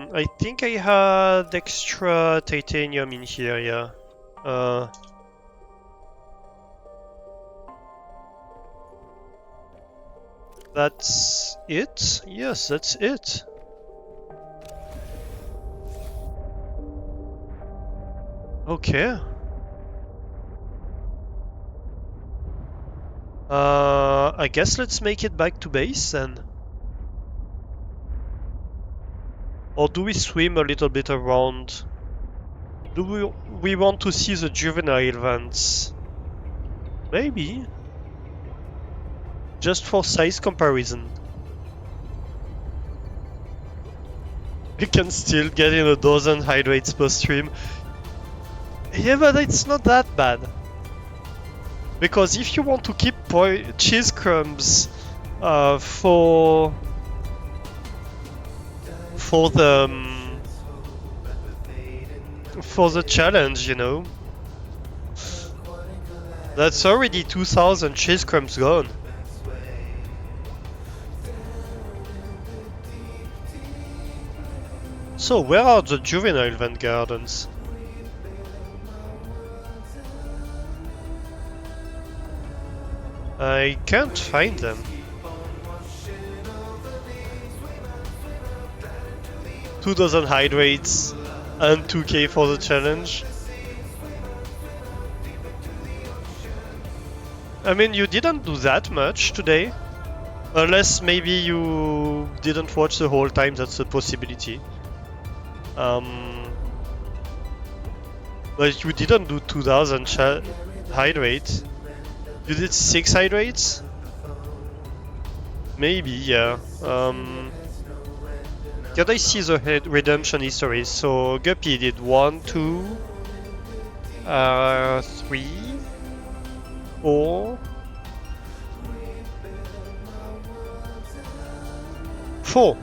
I think I had extra titanium in here, yeah. That's it? Yes, that's it. Okay. I guess let's make it back to base then. Or do we swim a little bit around? Do we want to see the juvenile vents? Maybe. Just for size comparison. You can still get in 1,000 hydrates per stream. Yeah, but it's not that bad. Because if you want to keep cheese crumbs for the challenge, you know, that's already 2,000 cheese crumbs gone. So where are the juvenile vent gardens? I can't find them. 2,000 hydrates and 2k for the challenge. I mean, you didn't do that much today. Unless maybe you didn't watch the whole time, that's a possibility. But you didn't do 2,000 hydrates. You did 6 hydrates? Maybe, yeah. Can I see the redemption history? So Guppy did 1, 2, 3, 4, 4.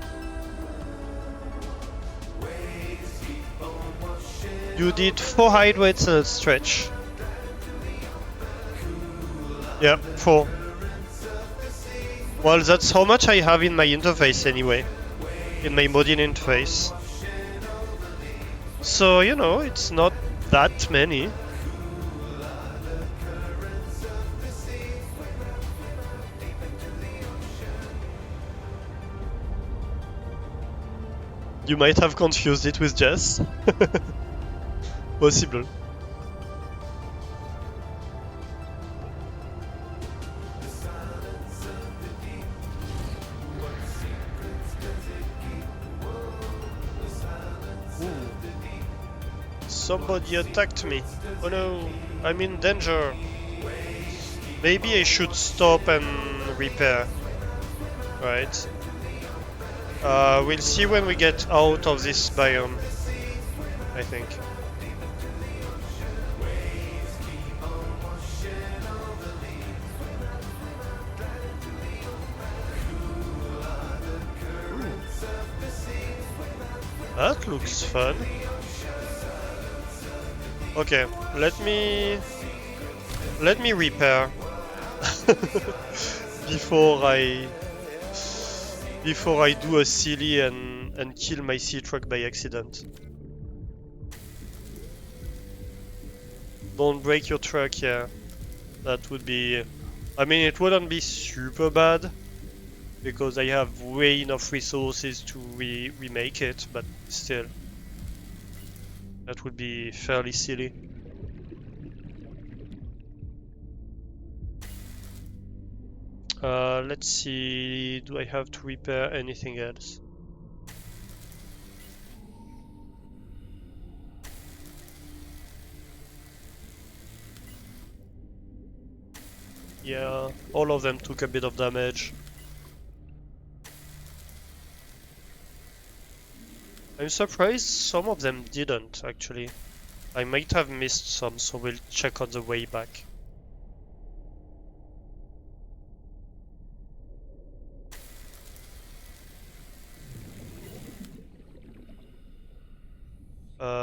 You did 4 hydrates and a stretch. Yeah, 4. Well, that's how much I have in my interface anyway. In my modding interface. So, you know, it's not that many. You might have confused it with Jess. Possible. Somebody attacked me. Oh no, I'm in danger. Maybe I should stop and repair. Right. We'll see when we get out of this biome, I think. That looks fun. Okay, let me repair before I do a silly and and kill my sea truck by accident. Don't break your truck, yeah. That would be... I mean, it wouldn't be super bad, because I have way enough resources to remake it, but still. That would be fairly silly. Let's see, do I have to repair anything else? Yeah, all of them took a bit of damage. I'm surprised some of them didn't, actually. I might have missed some, so we'll check on the way back.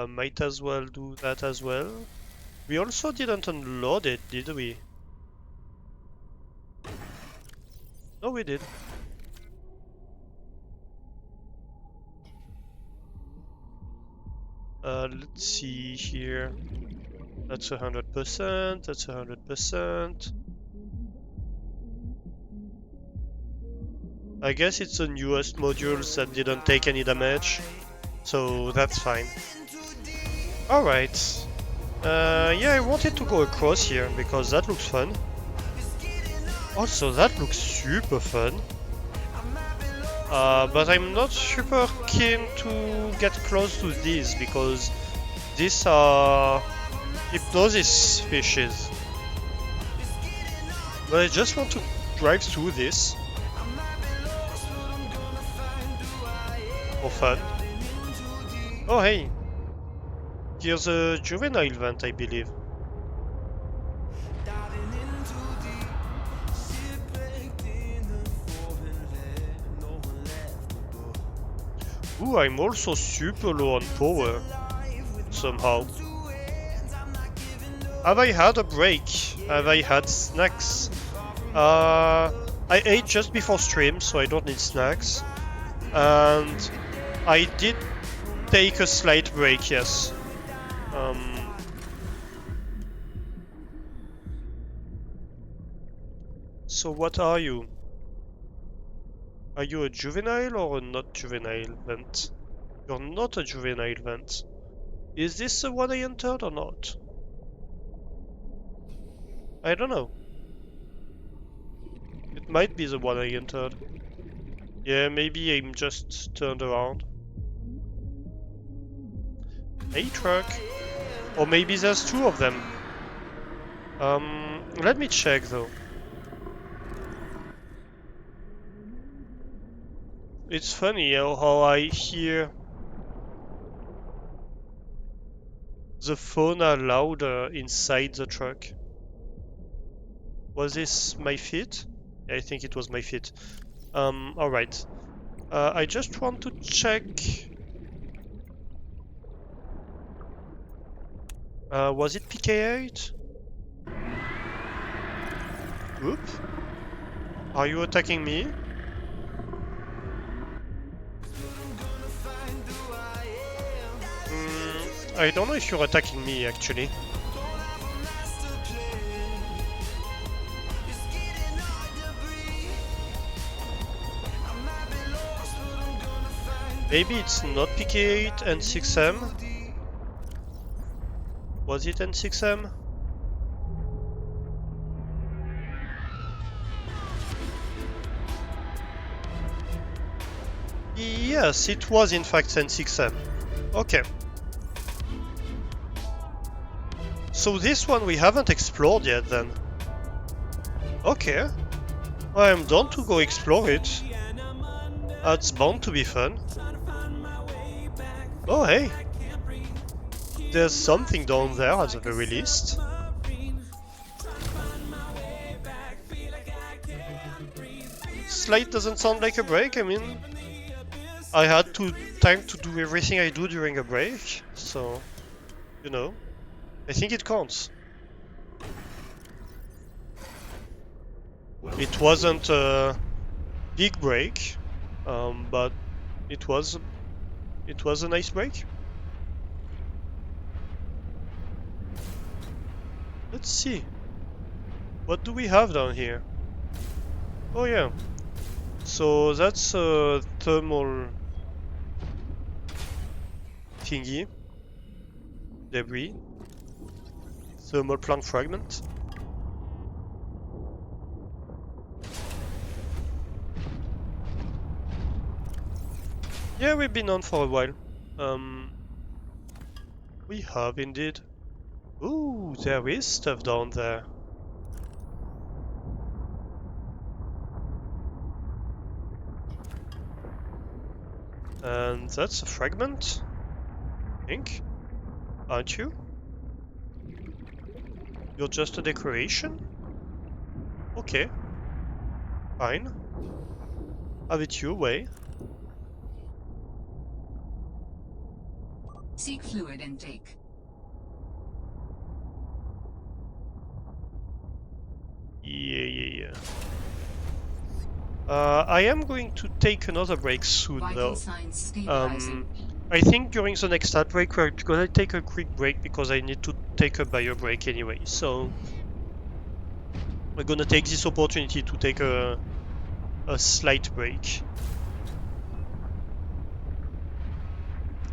Might as well do that as well. We also didn't unload it, did we? No, we did. Let's see here. That's 100%, that's 100%. I guess it's the newest modules that didn't take any damage, so that's fine. Alright. Yeah, I wanted to go across here because that looks fun. Also, that looks super fun. But I'm not super keen to get close to these because these are hypnosis fishes. But I just want to drive through this for fun. Oh hey, here's a juvenile vent, I believe. Ooh, I'm also super low on power, somehow. Have I had a break? Have I had snacks? I ate just before stream, so I don't need snacks. And I did take a slight break, yes. So what are you? Are you a juvenile or a not juvenile vent? You're not a juvenile vent. Is this the one I entered or not? I don't know. It might be the one I entered. Yeah, maybe I'm just turned around. Hey truck! Or maybe there's two of them. Let me check though. It's funny how I hear the fauna louder inside the truck. Was this my feet? Yeah, I think it was my feet. Alright. I just want to check. Was it PK8? Oop. Are you attacking me? I don't know if you're attacking me, actually. Maybe it's not PK8 and 6M? Was it N6M? Yes, it was in fact N6M. Okay. So this one we haven't explored yet then. Okay. I'm down to go explore it. That's bound to be fun. Oh hey! There's something down there at the very least. Slide doesn't sound like a break, I mean... I had time to do everything I do during a break, so... You know... I think it counts. It wasn't a big break, but it was It was a nice break. Let's see. What do we have down here? Oh yeah. So that's a thermal thingy. Debris. Thermal plank fragment. Yeah, we've been on for a while. We have indeed. Ooh, there is stuff down there. And that's a fragment, I think. Aren't you? You're just a decoration? Okay. Fine. Have it your way. Seek fluid intake. Yeah. I am going to take another break soon, Vital though. signs stabilizing. I think during the next ad break we're gonna take a quick break because I need to take a bio break anyway. So we're gonna take this opportunity to take a slight break.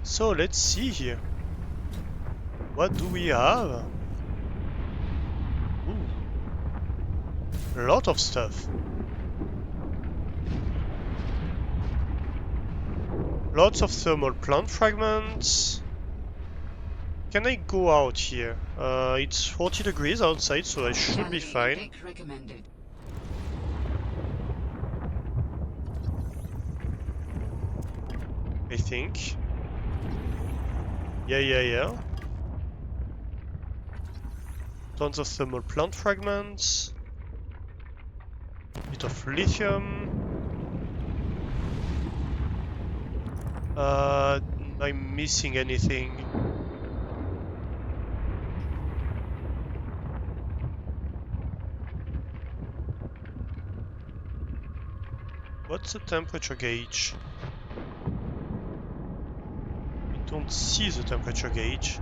So let's see here. What do we have? Ooh. A lot of stuff. Lots of thermal plant fragments. Can I go out here? It's 40 degrees outside, so I should be Calorie fine. intake recommended. I think. Yeah. Tons of thermal plant fragments. Bit of lithium. I'm missing anything. What's the temperature gauge? I don't see the temperature gauge.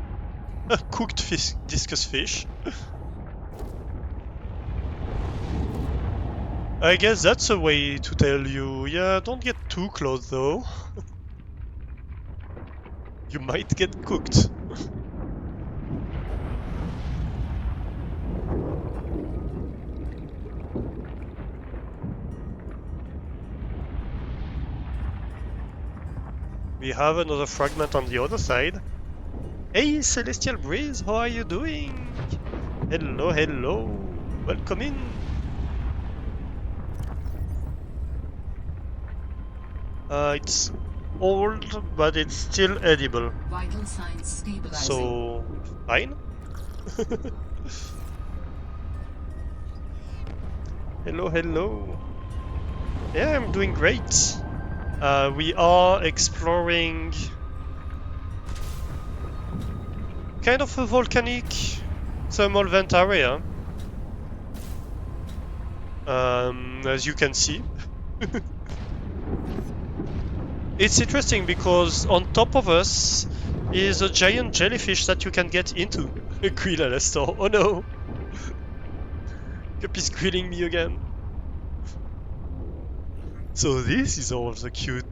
Cooked fish, discus fish. I guess that's a way to tell you, yeah, don't get too close though. You might get cooked. We have another fragment on the other side. Hey, Celestial Breeze, how are you doing? Hello. Welcome in. It's old, but it's still edible. Vital signs stabilizing. So, fine. Hello. Yeah, I'm doing great. We are exploring kind of a volcanic thermal vent area. As you can see. It's interesting because on top of us is a giant jellyfish that you can get into. Quill Alastor. Oh no! Guppy's grilling me again. So this is all the cute.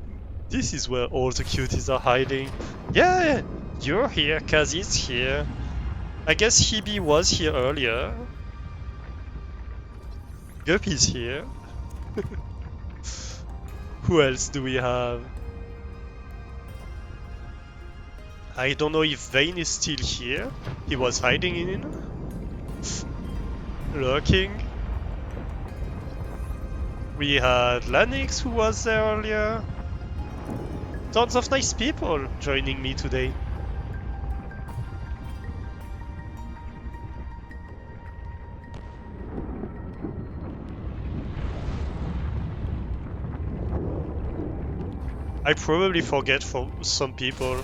This is where all the cuties are hiding. Yeah, you're here, Kazi's here. I guess Hebe was here earlier. Guppy's here. Who else do we have? I don't know if Vane is still here. He was hiding in. Lurking. We had Lanix who was there earlier. Tons of nice people joining me today. I probably forget for some people.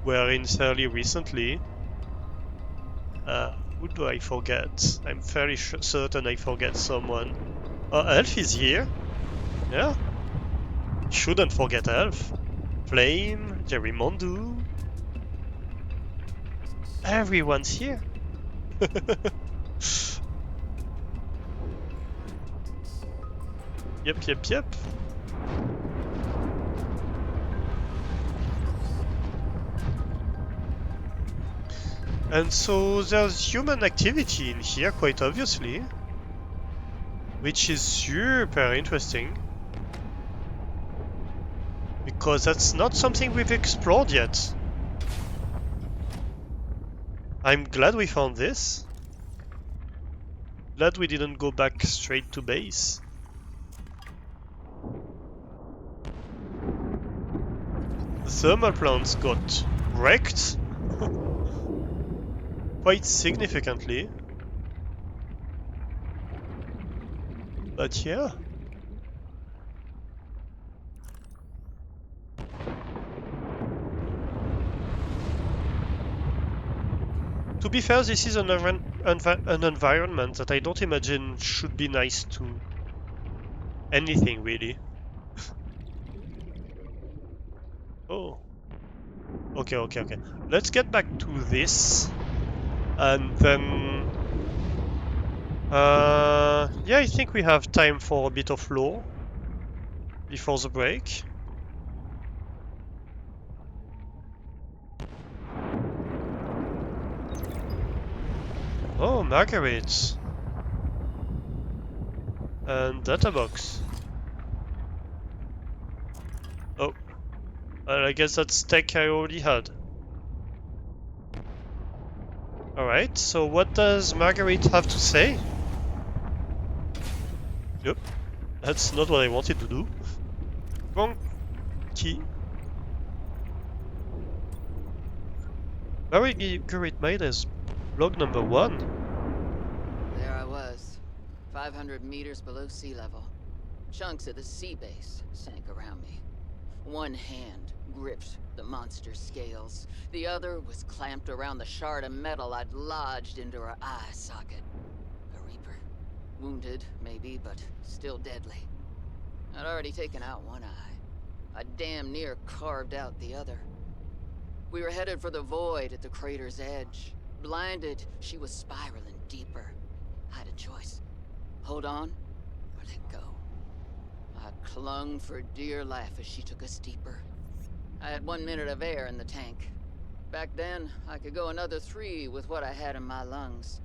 Were in fairly recently. Who do I forget? I'm fairly certain I forget someone. Elf is here. Yeah. Shouldn't forget Elf, Flame, Jerrymondu. Everyone's here. Yep. And so there's human activity in here, quite obviously, which is super interesting. Because that's not something we've explored yet. I'm glad we found this. Glad we didn't go back straight to base. The thermal plants got wrecked quite significantly. But yeah. To be fair, this is an environment that I don't imagine should be nice to anything, really. Oh. Okay. Let's get back to this. And then... yeah, I think we have time for a bit of lore before the break. Oh, Marguerit. And data box. Oh. Well, I guess that's tech I already had. Alright, so what does Marguerite have to say? Yep. That's not what I wanted to do. Wrong key. Marguerite Maida's blog number 1. There I was, 500 meters below sea level. Chunks of the sea base sank around me. One hand gripped the monster's scales. The other was clamped around the shard of metal I'd lodged into her eye socket. A Reaper. Wounded, maybe, but still deadly. I'd already taken out one eye. I damn near carved out the other. We were headed for the void at the crater's edge. Blinded, she was spiraling deeper. I had a choice. Hold on, or let go. I clung for dear life as she took us deeper. I had 1 minute of air in the tank. Back then, I could go another 3 with what I had in my lungs.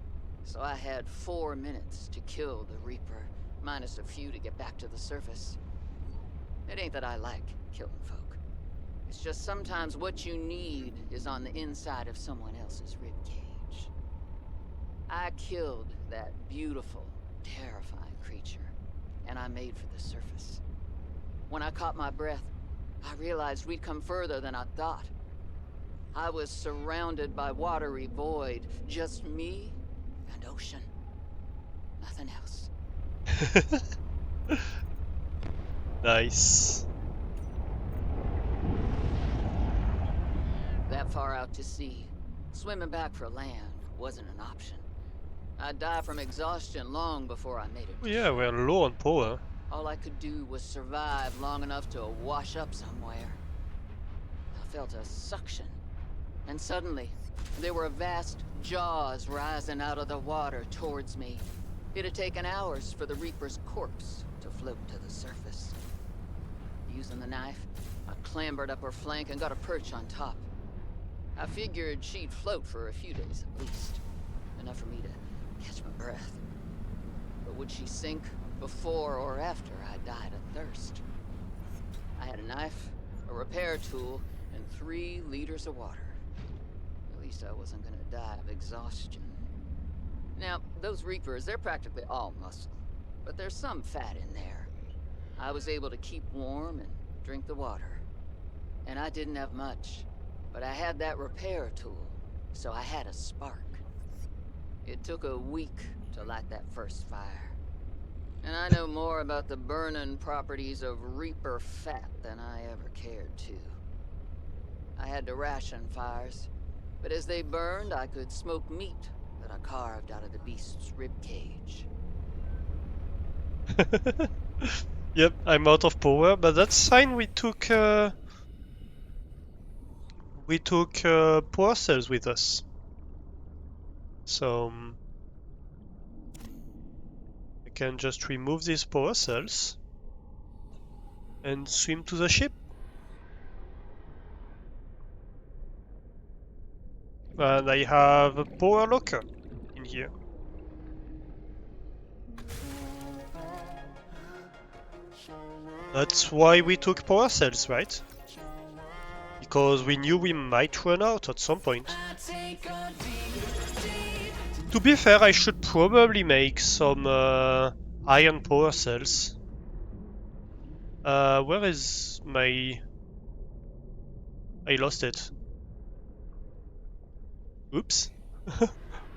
So I had 4 minutes to kill the Reaper, minus a few to get back to the surface. It ain't that I like killing folk. It's just sometimes what you need is on the inside of someone else's ribcage. I killed that beautiful, terrifying creature, and I made for the surface. When I caught my breath, I realized we'd come further than I thought. I was surrounded by watery void, just me and ocean. Nothing else. Nice. That far out to sea, swimming back for land wasn't an option. I'd die from exhaustion long before I made it. Oh yeah, we're low on power. All I could do was survive long enough to wash up somewhere. I felt a suction, and suddenly, there were vast jaws rising out of the water towards me. It had taken hours for the Reaper's corpse to float to the surface. Using the knife, I clambered up her flank and got a perch on top. I figured she'd float for a few days at least, enough for me to catch my breath. But would she sink before or after I died of thirst? I had a knife, a repair tool, and 3 liters of water. At least I wasn't gonna die of exhaustion. Now, those Reapers, they're practically all muscle, but there's some fat in there. I was able to keep warm and drink the water. And I didn't have much, but I had that repair tool, so I had a spark. It took a week to light that first fire. And I know more about the burning properties of Reaper fat than I ever cared to. I had to ration fires, but as they burned, I could smoke meat that I carved out of the beast's rib cage. Yep, I'm out of power, but that's fine. We took power cells with us, so I can just remove these power cells and swim to the ship. And I have a power locker in here. That's why we took power cells, right? Because we knew we might run out at some point. To be fair, I should probably make some iron power cells. Where is my... I lost it. Oops.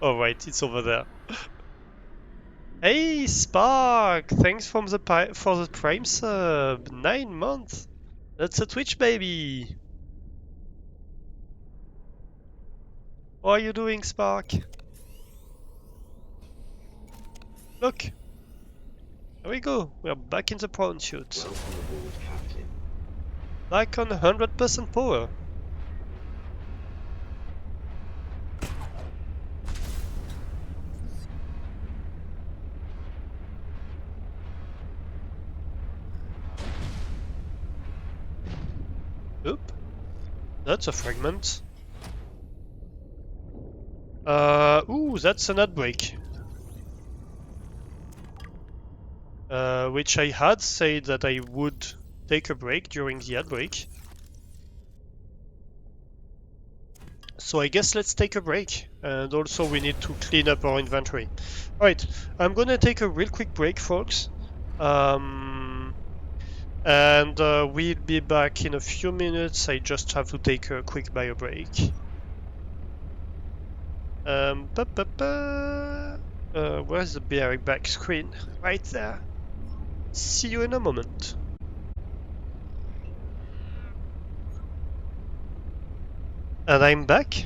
Alright, it's over there. Hey, Spark! Thanks for the Prime sub. 9 months. That's a Twitch baby. How are you doing, Spark? Look. There we go. We're back in the prawn chute. Welcome aboard, Captain. Back on 100% power. Oop. That's a fragment. Ooh, that's an outbreak. Which I had said that I would take a break during the outbreak. So I guess let's take a break. And also we need to clean up our inventory. Alright, I'm gonna take a real quick break, folks. And we'll be back in a few minutes. I just have to take a quick bio break. Where's the be right back screen? Right there. See you in a moment. And I'm back.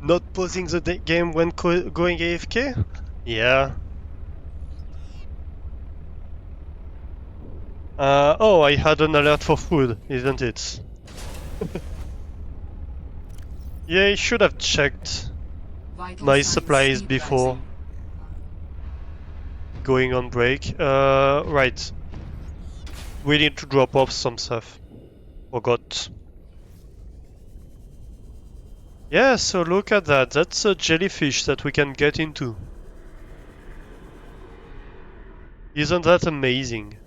Not pausing the game when going AFK? Yeah. Oh, I had an alert for food, isn't it? Yeah, I should have checked my supplies before going on break. Right. We need to drop off some stuff. Forgot. Yeah, so look at that. That's a jellyfish that we can get into. Isn't that amazing?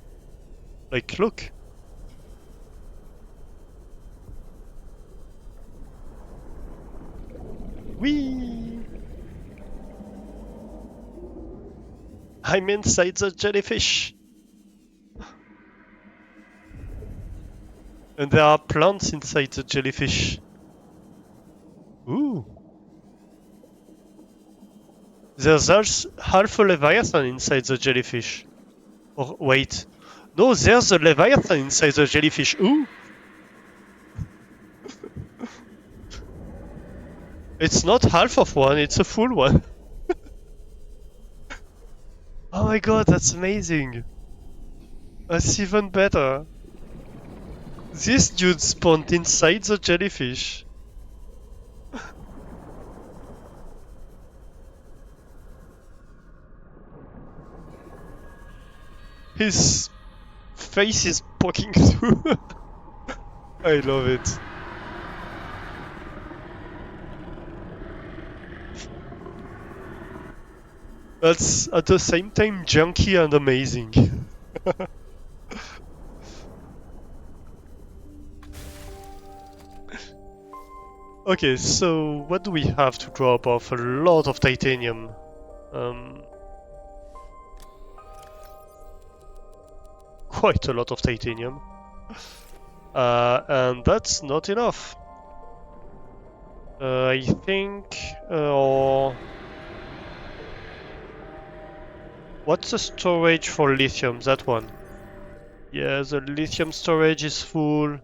Like, look. Whee! I'm inside the jellyfish. And there are plants inside the jellyfish. Ooh. There's half a leviathan inside the jellyfish. Or wait. No, there's a leviathan inside the jellyfish. Ooh. It's not half of one, it's a full one. Oh my god, that's amazing. That's even better. This dude spawned inside the jellyfish. His face is poking through. I love it. That's at the same time junky and amazing. Okay, so what do we have to drop off? A lot of titanium. Quite a lot of titanium. And that's not enough. I think... what's the storage for lithium? That one. Yeah, the lithium storage is full.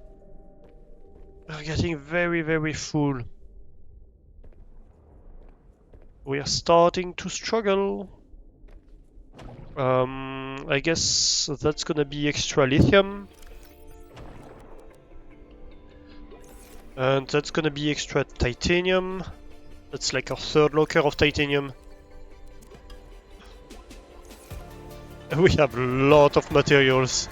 We're getting very, very full. We are starting to struggle. I guess that's gonna be extra lithium. And that's gonna be extra titanium. That's like our third locker of titanium. We have a lot of materials.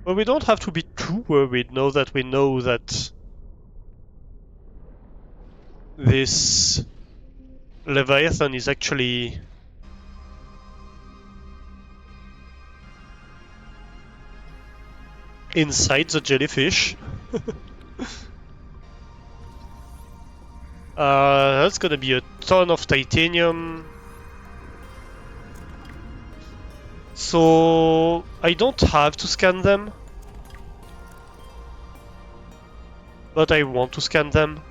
Well, we don't have to be too worried now that we know that this Leviathan is actually inside the jellyfish. That's gonna be a ton of titanium. So I don't have to scan them, but I want to scan them.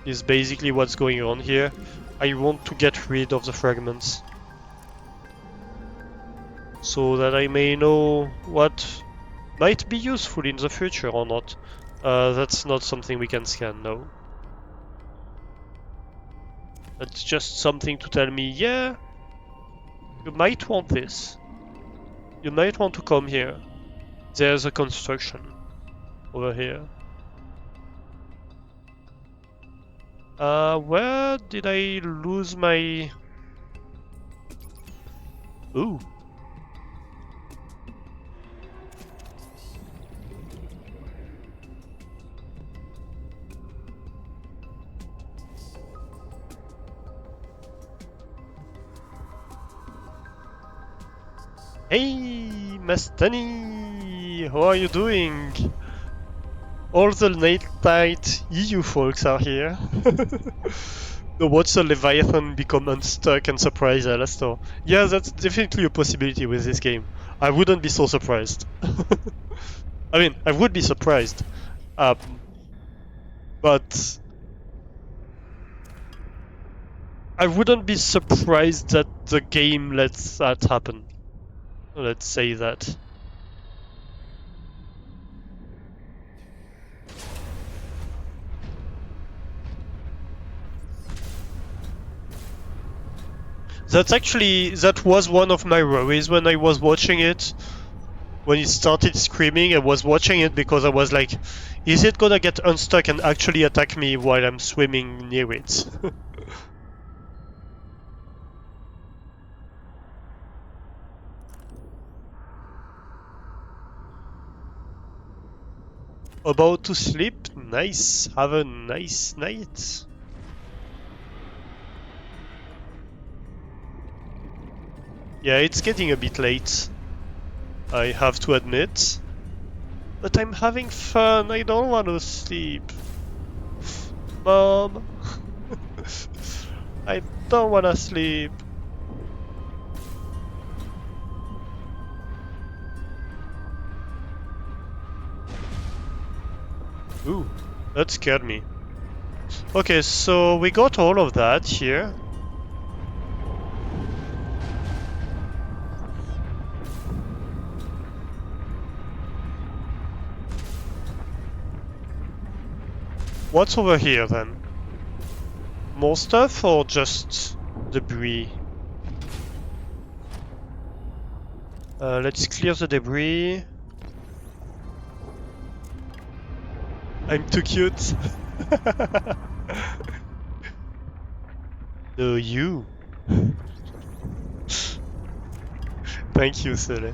Is basically what's going on here. I want to get rid of the fragments so that I may know what might be useful in the future or not. That's not something we can scan, no. That's just something to tell me, yeah, you might want this. You might want to come here. There's a construction over here. Where did I lose my... Ooh. Hey, Mastani! How are you doing? All the night EU folks are here. No, watch the Leviathan become unstuck and surprise Alastor. Yeah, that's definitely a possibility with this game. I wouldn't be so surprised. I mean, I would be surprised. But I wouldn't be surprised that the game lets that happen. Let's say that. That was one of my worries when I was watching it. When it started screaming, I was watching it because I was like, is it gonna get unstuck and actually attack me while I'm swimming near it? About to sleep? Nice. Have a nice night. Yeah, it's getting a bit late, I have to admit. But I'm having fun, I don't want to sleep. Mom! I don't want to sleep. Ooh, that scared me. Okay, so we got all of that here. What's over here then? More stuff or just debris? Let's clear the debris. I'm too cute. No, you. Thank you, Sele.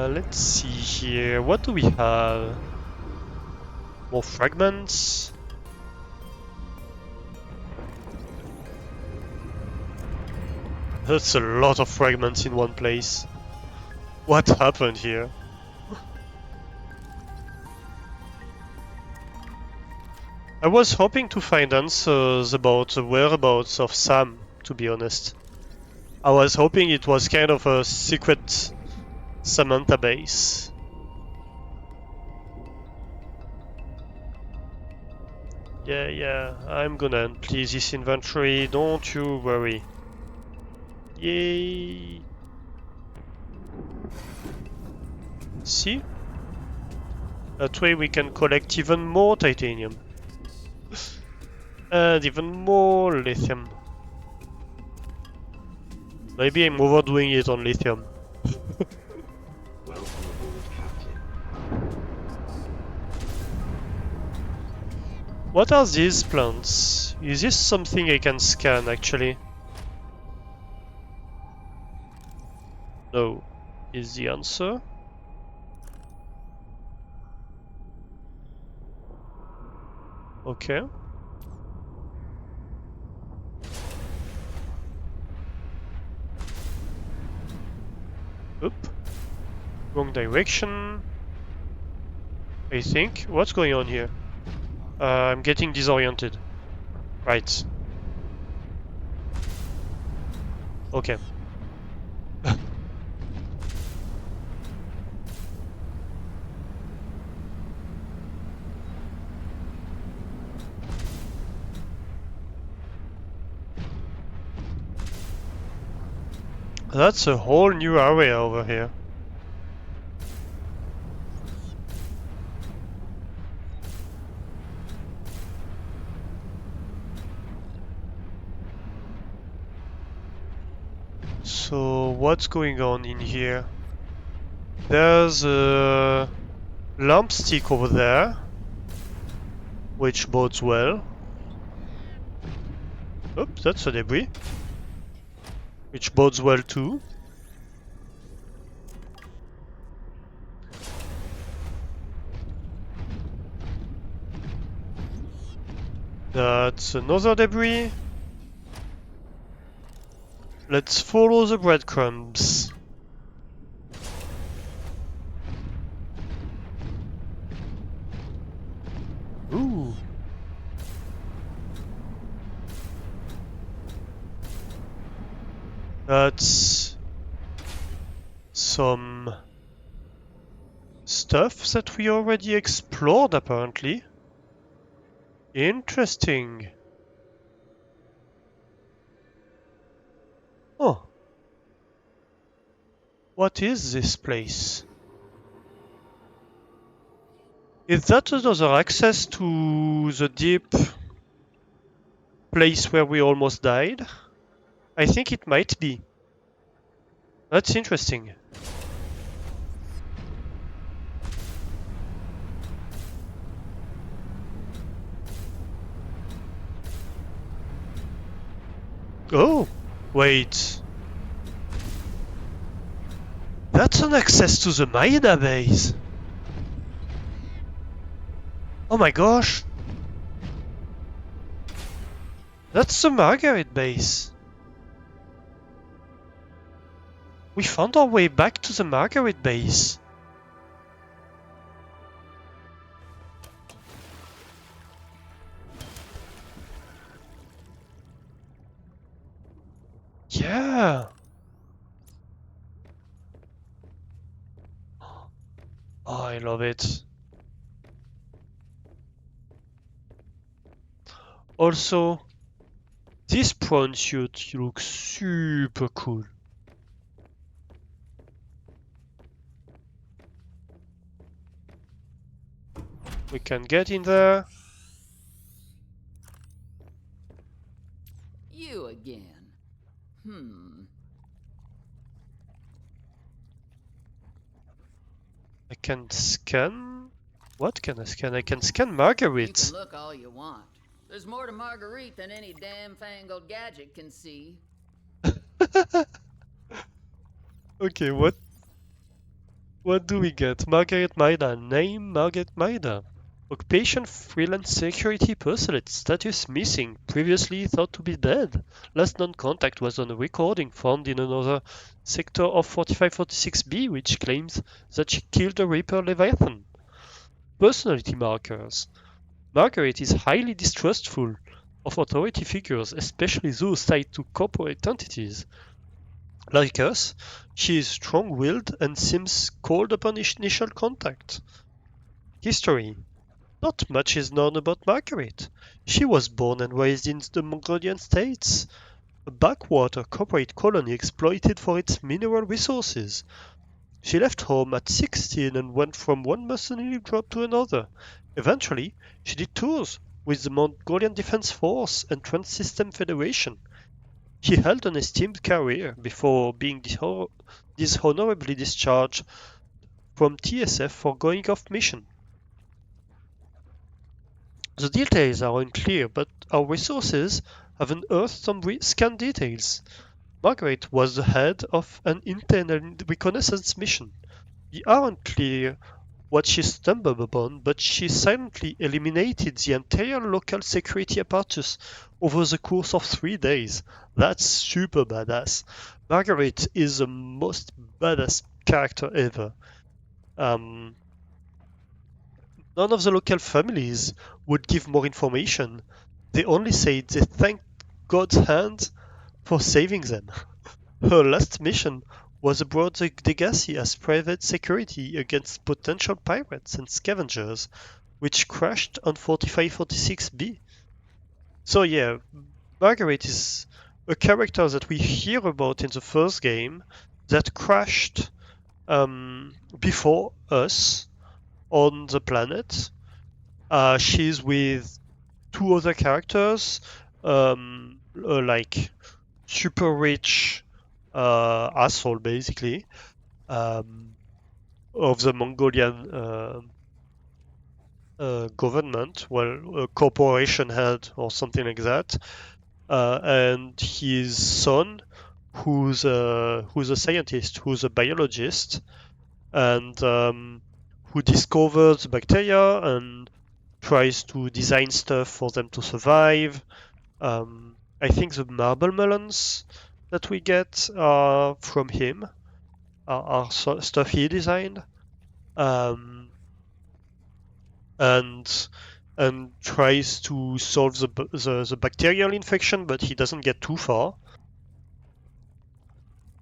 Let's see here. What do we have? More fragments. That's a lot of fragments in one place. What happened here? I was hoping to find answers about the whereabouts of Sam, to be honest. I was hoping it was kind of a secret Samantha base. Yeah, I'm gonna empty this inventory, don't you worry. Yay! See? That way we can collect even more titanium. And even more lithium. Maybe I'm overdoing it on lithium. Welcome aboard, Captain. What are these plants? Is this something I can scan actually? No, is the answer. Okay. Oop. Wrong direction. I think. What's going on here? I'm getting disoriented. Right. Okay. That's a whole new area over here. So what's going on in here? There's a lamp stick over there, which bodes well. Oh, that's a debris, which bodes well too. That's another debris. Let's follow the breadcrumbs. Ooh. That's some stuff that we already explored apparently. Interesting. Oh. What is this place? Is that another access to the deep place where we almost died? I think it might be. That's interesting. Oh, wait. That's an access to the Maida base. Oh my gosh. That's the Marguerit base. We found our way back to the Marguerit base. Yeah. Oh, I love it. Also, this prawn suit looks super cool. We can get in there. You again. I can scan. What can I scan? I can scan You Marguerite. can look all you want. There's more to Marguerite than any damn fangled gadget can see. Okay, what do we get? Marguerit Maida. Name Marguerite Maida. Occupation freelance security personnel. Status missing. Previously thought to be dead. Last known contact was on a recording found in another sector of 4546B, which claims that she killed the Reaper Leviathan. Personality markers. Margaret is highly distrustful of authority figures, especially those tied to corporate entities. Like us, she is strong-willed and seems cold upon initial contact. History. Not much is known about Marguerite. She was born and raised in the Mongolian states, a backwater corporate colony exploited for its mineral resources. She left home at 16 and went from one mercenary job to another. Eventually, she did tours with the Mongolian Defense Force and Trans-System Federation. She held an esteemed career before being dishonorably discharged from TSF for going off mission. The details are unclear, but our resources have unearthed some scant details. Margaret was the head of an internal reconnaissance mission. We aren't clear what she stumbled upon, but she silently eliminated the entire local security apparatus over the course of 3 days. That's super badass. Margaret is the most badass character ever. None of the local families would give more information. They only said they thanked God's hand for saving them. Her last mission was aboard the Legacy as private security against potential pirates and scavengers, which crashed on 4546B. So yeah, Margaret is a character that we hear about in the first game that crashed before us on the planet. She's with 2 other characters, like super rich asshole basically of the Mongolian government, well, a corporation head or something like that, and his son, who's a scientist, who's a biologist, and who discovers bacteria and tries to design stuff for them to survive. I think the marble melons that we get are from him, are stuff he designed, and tries to solve the bacterial infection, but he doesn't get too far.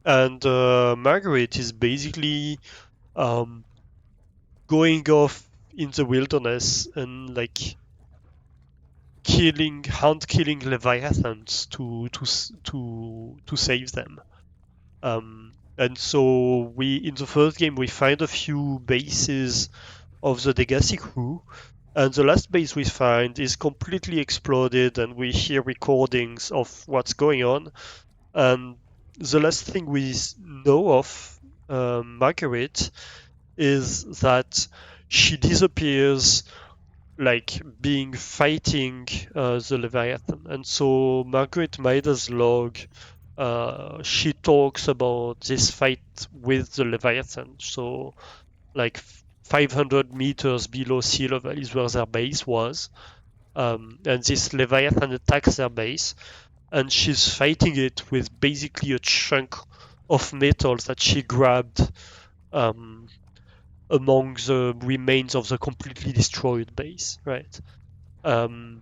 And Margaret is basically going off in the wilderness and like hand killing leviathans to save them. And so in the first game we find a few bases of the Legacy crew, and the last base we find is completely exploded, and we hear recordings of what's going on. And the last thing we know of Margaret is that she disappears, like being fighting the Leviathan. And so Marguerite Maida's log, she talks about this fight with the Leviathan. So like 500 meters below sea level is where their base was, and this Leviathan attacks their base, and she's fighting it with basically a chunk of metal that she grabbed among the remains of the completely destroyed base, right? And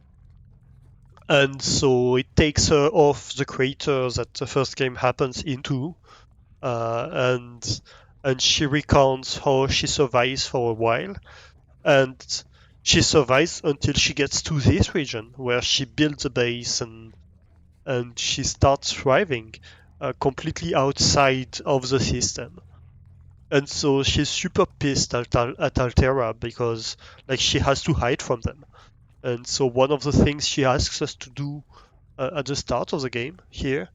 so it takes her off the crater that the first game happens into, and she recounts how she survives for a while, and she survives until she gets to this region where she builds a base and she starts thriving completely outside of the system. And so she's super pissed at Altera because like she has to hide from them. And so one of the things she asks us to do at the start of the game here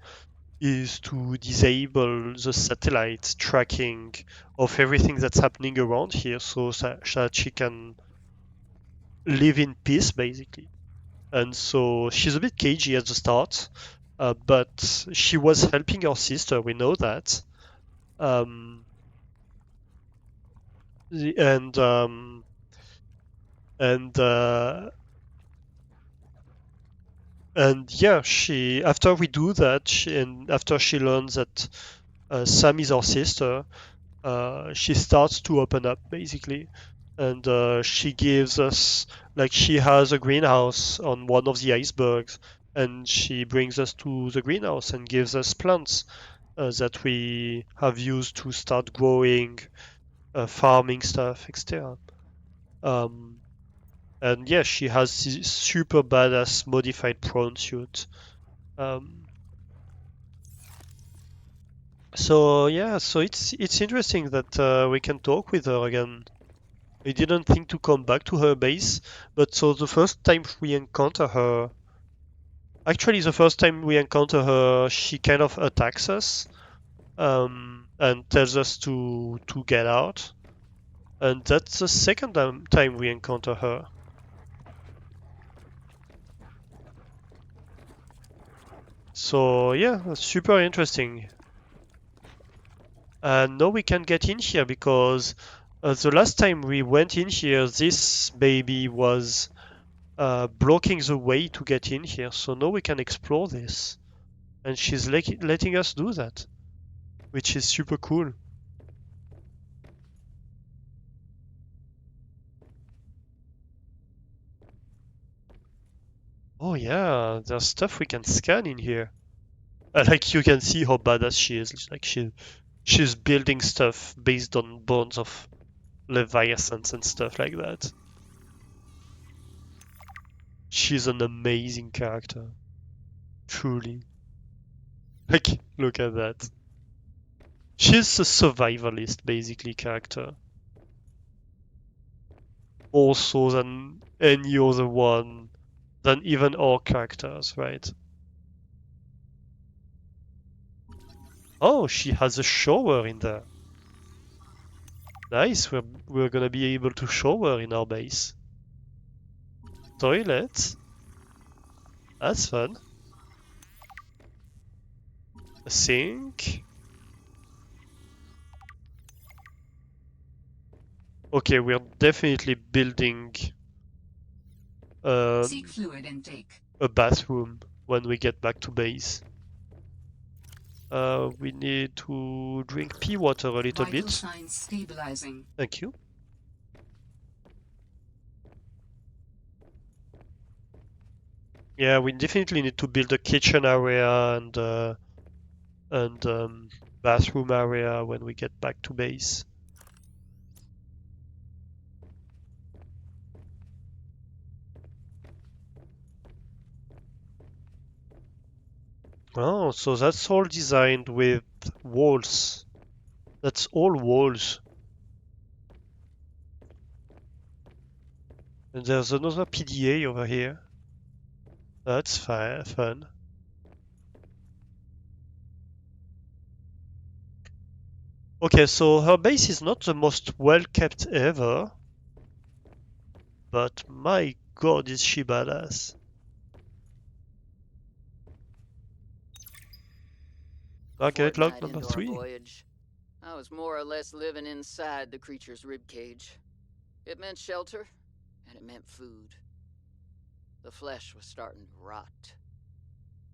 is to disable the satellite tracking of everything that's happening around here, so that she can live in peace basically. And so she's a bit cagey at the start, but she was helping her sister, we know that. And yeah, she, after we do that, and after she learns that Sam is her sister, she starts to open up basically, and she gives us, like, she has a greenhouse on one of the icebergs, and she brings us to the greenhouse and gives us plants that we have used to start growing, farming stuff, etc. And yeah, she has this super badass modified prawn suit. So yeah, so it's interesting that we can talk with her again. I didn't think to come back to her base, but so the first time we encounter her, actually the first time we encounter her, she kind of attacks us, and tells us to get out. And that's the second time we encounter her. So yeah, that's super interesting. And now we can get in here because the last time we went in here, this baby was blocking the way to get in here. So now we can explore this. And she's letting us do that, which is super cool. Oh yeah, there's stuff we can scan in here. Like you can see how badass she is. It's like she's building stuff based on bones of leviathans and stuff like that. She's an amazing character. Truly. Like, look at that. She's a survivalist, basically, character. More so than any other one, than even our characters, right? Oh, she has a shower in there. Nice, we're gonna be able to shower in our base. Toilet. That's fun. A sink. Okay, we're definitely building Seek fluid intake. a bathroom when we get back to base. We need to drink pea water a little Vital bit. signs stabilizing. Thank you. Yeah, we definitely need to build a kitchen area and bathroom area when we get back to base. Oh, so that's all designed with walls. That's all walls. And there's another PDA over here. That's fun. Okay, so her base is not the most well kept ever, but my god, is she badass. Marguerit log Fortnight number into our 3. voyage, I was more or less living inside the creature's ribcage. It meant shelter, and it meant food. The flesh was starting to rot.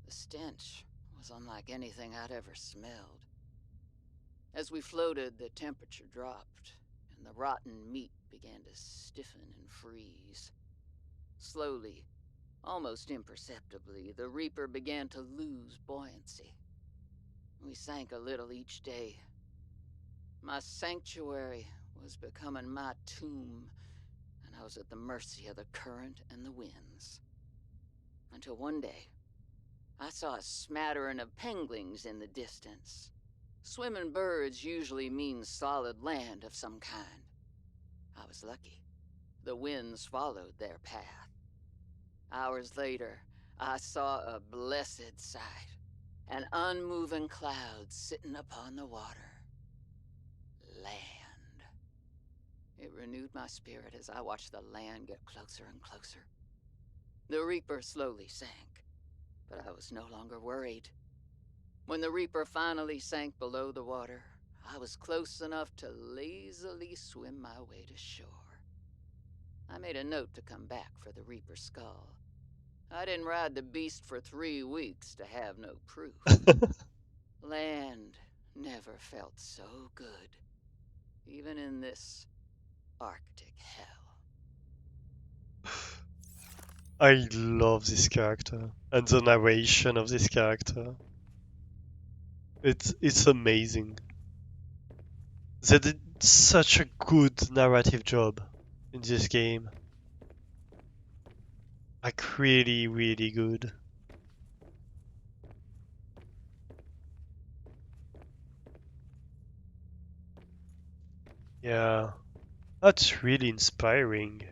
The stench was unlike anything I'd ever smelled. As we floated, the temperature dropped, and the rotten meat began to stiffen and freeze. Slowly, almost imperceptibly, the Reaper began to lose buoyancy. We sank a little each day. My sanctuary was becoming my tomb, and I was at the mercy of the current and the winds. Until one day, I saw a smattering of penguins in the distance. Swimming birds usually mean solid land of some kind. I was lucky. The winds followed their path. Hours later, I saw a blessed sight. An unmoving cloud sitting upon the water. Land. It renewed my spirit as I watched the land get closer and closer. The Reaper slowly sank, but I was no longer worried. When the Reaper finally sank below the water, I was close enough to lazily swim my way to shore. I made a note to come back for the Reaper's skull. I didn't ride the beast for 3 weeks to have no proof. Land never felt so good, even in this Arctic hell. I love this character and the narration of this character. It's amazing. They did such a good narrative job in this game. Like really, really good. Yeah, that's really inspiring.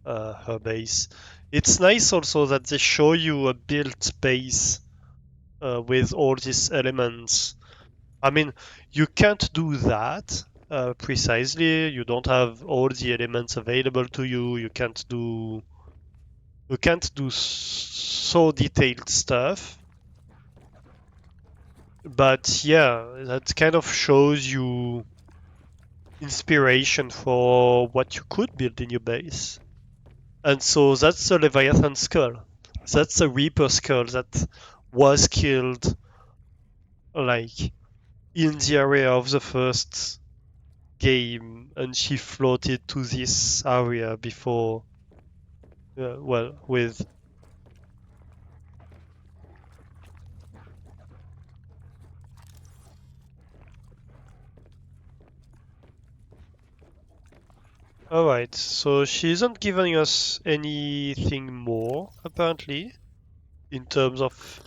Her base. It's nice also that they show you a built base with all these elements. I mean, you can't do that precisely. You don't have all the elements available to you. You can't do so detailed stuff. But yeah, that kind of shows you inspiration for what you could build in your base. And so that's the Leviathan skull. That's the Reaper skull that was killed like in the area of the first game, and she floated to this area before. Well, with alright, so she isn't giving us anything more apparently in terms of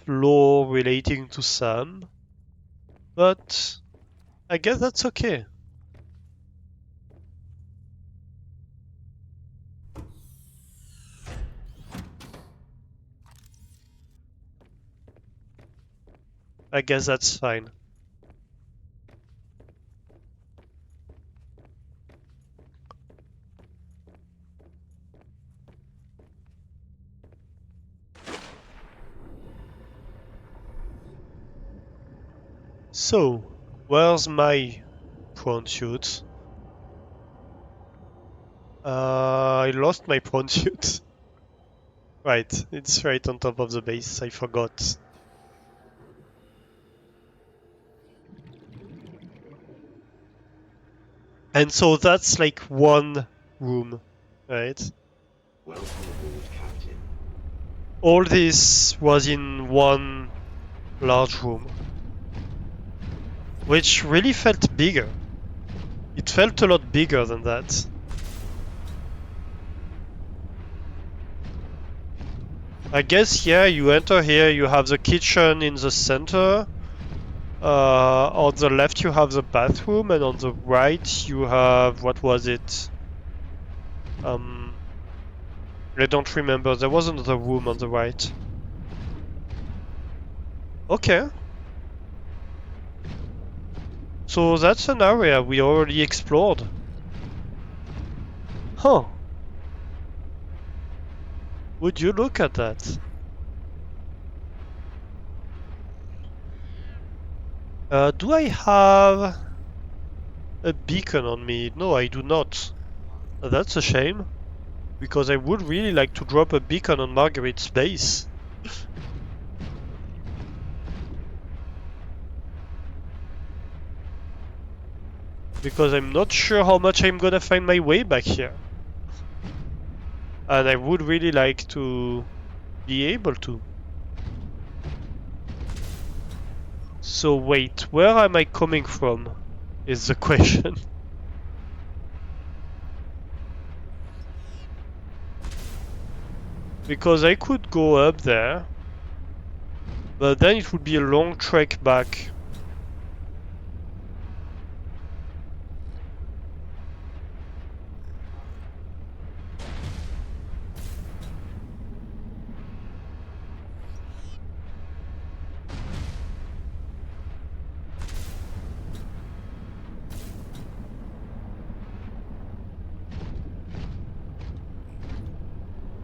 lore relating to Sam, but I guess that's okay. I guess that's fine. So, where's my prawn suit? I lost my prawn suit. Right, it's right on top of the base, I forgot. And so that's like one room, right? Welcome aboard, Captain. All this was in one large room, which really felt bigger. It felt a lot bigger than that. I guess, yeah, you enter here, you have the kitchen in the center. On the left you have the bathroom, and on the right you have, what was it? I don't remember, there was another room on the right. Okay. So that's an area we already explored. Huh. Would you look at that? Do I have a beacon on me? No, I do not. That's a shame, because I would really like to drop a beacon on Marguerit's base. Because I'm not sure how much I'm gonna find my way back here. And I would really like to be able to. So wait, where am I coming from? Is the question. Because I could go up there, but then it would be a long trek back.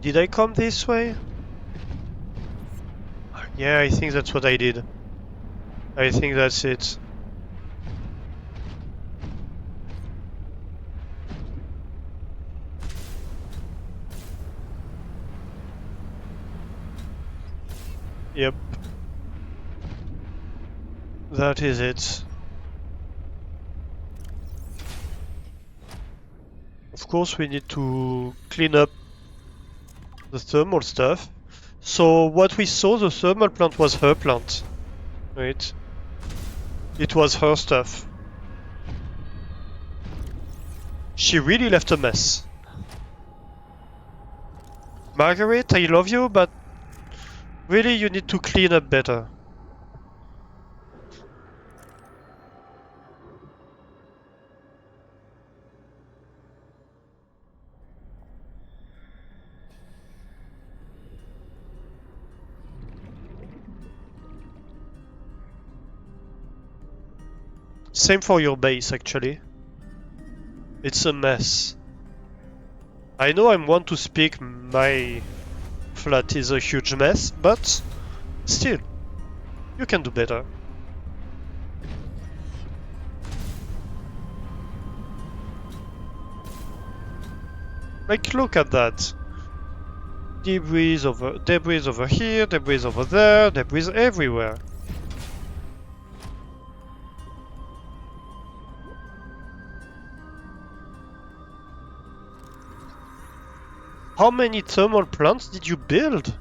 Did I come this way? Yeah, I think that's what I did. I think that's it. Yep. That is it. Of course we need to clean up the thermal stuff. So what we saw, the thermal plant was her plant, right? It was her stuff. She really left a mess. Marguerite, I love you, but really you need to clean up better. Same for your base, actually. It's a mess. I know I'm one to speak, my flat is a huge mess, but still, you can do better. Like, look at that. Debris over here, debris over there, debris everywhere. How many thermal plants did you build?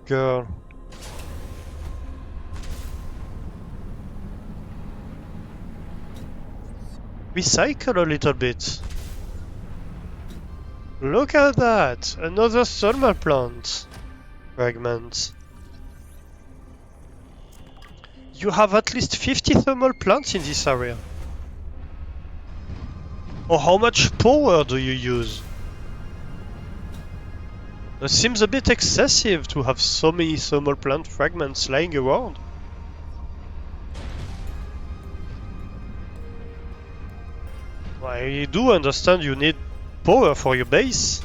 Girl. Recycle a little bit. Look at that! Another thermal plant fragment. You have at least 50 thermal plants in this area. Or how much power do you use? It seems a bit excessive to have so many thermal plant fragments lying around. I do understand you need power for your base.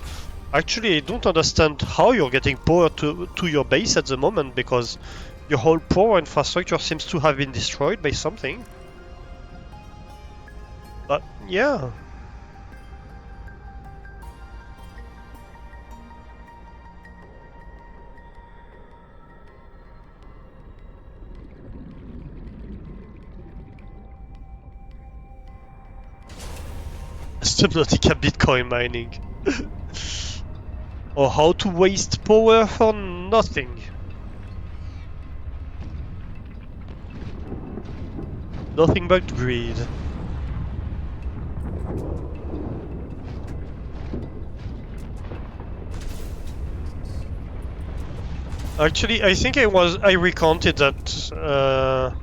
Actually, I don't understand how you're getting power to your base at the moment, because your whole power infrastructure seems to have been destroyed by something. But yeah. Subnautica Bitcoin mining. Or how to waste power for nothing. Nothing but greed. Actually, I think I recounted that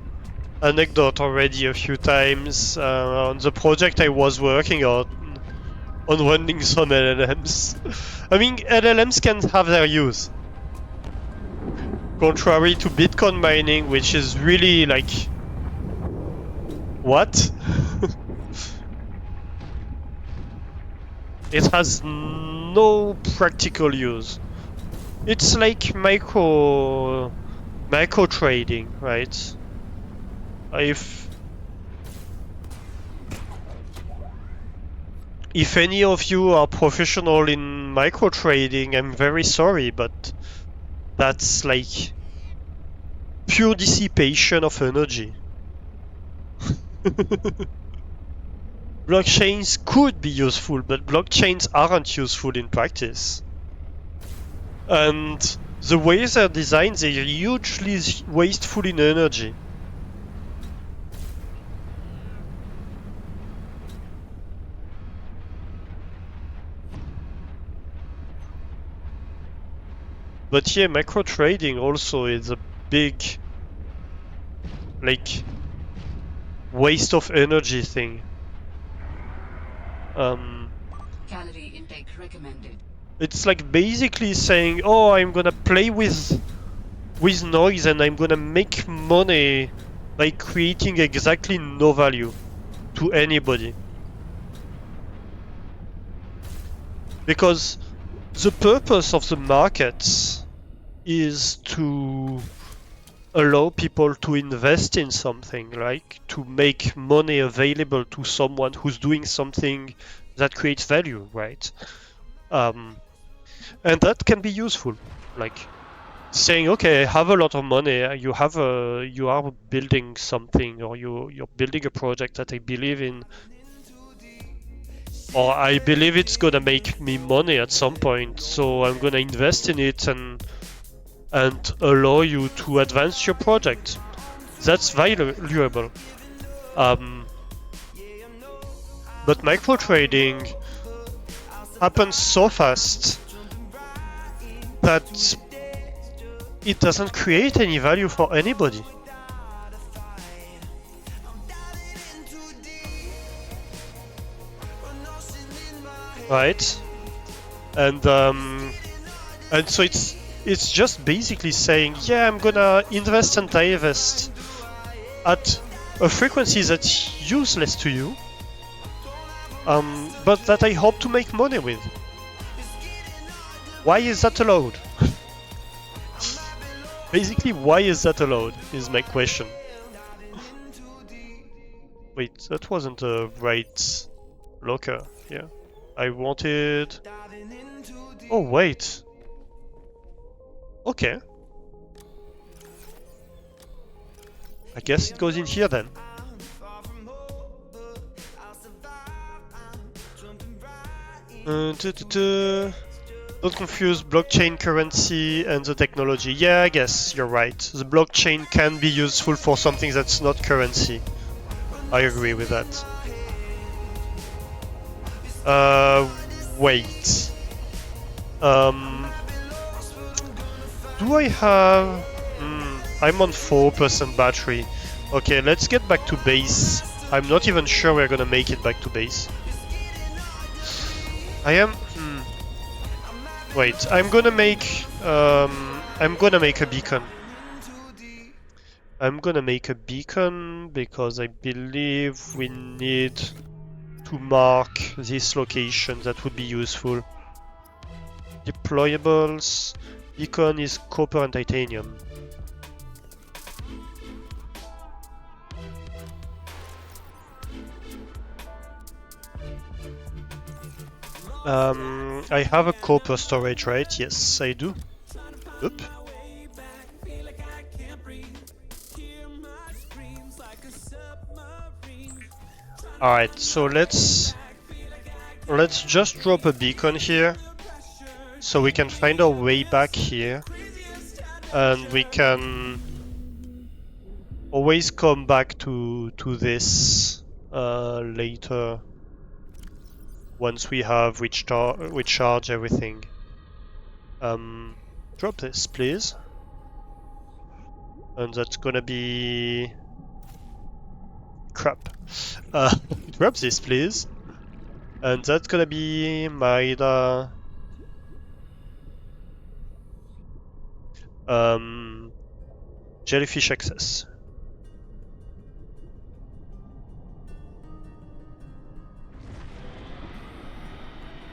anecdote already a few times on the project I was working on running some LLMs. I mean, LLMs can have their use. Contrary to Bitcoin mining, which is really like... What? It has no practical use. It's like micro trading, right? If any of you are professional in micro trading, I'm very sorry, but that's like pure dissipation of energy. Blockchains could be useful, but blockchains aren't useful in practice. And the way they're designed, they're hugely wasteful in energy. But yeah, macro trading also is a big, like, waste of energy thing. Calorie intake recommended. It's like basically saying, oh, I'm gonna play with noise and I'm gonna make money by creating exactly no value to anybody. Because the purpose of the markets is to allow people to invest in something, like to make money available to someone who's doing something that creates value, right? And that can be useful, like saying, okay, I have a lot of money, you are building something, or you're building a project that I believe in, or I believe it's gonna make me money at some point, so I'm gonna invest in it and allow you to advance your project. That's valuable. But micro trading happens so fast that it doesn't create any value for anybody. Right? And so it's just basically saying, yeah, I'm gonna invest and divest at a frequency that's useless to you, but that I hope to make money with. Why is that allowed? Basically, why is that allowed is my question. Wait, that wasn't the right locker here. I wanted... Oh, wait. Okay. I guess it goes in here then. Don't confuse blockchain currency and the technology. Yeah, I guess you're right. The blockchain can be useful for something that's not currency. I agree with that. Wait. Do I have... I'm on 4% battery. Okay, let's get back to base. I'm not even sure we're gonna make it back to base. I am... Wait, I'm gonna make a beacon. I'm gonna make a beacon because I believe we need to mark this location. That would be useful. Deployables. Beacon is copper and titanium. I have a copper storage, right? Yes, I do. Oop. Alright, so let's just drop a beacon here so we can find our way back here, and we can always come back to this later once we have recharged everything. Drop this, please. And that's gonna be... crap. Drop this, please. And that's gonna be Maida. Jellyfish access.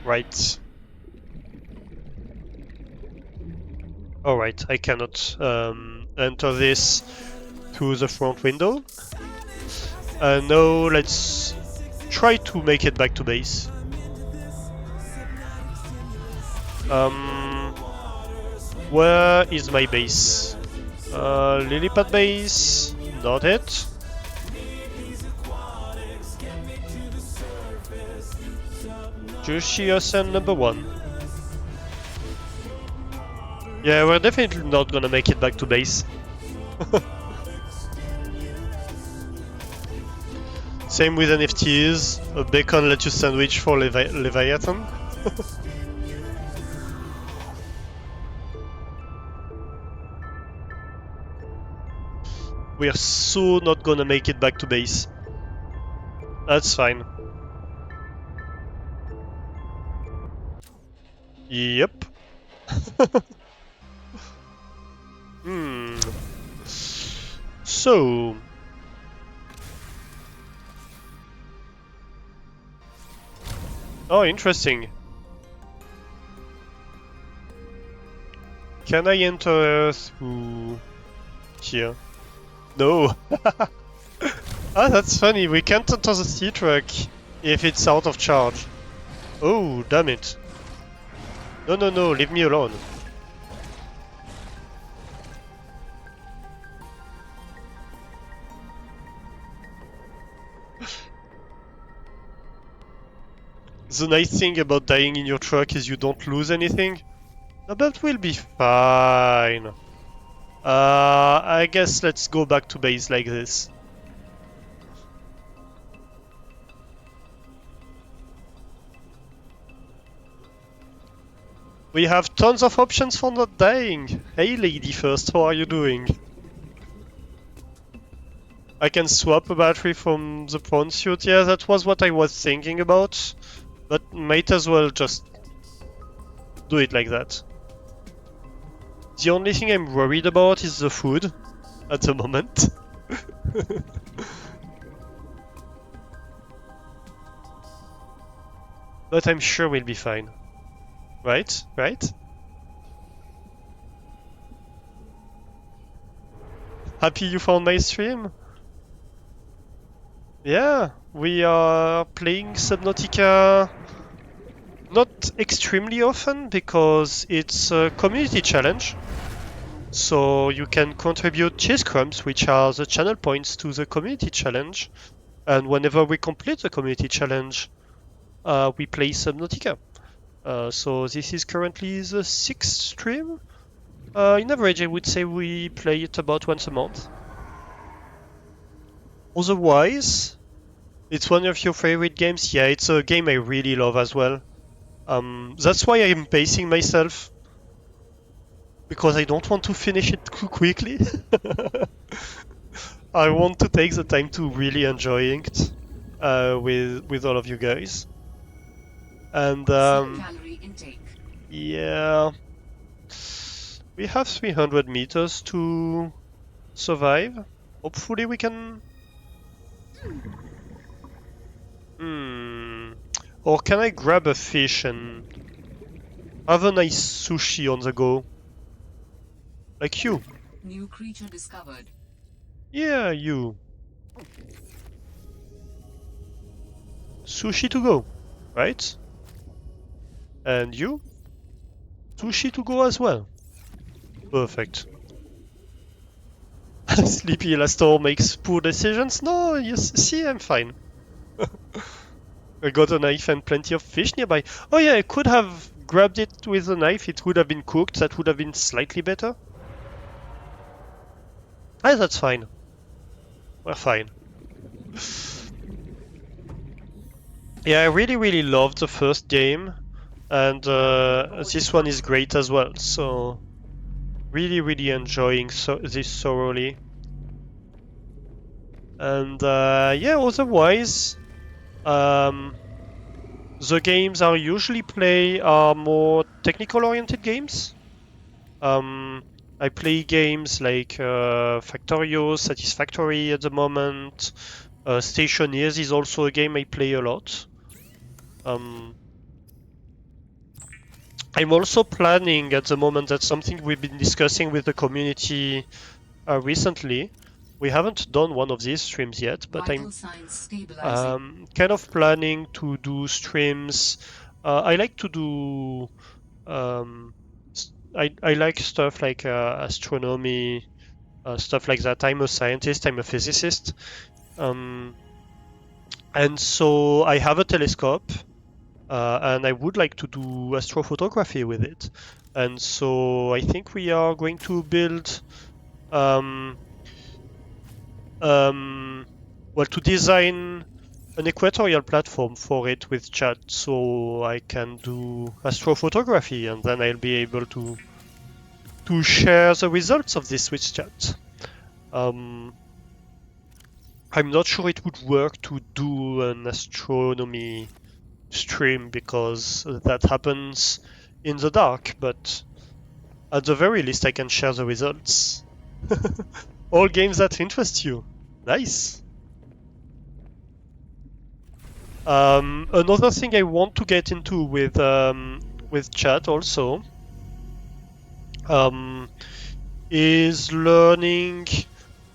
Right. Alright, I cannot enter this through the front window. Now let's try to make it back to base. Where is my base? Lily pad base? Not it. Jushi Ocean number 1. Yeah, we're definitely not gonna make it back to base. Same with NFTs. A bacon lettuce sandwich for Leviathan. We're so not gonna make it back to base. That's fine. Yep. So... Oh, interesting. Can I enter through here? No. Ah, that's funny. We can't enter the sea truck if it's out of charge. Oh, damn it. No, no, no, leave me alone. The nice thing about dying in your truck is you don't lose anything. No, but we'll be fine. I guess let's go back to base like this. We have tons of options for not dying. Hey lady first, how are you doing? I can swap a battery from the prawn suit. Yeah, that was what I was thinking about. But might as well just do it like that. The only thing I'm worried about is the food at the moment. But I'm sure we'll be fine. Right? Right? Happy you found my stream? Yeah, we are playing Subnautica not extremely often because it's a community challenge. So you can contribute cheese crumbs, which are the channel points to the community challenge. And whenever we complete the community challenge, we play Subnautica. So this is currently the 6th stream. In average, I would say we play it about once a month. Otherwise, it's one of your favorite games. Yeah, it's a game I really love as well. That's why I'm pacing myself, because I don't want to finish it too quickly. I want to take the time to really enjoy it with all of you guys. And Calorie intake. yeah, we have 300 meters to survive. Hopefully we can. Or can I grab a fish and have a nice sushi on the go? Like you. New creature discovered. Yeah, you. Sushi to go, right? And you? Sushi to go as well. Perfect. Sleepy Elastor makes poor decisions? No, you see, I'm fine. I got a knife and plenty of fish nearby. Oh yeah, I could have grabbed it with a knife. It would have been cooked. That would have been slightly better. Ah, that's fine. We're fine. Yeah, I really loved the first game. And this one is great as well. So, really enjoying this thoroughly. And yeah, otherwise, the games I usually play are more technical-oriented games. I play games like Factorio, Satisfactory at the moment. Stationeers is also a game I play a lot. I'm also planning at the moment, that's something we've been discussing with the community recently. We haven't done one of these streams yet, but I'm kind of planning to do streams. I like to do I like stuff like astronomy, stuff like that. I'm a scientist, I'm a physicist. And so I have a telescope, and I would like to do astrophotography with it. And so I think we are going to build, well, to design an equatorial platform for it with chat, so I can do astrophotography, and then I'll be able to share the results of this with chat. I'm not sure it would work to do an astronomy stream because that happens in the dark, but at the very least I can share the results. All games that interest you. Nice. Another thing I want to get into with chat also is learning.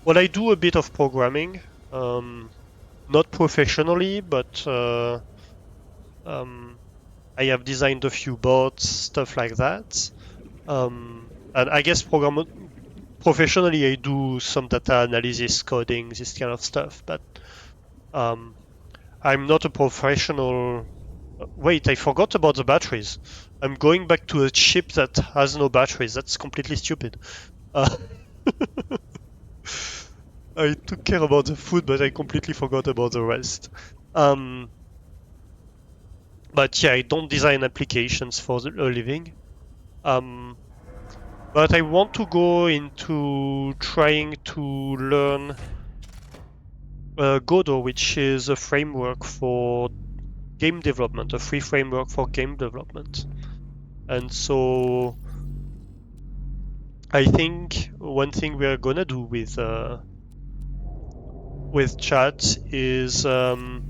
Well, I do a bit of programming, not professionally, but I have designed a few bots, stuff like that. And I guess professionally I do some data analysis, coding, this kind of stuff, but I'm not a professional. Wait, I forgot about the batteries. I'm going back to a ship that has no batteries. That's completely stupid. I took care about the food, but I completely forgot about the rest. But yeah, I don't design applications for a living. But I want to go into trying to learn Godot, which is a framework for game development, a free framework for game development. And so I think one thing we are gonna do with chat is some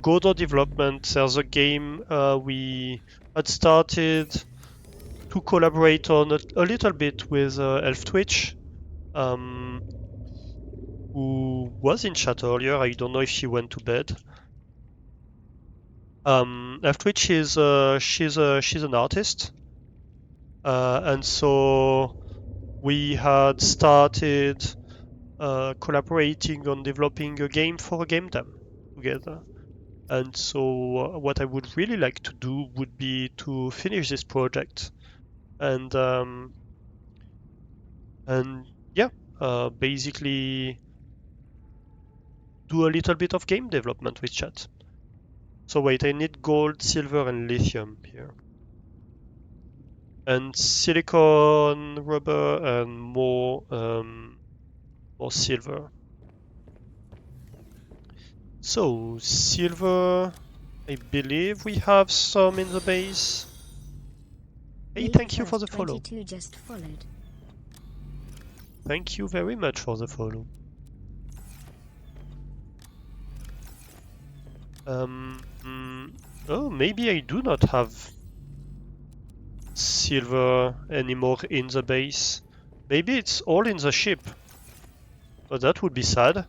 Godot development. There's a game we had started to collaborate on a little bit with Elf Twitch, who was in chat earlier. I don't know if she went to bed. Elf Twitch is she's an artist, and so we had started collaborating on developing a game for a game jam together. And so what I would really like to do would be to finish this project and yeah, basically do a little bit of game development with chat. So wait, I need gold, silver, and lithium here. And silicon, rubber, and more silver. So silver, I believe we have some in the base. Hey, thank you for the follow. 22 just followed. Thank you very much for the follow. Oh, maybe I do not have silver anymore in the base. Maybe it's all in the ship. But that would be sad.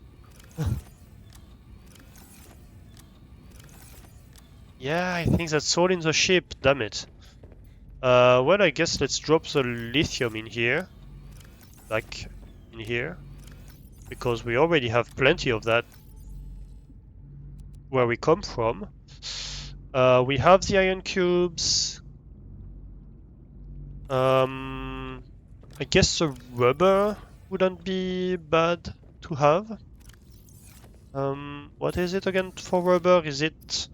Yeah, I think that's all in the ship, damn it. Well, I guess let's drop the lithium in here. Like, in here. Because we already have plenty of that where we come from. We have the iron cubes. I guess the rubber wouldn't be bad to have. What is it again for rubber? Is it...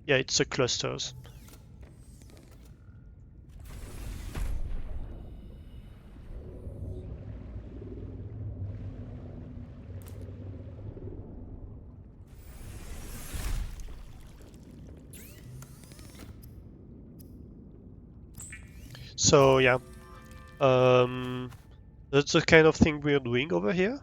Yeah, it's the clusters. So yeah, that's the kind of thing we're doing over here.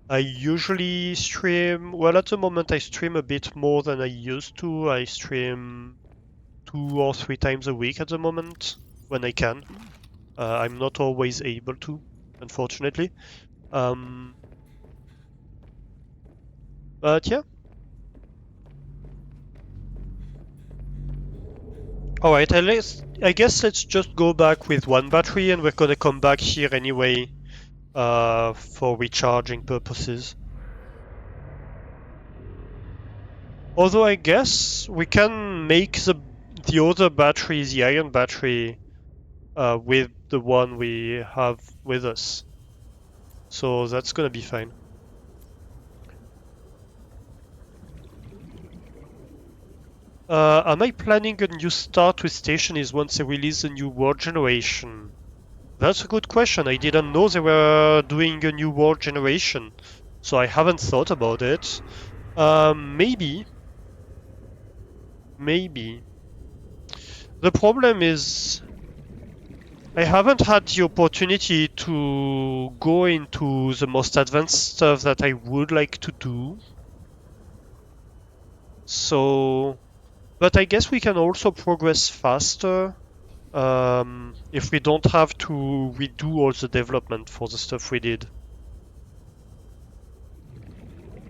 I usually stream, well at the moment I stream a bit more than I used to. I stream 2 or 3 times a week at the moment, when I can. I'm not always able to, unfortunately. But yeah. Alright, I guess let's just go back with 1 battery and we're gonna come back here anyway for recharging purposes. Although I guess we can make the other battery, the iron battery, with the one we have with us. So that's gonna be fine. Am I planning a new start with Stationees once they release a new world generation? That's a good question. I didn't know they were doing a new world generation, so I haven't thought about it. Maybe. Maybe. The problem is I haven't had the opportunity to go into the most advanced stuff that I would like to do. So... But I guess we can also progress faster if we don't have to redo all the development for the stuff we did.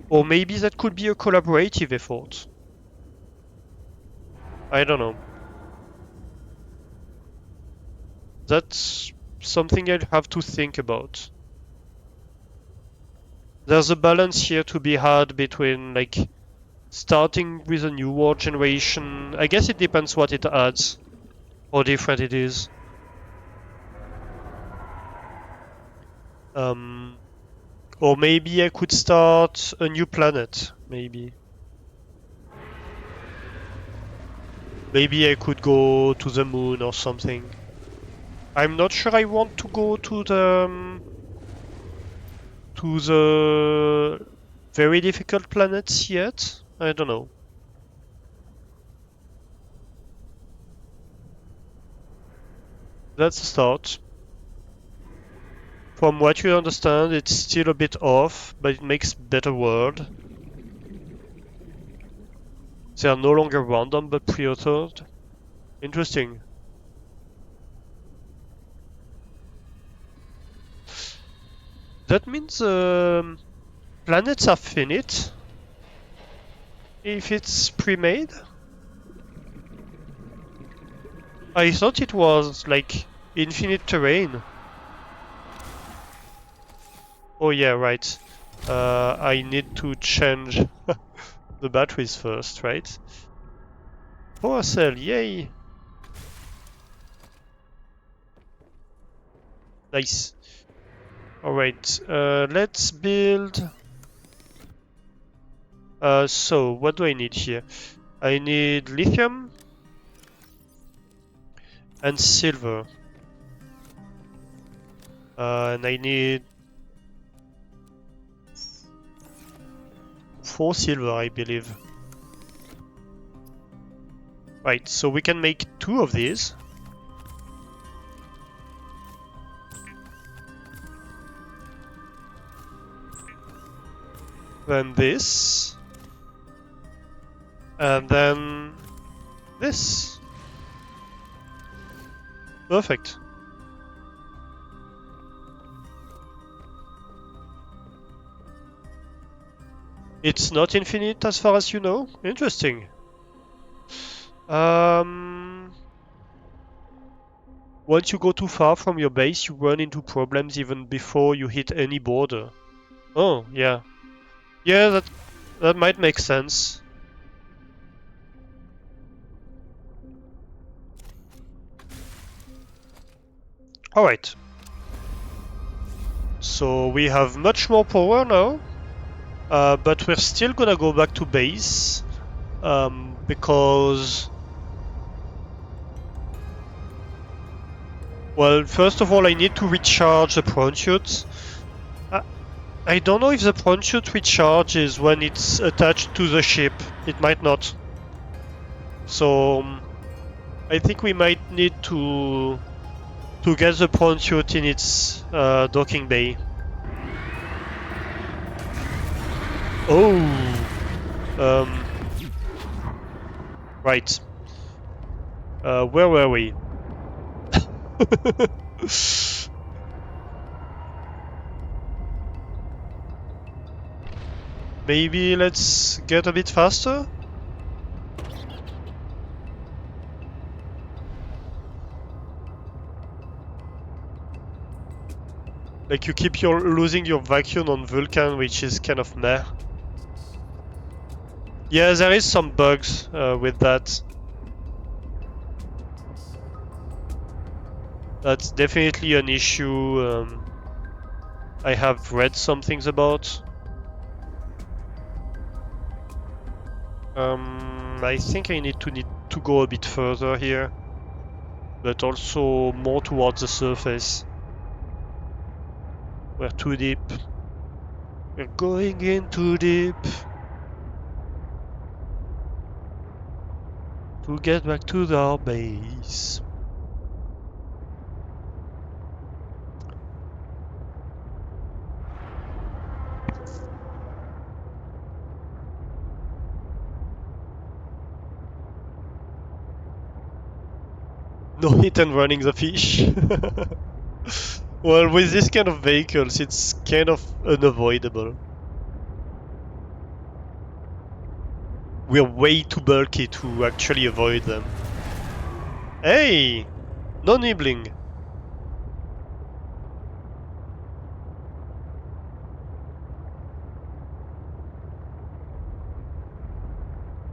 Or maybe that could be a collaborative effort. I don't know. That's something I'll have to think about. There's a balance here to be had between, like, starting with a new world generation. I guess it depends what it adds, how different it is. Or maybe I could start a new planet, maybe. Maybe I could go to the moon or something. I'm not sure I want to go to the very difficult planets yet. I don't know. That's a start. From what you understand, it's still a bit off, but it makes better world. They are no longer random but pre-authored. Interesting. That means planets are finite if it's pre-made? I thought it was like infinite terrain. Oh yeah, right. I need to change the batteries first, right? Power cell, yay! Nice. Alright, let's build... so, what do I need here? I need lithium and silver. And I need 4 silver, I believe. Right, so we can make 2 of these. Then this. And then this. Perfect. It's not infinite as far as you know? Interesting. Once you go too far from your base, you run into problems even before you hit any border. Oh, yeah. Yeah, that might make sense. Alright. So we have much more power now. But we're still gonna go back to base. Because... Well, first of all, I need to recharge the prawn chute. I don't know if the prawn chute recharges when it's attached to the ship. It might not. So I think we might need to get the prawn chute in its docking bay. Oh. Right. Where were we? Maybe let's get a bit faster? Like you keep losing your vacuum on Vulcan, which is kind of meh. Yeah, there is some bugs with that. That's definitely an issue I have read some things about. I think I need to go a bit further here, but also more towards the surface. We're too deep. We're going in too deep. To get back to our base. No hit and running the fish. Well, with this kind of vehicles, it's kind of unavoidable. We're way too bulky to actually avoid them. Hey! No nibbling!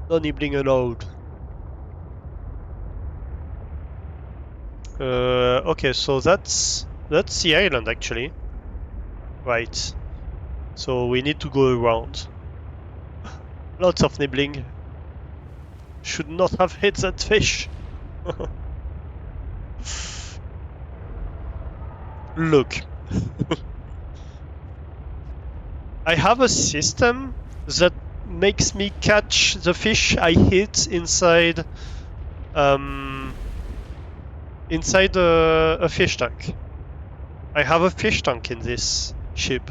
No nibbling allowed. Okay, so that's the island actually. Right. So we need to go around. Lots of nibbling. Should not have hit that fish. Look. I have a system that makes me catch the fish I hit inside inside a fish tank. I have a fish tank in this ship,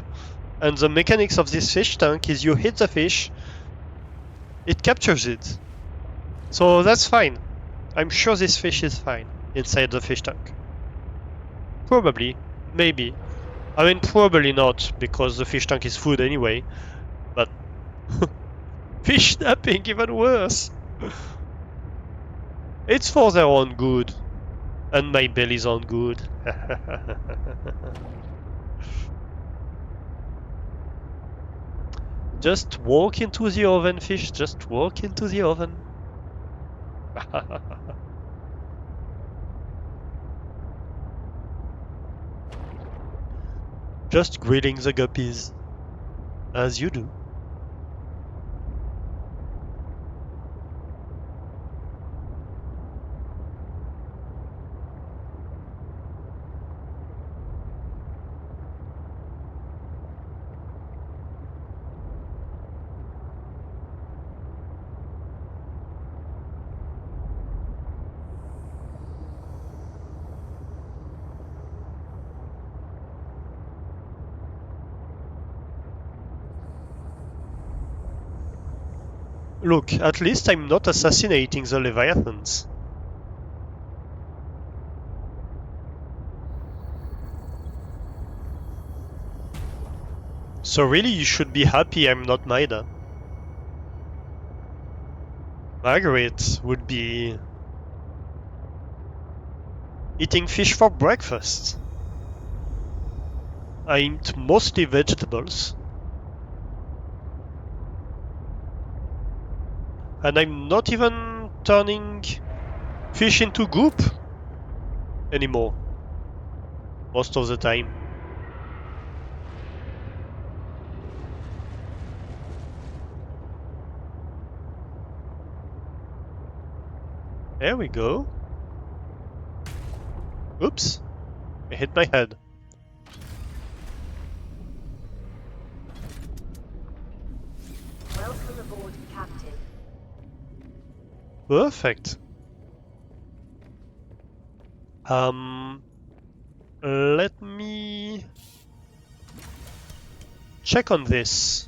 and the mechanics of this fish tank is you hit the fish, it captures it. So that's fine. I'm sure this fish is fine inside the fish tank. Probably. Maybe. I mean, probably not, because the fish tank is food anyway. But fish snapping, even worse. It's for their own good. And my belly's own good. Just walk into the oven, fish. Just walk into the oven. Just grilling the guppies. As you do. Look, at least I'm not assassinating the Leviathans. So really you should be happy I'm not Maida. Marguerite would be eating fish for breakfast. I eat mostly vegetables. And I'm not even turning fish into goop anymore. Most of the time. There we go. Oops. I hit my head. Welcome aboard, Captain. Perfect. Let me check on this.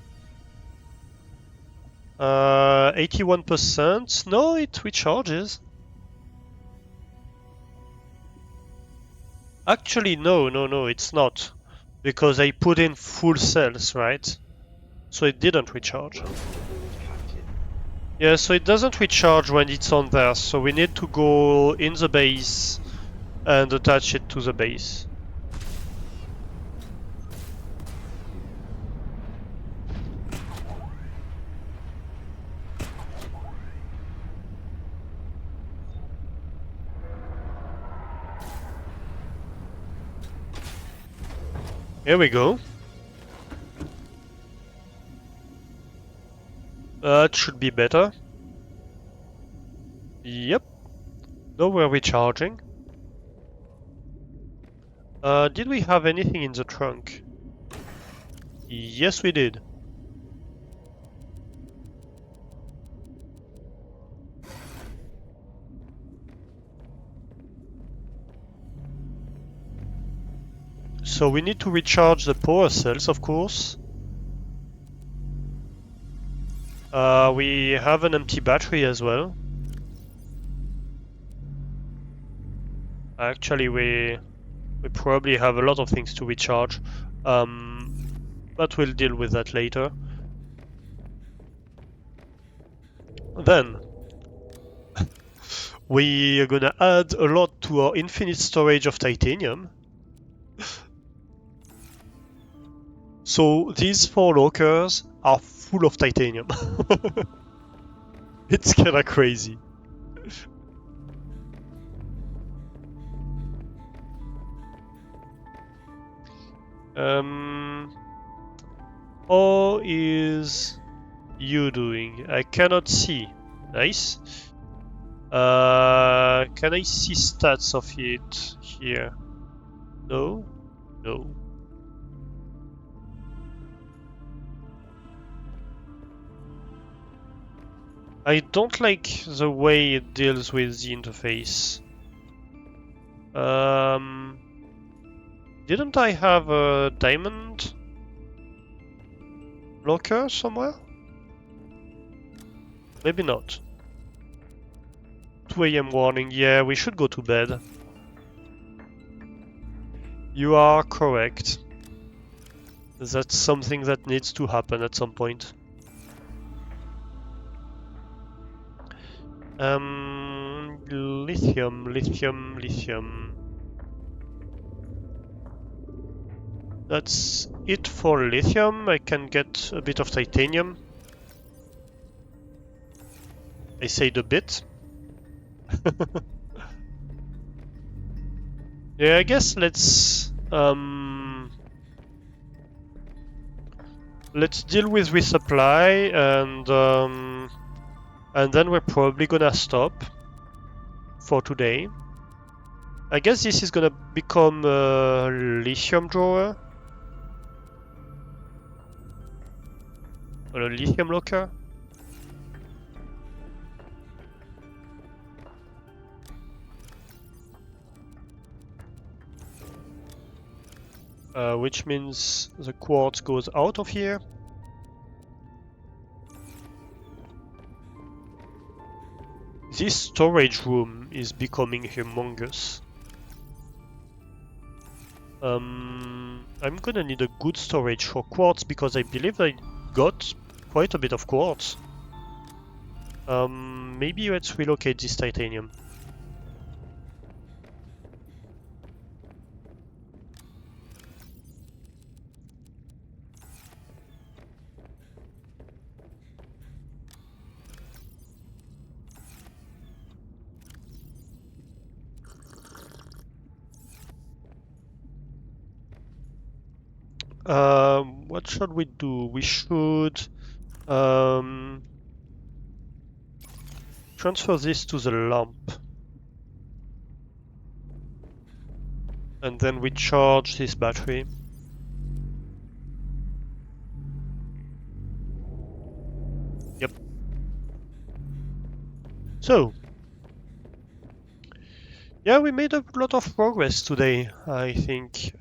81%. No, it recharges. Actually, no, it's not. Because I put in full cells, right? So it didn't recharge. Welcome aboard, Captain. Yeah, so it doesn't recharge when it's on there, so we need to go in the base and attach it to the base. Here we go. That should be better. Yep. No, we're recharging. Did we have anything in the trunk? Yes, we did. So we need to recharge the power cells, of course. We have an empty battery as well. Actually, we probably have a lot of things to recharge, but we'll deal with that later. Then, we are gonna add a lot to our infinite storage of titanium. So these 4 lockers are full of titanium. It's kinda crazy. How is you doing? I cannot see. Nice. Can I see stats of it here? No? No. I don't like the way it deals with the interface. Didn't I have a diamond locker somewhere? Maybe not. 2 AM warning, yeah, we should go to bed. You are correct. That's something that needs to happen at some point. Lithium. That's it for lithium. I can get a bit of titanium. I said a bit. Yeah, I guess let's deal with resupply and then we're probably gonna stop for today. I guess this is gonna become a lithium drawer or a lithium locker. Which means the quartz goes out of here. This storage room is becoming humongous. I'm gonna need a good storage for quartz because I believe I got quite a bit of quartz. Maybe let's relocate this titanium. What should we do? We should transfer this to the lamp. And then we charge this battery. Yep. So, yeah, we made a lot of progress today, I think.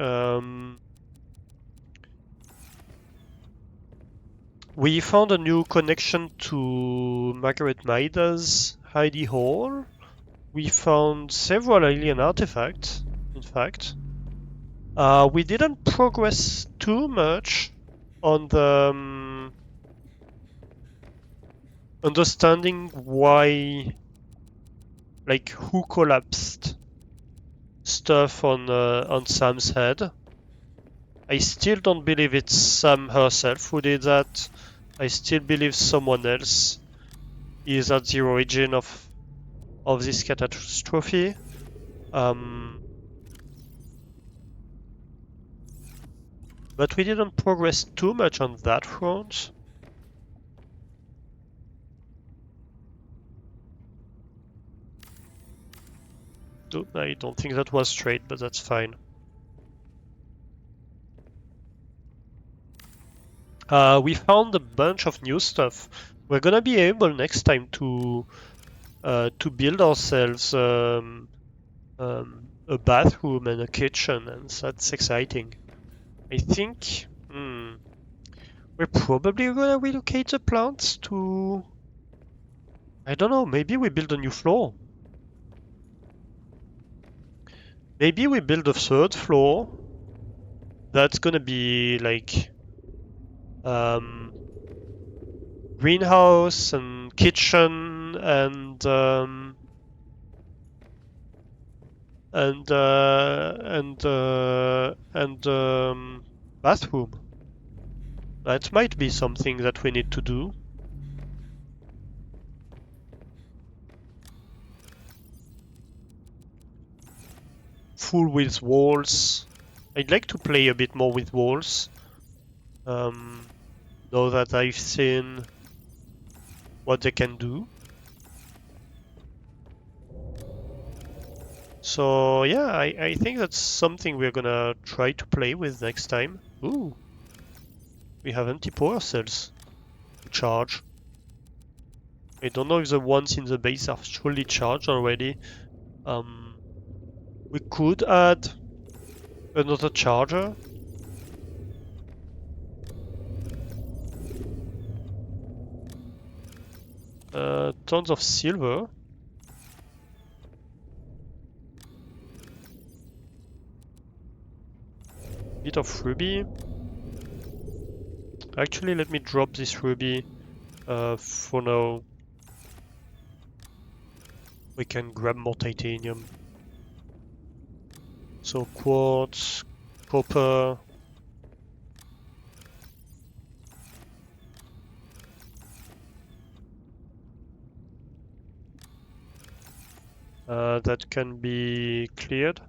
We found a new connection to Marguerit Maida's hidey hole. We found several alien artifacts, in fact. We didn't progress too much on the understanding why, like, who collapsed stuff on Sam's head. I still don't believe it's Sam herself who did that. I still believe someone else is at the origin of this catastrophe. But we didn't progress too much on that front. I don't think that was straight, but that's fine. We found a bunch of new stuff. We're gonna be able next time to build ourselves a bathroom and a kitchen, and that's exciting. I think we're probably gonna relocate the plants to... I don't know, maybe we build a new floor. Maybe we build a third floor that's gonna be like greenhouse and kitchen and bathroom. That might be something that we need to do. Full with walls. I'd like to play a bit more with walls. Now that I've seen what they can do. So yeah, I think that's something we're gonna try to play with next time. Ooh, we have empty power cells to charge. I don't know if the ones in the base are fully charged already. We could add another charger. Tons of silver. Bit of ruby. Actually, let me drop this ruby for now. We can grab more titanium. So quartz, copper. That can be cleared.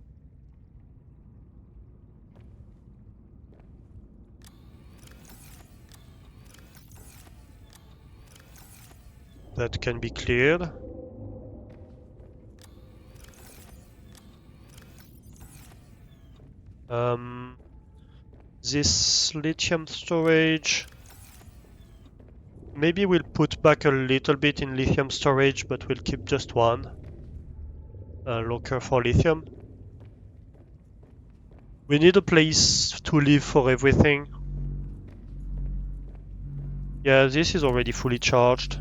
That can be cleared. This lithium storage. Maybe we'll put back a little bit in lithium storage, but we'll keep just one locker for lithium. We need a place to live for everything. Yeah, this is already fully charged.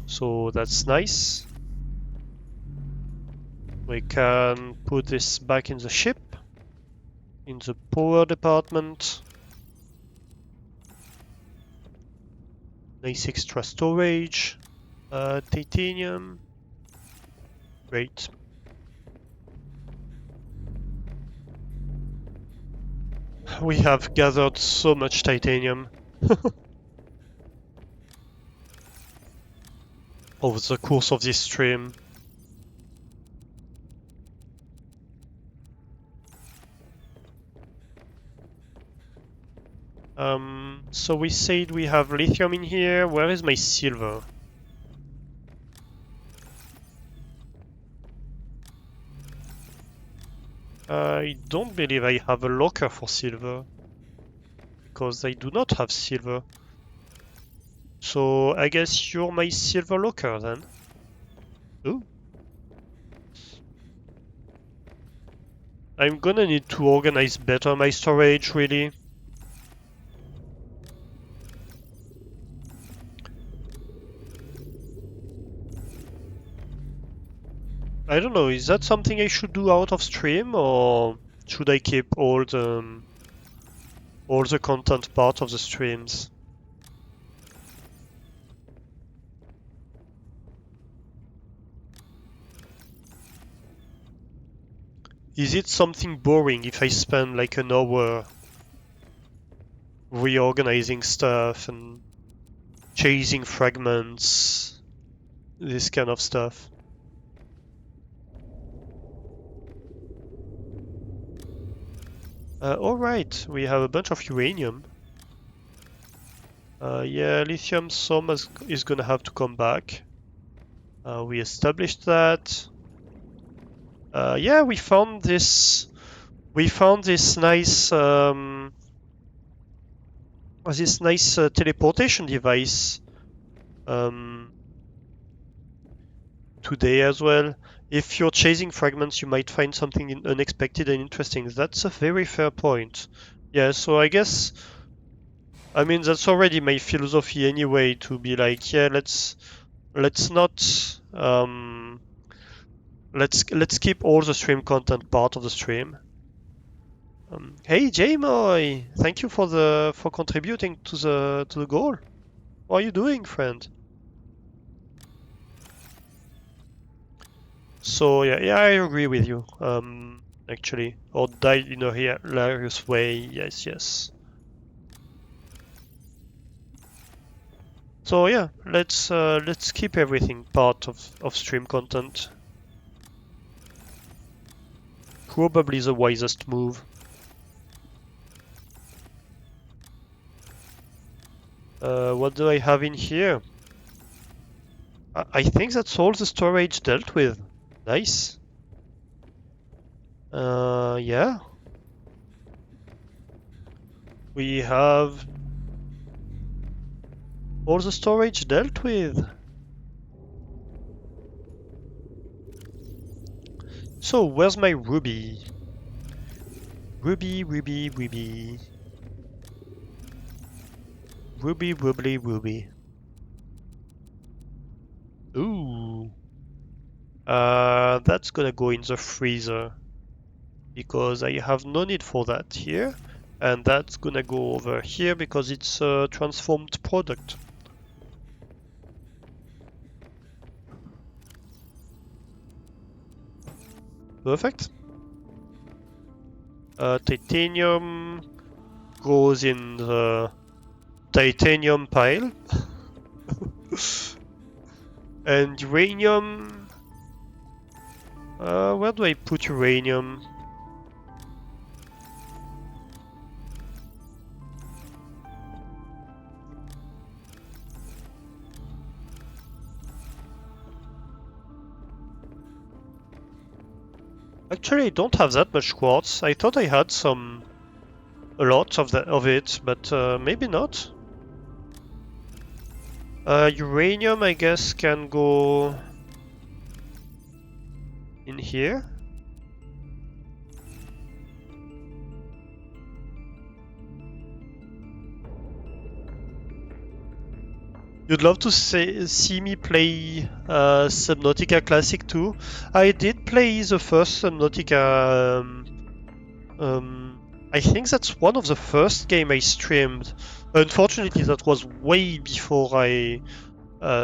So that's nice. We can put this back in the ship, in the power department. Nice extra storage. Titanium. Great. We have gathered so much titanium over the course of this stream. So we said we have lithium in here. Where is my silver? I don't believe I have a locker for silver, because I do not have silver. So I guess you're my silver locker then. Ooh. I'm gonna need to organize better my storage, really. I don't know, is that something I should do out of stream, or should I keep all the content part of the streams? Is it something boring if I spend like an hour reorganizing stuff and chasing fragments, this kind of stuff? Alright, we have a bunch of uranium. Yeah, lithium some is gonna have to come back. We established that. Yeah, we found this. We found this nice, teleportation device today as well. If you're chasing fragments, you might find something unexpected and interesting. That's a very fair point. Yeah, so I guess, I mean, that's already my philosophy anyway, to be like, yeah, let's not let's keep all the stream content part of the stream. Hey J-Moy, thank you for contributing to the goal. What are you doing, friend? So yeah, I agree with you. Actually, or died in a hilarious way. Yes. So yeah, let's keep everything part of stream content. Probably the wisest move. What do I have in here? I think that's all the storage dealt with. Nice. Yeah. We have all the storage dealt with. So, where's my ruby? Ruby, ruby, ruby. Ruby, ruby, ruby. Ooh. That's gonna go in the freezer because I have no need for that here. And that's gonna go over here because it's a transformed product. Perfect. Titanium goes in the titanium pile. And uranium... where do I put uranium? Actually, I don't have that much quartz. I thought I had a lot of it, but maybe not. Uranium, I guess, can go in here. You'd love to see me play Subnautica Classic 2. I did play the first Subnautica. I think that's one of the first game I streamed. Unfortunately, that was way before I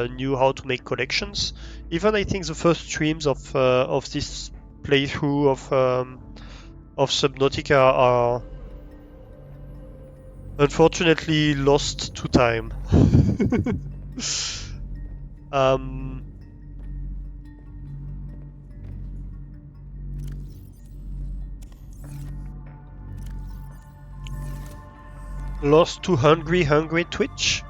knew how to make collections. Even I think the first streams of this playthrough of Subnautica are unfortunately lost to time. um, Lost to hungry Twitch.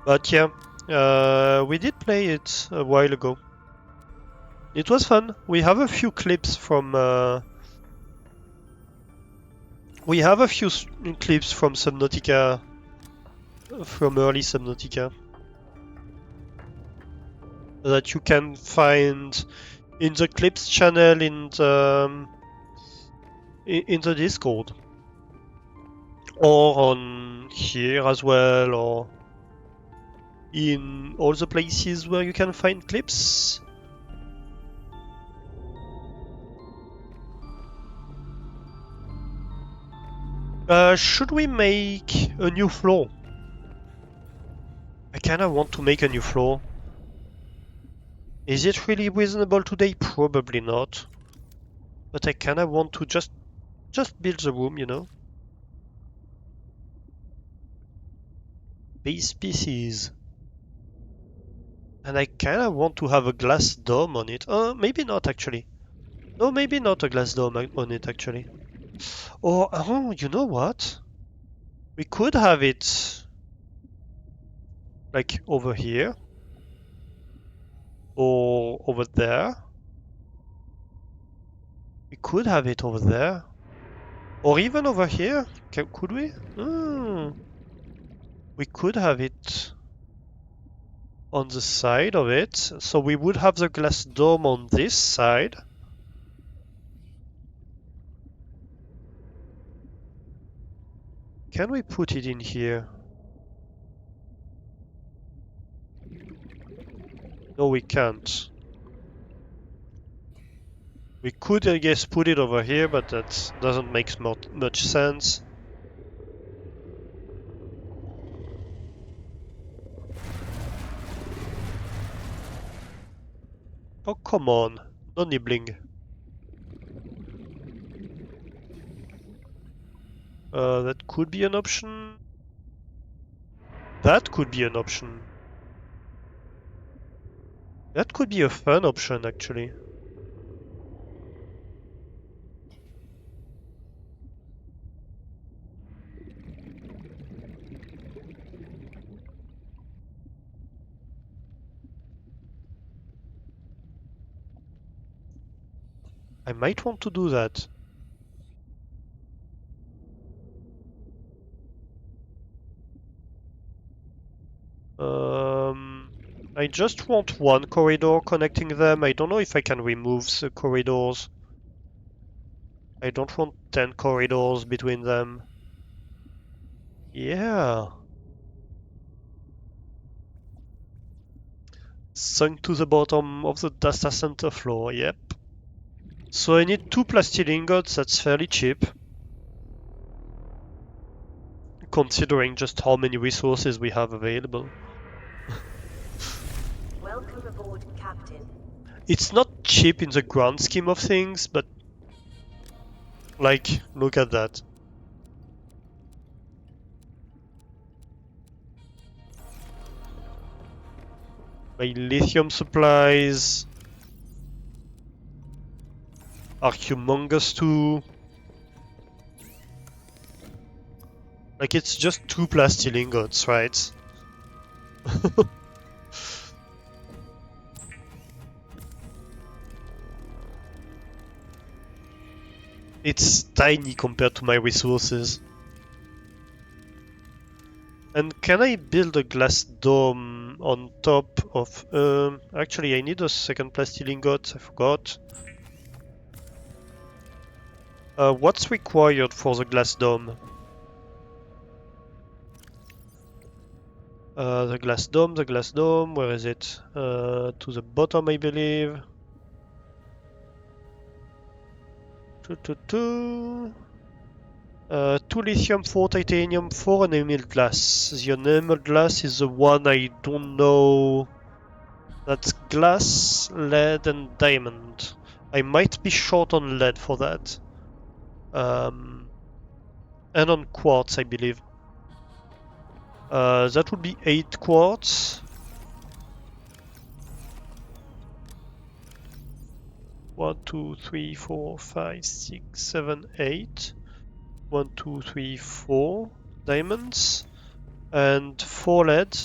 But yeah, we did play it a while ago. It was fun. We have a few clips from Subnautica, from early Subnautica, that you can find in the clips channel in the Discord, or on here as well, or in all the places where you can find clips. Should we make a new floor? I kinda want to make a new floor. Is it really reasonable today? Probably not. But I kinda want to just build the room, you know? Base pieces. And I kinda want to have a glass dome on it. Maybe not actually. No, maybe not a glass dome on it actually. Or, oh, you know what? We could have it like over here. Or over there. We could have it over there. Or even over here. Could we? We could have it on the side of it. So we would have the glass dome on this side. Can we put it in here? No, we can't. We could, I guess, put it over here, but that doesn't make much sense. Oh, come on. No nibbling. That could be an option. That could be an option. That could be a fun option, actually. I might want to do that. I just want one corridor connecting them. I don't know if I can remove the corridors. I don't want 10 corridors between them. Yeah. Sunk to the bottom of the data center floor, yep. So I need 2 plastic ingots, that's fairly cheap. Considering just how many resources we have available. Welcome aboard, Captain. It's not cheap in the grand scheme of things, but like, look at that. My lithium supplies are humongous too. Like, it's just 2 plastic ingots, right? It's tiny compared to my resources. And can I build a glass dome on top of... actually, I need a second plastic ingot, I forgot. What's required for the glass dome? The glass dome, where is it? To the bottom, I believe. 2 lithium, 4 titanium, 4 enameled glass. The enameled glass is the one I don't know. That's glass, lead, and diamond. I might be short on lead for that. And on quartz, I believe. That would be 8 quartz. 1, 2, 3, 4, 5, 6, 7, 8. 1, 2, 3, 4 diamonds. And 4 lead.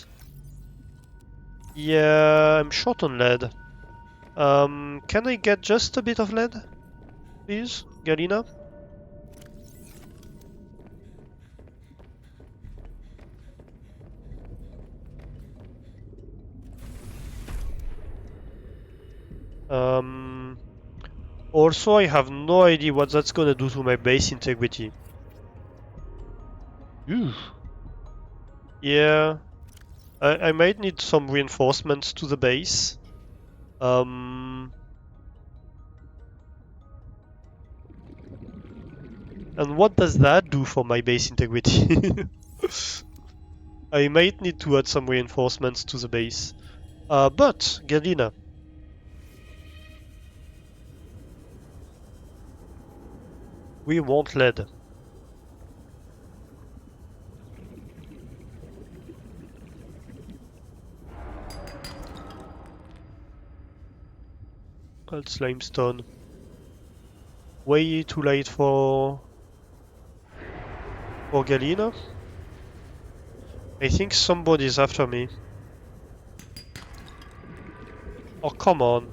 Yeah, I'm short on lead. Can I get just a bit of lead? Please, Galina? Also, I have no idea what that's gonna do to my base integrity. Ooh. Yeah. I might need some reinforcements to the base. And what does that do for my base integrity? I might need to add some reinforcements to the base. But, Galina. We want lead. That's limestone. Way too late for Galina. I think somebody's after me. Oh, come on.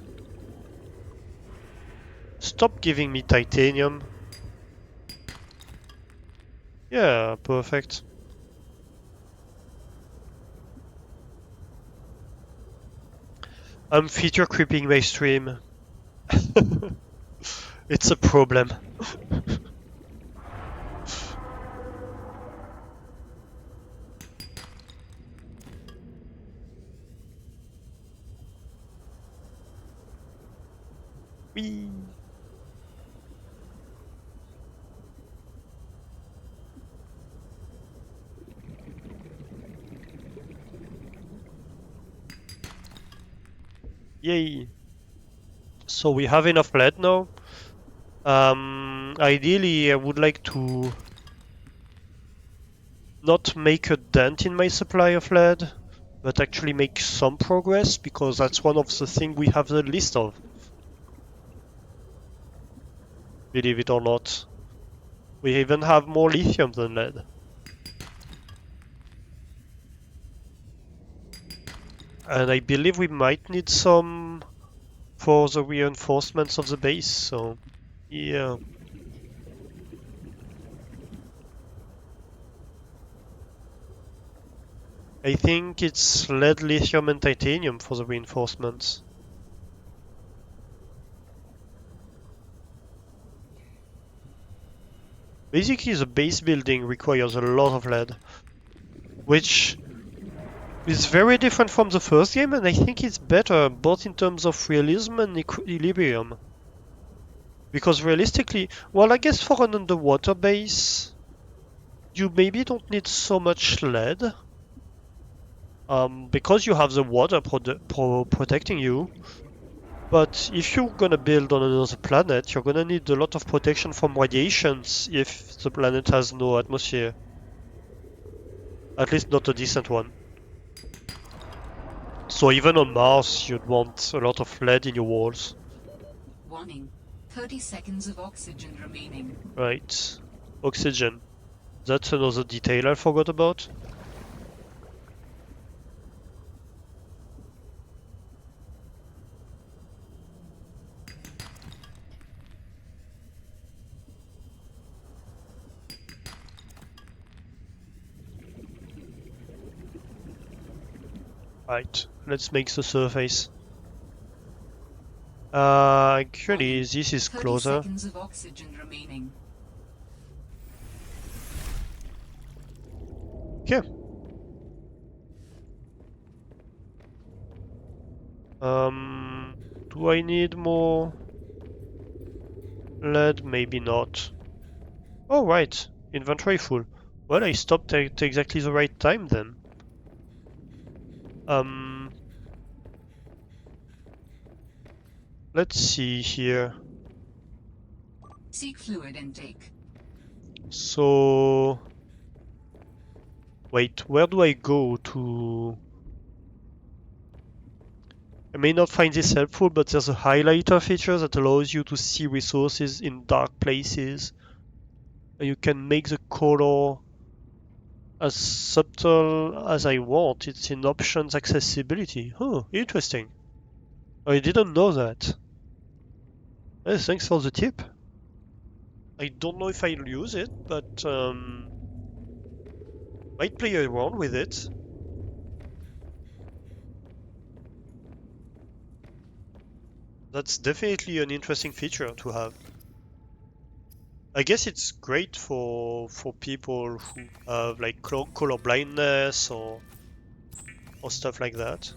Stop giving me titanium. Yeah, perfect. I'm feature creeping my stream. It's a problem. Whee! Yay! So we have enough lead now. Ideally, I would like to not make a dent in my supply of lead, but actually make some progress, because that's one of the things we have the list of. Believe it or not. We even have more lithium than lead. And I believe we might need some for the reinforcements of the base, so Yeah. I think it's lead, lithium, and titanium for the reinforcements. Basically, the base building requires a lot of lead, which is very different from the first game, and I think it's better both in terms of realism and equilibrium. Because realistically, well, I guess for an underwater base, you maybe don't need so much lead, because you have the water protecting you. But if you're gonna build on another planet, you're gonna need a lot of protection from radiations if the planet has no atmosphere. At least not a decent one. So even on Mars, you'd want a lot of lead in your walls. Warning. 30 seconds of oxygen remaining. Right. Oxygen. That's another detail I forgot about. Right, let's make the surface. Actually, Warning. this is 30 closer. seconds of oxygen remaining. Okay. Do I need more lead? Maybe not. Oh, right. Inventory full. Well, I stopped at exactly the right time then. Um, let's see here. Seek fluid intake. So, wait, where do I go to? I may not find this helpful, but there's a highlighter feature that allows you to see resources in dark places. And you can make the color as subtle as I want. It's in options accessibility. Oh, interesting. I didn't know that. Thanks for the tip. I don't know if I'll use it, but might play around with it. That's definitely an interesting feature to have. I guess it's great for people who have like color blindness or stuff like that.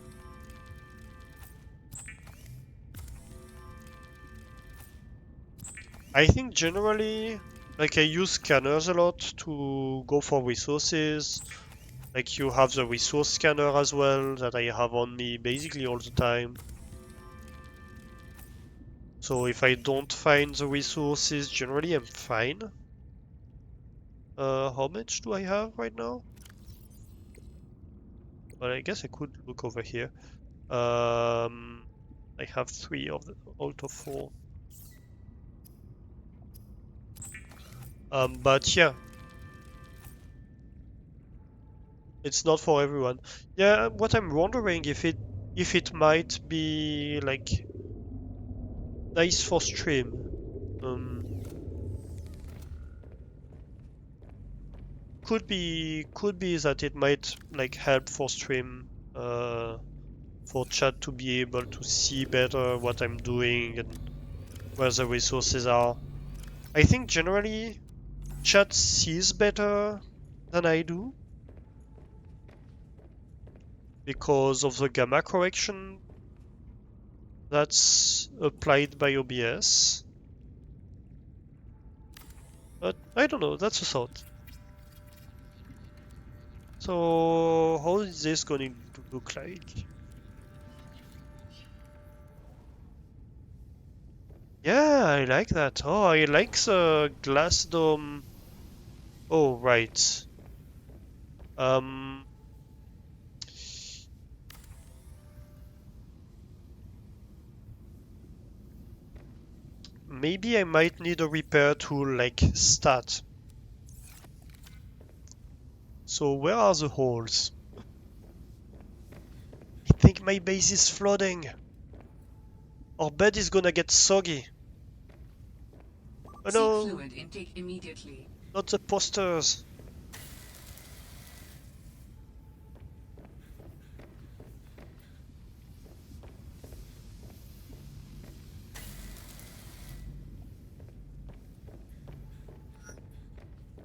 I think generally, like I use scanners a lot to go for resources. Like you have the resource scanner as well that I have on me basically all the time. So if I don't find the resources, generally I'm fine. How much do I have right now? Well, I guess I could look over here. I have 3 of the out of 4. But yeah, it's not for everyone. Yeah, what I'm wondering if it might be like nice for stream. Could be that it might like help for stream, for chat to be able to see better what I'm doing and where the resources are. I think generally chat sees better than I do because of the gamma correction that's applied by OBS. But I don't know, that's a thought. So how is this going to look like? Yeah, I like that. Oh, I like the glass dome. Oh, right. Um, maybe I might need a repair tool like stat. So where are the holes? I think my base is flooding. Our bed is gonna get soggy. Oh Seek no! fluid intake immediately. Not the posters!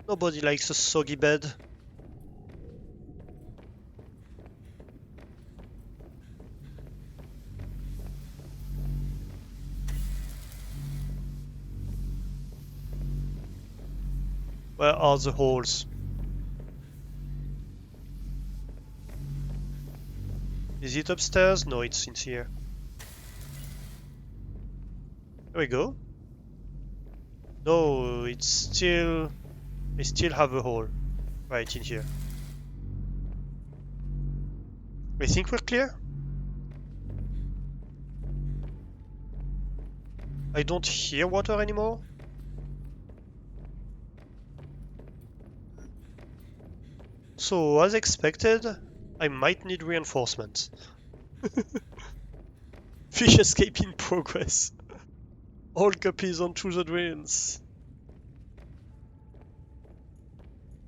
Nobody likes a soggy bed. Where are the holes? Is it upstairs? No, it's in here. There we go. No, it's still... I still have a hole. Right in here. I think we're clear? I don't hear water anymore. So, as expected, I might need reinforcements. Fish escape in progress. All copies onto the drains.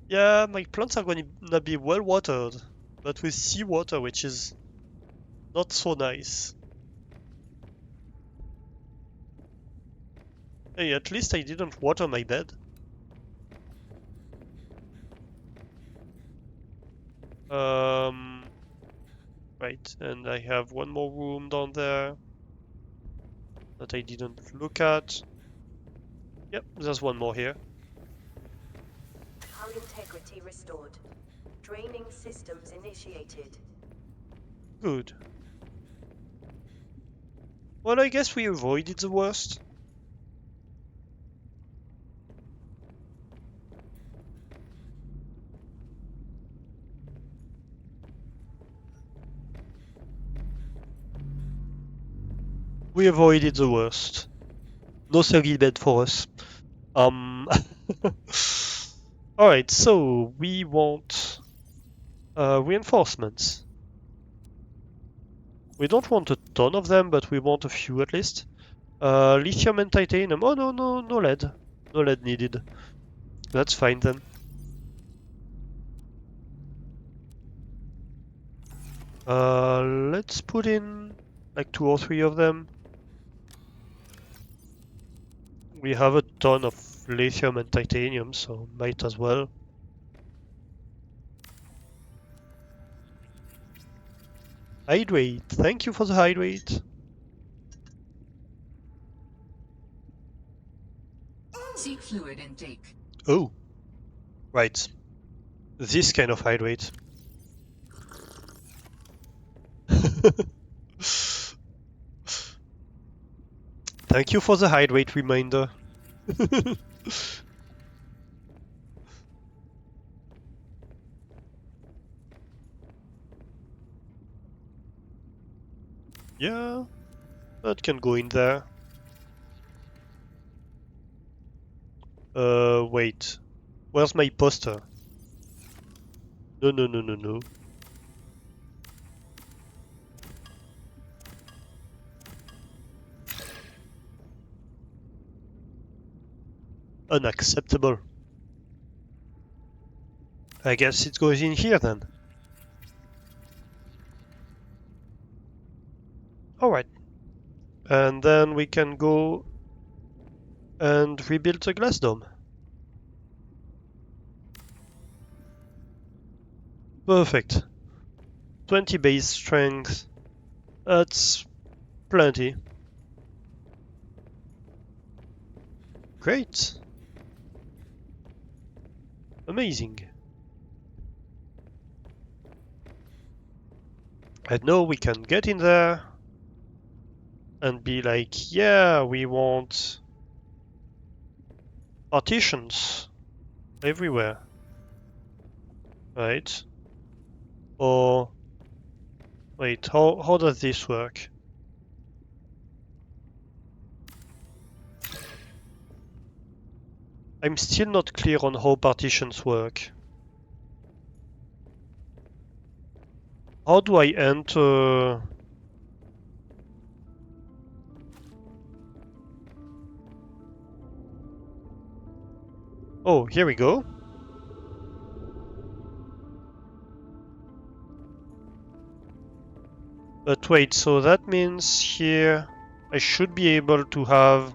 Yeah, my plants are gonna be well watered, but with seawater, which is not so nice. Hey, at least I didn't water my bed. Right, and I have one more room down there that I didn't look at. Yep, there's one more here. Hull integrity restored. Draining systems initiated. Good. Well, I guess we avoided the worst. We avoided the worst. No soggy bed for us. Alright, so we want reinforcements. We don't want a ton of them, but we want a few at least. Lithium and titanium. Oh no, no lead. No lead needed. That's fine then. Let's put in like 2 or 3 of them. We have a ton of lithium and titanium, so might as well. Hydrate. Thank you for the hydrate. Seek fluid intake. Oh, right. This kind of hydrate. Thank you for the hydrate reminder. Yeah, that can go in there. Wait. Where's my poster? No. Unacceptable. I guess it goes in here then. Alright. And then we can go and rebuild the glass dome. Perfect. 20 base strength. That's plenty. Great. Amazing. And now we can get in there and be like, yeah, we want partitions everywhere. Right? Or wait, how does this work? I'm still not clear on how partitions work. How do I enter? Oh, here we go. But wait, so that means here I should be able to have...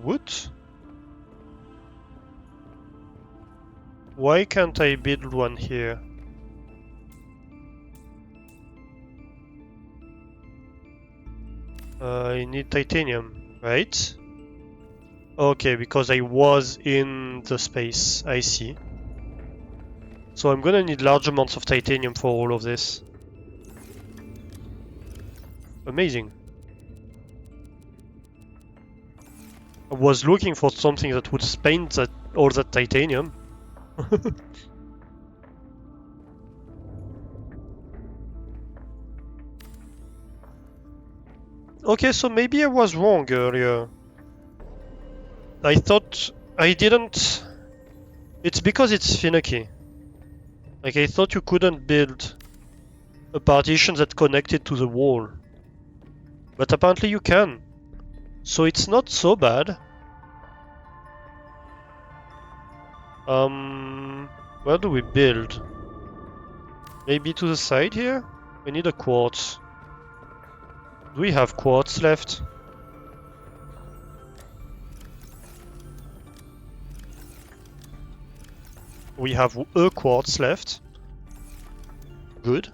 wood? Why can't I build one here? I need titanium, right? Okay, because I was in the space, I see. So I'm gonna need large amounts of titanium for all of this. Amazing. I was looking for something that would spend that all that titanium. Okay, so maybe I was wrong earlier. I thought I didn't... It's because it's finicky. Like, I thought you couldn't build a partition that connected to the wall. But apparently you can. So it's not so bad. Where do we build? Maybe to the side here? We need a quartz. Do we have quartz left? We have a quartz left. Good.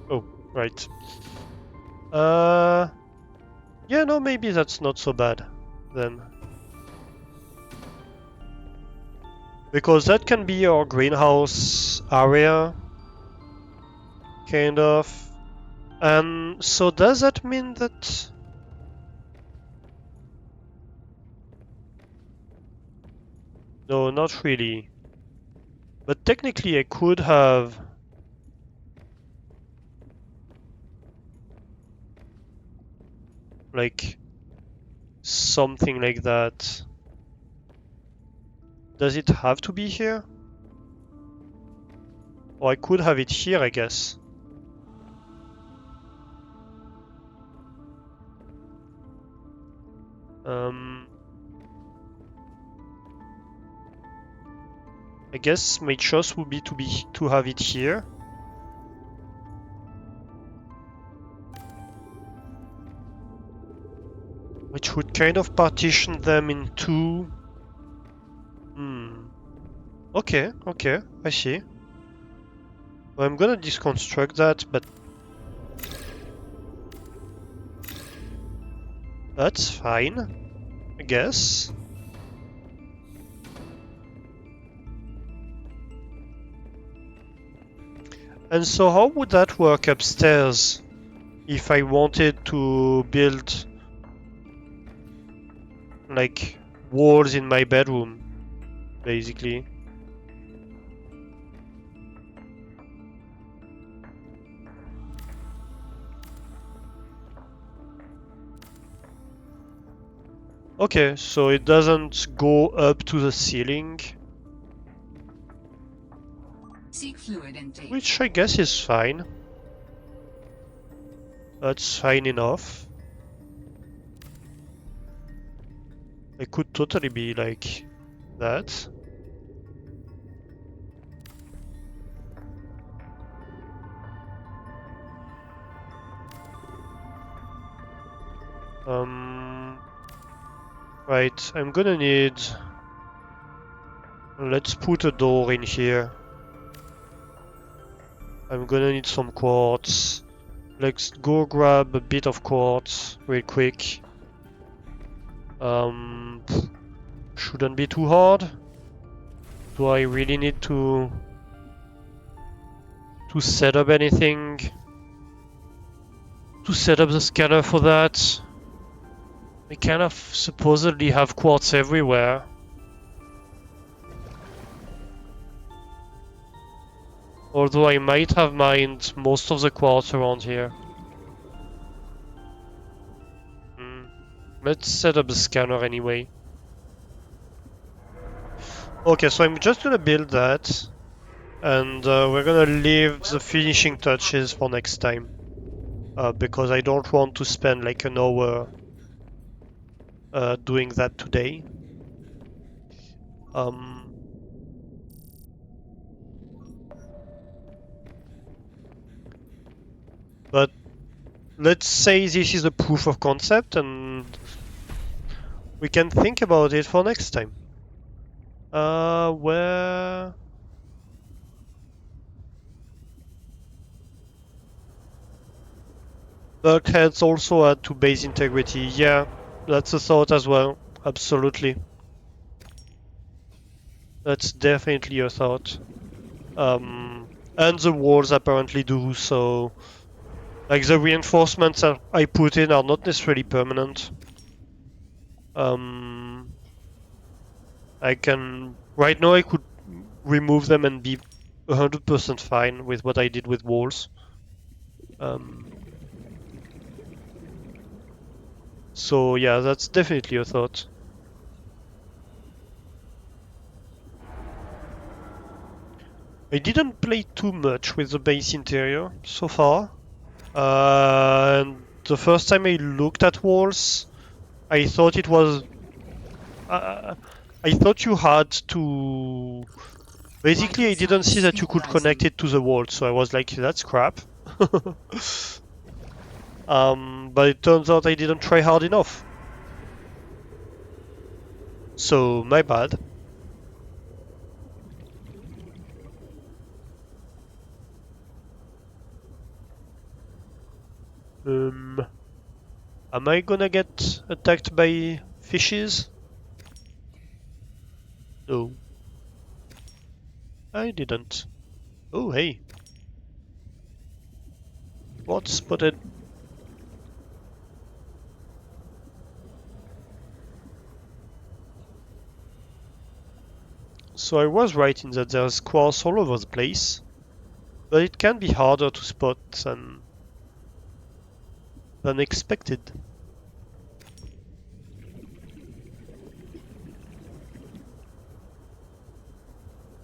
Oh, right. Yeah, no, maybe that's not so bad then. Because that can be our greenhouse area, kind of. And so does that mean that... No, not really. But technically I could have... like... something like that. Does it have to be here? Or I could have it here, I guess. I guess my choice would be to have it here. Which would kind of partition them in two. Okay, okay, I see. Well, I'm gonna deconstruct that, but that's fine, I guess. And so how would that work upstairs if I wanted to build like walls in my bedroom, basically? Okay, so it doesn't go up to the ceiling. Seek fluid intake. Which I guess is fine. That's fine enough. I could totally be like that. Right, I'm gonna need... Let's put a door in here. I'm gonna need some quartz. Let's go grab a bit of quartz real quick. Shouldn't be too hard. Do I really need to set up anything? To set up the scanner for that? I kind of supposedly have quartz everywhere. Although I might have mined most of the quartz around here. Let's set up a scanner anyway. Okay, so I'm just gonna build that. And we're gonna leave the finishing touches for next time. Because I don't want to spend like an hour doing that today. But let's say this is a proof of concept and we can think about it for next time. Where... Bulkheads also add to base integrity. Yeah, that's a thought as well. Absolutely. That's definitely a thought. And the walls apparently do, so... Like, the reinforcements that I put in are not necessarily permanent. I can... Right now I could remove them and be 100% fine with what I did with walls. So yeah, that's definitely a thought. I didn't play too much with the base interior so far. And the first time I looked at walls, I thought it was... I thought you had to... Basically, I didn't see that you could connect it to the wall, so I was like, that's crap. But it turns out I didn't try hard enough. So, my bad. Am I gonna get attacked by fishes? No. I didn't. Oh, hey. What spotted? So I was right in that there's quartz all over the place, but it can be harder to spot than expected.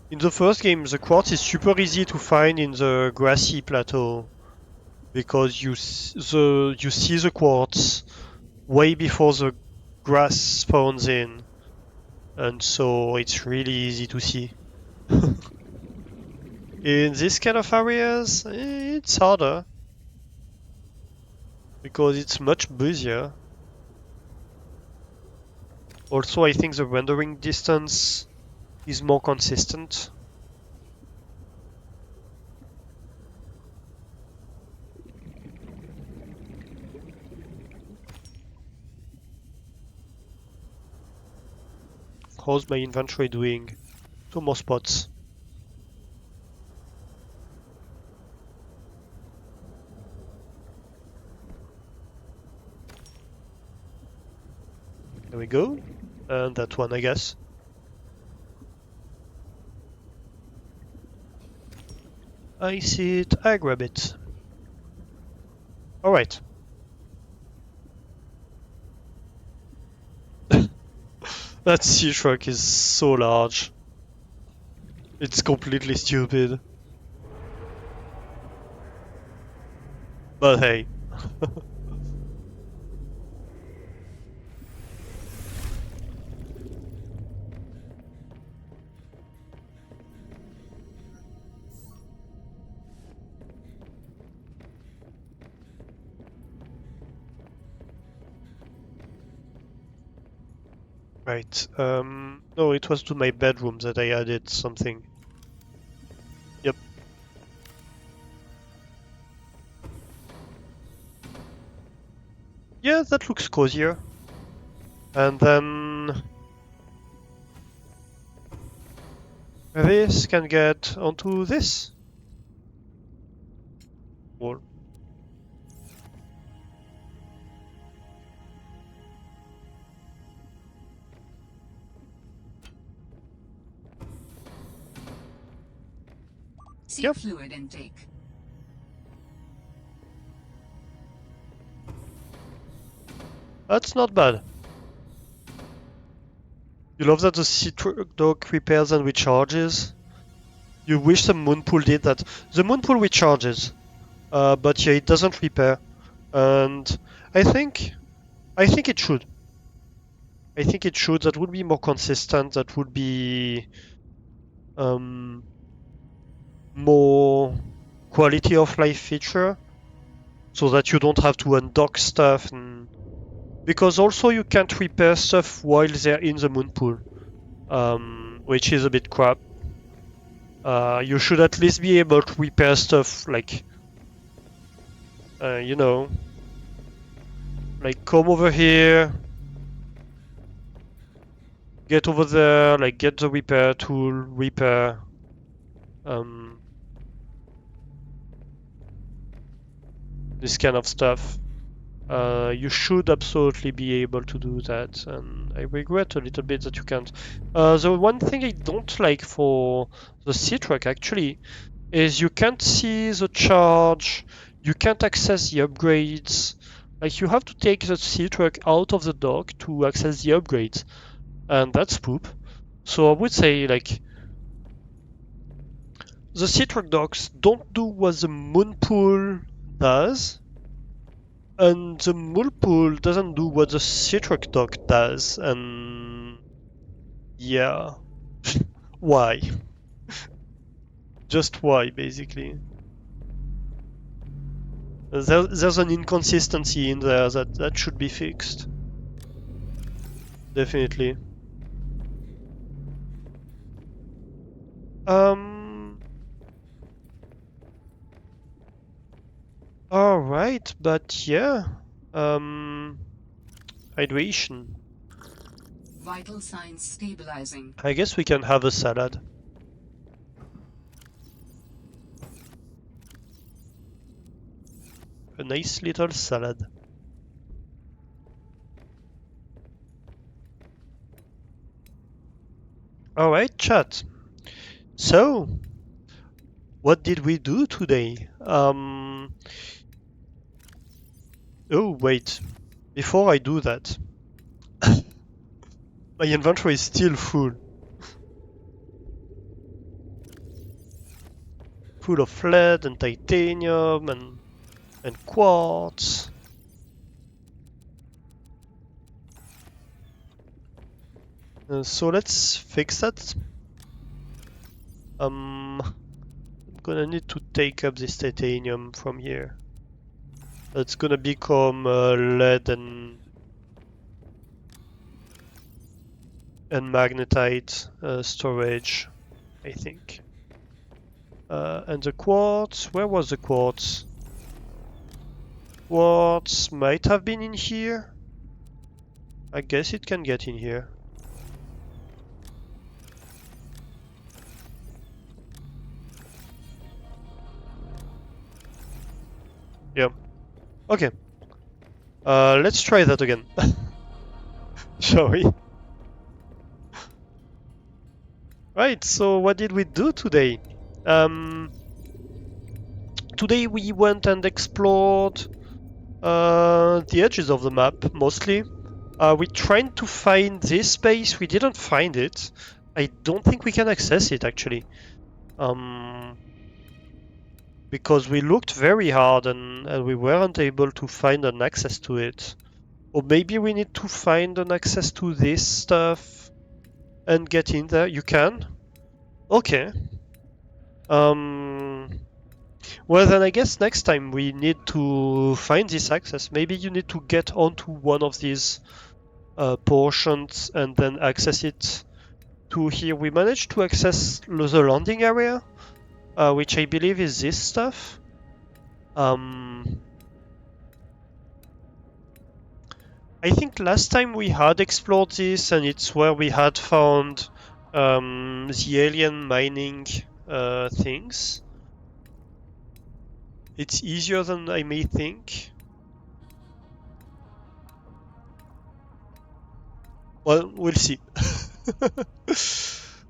In the first game, the quartz is super easy to find in the grassy plateau because you see the quartz way before the grass spawns in, and so it's really easy to see. In this kind of areas, it's harder because it's much busier. Also, I think the rendering distance is more consistent. How's my inventory doing? 2 more spots. There we go. And that one, I guess. I see it, I grab it. Alright. That sea shark is so large. It's completely stupid. But hey. Right. No, it was to my bedroom that I added something. Yep. Yeah, that looks cozier. And then... this can get onto this wall. Seek Yep. fluid intake. That's not bad. You love that the sea dock repairs and recharges? You wish the moon pool did that. The moon pool recharges, but yeah, it doesn't repair. And I think it should. I think it should. That would be more consistent. That would be more quality of life feature, so that you don't have to undock stuff. And because also you can't repair stuff while they're in the moon pool, which is a bit crap. You should at least be able to repair stuff like, you know, like come over here, get over there, like get the repair tool, repair. This kind of stuff. You should absolutely be able to do that, and I regret a little bit that you can't. The one thing I don't like for the sea truck actually is you can't see the charge, you can't access the upgrades. Like you have to take the sea truck out of the dock to access the upgrades, and that's poop. So I would say like the sea truck docks don't do what the moon pool does, and the moon pool doesn't do what the sea truck dock does, and yeah. Why? Just why, basically. There's an inconsistency in there that should be fixed. Definitely. Alright, but yeah. Hydration. Vital signs stabilizing. I guess we can have a salad. A nice little salad. Alright, chat. So, what did we do today? Oh, wait. Before I do that, my inventory is still full. Full of lead and titanium and quartz. So let's fix that. I'm gonna need to take up this titanium from here. It's gonna become lead and magnetite storage, I think. And the quartz, where was the quartz? Quartz might have been in here. I guess it can get in here. Yeah. Okay. Let's try that again. Shall we? Right, so what did we do today? Today we went and explored the edges of the map, mostly. We tried to find this base, we didn't find it. I don't think we can access it, actually. Because we looked very hard and we weren't able to find an access to it. Or maybe we need to find an access to this stuff and get in there. You can? Okay. Well then I guess next time we need to find this access. Maybe you need to get onto one of these portions and then access it to here. We managed to access the landing area, which I believe is this stuff. I think last time we had explored this, and it's where we had found the alien mining things. It's easier than I may think. Well, we'll see.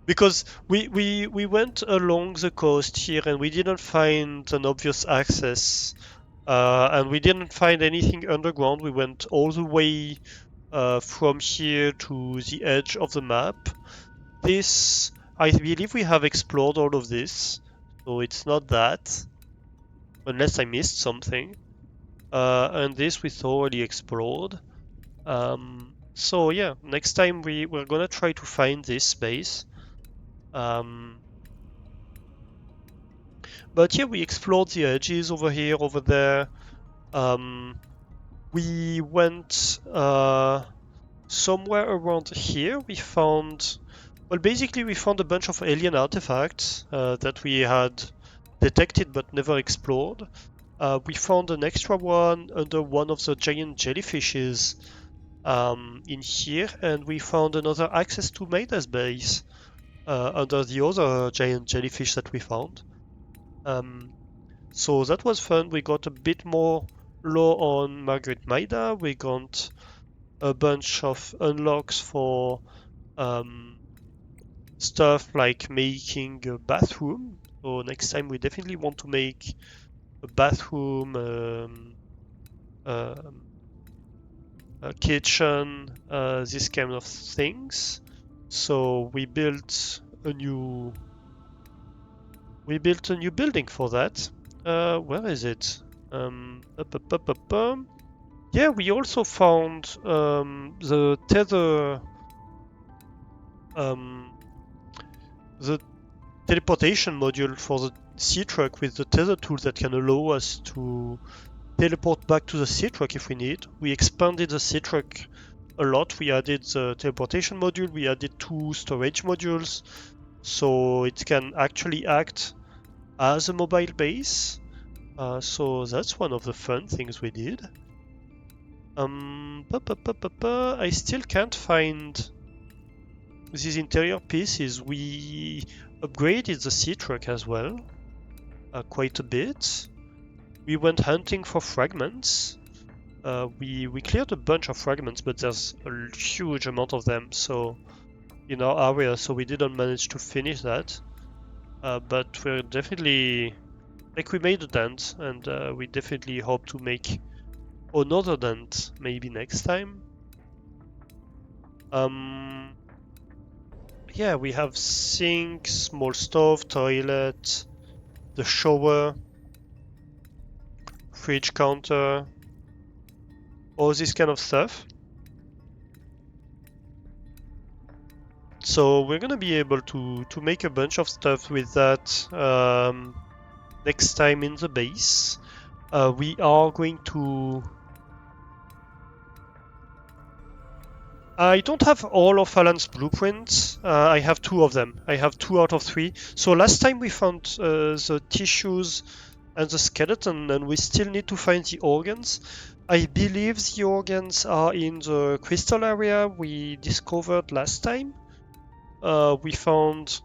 Because we went along the coast here and we didn't find an obvious access, and we didn't find anything underground. We went all the way from here to the edge of the map. This, I believe we have explored all of this, so it's not that, unless I missed something. And this we thoroughly explored. So yeah, next time we're gonna try to find this space. But yeah, we explored the edges over here, over there. We went somewhere around here. We found, well, basically we found a bunch of alien artifacts that we had detected but never explored. We found an extra one under one of the giant jellyfishes in here, and we found another access to Maida's base under the other giant jellyfish that we found. So that was fun. We got a bit more lore on Marguerit Maida. We got a bunch of unlocks for stuff like making a bathroom. So next time we definitely want to make a bathroom, a kitchen, this kind of things. So we built a new building for that. Where is it? Yeah, we also found the tether, the teleportation module for the sea truck with the tether tool that can allow us to teleport back to the sea truck if we need. We expanded the sea truck a lot. We added the teleportation module. We added 2 storage modules, so it can actually act as a mobile base. So that's one of the fun things we did. I still can't find these interior pieces. We upgraded the sea truck as well, quite a bit. We went hunting for fragments. We cleared a bunch of fragments, but there's a huge amount of them, so in our area, so we didn't manage to finish that. But we're definitely, like, we made a dent, and we definitely hope to make another dent maybe next time. Yeah, we have sink, small stove, toilet, the shower, fridge counter, all this kind of stuff. So we're gonna be able to make a bunch of stuff with that next time in the base. We are going to... I don't have all of Alan's blueprints. I have 2 of them. I have 2 out of 3. So last time we found the tissues and the skeleton, and we still need to find the organs. I believe the organs are in the crystal area we discovered last time. We found...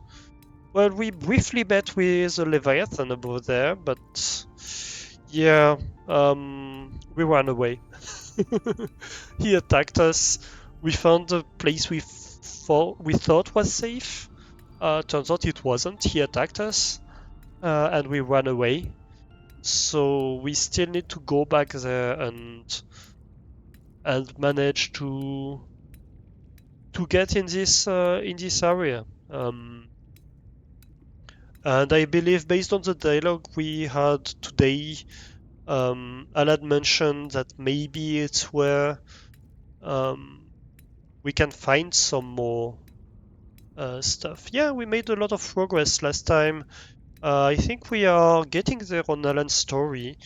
Well, we briefly met with a Leviathan above there, but... Yeah, we ran away. He attacked us. We found a place we thought was safe. Turns out it wasn't. He attacked us, and we ran away. So we still need to go back there and manage to get in this area. And I believe, based on the dialogue we had today, Alan mentioned that maybe it's where we can find some more stuff. Yeah, we made a lot of progress last time. I think we are getting there on Alan's story.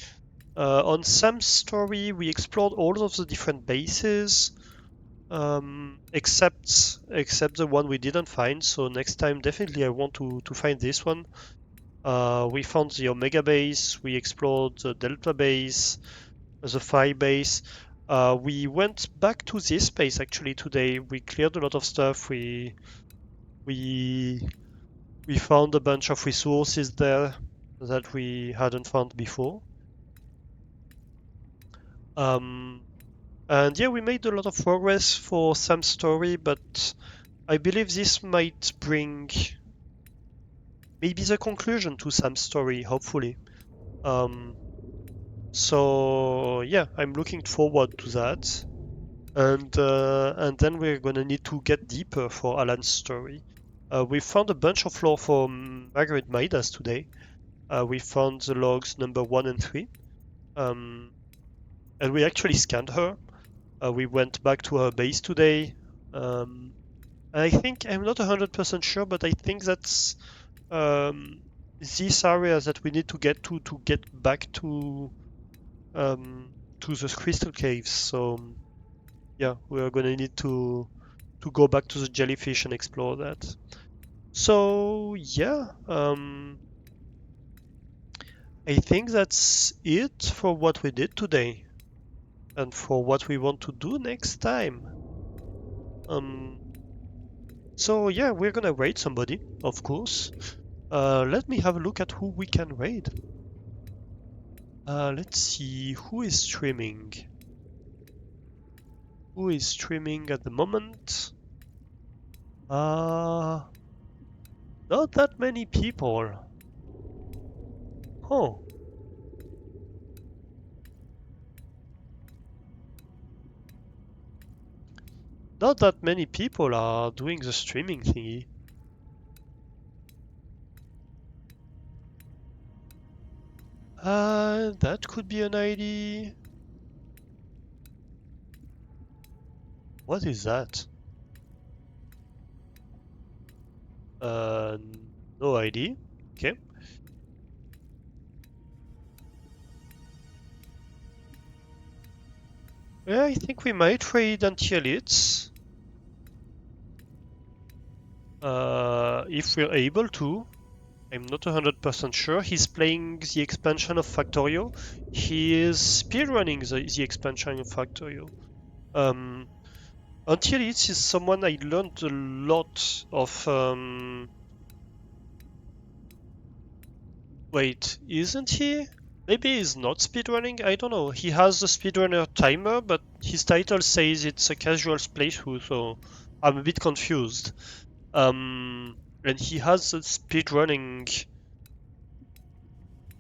On Sam's story, we explored all of the different bases, except the one we didn't find. So next time, definitely I want to find this one. We found the Omega base, we explored the Delta base, the Phi base. We went back to this base actually today. We cleared a lot of stuff. We found a bunch of resources there that we hadn't found before. And yeah, we made a lot of progress for Sam's story, but I believe this might bring maybe the conclusion to Sam's story, hopefully. So yeah, I'm looking forward to that. And then we're gonna need to get deeper for Alan's story. We found a bunch of lore from Marguerit Maida's today. We found the logs number 1 and 3. And we actually scanned her. We went back to her base today. I think, I'm not 100% sure, but I think that's this area that we need to get back to the crystal caves. So yeah, we are gonna need to go back to the jellyfish and explore that. So yeah, I think that's it for what we did today and for what we want to do next time. So yeah, we're gonna raid somebody, of course. Let me have a look at who we can raid. Let's see who is streaming. Who is streaming at the moment? Not that many people. Oh. Not that many people are doing the streaming thingy. That could be an ID. What is that? No ID. Okay. Yeah, I think we might trade anti-elites. If we're able to. I'm not 100% sure. He's playing the expansion of Factorio. He is speedrunning the expansion of Factorio. Anti-elites is someone I learned a lot of. Wait, isn't he? Maybe he's not speedrunning? I don't know. He has the speedrunner timer, but his title says it's a casual playthrough, so I'm a bit confused. And he has the speedrunning.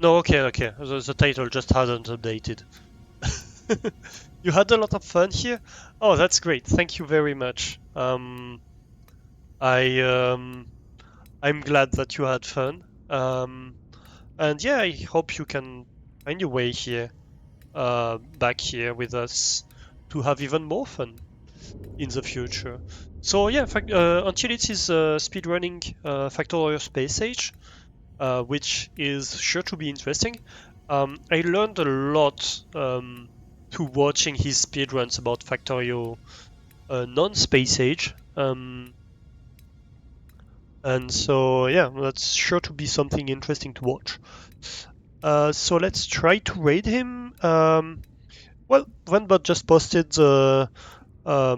No, okay. The title just hasn't updated. You had a lot of fun here? Oh, that's great. Thank you very much. I'm glad that you had fun. And yeah, I hope you can find your way here, back here with us to have even more fun in the future. So yeah, until it is speedrunning Factorio Space Age, which is sure to be interesting. I learned a lot through watching his speedruns about Factorio non-Space Age. And so yeah, that's sure to be something interesting to watch. So let's try to raid him. Well, Vanbot just posted the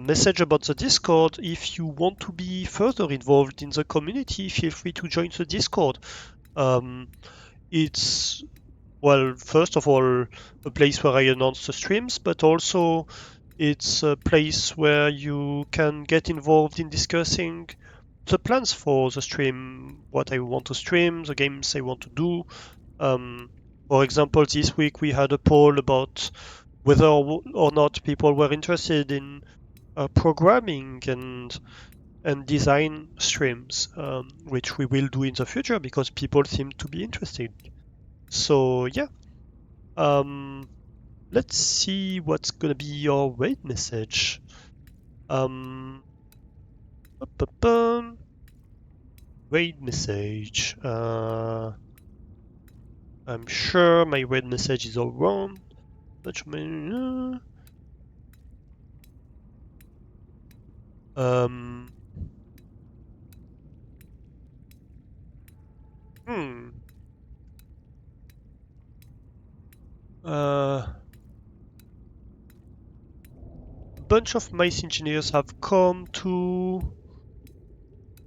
message about the Discord. If you want to be further involved in the community, feel free to join the Discord. It's, well, first of all, a place where I announce the streams, but also it's a place where you can get involved in discussing the plans for the stream, what I want to stream, the games I want to do. For example, this week we had a poll about whether or not people were interested in programming and design streams, which we will do in the future because people seem to be interested. So yeah, let's see what's gonna be your raid message. Raid message. I'm sure my raid message is all wrong. Bunch of mice engineers have come to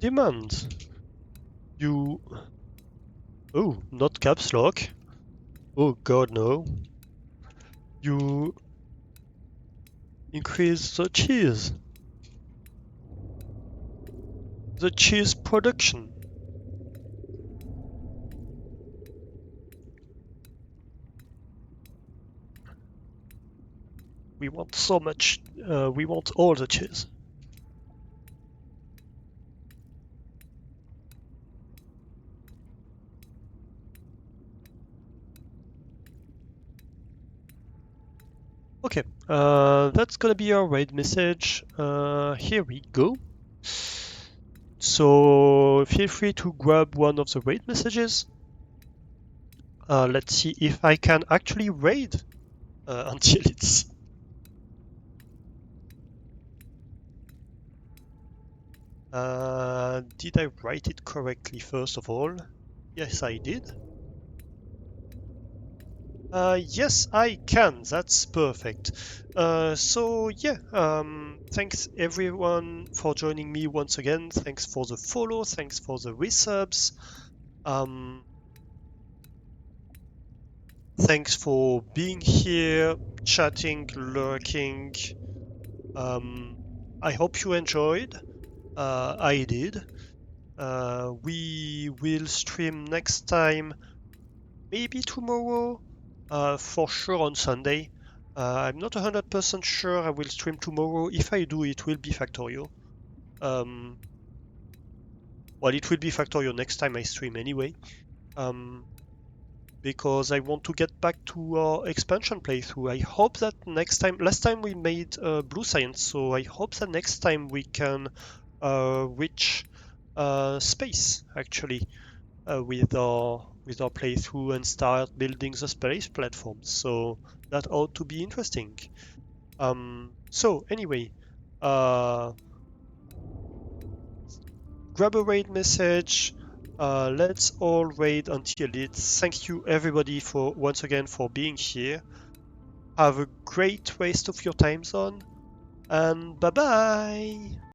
demand you. Oh, not caps lock. Oh god, no. You increase the cheese. the cheese production. We want so much, we want all the cheese. Okay, that's gonna be our raid message. Here we go. So feel free to grab one of the raid messages. Let's see if I can actually raid until it's... Did I write it correctly first of all? Yes, I did. Yes, I can. That's perfect. So yeah, thanks everyone for joining me once again. Thanks for the follow. Thanks for the resubs. Thanks for being here, chatting, lurking. I hope you enjoyed. I did. We will stream next time, maybe tomorrow, for sure on Sunday. I'm not 100% sure I will stream tomorrow. If I do, it will be Factorio. Well, it will be Factorio next time I stream anyway. Because I want to get back to our expansion playthrough. I hope that next time, last time we made Blue Science, so I hope that next time we can reach space actually with our playthrough and start building the space platforms. So that ought to be interesting. So anyway, grab a raid message. Let's all raid until it's. Thank you everybody for once again for being here. Have a great rest of your time zone, and bye bye.